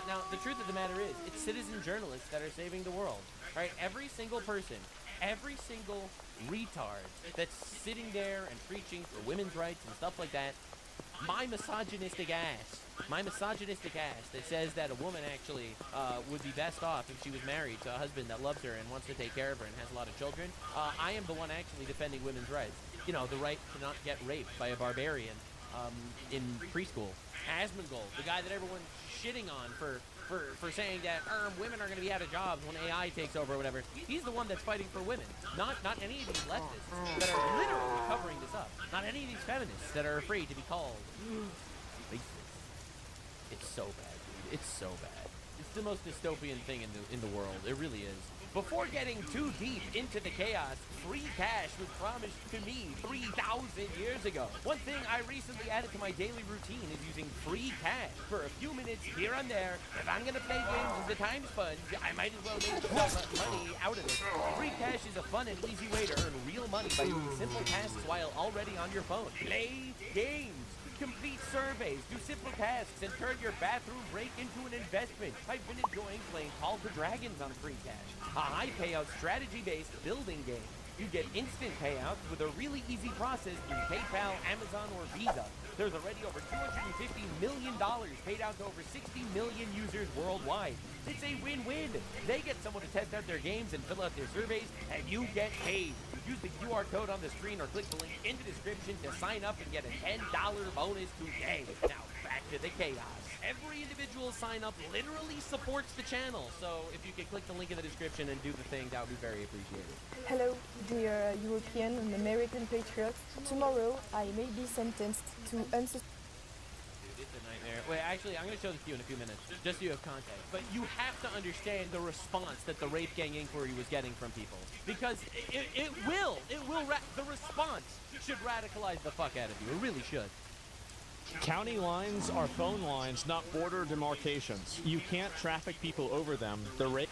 Now, the truth of the matter is, it's citizen journalists that are saving the world. Right? Every single person, every single retard that's sitting there and preaching for women's rights and stuff like that, my misogynistic ass that says that a woman actually would be best off if she was married to a husband that loves her and wants to take care of her and has a lot of children, I am the one actually defending women's rights. You know, the right to not get raped by a barbarian in preschool. Asmongold, the guy that everyone's shitting on for saying that women are going to be out of jobs when AI takes over or whatever. He's the one that's fighting for women. Not any of these leftists that are literally covering this up. Not any of these feminists that are afraid to be called racist. It's so bad, dude. It's so bad. It's the most dystopian thing in the world. It really is. Before getting too deep into the chaos, free cash was promised to me 3,000 years ago. One thing I recently added to my daily routine is using free cash for a few minutes here and there. If I'm gonna play games as a time sponge, I might as well make some money out of it. Free cash is a fun and easy way to earn real money by doing simple tasks while already on your phone. Play games. Complete surveys, do simple tasks, and turn your bathroom break into an investment. I've been enjoying playing Call of Dragons on free cash, a high payout strategy-based building game. You get instant payouts with a really easy process through PayPal, Amazon, or Visa. There's already over $250 million paid out to over 60 million users worldwide. It's a win-win. They get someone to test out their games and fill out their surveys, and you get paid. Use the QR code on the screen or click the link in the description to sign up and get a $10 bonus today. Now, back to the chaos. Every individual sign up literally supports the channel, so if you could click the link in the description and do the thing, that would be very appreciated. Hello, dear European and American patriots. Tomorrow, I may be sentenced to It's a nightmare. Wait, actually, I'm going to show this to you in a few minutes, just so you have context. But you have to understand the response that the rape gang inquiry was getting from people. Because the response should radicalize the fuck out of you. It really should. County lines are phone lines, not border demarcations. You can't traffic people over them. The rape...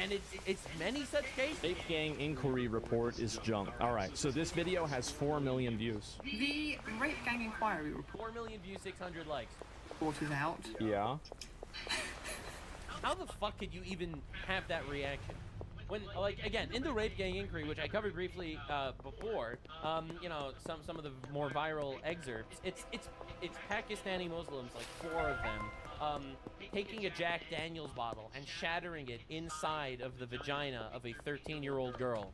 And it's many such cases. Rape gang inquiry report is junk. All right, so this video has 4 million views. The rape gang inquiry report. 4 million views, 600 likes. Report is out. Yeah. How the fuck could you even have that reaction? When, like, again, in the rape gang inquiry, which I covered briefly before, you know, some of the more viral excerpts, it's Pakistani Muslims, like 4 of them, taking a Jack Daniels bottle and shattering it inside of the vagina of a 13-year-old girl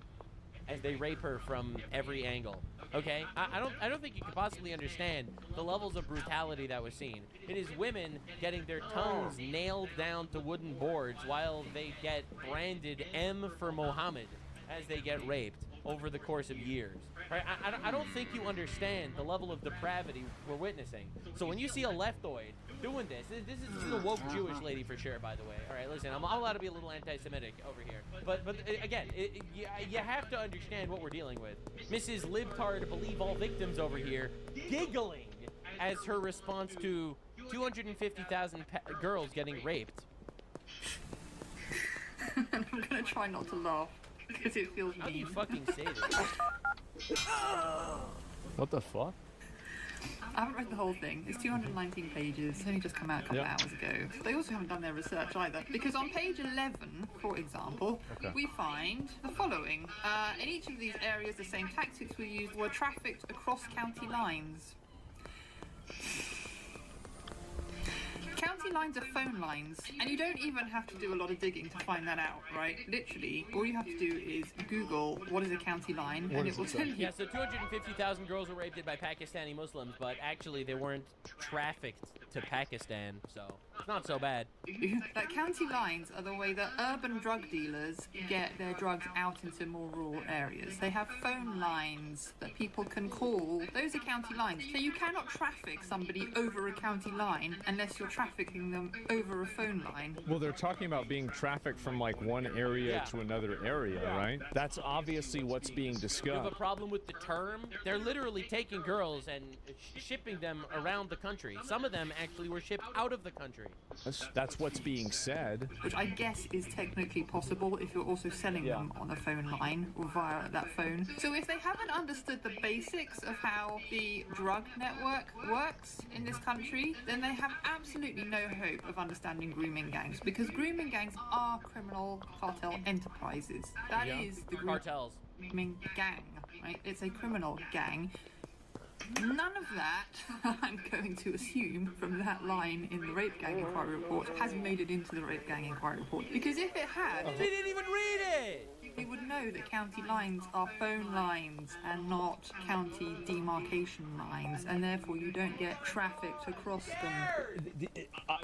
as they rape her from every angle. Okay, I don't think you can possibly understand the levels of brutality that was seen. It is women getting their tongues nailed down to wooden boards while they get branded M for Mohammed as they get raped over the course of years. Right? I don't think you understand the level of depravity we're witnessing. So when you see a leftoid doing this is a woke Jewish lady for sure, by the way. All right, listen, I'm allowed to be a little anti-Semitic over here. But again, you have to understand what we're dealing with. Mrs. Libtard Believe All Victims over here giggling as her response to 250,000 girls getting raped. I'm gonna try not to laugh because it feels mean. How do you fucking say this? What the fuck? I haven't read the whole thing. It's 219 pages. It's only just come out a couple of hours ago. They also haven't done their research either. Because on page 11, for example, we find the following. In each of these areas, the same tactics were used were trafficked across county lines. County lines are phone lines, and you don't even have to do a lot of digging to find that out, right? Literally, all you have to do is Google what is a county line, and it will tell you. Yeah, so 250,000 girls were raped by Pakistani Muslims, but actually they weren't trafficked to Pakistan, so it's not so bad. That county lines are the way that urban drug dealers get their drugs out into more rural areas. They have phone lines that people can call. Those are county lines. So you cannot traffic somebody over a county line unless you're trafficking them over a phone line. Well, they're talking about being trafficked from like one area to another area, right? That's obviously what's being discussed. You have a problem with the term? They're literally taking girls and shipping them around the country. Some of them actually were shipped out of the country. That's what's being said. Which I guess is technically possible if you're also selling them on a phone line or via that phone. So if they haven't understood the basics of how the drug network works in this country, then they have absolutely no hope of understanding grooming gangs, because grooming gangs are criminal cartel enterprises. That is the cartels. Grooming gang, right? It's a criminal gang. None of that, I'm going to assume from that line in the Rape Gang Inquiry Report, has made it into the Rape Gang Inquiry Report. Because if it had... They didn't even read it! We would know that county lines are phone lines and not county demarcation lines, and therefore you don't get trafficked across them.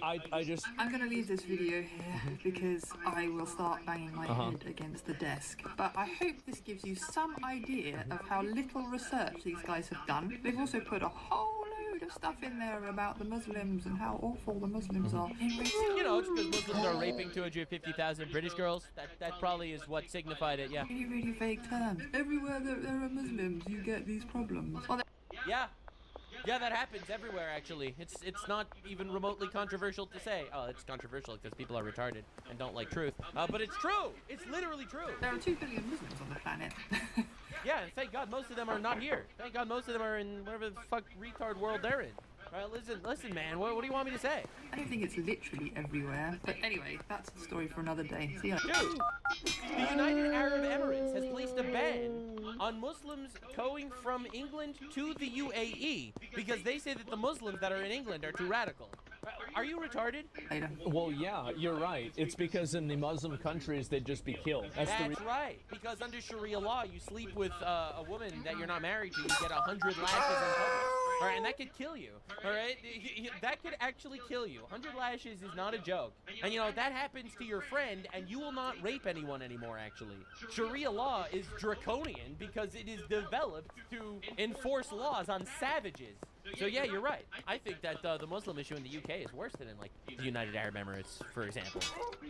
I'm going to leave this video here because I will start banging my head against the desk. But I hope this gives you some idea of how little research these guys have done. They've also put a whole load of of stuff in there about the Muslims and how awful the Muslims are. You know, it's because Muslims are raping 250,000 British girls. That probably is what signified it, yeah. Really, really vague terms. Everywhere there are Muslims, you get these problems. Yeah. Yeah, that happens everywhere, actually. It's not even remotely controversial to say. Oh, it's controversial because people are retarded and don't like truth. But it's true. It's literally true. There are 2 billion Muslims on the planet. Yeah, and thank God most of them are not here. Thank God most of them are in whatever the fuck retard world they're in. All right, listen, man. What do you want me to say? I don't think it's literally everywhere. But anyway, that's a story for another day. See you later. Dude, the United Arab Emirates has placed a ban on Muslims going from England to the UAE because they say that the Muslims that are in England are too radical. Are you retarded? Well, yeah, you're right. It's because in the Muslim countries, they'd just be killed. That's right. Because under Sharia law, you sleep with a woman that you're not married to, you get 100 lashes in public. All right, and that could kill you. All right, that could actually kill you. 100 lashes is not a joke. And you know, that happens to your friend, and you will not rape anyone anymore, actually. Sharia law is draconian because it is developed to enforce laws on savages. So yeah, you're right. I think that the Muslim issue in the UK is worse than in like the United Arab Emirates, for example.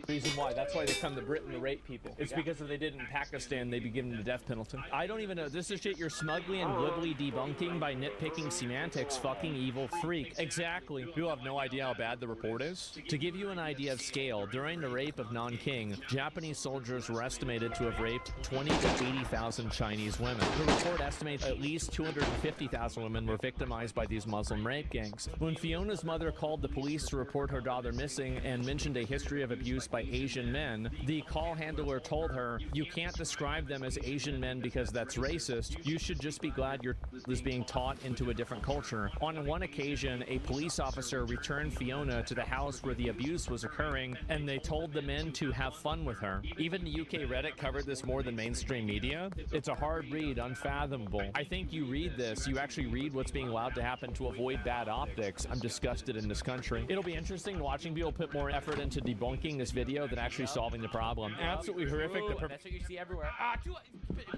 Reason why. That's why they come to Britain to rape people. It's because if they did in Pakistan, they'd be given the death penalty. I don't even know. This is shit you're smugly and glibly debunking by nitpicking semantics, fucking evil freak. Exactly. People have no idea how bad the report is. To give you an idea of scale, during the rape of Nanking, Japanese soldiers were estimated to have raped 20 to 80,000 Chinese women. The report estimates at least 250,000 women were victimized by these Muslim rape gangs. When Fiona's mother called the police to report her daughter missing and mentioned a history of abuse by Asian men, the call handler told her, "You can't describe them as Asian men because that's racist. You should just be glad you're being taught into a different culture." On one occasion, a police officer returned Fiona to the house where the abuse was occurring, and they told the men to have fun with her. Even the UK Reddit covered this more than mainstream media. It's a hard read, unfathomable. I think you read this, you actually read what's being allowed to happen to avoid bad optics. I'm disgusted in this country. It'll be interesting watching people put more effort into debunking this video than actually solving the problem. Absolutely horrific. That's what you see everywhere.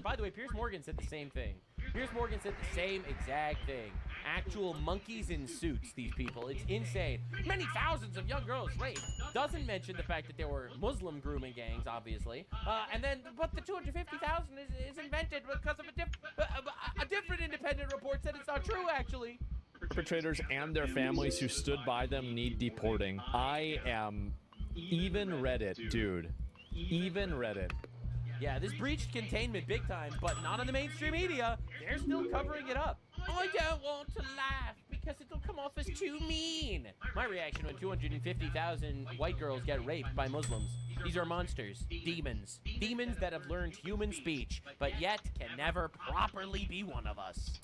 By the way, Piers Morgan said the same thing. Piers Morgan said the same exact thing. Actual monkeys in suits, these people. It's insane. Many thousands of young girls raped. Doesn't mention the fact that there were Muslim grooming gangs, obviously. But the 250,000 is invented because of a different independent report said it's not true, actually. Perpetrators and their families who stood by them need deporting. Even Reddit, dude. Even Reddit. Yeah, this breached containment big time, but not on the mainstream media. They're still covering it up. I don't want to laugh because it'll come off as too mean. My reaction when 250,000 white girls get raped by Muslims. These are monsters, demons. Demons that have learned human speech, but yet can never properly be one of us.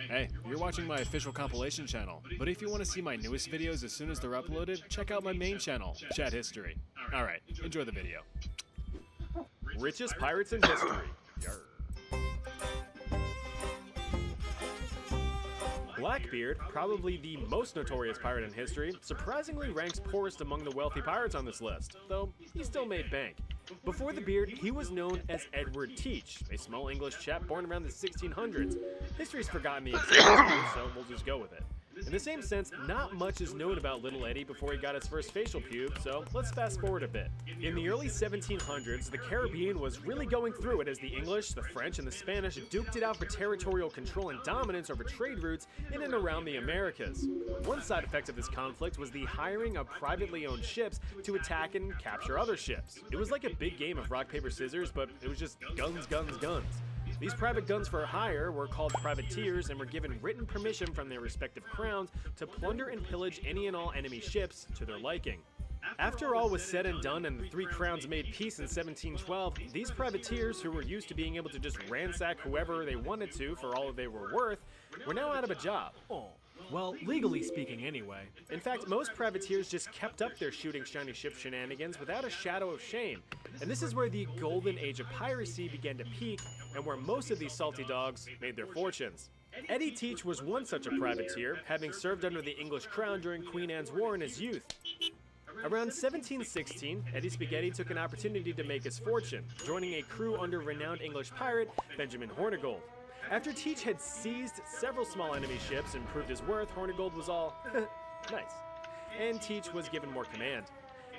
Hey, you're watching my official compilation channel, but if you want to see my newest videos as soon as they're uploaded, check out my main channel, Chat History. Alright, enjoy the video. Richest pirates in history. Yarr. Blackbeard, probably the most notorious pirate in history, surprisingly ranks poorest among the wealthy pirates on this list, though he still made bank. Before the beard, he was known as Edward Teach, a small English chap born around the 1600s. History's forgotten the exact year, so we'll just go with it. In the same sense, not much is known about Little Eddie before he got his first facial pube, so let's fast forward a bit. In the early 1700s, the Caribbean was really going through it as the English, the French, and the Spanish duked it out for territorial control and dominance over trade routes in and around the Americas. One side effect of this conflict was the hiring of privately owned ships to attack and capture other ships. It was like a big game of rock, paper, scissors, but it was just guns, guns, guns. These private guns for hire were called privateers and were given written permission from their respective crowns to plunder and pillage any and all enemy ships to their liking. After all was said and done and the three crowns made peace in 1712, these privateers, who were used to being able to just ransack whoever they wanted to for all they were worth, were now out of a job. Well, legally speaking anyway. In fact, most privateers just kept up their shooting shiny ship shenanigans without a shadow of shame. And this is where the golden age of piracy began to peak and where most of these salty dogs made their fortunes. Eddie Teach was one such a privateer, having served under the English crown during Queen Anne's War in his youth. Around 1716, Eddie Spaghetti took an opportunity to make his fortune, joining a crew under renowned English pirate Benjamin Hornigold. After Teach had seized several small enemy ships and proved his worth, Hornigold was all nice, and Teach was given more command.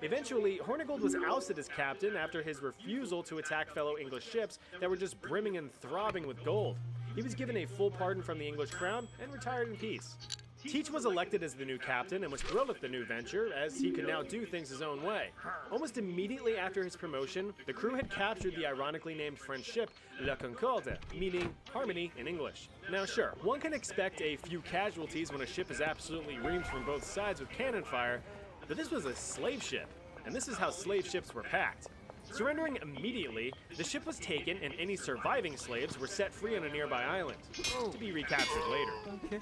Eventually, Hornigold was ousted as captain after his refusal to attack fellow English ships that were just brimming and throbbing with gold. He was given a full pardon from the English crown and retired in peace. Teach was elected as the new captain and was thrilled with the new venture, as he could now do things his own way. Almost immediately after his promotion, the crew had captured the ironically named French ship La Concorde, meaning harmony in English. Now sure, one can expect a few casualties when a ship is absolutely reamed from both sides with cannon fire, but this was a slave ship, and this is how slave ships were packed. Surrendering immediately, the ship was taken and any surviving slaves were set free on a nearby island, to be recaptured later.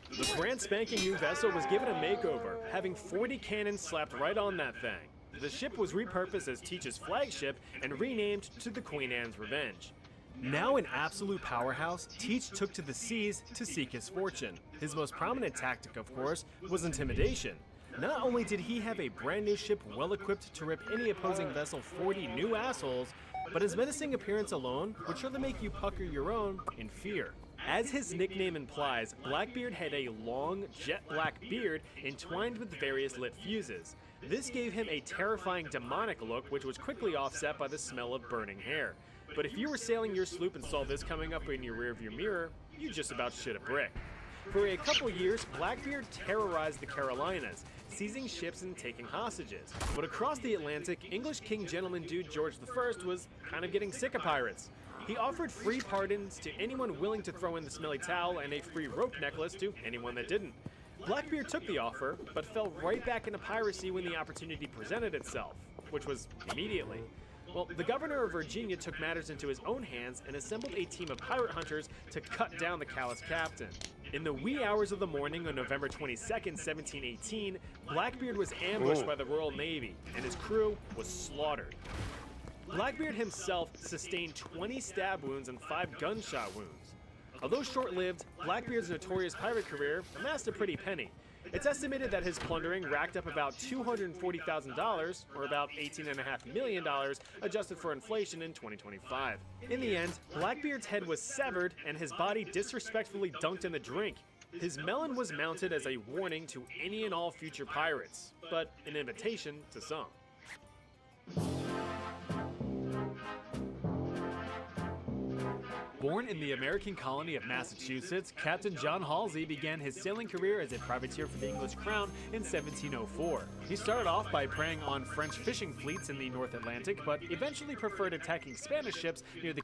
The brand spanking new vessel was given a makeover, having 40 cannons slapped right on that thing. The ship was repurposed as Teach's flagship and renamed to the Queen Anne's Revenge. Now an absolute powerhouse, Teach took to the seas to seek his fortune. His most prominent tactic, of course, was intimidation. Not only did he have a brand new ship well equipped to rip any opposing vessel 40 new assholes, but his menacing appearance alone would surely make you pucker your own in fear. As his nickname implies, Blackbeard had a long, jet black beard entwined with various lit fuses. This gave him a terrifying demonic look, which was quickly offset by the smell of burning hair. But if you were sailing your sloop and saw this coming up in your rearview mirror, you just about shit a brick. For a couple years, Blackbeard terrorized the Carolinas, seizing ships and taking hostages. But across the Atlantic, English King Gentleman Dude George I was kind of getting sick of pirates. He offered free pardons to anyone willing to throw in the smelly towel and a free rope necklace to anyone that didn't. Blackbeard took the offer, but fell right back into piracy when the opportunity presented itself, which was immediately. Well, the governor of Virginia took matters into his own hands and assembled a team of pirate hunters to cut down the callous captain. In the wee hours of the morning on November 22nd, 1718, Blackbeard was ambushed by the Royal Navy, and his crew was slaughtered. Blackbeard himself sustained 20 stab wounds and 5 gunshot wounds. Although short-lived, Blackbeard's notorious pirate career amassed a pretty penny. It's estimated that his plundering racked up about $240,000, or about $18.5 million, adjusted for inflation in 2025. In the end, Blackbeard's head was severed and his body disrespectfully dunked in the drink. His melon was mounted as a warning to any and all future pirates, but an invitation to some. Born in the American colony of Massachusetts, Captain John Halsey began his sailing career as a privateer for the English crown in 1704. He started off by preying on French fishing fleets in the North Atlantic, but eventually preferred attacking Spanish ships near the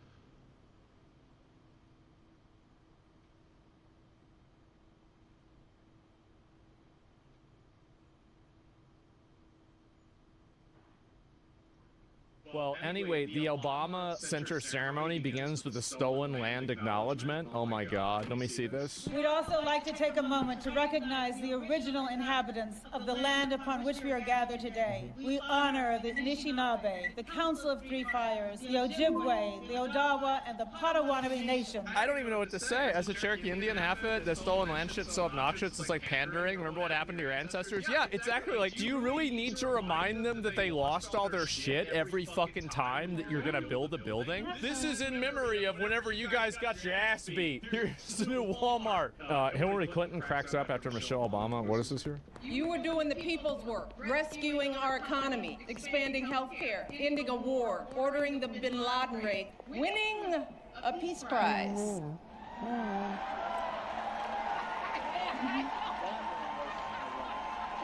Well, anyway, the Obama Center ceremony begins with a stolen land acknowledgement. Oh my God, let me see this. We'd also like to take a moment to recognize the original inhabitants of the land upon which we are gathered today. We honor the Anishinaabe, the Council of Three Fires, the Ojibwe, the Odawa, and the Potawatomi nations. I don't even know what to say. As a Cherokee Indian, half of it, the stolen land shit's so obnoxious, it's like pandering. Remember what happened to your ancestors? Yeah, exactly. Like, do you really need to remind them that they lost all their shit every fucking time that you're gonna build a building? This is in memory of whenever you guys got your ass beat. Here's the new Walmart. Hillary Clinton cracks up after Michelle Obama. What is this here? You were doing the people's work, rescuing our economy, expanding healthcare, ending a war, ordering the Bin Laden raid, winning a peace prize.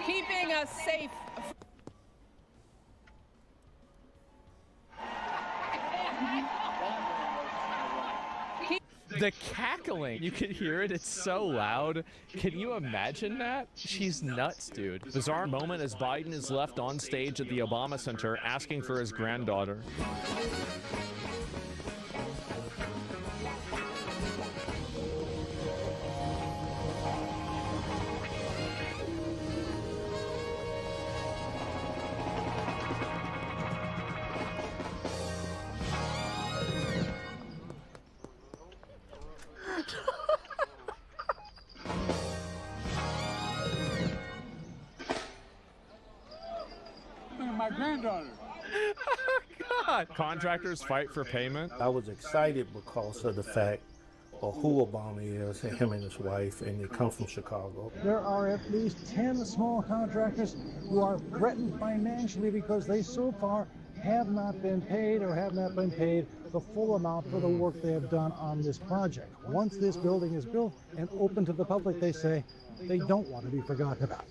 Keeping us safe. The cackling, you can hear it, it's so loud. Can you imagine that? She's nuts, dude. Bizarre moment as Biden is left on stage at the Obama Center asking for his granddaughter. my granddaughter. God. Contractors fight for payment. I was excited because of the fact of who Obama is, him and his wife, and they come from Chicago. There are at least 10 small contractors who are threatened financially because they so far have not been paid or have not been paid the full amount for the work they have done on this project. Once this building is built and open to the public, they say they don't want to be forgotten about.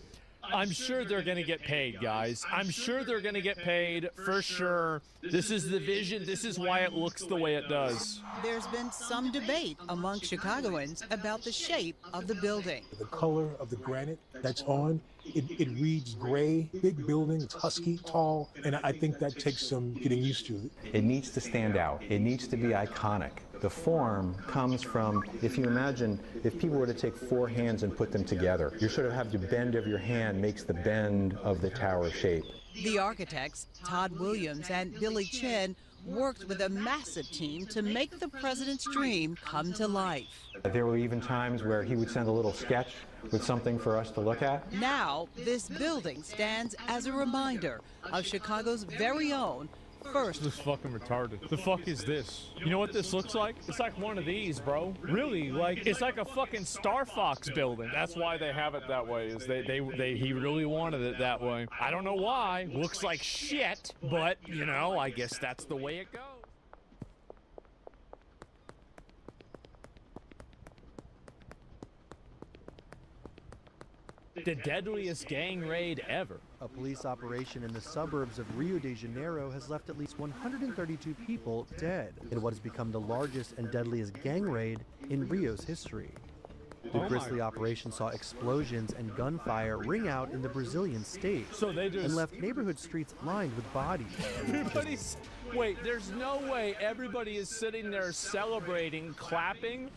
I'm sure they're going to get paid, guys. I'm sure they're going to get paid for sure. This is the vision. This is why it looks the way it does. There's been some debate among Chicagoans about the shape of the building. The color of the granite that's on, it reads gray, big building, it's husky, tall, and I think that takes some getting used to. It needs to stand out. It needs to be iconic. The form comes from, if you imagine, if people were to take four hands and put them together, you sort of have the bend of your hand makes the bend of the tower shape. The architects, Todd Williams and Billy Chen, worked with a massive team to make the president's dream come to life. There were even times where he would send a little sketch with something for us to look at. Now, this building stands as a reminder of Chicago's very own first. This is fucking retarded. The fuck is this? You know what this looks like? It's like one of these, bro. Really, like it's like a fucking Star Fox building. That's why they have it that way. Is he really wanted it that way. I don't know why. Looks like shit, but you know, I guess that's the way it goes. The deadliest gang raid ever. A police operation in the suburbs of Rio de Janeiro has left at least 132 people dead in what has become the largest and deadliest gang raid in Rio's history. The grisly operation saw explosions and gunfire ring out in the Brazilian state and left neighborhood streets lined with bodies. Wait, there's no way everybody is sitting there celebrating, clapping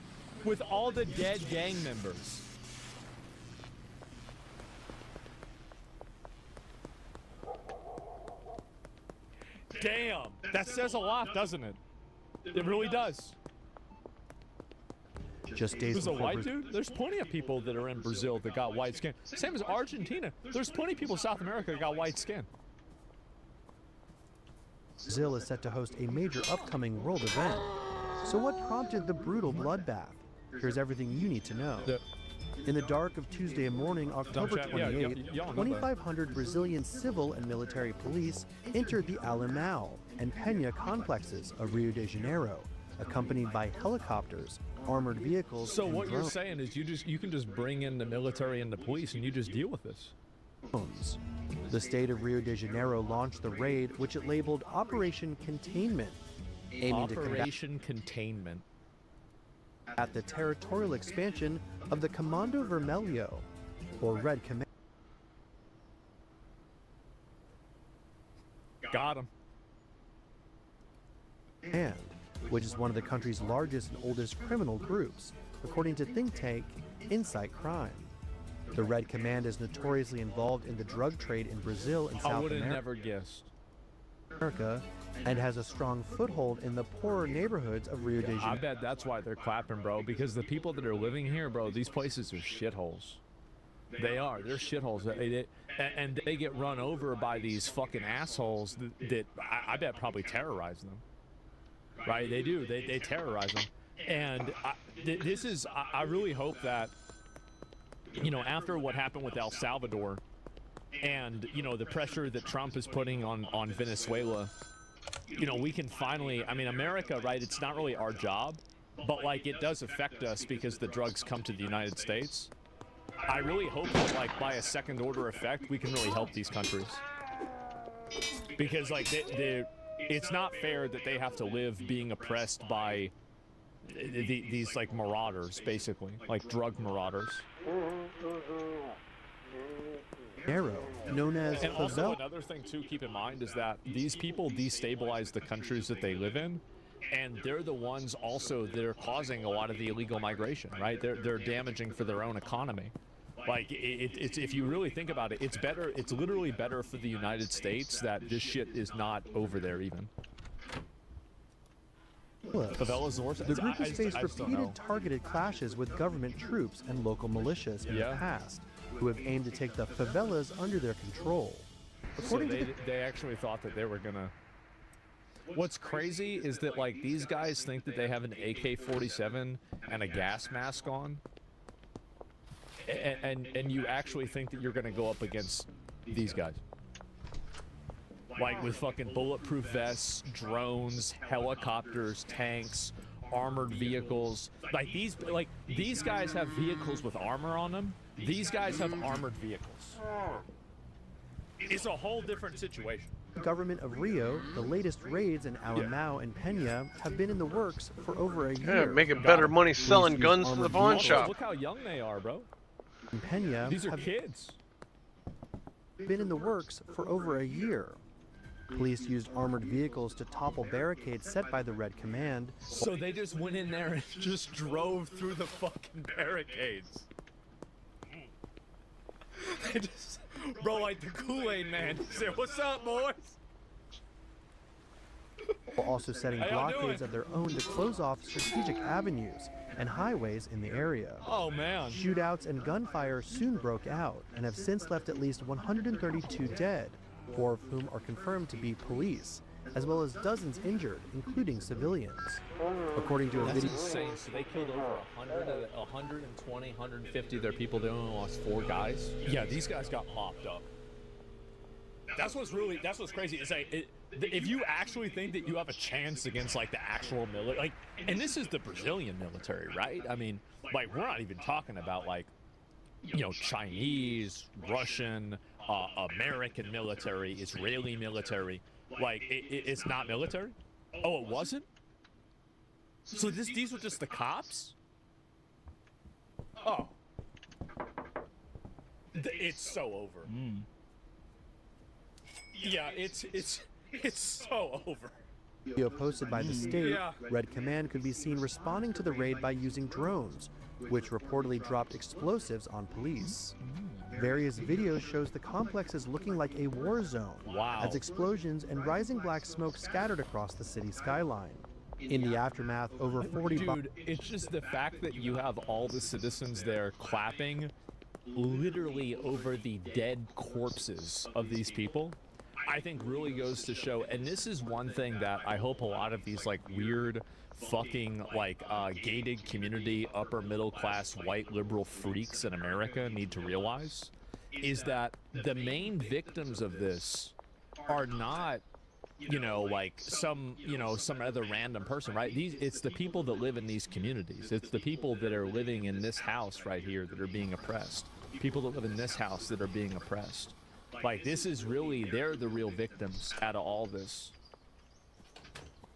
with all the dead gang members. Damn, that says a lot, doesn't it? It really does. Just days Who's a before white dude? There's plenty of people that are in Brazil that got white skin. Same as Argentina. There's plenty of people in South America that got white skin. Brazil is set to host a major upcoming world event. So what prompted the brutal bloodbath? Here's everything you need to know. In the dark of Tuesday morning, October 28th, 2,500 Brazilian civil and military police entered the Alemão and Penha complexes of Rio de Janeiro, accompanied by helicopters, armored vehicles, So and what you're drones. saying is you can just bring in the military and the police and you just deal with this. The state of Rio de Janeiro launched the raid, which it labeled Operation Containment, aiming to combat Operation Containment. at the territorial expansion of the Comando Vermelho, or Red Command. Got him. And which is one of the country's largest and oldest criminal groups, according to think tank Insight Crime. The Red Command is notoriously involved in the drug trade in Brazil and I South would have America. never guessed. And has a strong foothold in the poorer neighborhoods of Rio de Janeiro. I bet that's why they're clapping, bro, because the people that are living here, bro, these places are shitholes. They are. They're shitholes. And they get run over by these fucking assholes that I bet probably terrorize them. Right? They do. They terrorize them. And I really hope that, you know, after what happened with El Salvador and, you know, the pressure that Trump is putting on Venezuela, you know, we can finally, I mean, America, right, it's not really our job, but, like, it does affect us because the drugs come to the United States. I really hope that, like, by a second order effect, we can really help these countries. Because, like, it's not fair that they have to live being oppressed by these, like, marauders, basically, like drug marauders. Narrow, known as And also favela. another thing too, keep in mind, is that these people destabilize the countries that they live in, and they're the ones also that are causing a lot of the illegal migration, right? They're damaging for their own economy. Like, it's if you really think about it, it's better. It's literally better for the United States that this shit is not over there even. Favelas the worst. The group has I faced just don't know. repeated targeted clashes with government troops and local militias in the past, who have aimed to take the favelas under their control. So they actually thought that they were gonna. What's crazy is that like these guys think that they have an AK-47 and a gas mask on, and you actually think that you're gonna go up against these guys. Like with fucking bulletproof vests, drones, helicopters, tanks, armored vehicles. Like these guys have vehicles with armor on them. These guys have armored vehicles. It's a whole different situation. The government of Rio, the latest raids in Alamau and Peña have been in the works for over a year. Yeah, making better money selling guns to the pawn shop. Look how young they are, bro. In Peña, These are kids. Been in the works for over a year. Police used armored vehicles to topple barricades set by the Red Command. So they just went in there and just drove through the fucking barricades. They just, bro, like the Kool-Aid man said, "What's up, boys?" While also setting blockades of their own to close off strategic avenues and highways in the area. Oh man. Shootouts and gunfire soon broke out and have since left at least 132 dead, 4 of whom are confirmed to be police, as well as dozens injured, including civilians. According to a That's video. insane. So they killed over 120, 150 of their people. They only lost 4 guys. Yeah, these guys got mopped up. That's what's crazy. It's like, if you actually think that you have a chance against like the actual military, like, and this is the Brazilian military, right? I mean, like, we're not even talking about like, you know, Chinese, Russian, American military, Israeli military. Like, it's not military? Oh, it wasn't? So these were just the cops? Oh. It's so over. Yeah, it's so over. Video posted by the state, Red Command could be seen responding to the raid by using drones, which reportedly dropped explosives on police. Various videos shows the complex is looking like a war zone, as explosions and rising black smoke scattered across the city skyline. In the aftermath, over 40 Dude, it's just the fact that you have all the citizens there clapping literally over the dead corpses of these people, I think really goes to show, and this is one thing that I hope a lot of these like weird fucking like gated community upper middle class white liberal freaks in America need to realize, is that the main victims of this are not, you know, like some other random person, right? It's the people that live in these communities. It's the people that are living in this house right here that are being oppressed. People that live in this house that are being oppressed. Like, this is really, they're the real victims out of all this.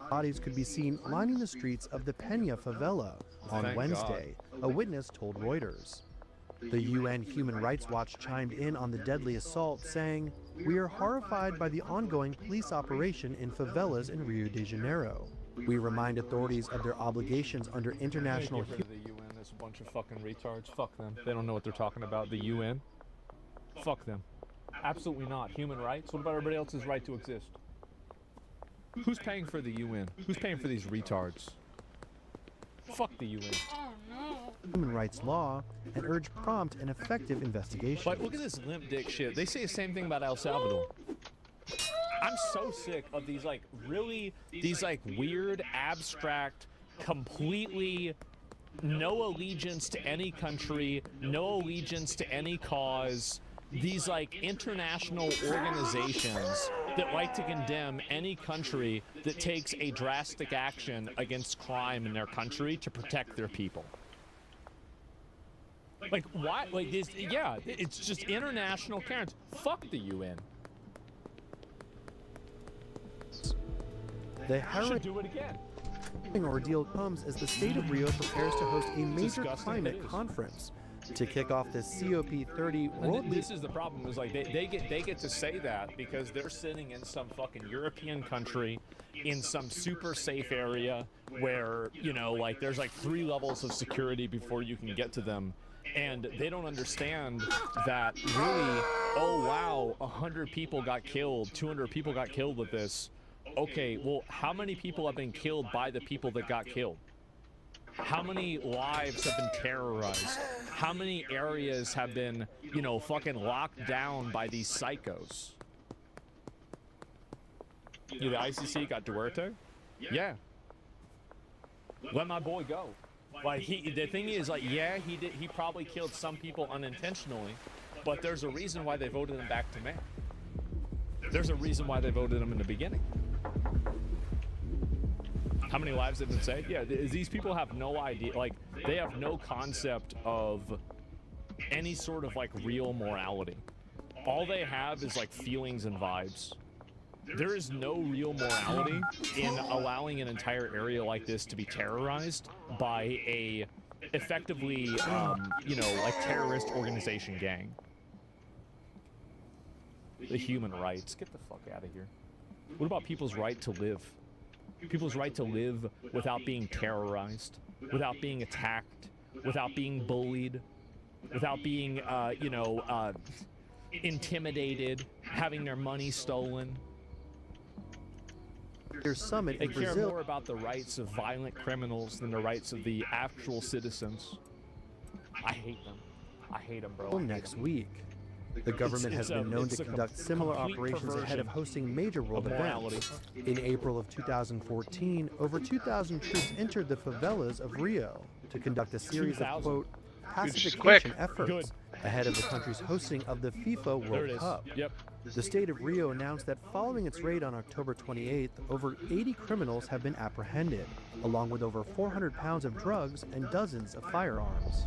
Bodies could be seen lining the streets of the Peña favela on Thank Wednesday, a witness told Reuters. The UN Human Rights Watch chimed in on the deadly assault, saying, "We are horrified by the ongoing police operation in favelas in Rio de Janeiro. We remind authorities of their obligations under international The UN, there's a bunch of fucking retards. Fuck them. They don't know what they're talking about. The UN? Fuck them. Absolutely not. Human rights? What about everybody else's right to exist? Who's paying for the UN? Who's paying for these retards? Fuck the UN. Human rights law and urge prompt and effective investigation." Like, look at this limp dick shit. They say the same thing about El Salvador. I'm so sick of these like weird, abstract, completely no allegiance to any country, no allegiance to any cause. These like international organizations that like to condemn any country that takes a drastic action against crime in their country to protect their people. Like, why? Like, this, yeah, it's just international Karens. Fuck the UN. The Should do it again. harrowing ordeal comes as the state of Rio prepares to host a major Disgusting climate it is. conference to kick off the COP30 World This is the problem, is like they get to say that because they're sitting in some fucking European country in some super safe area where, you know, like there's like 3 levels of security before you can get to them, and they don't understand that really, oh wow, 100 people got killed, 200 people got killed with this. Okay, well, how many people have been killed by the people that got killed? How many lives have been terrorized? How many areas have been, you know, fucking locked down by these psychos? Yeah, the ICC got Duarte. Yeah. Let my boy go. Like the thing is, like, yeah, he probably killed some people unintentionally, but there's a reason why they voted him back to mayor. There's a reason why they voted him in the beginning. How many lives have been saved? Yeah, these people have no idea. Like, they have no concept of any sort of like real morality. All they have is like feelings and vibes. There is no real morality in allowing an entire area like this to be terrorized by a effectively, you know, like terrorist organization gang. The human rights. Get the fuck out of here. What about people's right to live? People's right to live without being terrorized, without being attacked, without being bullied, without being, you know, intimidated, having their money stolen. Summit They in care Brazil. more about the rights of violent criminals than the rights of the actual citizens. I hate them. I hate them, bro. Next week. The government has been known to conduct similar operations ahead of hosting major world events. In April of 2014, over 2,000 troops entered the favelas of Rio to conduct a series of, quote, pacification efforts ahead of the country's hosting of the FIFA World Cup. Yep. The state of Rio announced that following its raid on October 28th, over 80 criminals have been apprehended, along with over 400 pounds of drugs and dozens of firearms.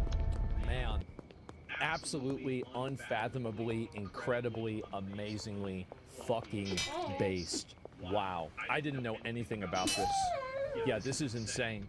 Man, absolutely, unfathomably, incredibly, amazingly fucking based. Wow. I didn't know anything about this. Yeah, this is insane.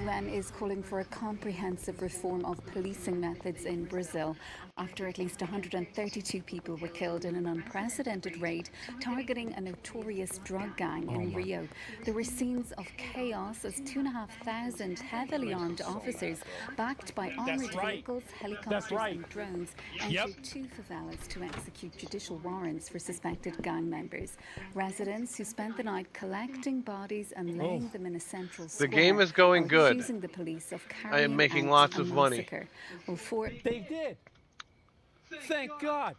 UN is calling for a comprehensive reform of policing methods in Brazil after at least 132 people were killed in an unprecedented raid targeting a notorious drug gang in Rio. There were scenes of chaos as 2,500 heavily armed officers, backed by armored vehicles, helicopters and drones, entered two favelas to execute judicial warrants for suspected gang members. Residents who spent the night collecting bodies and laying them in a central square The game is going good. accusing the police of I am making lots of money. Well, They did. Thank God.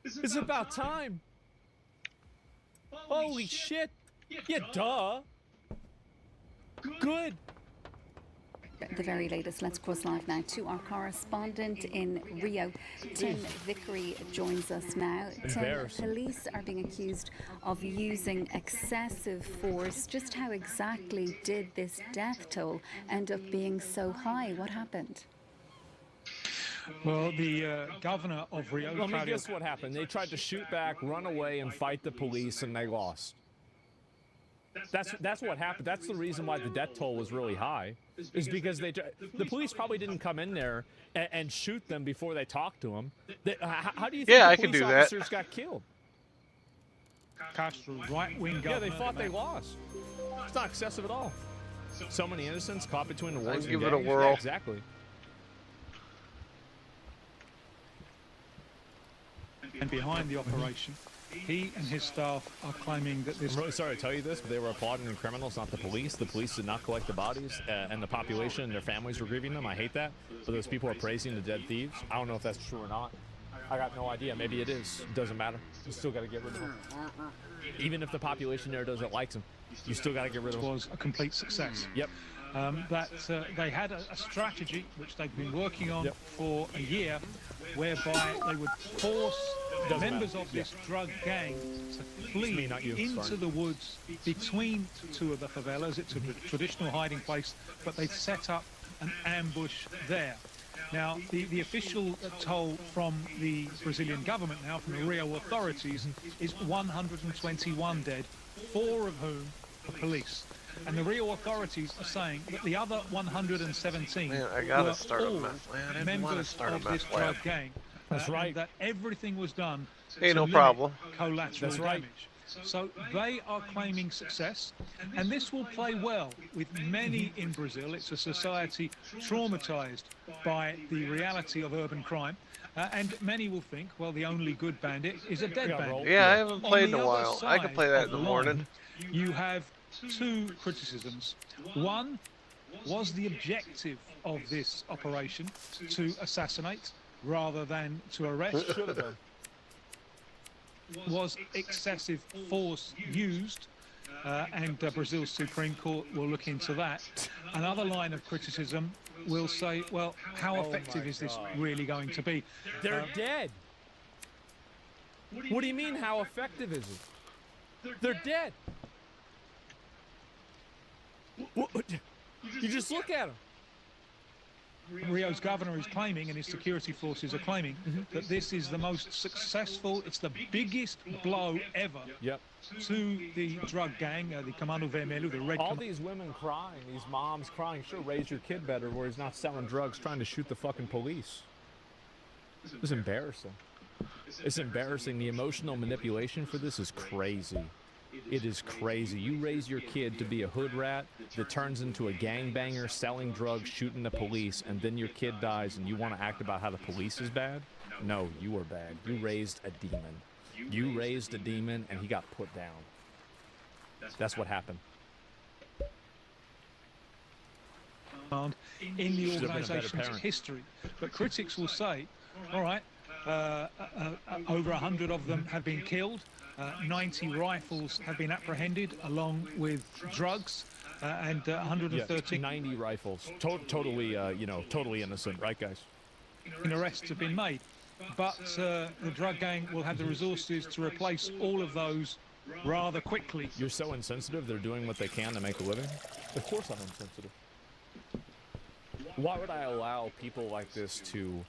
It's about time. Holy shit. Yeah, duh. Good. The very latest. Let's cross live now to our correspondent in Rio. Tim Vickery joins us now. Tim, police are being accused of using excessive force. Just how exactly did this death toll end up being so high? What happened? Well, the governor of Rio... Let me guess what happened. They tried to shoot back, run away, and fight the police, and they lost. That's what happened. That's the reason why the death toll was really high, is because the police probably didn't come in there and shoot them before they talked to them. How do you think the police officers got killed? Castro, right-wing governor... Yeah, they thought they lost. It's not excessive at all. So many innocents caught between the wars. Give it a whirl. Yeah, exactly. And behind the operation, he and his staff are claiming that this... I'm really sorry to tell you this, but they were applauding the criminals, not the police. The police did not collect the bodies, and the population and their families were grieving them. I hate that. But those people are praising the dead thieves. I don't know if that's true or not. I got no idea. Maybe it is. It doesn't matter. You still got to get rid of them. Even if the population there doesn't like them, you still got to get rid of them. It was a complete success. Yep. They had a strategy which they've been working on for a year, whereby they would force members of this drug gang to flee into the woods between two of the favelas. It's a traditional hiding place, but they'd set up an ambush there. Now, the official toll from the Brazilian government now, from the Rio authorities, is 121 dead, 4 of whom are police. And the Rio authorities are saying that the other 117 Man, I gotta were start a all meth lab. I didn't want to members start a of meth this lab. drug gang. That's right. And that everything was done Ain't to no limit problem. collateral That's right. damage. So they are claiming success, and this will play well with many in Brazil. It's a society traumatized by the reality of urban crime. And many will think, well, the only good bandit is a dead bandit. Yeah, I haven't played in a On the while. other I could play that side in the of morning. line, You have 2 criticisms. One, was the objective of this operation to assassinate rather than to arrest? Should have been. was excessive force used? And Brazil's Supreme Court will look into that. Another line of criticism will say, well, how effective is this really going to be? They're dead. What do you mean, how effective is it? They're dead. You just look at them. Rio's governor is claiming, and his security forces are claiming, that this is the most successful, it's the biggest blow ever to the drug gang, the Comando Vermelho, the Red All these women crying, these moms crying, sure, raise your kid better where he's not selling drugs, trying to shoot the fucking police. It's embarrassing. It's embarrassing. The emotional manipulation for this is crazy. It is crazy. You raise your kid to be a hood rat that turns into a gangbanger, selling drugs, shooting the police, and then your kid dies and you want to act about how the police is bad? No, you are bad. You raised a demon. You raised a demon and he got put down. That's what happened. In the organization's history. But critics will say, all right, over 100 of them have been killed. 90 rifles have been apprehended along with drugs, and 113 90 rifles. Totally, totally innocent, right, guys? Arrests have been made. But the drug gang will have the resources to replace all of those rather quickly. You're so insensitive, they're doing what they can to make a living? Of course I'm insensitive. Why would I allow people like this to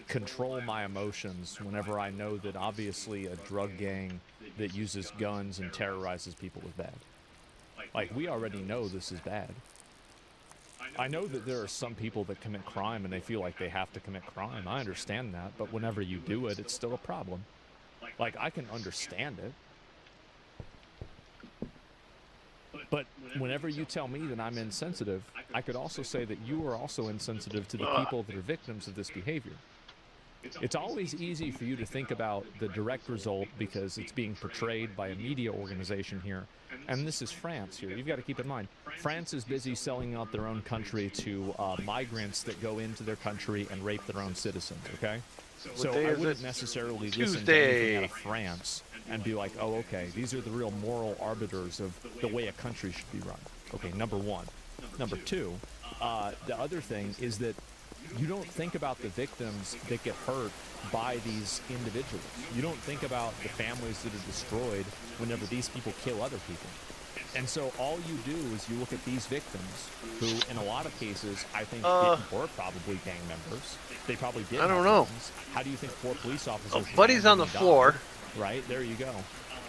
control my emotions whenever I know that obviously a drug gang that uses guns and terrorizes people is bad? Like, we already know this is bad. I know that there are some people that commit crime and they feel like they have to commit crime. I understand that, but whenever you do it, it's still a problem. Like, I can understand it. But whenever you tell me that I'm insensitive, I could also say that you are also insensitive to the people that are victims of this behavior. It's always easy for you to think about the direct result because it's being portrayed by a media organization here. And this is France here. You've got to keep in mind, France is busy selling out their own country to migrants that go into their country and rape their own citizens, okay? So I wouldn't necessarily listen to anything out of France and be like, oh, okay, these are the real moral arbiters of the way a country should be run. Okay, number one. Number two, the other thing is that you don't think about the victims that get hurt by these individuals. You don't think about the families that are destroyed whenever these people kill other people. And so all you do is you look at these victims who, in a lot of cases, I think were probably gang members. They probably did. I don't know. Guns. How do you think 4 police officers... Oh, Buddy's on the floor. Right, there you go.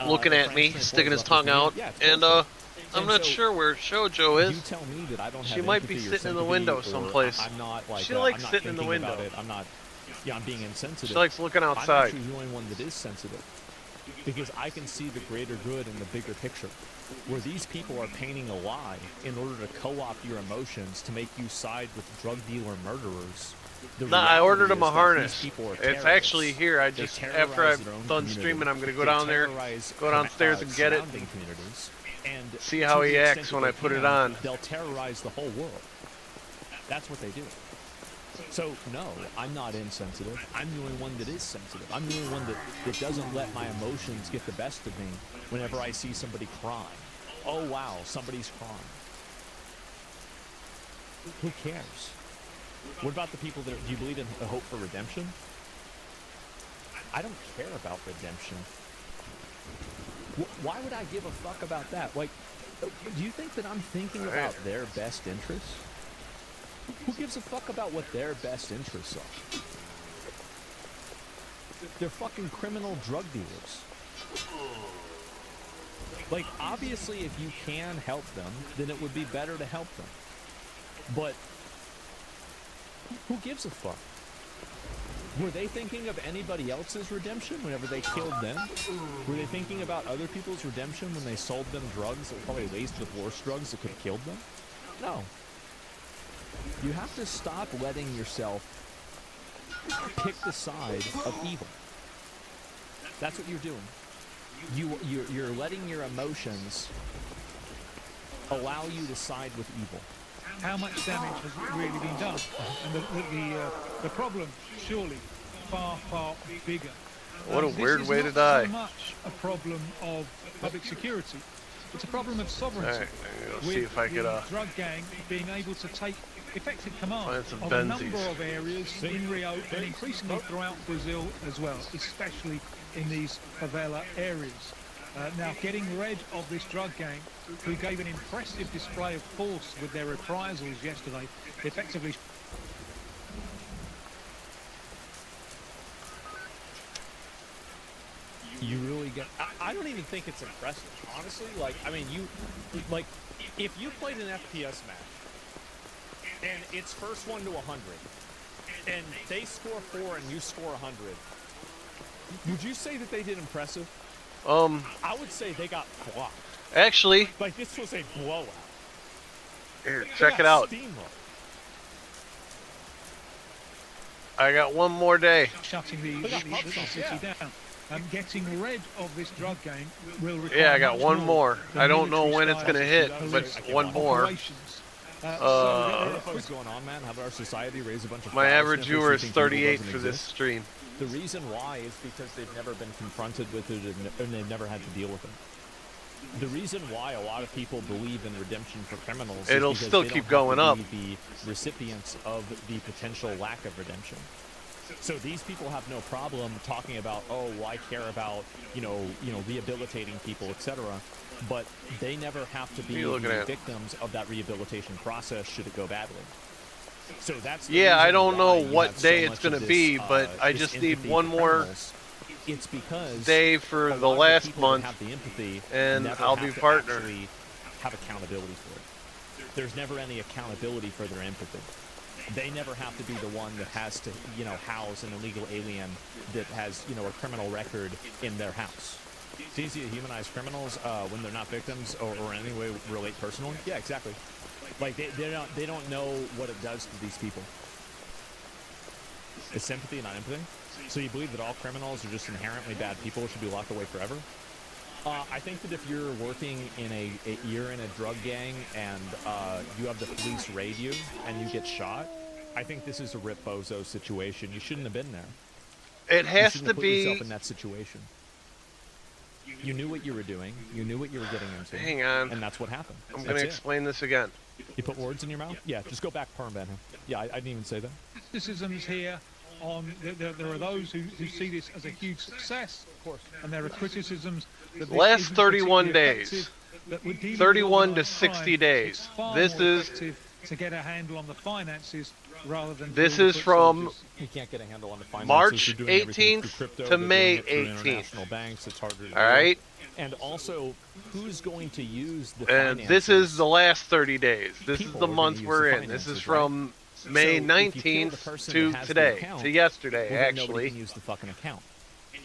Looking at me, sticking his tongue out, and I'm not sure where Shoujo is. You tell me that I don't have she might be sitting in the window someplace. I'm not like, she likes I'm not sitting in the window. I'm not. Yeah, I'm being insensitive. She likes looking outside. I'm actually the only one that is sensitive because I can see the greater good in the bigger picture. Where these people are painting a lie in order to co-opt your emotions to make you side with drug dealer murderers. No, I ordered him a harness. It's actually here. I just, after I'm done streaming, I'm going to go down there, go downstairs and get it, and see how he acts when I put it on. They'll terrorize the whole world. That's what they do. So, no, I'm not insensitive. I'm the only one that is sensitive. I'm the only one that doesn't let my emotions get the best of me whenever I see somebody crying. Oh, wow, somebody's crying. Who cares? What about the people that... Do you believe in a hope for redemption? I don't care about redemption. Why would I give a fuck about that? Like, do you think that I'm thinking about their best interests? Who gives a fuck about what their best interests are? They're fucking criminal drug dealers. Like, obviously, if you can help them, then it would be better to help them. But who gives a fuck? Were they thinking of anybody else's redemption whenever they killed them? Were they thinking about other people's redemption when they sold them drugs that were probably laced with worse drugs that could have killed them? No. You have to stop letting yourself pick the side of evil. That's what you're doing. You're letting your emotions allow you to side with evil. How much damage has really been done? And the problem, surely, far, far bigger. What a This weird is way to not die. so much a problem of public security. It's a problem of sovereignty. Alright, let's with see if I could the drug gang being able to take effective command find some of a number Benzies. of areas in Rio and increasingly throughout Brazil as well, especially in these favela areas. Now, getting rid of this drug gang, who gave an impressive display of force with their reprisals yesterday, effectively. You really get. I don't even think it's impressive, honestly. Like, I mean, like, if you played an FPS match and it's first 1 to 100, and they score 4 and you score 100, would you say that they did impressive? I would say they got flopped. Actually, Like, this was a blowout. here, check it out. I got one more day. Shutting the city down. Getting rid of this drug gang will require. Yeah, I got much one more. I don't know when it's military gonna hit, style but one more. operations. What's going on, man? How about our society raise a bunch of My file average sniffers viewer who is think evil 38 doesn't for this exist? stream. The reason why is because they've never been confronted with it and they've never had to deal with it. The reason why a lot of people believe in redemption for criminals It'll is because still they keep don't have going to up. be the recipients of the potential lack of redemption. So these people have no problem talking about, oh, well, I care about, you know, rehabilitating people, etc. But they never have to be What are you looking the at? victims of that rehabilitation process should it go badly. So that's the Yeah, I reason don't know why you what have so day it's much gonna of this, be, but I this just need empathy one for more criminals. It's because day for a the lot of last people that month, have the empathy and never I'll have be to partner. actually have accountability for it. There's never any accountability for their empathy. They never have to be the one that has to, house an illegal alien that has, a criminal record in their house. It's easy to humanize criminals when they're not victims or in any way relate personally. Yeah, exactly. Like they don't know what it does to these people. It's sympathy, not empathy. So you believe that all criminals are just inherently bad people, should be locked away forever? I think that if you're working in you're in a drug gang and you have the police raid you and you get shot, I think this is a Rip Bozo situation. You shouldn't have been there. It has you to have put be. yourself in that situation. You knew what you were doing. You knew what you were getting into. Hang on. And that's what happened. I'm going to explain this again. You put words in your mouth? Yeah, just go back perm, Ben. Yeah, I didn't even say that. Criticisms here on there are those who see this as a huge success, of course, and there are criticisms that this Last isn't 31 particularly days. effective, that we're dealing with 31 to organised 60 crime. days. It's far This more is effective to get a handle on the finances rather than This build is foot from soldiers. You can't get a handle on the finances. March They're doing everything 18th through crypto, to they're doing May it through 18th. international banks. It's harder to do. All right. And also, who's going to use the And finances? this is the last 30 days. This People is the are gonna month use we're the in. This is finances, from right? May So if you kill the 19th person to that has the today, account, to yesterday, well, then actually. nobody can use the fucking account.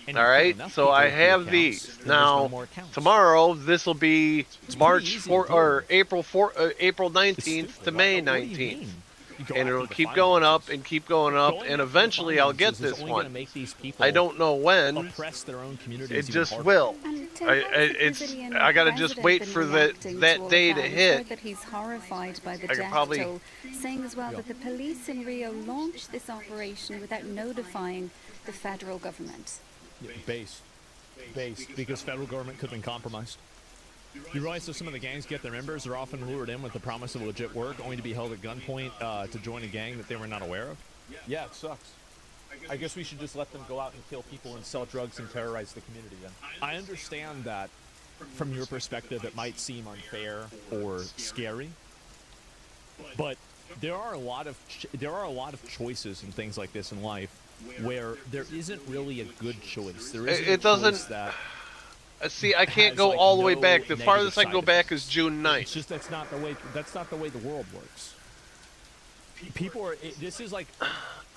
And All you kill right, enough so people I with the have accounts, these. then there's no Now, more accounts. tomorrow, this will be March easy to 4 do. or April 19th to May What do you 19th. mean? You go And after it'll the keep going up and keep going up, Going and after the eventually I'll get finances is this only gonna one. make these people I don't know when. oppress their own communities It even just harder. will. It's I gotta just wait for that day to hit. That he's horrified by the I could death probably- toll, saying as well that the police in Rio launched this operation without notifying the federal government. Yeah, based, because federal government could have been compromised. You realize that some of the gangs get their members are often lured in with the promise of legit work, only to be held at gunpoint to join a gang that they were not aware of? Yeah, it sucks. I guess we should just let them go out and kill people and sell drugs and terrorize the community then. I understand that from your perspective it might seem unfair or scary, but there are a lot of choices and things like this in life where there isn't really a good choice. There isn't It a doesn't. choice that See, I can't has, go like, all the way no back. The negative farthest I can side go back effects. is June 9th. It's just that's not the way the world works. People are. This is like.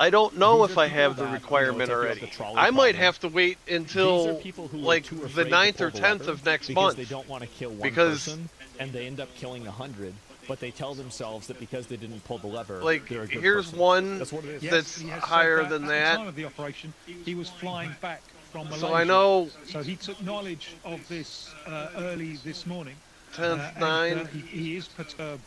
I don't know These if are I have people the that, requirement it's like already. the trolley I might problem. have to wait These are until people who are like too the afraid to 9th pull or the 10th lever of next because month. they don't want to kill one Because person, and they end up killing 100. But they tell themselves that because they didn't pull the lever, Like, they're a good here's person. one That's what it is. Yes, that's he has said higher that than at that. the time of the operation, he was flying back from Malaysia. So I know- So he took knowledge of this early this morning. 10th, and, 9. he is perturbed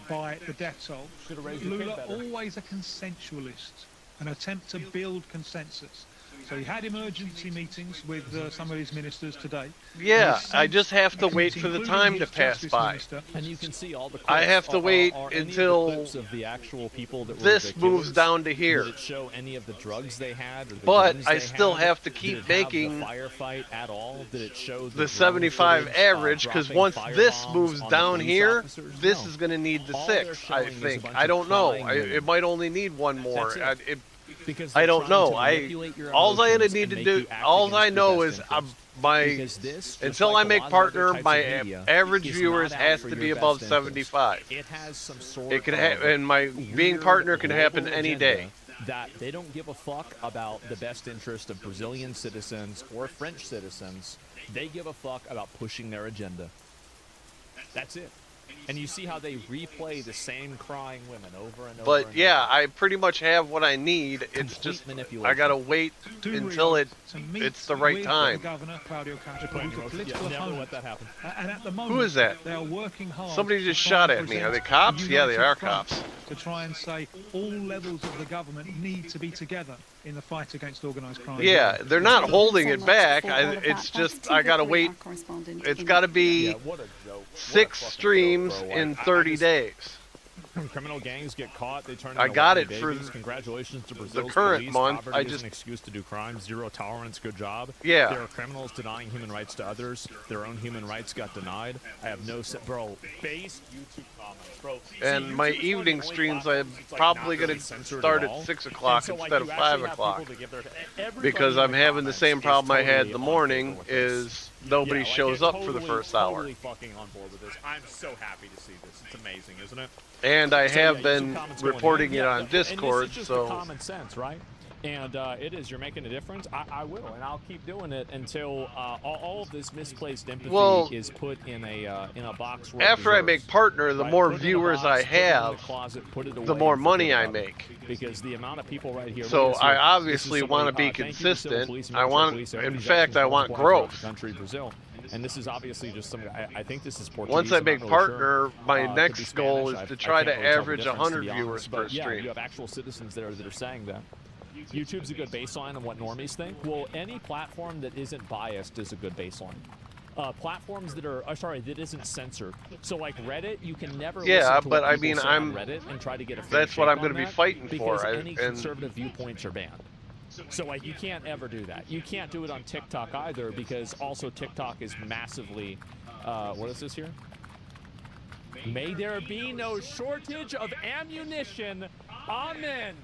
by the death toll. Should've raised your kid Lula better. always a consensualist, an attempt to build consensus. So he had emergency meetings with some of his ministers today. Yeah, I just have to wait for the time to pass by. And you can see all the clips. I have to wait are any until of the clips of the actual people that were this the moves killers? down to here. Did it show any of the drugs they had? Or the But guns I they still had? have to Did keep it making have the firefight at all? Did it show the drone 75 footage, average, because dropping once this firebombs moves on the down police here, officers? this No. is going to need the All they're 6, I showing is a think. bunch I of don't know. crying women. It might only need one more. That's it. Because I they're don't trying know. to manipulate your All I emotions need and to make do, you act all against I your know best is interests. my Because this, just until like I a make lot of other partner, types my of media, average is viewers not out has for to your be best above interests. 75. It has some sort It can of and my being weird partner can happen global any agenda day. that they don't give a fuck about the best interest of Brazilian citizens or French citizens. They give a fuck about pushing their agenda. That's it. And you see how they replay the same crying women over and over. But and yeah, over. I pretty much have what I need. It's just I gotta wait until it's the right time. Governor Claudio Castro, who's a Yeah, political never opponent. let that happen. And at the moment, Who is that? They are working hard. Somebody to just try shot and at me. Are present they cops? a Yeah, they united are front cops. To try and say all levels of the government need to be together in the fight against organised crime. Yeah, they're not holding it back. It's just I gotta wait. It's gotta be 6 streams in 30 days. When criminal gangs get caught, they turn I into got whiny it for babies. Congratulations to Brazil's current police. month. Poverty I is just an excuse to do crime. Zero tolerance. Good job. Yeah. There are criminals denying human rights to others. Their own human rights got denied. I have no bro. Based YouTube comments, bro. And See, my YouTube's evening one of the only streams, I'm platforms that's, like, probably not really gonna censored start all. at 6 And o'clock so, like, instead of you 5 actually have o'clock. people that give everybody Because in I'm the having the comments same is problem I had totally the on morning board with this. is nobody Yeah, like, shows they're up for the first hour. Totally fucking on board with this. I'm so happy to see this. It's amazing, isn't it? And I So, have yeah, been YouTube comments going reporting in. it Yeah, on and Discord, this is just so the common sense, right? And it is. You're making a difference. I will, and I'll keep doing it until all of this misplaced empathy is put in a box. Where after I make partner, the more viewers I have, the more money I make. Because the amount of people right here. So look at this I here. obviously This is want to somebody, be thank you to civil consistent. police and I military want, police, in everybody's fact, actions I towards want the country, growth. Brazil. And this is obviously just some. I think this is Portuguese. Once I I'm not make really partner, sure. my Could be next goal Spanish. is to I try can't to really tell the average difference, 100 to be viewers honest, per but yeah, stream. you have actual citizens there that are saying that. YouTube's a good baseline of what normies think. Well, any platform that isn't biased is a good baseline. Platforms that are, that isn't censored. So like Reddit, you can never listen to but what I people mean, say on Reddit and try to get a fair that's what shake I'm going on to be that, fighting for. because any conservative viewpoints are banned. So like you can't ever do that. You can't do it on TikTok either, because also TikTok is massively, what is this here? May there be no shortage of ammunition. Amen.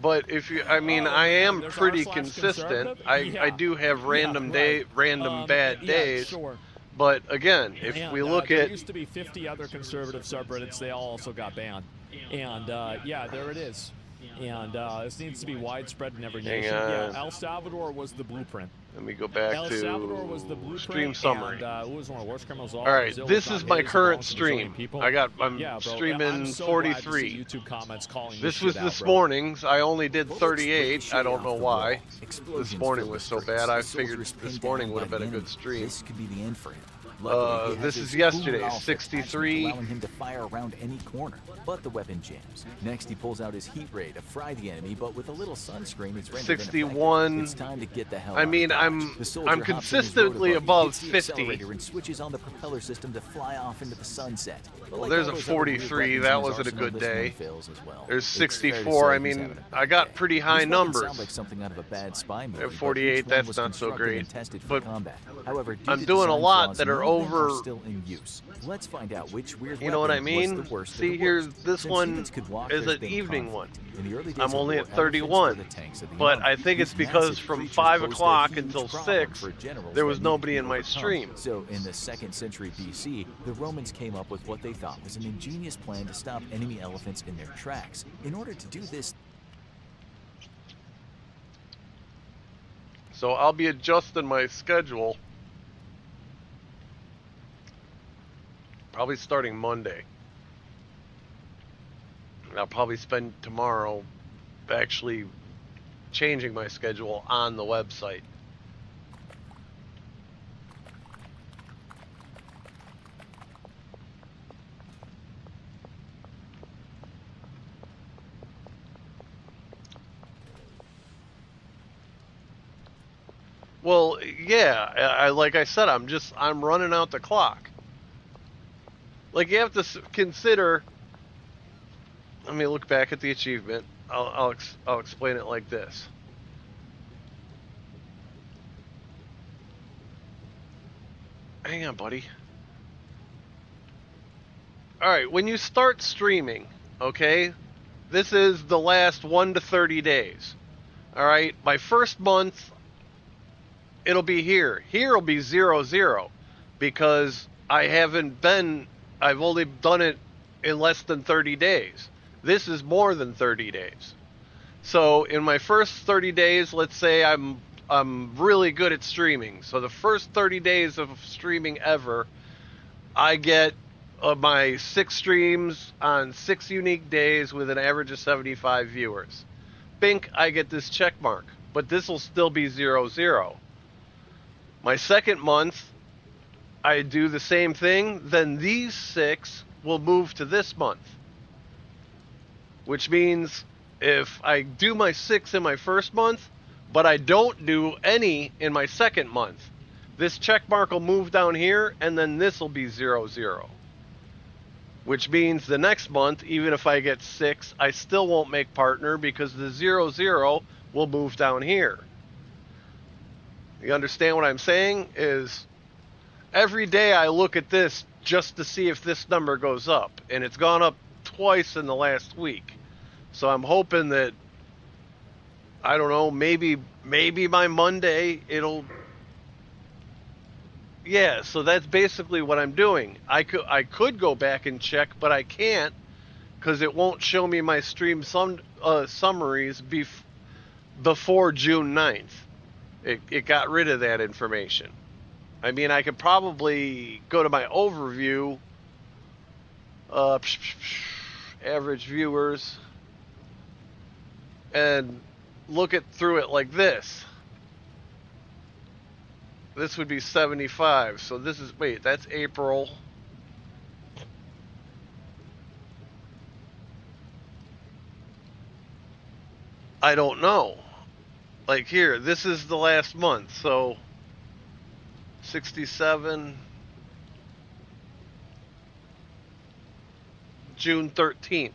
But if you, I mean, I am pretty consistent. I do have random bad days. Sure. But again, if we look there at, used to be 50 other conservative subreddits, they all also got banned. And yeah, there it is. And this needs to be widespread in every nation. Yeah, El Salvador was the blueprint. Let me go back El Salvador was the to blueprint, stream summary. And, it was one of the worst criminals of all. All right, Brazil this was is not my his, it current belongs to Brazilian stream. people. I'm Yeah, bro, streaming I'm so glad to see 43. YouTube comments calling This this was shit this out, bro. morning's. I only did 38. I don't know why. This morning was so bad. I figured this morning would have been a good stream. This could be the end for him. This is yesterday's 63. Allowing him to fire around any corner, but the weapon jams. Next, he pulls out his heat ray to fry the enemy, but with a little sunscreen, it's rendered 61. It's time to get the hell I out mean, of I'm consistently above 50. And switches on the propeller system to fly off into the sunset. Well, there's a 43. That wasn't a good day. There's 64. I mean, I got pretty high numbers. Sound like something out of a bad spy movie, At 48, but each one that's was not so constructed great. and tested for But combat. However, due I'm to doing a design lot flaws, that are none of them over. still in use. Let's find out which weird You know what I weapon was mean? the worst of See the here, worst. this Since one humans could walk, is there's an been evening conflict. one. In the early days I'm of only war, at elephants were 31. the tanks of the But army. I think it's These because massive from creatures 5 posed a o'clock huge until problem 6, for generals there that was needed nobody to in my overcome. stream. So in the 2nd century BC, the Romans came up with what they thought was an ingenious plan to stop enemy elephants in their tracks. In order to do this, So I'll be adjusting my schedule. Probably starting Monday. And I'll probably spend tomorrow actually changing my schedule on the website. Well, yeah, like I said, I'm running out the clock. Like, you have to consider. Let me look back at the achievement. I'll explain it like this. Hang on, buddy. All right, when you start streaming, okay, this is the last 1 to 30 days. All right, my first month, it'll be here. Here will be 0-0 because I've only done it in less than 30 days. This is more than 30 days. So in my first 30 days, let's say I'm really good at streaming. So the first 30 days of streaming ever, I get my 6 streams on 6 unique days with an average of 75 viewers. Bink, I get this check mark, but this will still be 0-0. My second month, I do the same thing, then these 6 will move to this month. Which means if I do my 6 in my first month, but I don't do any in my second month, this check mark will move down here, and then this will be 0-0. Which means the next month, even if I get 6, I still won't make partner because the 0-0 will move down here. You understand what I'm saying? Is every day I look at this just to see if this number goes up, and it's gone up twice in the last week. So I'm hoping that, I don't know, maybe by Monday it'll. Yeah, so that's basically what I'm doing. I could go back and check, but I can't because it won't show me my stream summaries before June 9th. It got rid of that information. I mean, I could probably go to my overview, average viewers, and look through it like this. This would be 75. So this is, wait, that's April. I don't know. Like here, this is the last month. So 67, June 13th.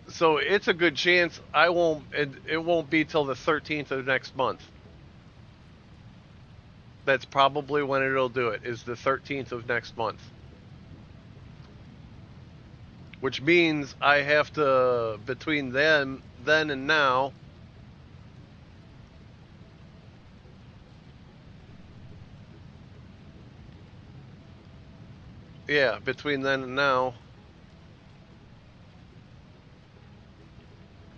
So it's a good chance it won't be till the 13th of next month. That's probably when it'll do it, is the 13th of next month. Which means I have to, between then and now, yeah, between then and now.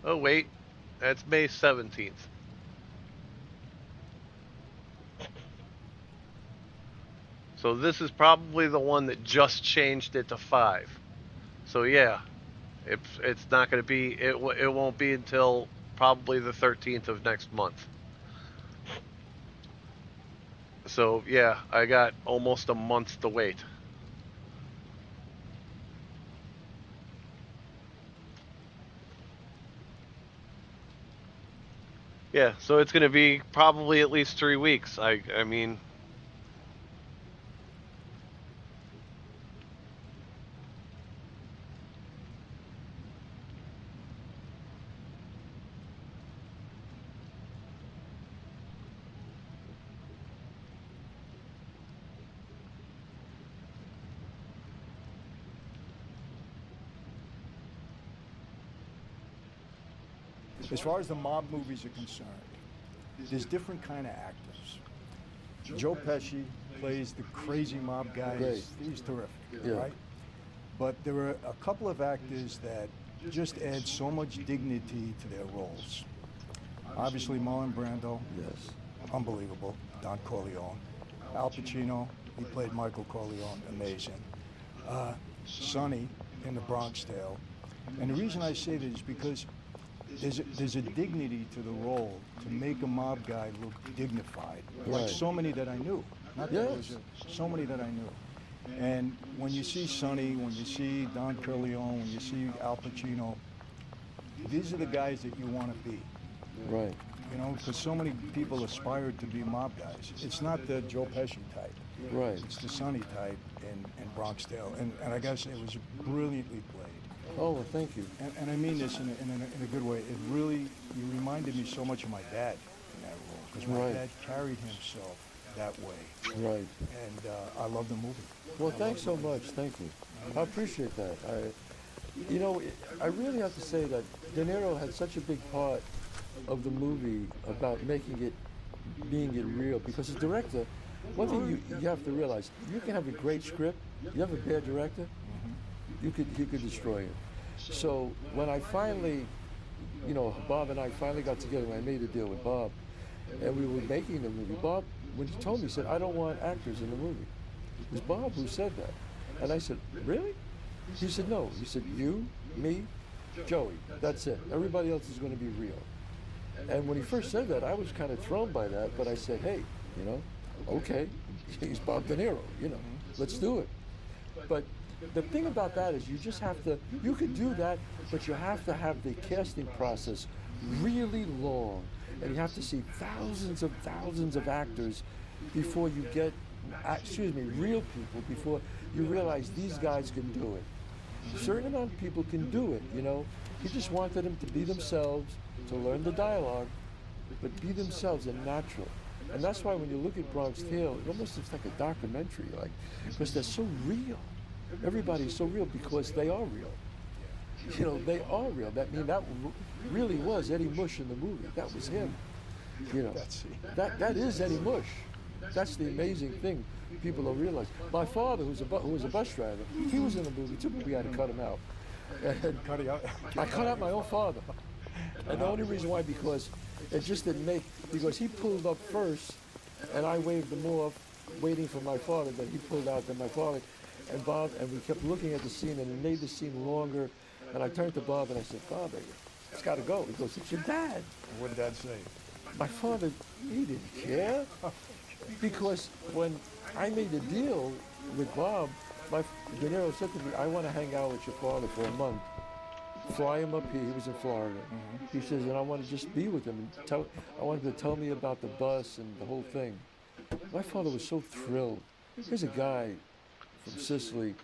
Oh wait, that's May 17th. So this is probably the one that just changed it to 5. So yeah, it's not going to be, it won't be until probably the 13th of next month. So yeah, I got almost a month to wait. Yeah, so it's going to be probably at least 3 weeks. I mean, As far as the mob movies are concerned, there's different kind of actors. Joe Pesci plays the crazy mob guy. Great. He's terrific, Yeah. right? But there are a couple of actors that just add so much dignity to their roles. Obviously, Marlon Brando. Yes. Unbelievable. Don Corleone. Al Pacino, he played Michael Corleone, amazing. Sonny in The Bronx Tale. And the reason I say this is because there's a dignity to the role to make a mob guy look dignified, like Right. so many that I knew. Not that it was so many that I knew. And when you see Sonny, when you see Don Corleone, when you see Al Pacino, these are the guys that you want to be. Right. You know, because so many people aspired to be mob guys. It's not the Joe Pesci type. Right. It's the Sonny type in Bronx Tale. And I guess it was brilliantly played. Oh, well, thank you. And I mean this in a good way. It really, you reminded me so much of my dad in that role. Because my dad carried himself that way. Right. And I love the movie. Well, thanks so much. Thank you. I appreciate that. You know, I really have to say that De Niro had such a big part of the movie about making it, being it real. Because as a director, one thing you have to realize, you can have a great script, you have a bad director, he could destroy it. So when I finally, you know, Bob and I finally got together, when I made a deal with Bob, and we were making the movie, Bob, when he told me, he said, I don't want actors in the movie. It was Bob who said that. And I said, really? He said, no. He said, you, me, Joey, that's it. Everybody else is going to be real. And when he first said that, I was kind of thrown by that, but I said, hey, you know, okay, he's Bob De Niro, you know, let's do it. But the thing about that is you just have to, you could do that, but you have to have the casting process really long. And you have to see thousands of actors before you get, real people, before you realize these guys can do it. A certain amount of people can do it, you know. He just wanted them to be themselves, to learn the dialogue, but be themselves and natural. And that's why when you look at Bronx Tale, it almost looks like a documentary, like, because they're so real. Everybody's so real because they are real. You know, they are real. That really was Eddie Mush in the movie. That was him. You know, that is Eddie Mush. That's the amazing thing people don't realize. My father, who was a bus driver, he was in the movie too, but we had to cut him out. I cut out my own father. And the only reason why, because it just didn't make, because he pulled up first, and I waved him off, waiting for my father, but he pulled out than my father. And Bob, and we kept looking at the scene, and it made the scene longer. And I turned to Bob and I said, Bob, it's got to go. He goes, it's your dad. What did Dad say? My father, he didn't care. Because when I made a deal with Bob, De Niro said to me, I want to hang out with your father for a month. Fly him up here. He was in Florida. He says, and I want to just be with him. And I wanted to tell me about the bus and the whole thing. My father was so thrilled. Here's a guy from Sicily.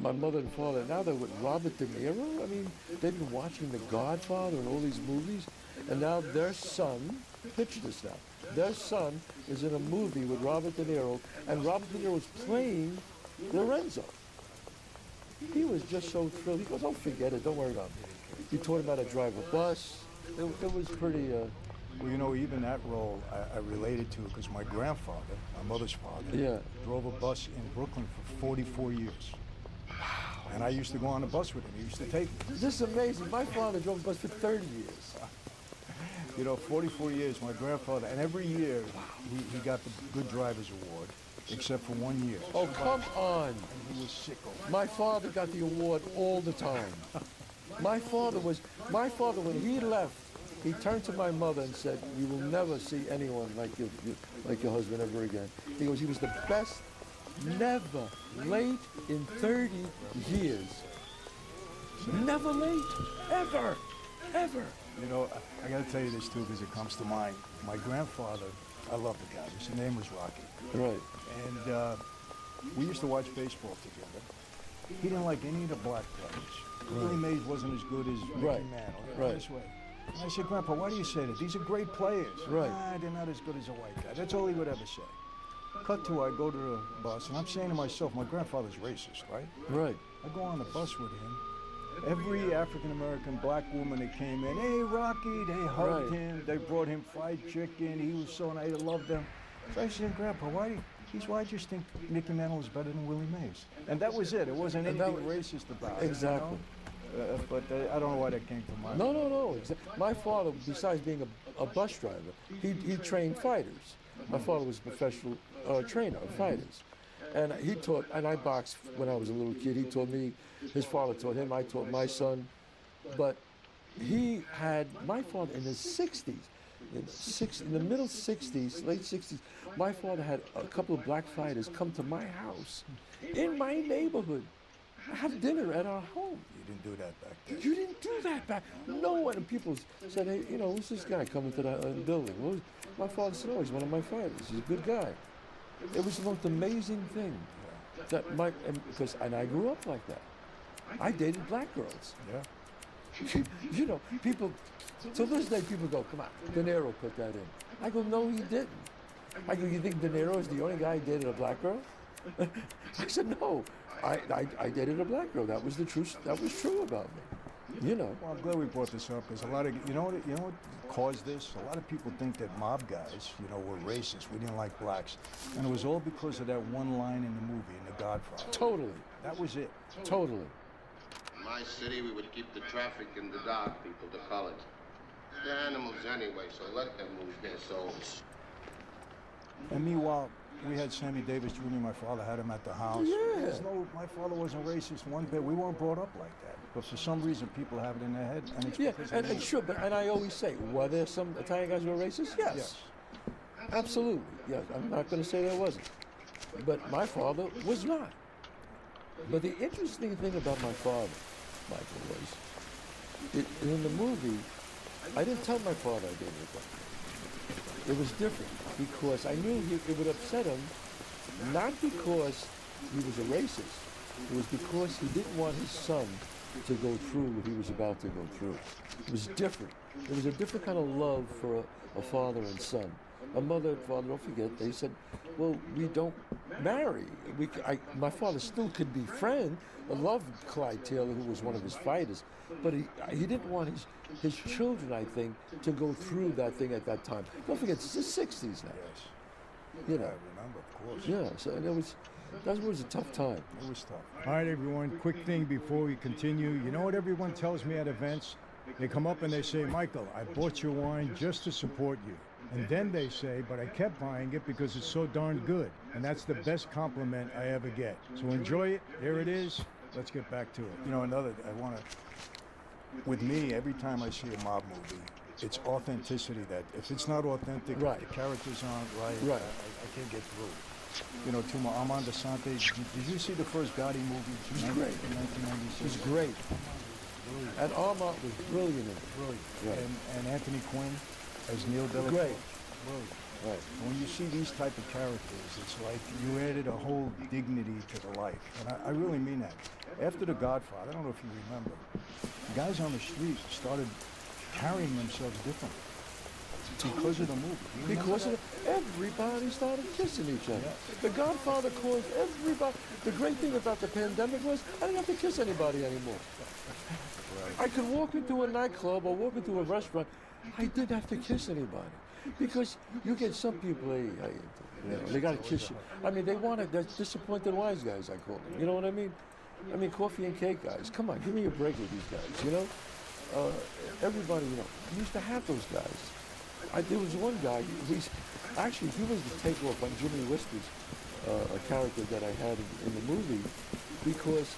My mother and father, now they're with Robert De Niro. I mean, they've been watching The Godfather and all these movies, and now their son, picture this now, their son is in a movie with Robert De Niro, and Robert De Niro is playing Lorenzo. He was just so thrilled. He goes, oh, forget it, don't worry about it. He taught him how to drive a bus. It was pretty... Well, you know, even that role I related to because my grandfather, my mother's father, drove a bus in Brooklyn for 44 years. And I used to go on the bus with him. He used to take me. This is amazing. My father drove a bus for 30 years. You know, 44 years, my grandfather, and every year he got the Good Drivers Award, except for 1 year. Oh, come on. And he was sick over it. My father got the award all the time. My father, when he left, he turned to my mother and said, you will never see anyone like your husband ever again. He goes, he was the best, never late in 30 years. Never late, ever. You know, I got to tell you this too because it comes to mind. My grandfather, I love the guy. His name was Rocky. Right. And we used to watch baseball together. He didn't like any of the black players. Willie Mays wasn't as good as Mickey Mantle. This way. And I said, Grandpa, why do you say that? These are great players. Right. Nah, they're not as good as a white guy. That's all he would ever say. Cut to, I go to the bus, and I'm saying to myself, my grandfather's racist, right? Right. I go on the bus with him. Every African-American black woman that came in, hey, Rocky, they hugged him. They brought him fried chicken. He was so nice. I loved him. So I said, Grandpa, why do you just think Mickey Mantle is better than Willie Mays? And that was it. It wasn't anything racist about it. Exactly. You know? But I don't know why that came to mind. No. My father, besides being a bus driver, he trained fighters. My father was a professional trainer of fighters. And he taught, and I boxed when I was a little kid. He taught me, his father taught him, I taught my son. But my father in his 60s, in the middle 60s, late 60s, my father had a couple of black fighters come to my house in my neighborhood have dinner at our home. You didn't do that back then. You didn't do that back. No one. And people said, hey, you know, who's this guy coming to the building? Well, my father said, oh, he's one of my fighters. He's a good guy. It was the most amazing thing. That and I grew up like that. I dated black girls. Yeah. You know, people, to this day, people go, come on, De Niro put that in. I go, no, he didn't. I go, you think De Niro is the only guy who dated a black girl? I said, no, I dated a black girl. That was the truth. That was true about me. You know. Well, I'm glad we brought this up because a lot of, you know what caused this? A lot of people think that mob guys, you know, were racist. We didn't like blacks. And it was all because of that one line in the movie, in The Godfather. Totally. That was it. Totally. In my city, we would keep the traffic and the dog people to call it. They're animals anyway, so let them lose their souls. And meanwhile, we had Sammy Davis Jr., my father had him at the house. Yeah. My father wasn't racist one bit. We weren't brought up like that. But for some reason, people have it in their head. And it's because and sure, and I always say, were there some Italian guys who were racist? Yes. Absolutely. Yes. I'm not going to say there wasn't. But my father was not. But the interesting thing about my father, Michael, was in the movie, I didn't tell my father I dated a black girl. It was different because I knew it would upset him, not because he was a racist. It was because he didn't want his son to go through what he was about to go through. It was different. There was a different kind of love for a father and son. A mother and father, don't forget, they said, well, we don't marry. My father still could be friend. I loved Clyde Taylor, who was one of his fighters, but he didn't want his children, I think, to go through that thing at that time. Don't forget, it's the 60s now. Yes. You know. I remember, of course. Yeah, so that was a tough time. It was tough. All right, everyone, quick thing before we continue. You know what everyone tells me at events? They come up and they say, Michael, I bought your wine just to support you. And then they say, but I kept buying it because it's so darn good. And that's the best compliment I ever get. So enjoy it. Here it is. Let's get back to it. You know, with me, every time I see a mob movie, it's authenticity that if it's not authentic, right. If the characters aren't right. I can't get through. You know, to Armand Asante, did you see the first Gotti movie? It was great. In 1996. It was great. Brilliant. And Armand was brilliant in it. Brilliant. Right. And Anthony Quinn as Neil Delacour. Great. Brilliant. Right. When you see these type of characters, it's like you added a whole dignity to the life. And I really mean that. After The Godfather, I don't know if you remember, guys on the street started carrying themselves differently. Because of the movie. Because everybody started kissing each other. Yes. The Godfather caused everybody. The great thing about the pandemic was I didn't have to kiss anybody anymore. Right. I could walk into a nightclub or walk into a restaurant. I didn't have to kiss anybody. Because you get some people, they got to kiss you. I mean, they're disappointed wise guys, I call them. You know what I mean? I mean, coffee and cake guys. Come on, give me a break with these guys, you know? Everybody, you know, used to have those guys. There was one guy, he was the takeoff on Jimmy Whispers, a character that I had in the movie, because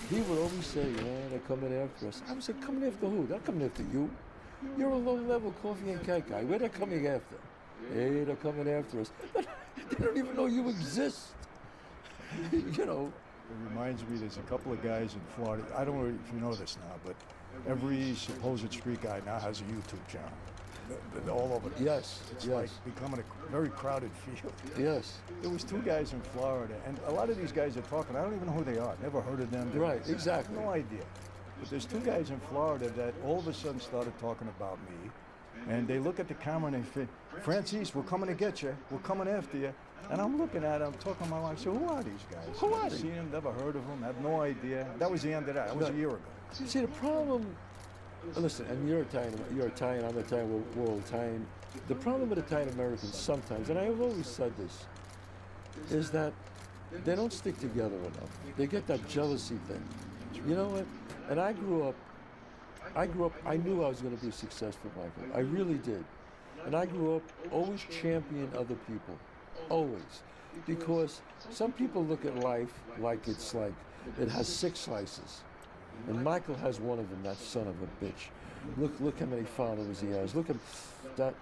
he would always say, yeah, they're coming after us. I would say, coming after who? They're coming after you. You're a low-level coffee and cake guy. Where they're coming after? Hey, they're coming after us. But they don't even know you exist. You know. It reminds me, there's a couple of guys in Florida. I don't know if you know this now, but every supposed street guy now has a YouTube channel. They're all over. Yes. It's like becoming a very crowded field. Yes. There was two guys in Florida, and a lot of these guys are talking. I don't even know who they are. Never heard of them. Right. Exactly. No idea. But there's two guys in Florida that all of a sudden started talking about me, and they look at the camera and they say, Francis, we're coming to get you. We're coming after you. And I'm looking at them, talking to my wife. So who are these guys? Who are I've they? seen them, never heard of them, have no idea. That was the end of that. That was a year ago. See, the problem, listen, and you're Italian, I'm Italian, we're all Italian. The problem with Italian Americans sometimes, and I have always said this, is that they don't stick together enough. They get that jealousy thing. You know what? And I grew up, I knew I was going to be successful, Michael. I really did. And I grew up always championing other people. Always. Because some people look at life like it's like it has 6 slices. And Michael has one of them, that son of a bitch. Look how many followers he has. Look at that.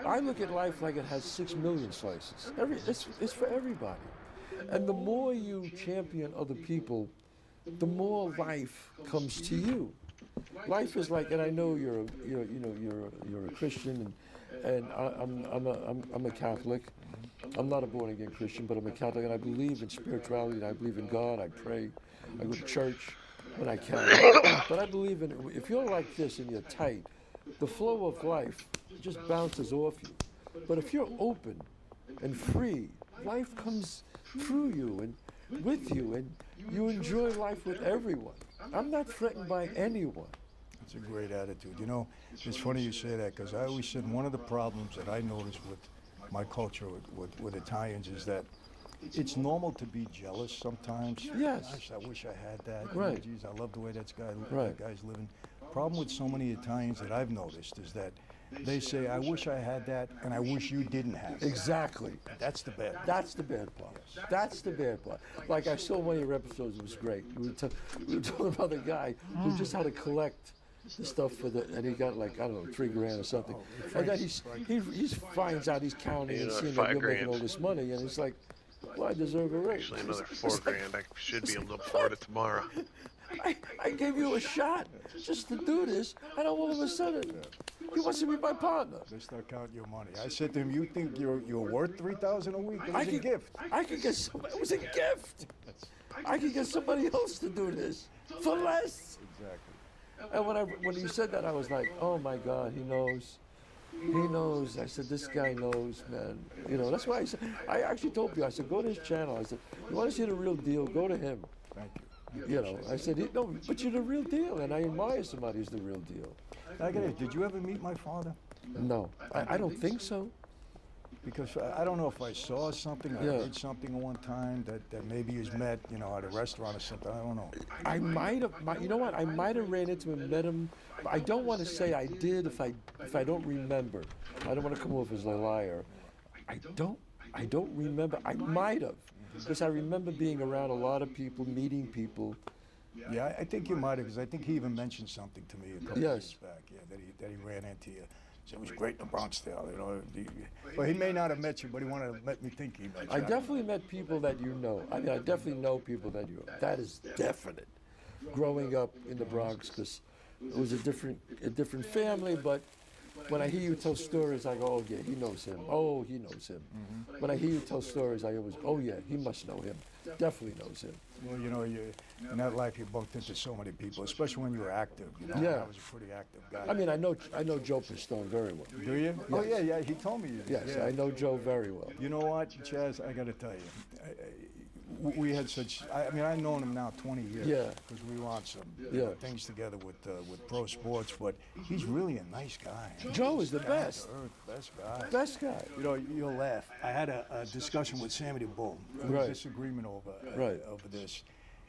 I look at life like it has 6 million slices. It's for everybody. And the more you champion other people, the more life comes to you. Life is like, and I know you're a Christian, and I'm a Catholic. I'm not a born again Christian, but I'm a Catholic, and I believe in spirituality, and I believe in God. I pray, I go to church when I can. But I believe in, if you're like this and you're tight, the flow of life just bounces off you. But if you're open and free, life comes through you and with you, and you enjoy life with everyone. I'm not threatened by anyone. It's a great attitude. You know, it's funny you say that, because I always said one of the problems that I notice with my culture with Italians is that it's normal to be jealous sometimes. Yes. Gosh, I wish I had that. Right. Geez, I love the way that Right. guy's living. Problem with so many Italians that I've noticed is that they say, I wish I had that, and I wish you didn't have that. Exactly. That's the bad part. That's the bad part. That's the bad part. Like, I saw one of your episodes, it was great. We were talking about the guy who just had to collect the stuff for and he got like, I don't know, $3,000 or something. And then he finds out he's counting and seeing that you're making all this money, and it's like, well, I deserve a raise. Actually, another $4,000. I should be able to afford it tomorrow. I gave you a shot just to do this, and all of a sudden, he wants to be my partner. They start counting your money. I said to him, you think you're worth $3,000 a week? It was a gift. I could get somebody, it was a gift. I could get somebody else to do this for less. Exactly. And when he said that, I was like, oh my God, he knows. He knows. I said, this guy knows, man. You know, that's why I actually told you, I said, go to his channel. I said, you want to see the real deal, go to him. Thank you. You know, I said, no, but you're the real deal, and I admire somebody who's the real deal. I get it. Did you ever meet my father? No, I don't think so. Because I don't know if I saw something, I Yeah. heard something one time that maybe he's met, you know, at a restaurant or something. I don't know. I might have, you know what? I might have ran into him, met him. But I don't want to say I did if I don't remember. I don't want to come off as a liar. I don't remember. I might have, because I remember being around a lot of people, meeting people. Yeah, I think you might have, because I think he even mentioned something to me a couple Yes. years back. Yeah, that he ran into you. So it was great in the Bronx Tale, you know. But he may not have met you, but he wanted to let me think he met you. I definitely met people that you know. I mean, I definitely know people that you. That is definite. Growing up in the Bronx, because it was a different family, but when I hear you tell stories, I go, oh yeah, he knows him. Oh, he knows him. Mm-hmm. When I hear you tell stories, I always, oh yeah, he must know him. Definitely knows him. Well, you know, in that life you bumped into so many people, especially when you were active. You know, Yeah. I was a pretty active guy. I mean, I know Joe Pistone very well. Do you? Yes. Oh yeah, he told me you did. Yes, Yeah. I know Joe very well. You know what, Chaz? I got to tell you, we had such. I mean, I've known him now 20 years. Yeah. Because we were on some things together with pro sports, but he's really a nice guy. Joe is the best. Best guy. Best guy. You know, you'll laugh. I had a discussion with Sammy the Bull. There was Right. a disagreement over this.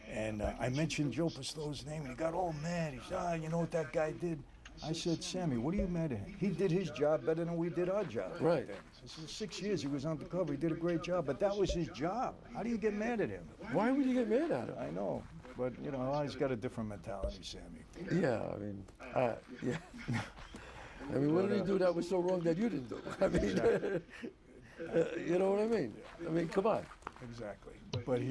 And I mentioned Joe Pistole's name, and he got all mad. He said, you know what that guy did? I said, Sammy, what are you mad at him? He did his job better than we did our job. Right. This is 6 years he was on the cover. He did a great job, but that was his job. How do you get mad at him? Why would you get mad at him? I know, but, you know, he's got a different mentality, Sammy. Yeah, I mean, yeah. I mean, what did he do that was so wrong that you didn't do? I mean, you know what I mean? I mean, come on. Exactly. But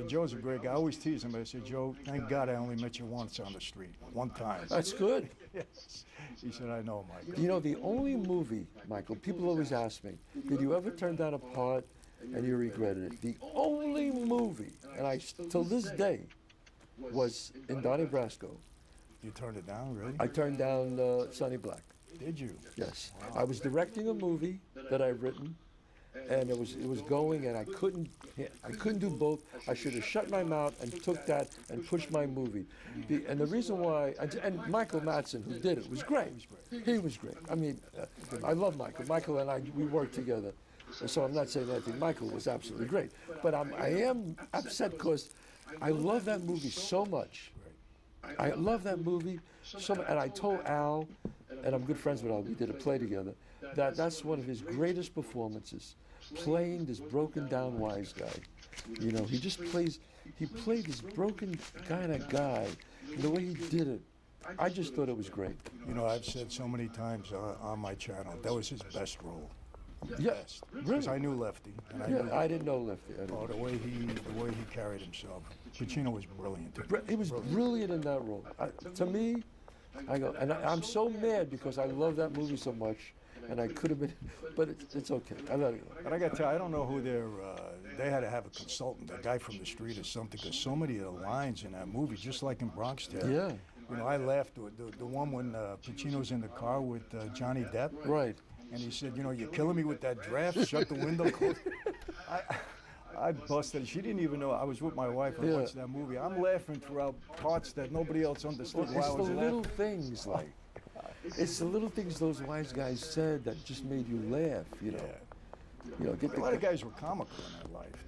Joe's a great guy. I always tease him. I say, Joe, thank God I only met you once on the street. One time. That's good. Yes. He said, I know, Michael. You know, the only movie, Michael, people always ask me, did you ever turn down a part and you regretted it? The only movie, and I, till this day, was in Donnie Brasco. You turned it down, really? I turned down Sonny Black. Did you? Yes. I was directing a movie that I'd written, and it was going, and I couldn't do both. I should have shut my mouth and took that and pushed my movie. And the reason why, and Michael Madsen, who did it, was great. He was great. I mean, I love Michael. Michael and I, we worked together. So I'm not saying anything. Michael was absolutely great. But I am upset because I love that movie so much. I love that movie so much. And I told Al, and I'm good friends with Al, we did a play together, that's one of his greatest performances. Playing this broken down wise guy. You know, he played this broken kind of guy. And the way he did it, I just thought it was great. You know, I've said so many times on my channel, that was his best role. Yes, because I knew Lefty. And I didn't know Lefty. The way he carried himself. Pacino was brilliant. He was brilliant in that role. To me, I go, and I'm so mad because I love that movie so much, and I could have been, but it's okay. I let it go. But I got to tell you, I don't know who they had to have a consultant, a guy from the street or something, because so many of the lines in that movie, just like in Bronx Tale. Yeah. You know, I laughed. The one when Pacino's in the car with Johnny Depp. Right. And he said, you know, you're killing me with that draft. Shut the window. I busted. She didn't even know. I was with my wife and watched that movie. I'm laughing throughout parts that nobody else understood. Well, it's the little things like. It's the little things those wise guys said that just made you laugh. You know. You know, a lot of guys were comical in their life.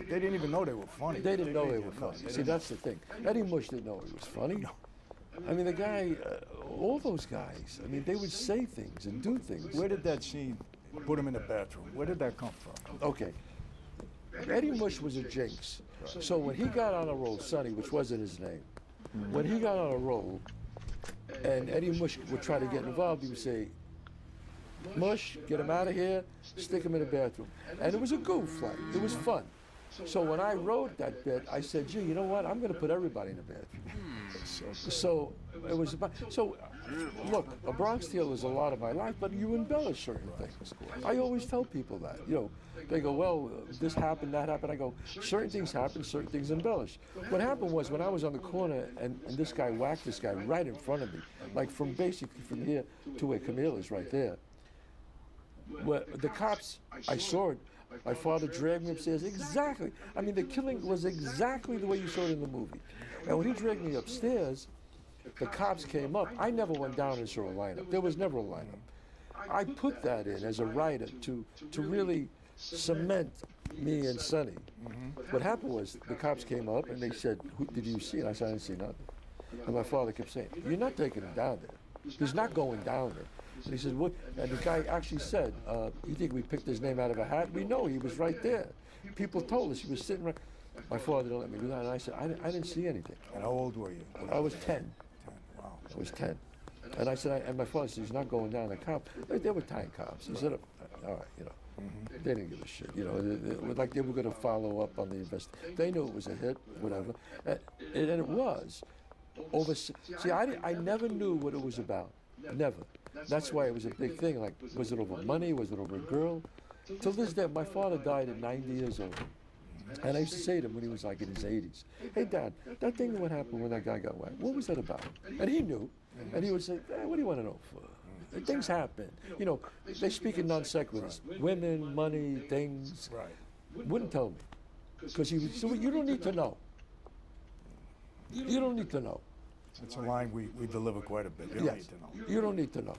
They didn't even know they were funny. They didn't know they were funny. See, that's the thing. Eddie Mush didn't know he was funny. No. I mean, the guy, all those guys, I mean, they would say things and do things. Where did that scene put him in the bathroom? Where did that come from? Okay. Eddie Mush was a jinx. So when he got on a roll, Sonny, which wasn't his name, when he got on a roll and Eddie Mush would try to get involved, he would say, Mush, get him out of here, stick him in the bathroom. And it was a goof, like, it was fun. So when I wrote that bit, I said, gee, you know what, I'm going to put everybody in the bathroom. So it was about, look, A Bronx Tale is a lot of my life, but you embellish certain things. I always tell people that, you know, they go, well, this happened, that happened. I go, certain things happen, certain things embellish. What happened was when I was on the corner and this guy whacked this guy right in front of me, like from basically from here to where Camille is right there. Well, the cops, I saw it. My father dragged me upstairs. Exactly. I mean, the killing was exactly the way you saw it in the movie. And when he dragged me upstairs, the cops came up. I never went down and saw a lineup. There was never a lineup. I put that in as a writer to really cement me and Sonny. What happened was the cops came up and they said, "Who did you see?" And I said, "I didn't see nothing." And my father kept saying, "You're not taking him down there. He's not going down there." And he said, "What?" And the guy actually said, "You think we picked his name out of a hat?" We know he was right there. People told us he was sitting right. My father didn't let me do that, and I said, I didn't see anything. And how old were you? I was 10. Wow. I was 10. And I said, and my father said, he's not going down. The cop, they were tying cops. He said, all right, you know. They didn't give a shit, you know. Like they were going to follow up on the investigation. They knew it was a hit, whatever. And it was. See, I never knew what it was about. Never. That's why it was a big thing. Like, was it over money? Was it over a girl? Till this day, my father died at 90 years old. And I used to say to him when he was like in his 80s, "Hey, Dad, that thing that happened when that guy got whacked, what was that about?" And he knew. And he would say, "What do you want to know for? Things happen. You know, they speak in non sequiturs. Women, money, things." Right. Wouldn't tell me. Because he would say, "You don't need to know. You don't need to know." It's a line we deliver quite a bit. You don't need to know. You don't need to know.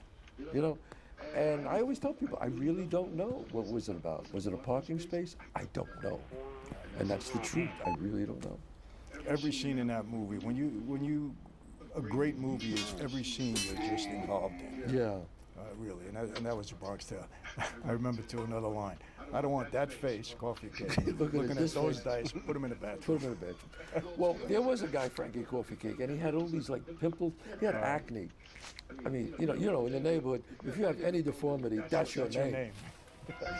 You know? And I always tell people, I really don't know. What was it about? Was it a parking space? I don't know. And that's the truth. I really don't know. Every scene in that movie, a great movie is every scene you're just involved in. Yeah. Really, and that was the Bronx Tale. I remember too another line. I don't want that face, Coffee Cake, looking at those dice, put them in the bathroom. Put them in the bathroom. Well, there was a guy, Frankie Coffee Cake, and he had all these like pimples. He had acne. I mean, you know, in the neighborhood, if you have any deformity, that's your name.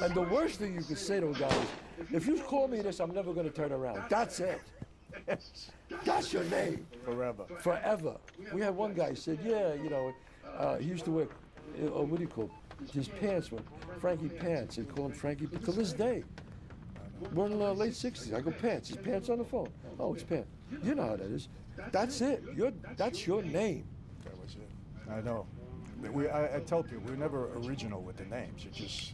And the worst thing you could say to a guy is, if you call me this, I'm never going to turn around. That's it. That's your name. Forever. Forever. We had one guy said, yeah, you know, he used to wear, what do you call it? His pants were Frankie Pants. They call him Frankie to this day. We're in the late 60s. I go, Pants. His pants on the phone. Oh, it's Pants. You know how that is. That's it. That's your name. That was it. I know. I tell people, we're never original with the names. It just,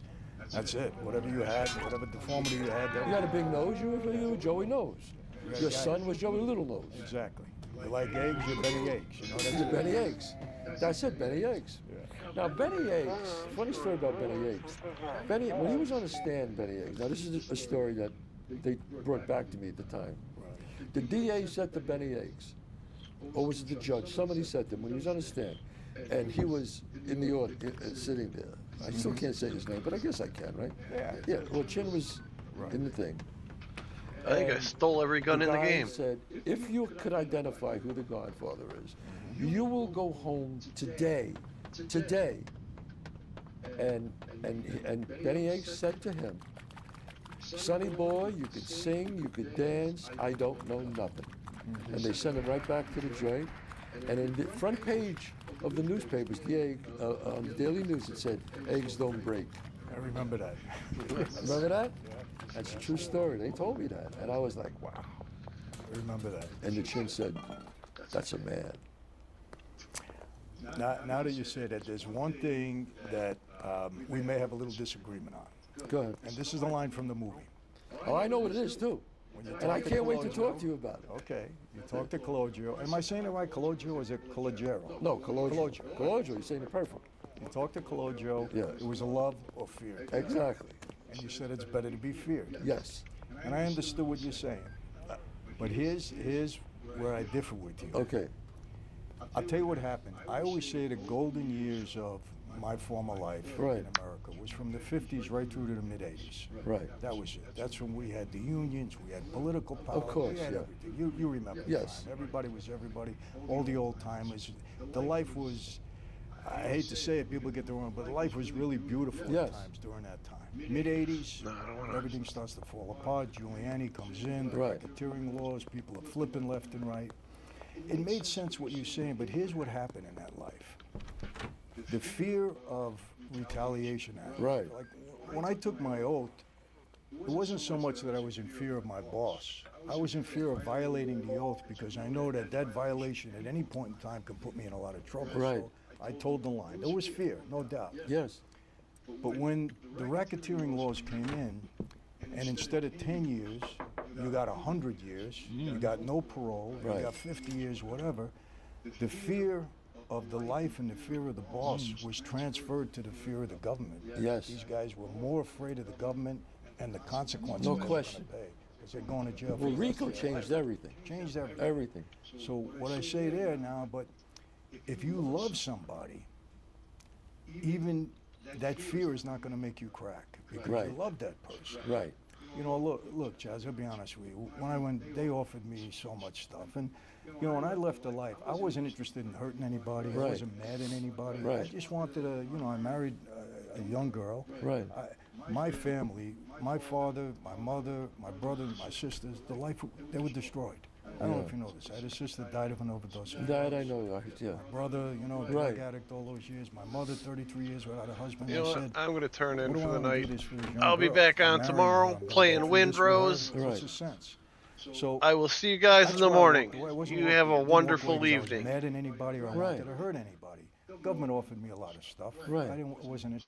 that's it. Whatever you had, whatever deformity you had. You had a big nose, you were Joey Nose. Your son was Joey Little Nose. Exactly. You like eggs, you're Benny Eggs. You know, that's you're Benny Eggs. That's it, Benny Eggs. Yeah. Now, Benny Eggs, funny story about Benny Eggs. When he was on the stand, Benny Eggs, now this is a story that they brought back to me at the time. The DA said to Benny Eggs, or was it the judge? Somebody said to him when he was on the stand, and he was in the audience, sitting there. I still can't say his name, but I guess I can, right? Yeah. Well, Chin was in the thing. I think I stole every gun in the game. Said, if you could identify who the Godfather is, you will go home today, And Benny Eggs said to him, "Sonny boy, you could sing, you could dance, I don't know nothing." And they sent him right back to the joint. And in the front page of the newspapers, on the Daily News, it said, "Eggs don't break." I remember that. Remember that? That's a true story. They told me that. And I was like, wow. I remember that. And the Chin said, "That's a man." Now that you say that, there's one thing that we may have a little disagreement on. Go ahead. And this is the line from the movie. Oh, I know what it is, too. And I can't wait to talk to you about it. Okay. You talk to Cologio. Am I saying it right, Cologio, or is it Cologero? No, Cologio. Cologio, you're saying it perfect. You talk to Cologio. Yeah. It was a love or fear. Exactly. And you said it's better to be feared. Yes. And I understood what you're saying. But here's where I differ with you. Okay. I'll tell you what happened. I always say the golden years of my former life in America was from the 50s right through to the mid-80s. Right. That was it. That's when we had the unions, we had political power, Of course, we had yeah. everything. You remember the Yes. time. Everybody was everybody, all the old timers. The life was, I hate to say it, people get the wrong, but life was really beautiful Yes. at times during that time. Mid-80s, everything starts to fall apart. Giuliani comes in, the racketeering laws, people are flipping left and right. It made sense what you're saying, but here's what happened in that life. The fear of retaliation. Right. Like when I took my oath, it wasn't so much that I was in fear of my boss. I was in fear of violating the oath because I know that that violation at any point in time can put me in a lot of trouble. Right. So I told the line. There was fear, no doubt. Yes. But when the racketeering laws came in, and instead of 10 years, you got 100 years, you got no parole, you got 50 years, whatever, the fear of the life and the fear of the boss was transferred to the fear of the government. Yes. These guys were more afraid of the government and the consequences. No they were question. gonna pay, because they're going to jail. Well, for the rest RICO of their changed life. everything. Changed everything. Everything. So what I say there now, but if you love somebody, even that fear is not going to make you crack because Right. you love that person. Right. You know, look, Chaz, I'll be honest with you. When I went, they offered me so much stuff. And, you know, when I left the life, I wasn't interested in hurting anybody. Right. I wasn't mad at anybody. Right. I just wanted to, you know, I married a young girl. Right. My family, my father, my mother, my brother, my sisters, the life, they were destroyed. I don't know if you know this. I had a sister that died of an overdose. That I know, yeah. My brother, you know, drug addict all those years. My mother, 33 years without a husband. You know I what? said, I'm going to turn in what do for I the wanna do night. this for this young I'll be girl? back I'm on marrying her. tomorrow I'm gonna playing go through this with her. Windrose. What's the sense? So I will see you guys in that's the why I morning. walked away. I wasn't You walking- have I a didn't walk wonderful away 'cause I was evening. mad at anybody or I wanted to hurt anybody. The government offered me a lot of stuff. Right. I wasn't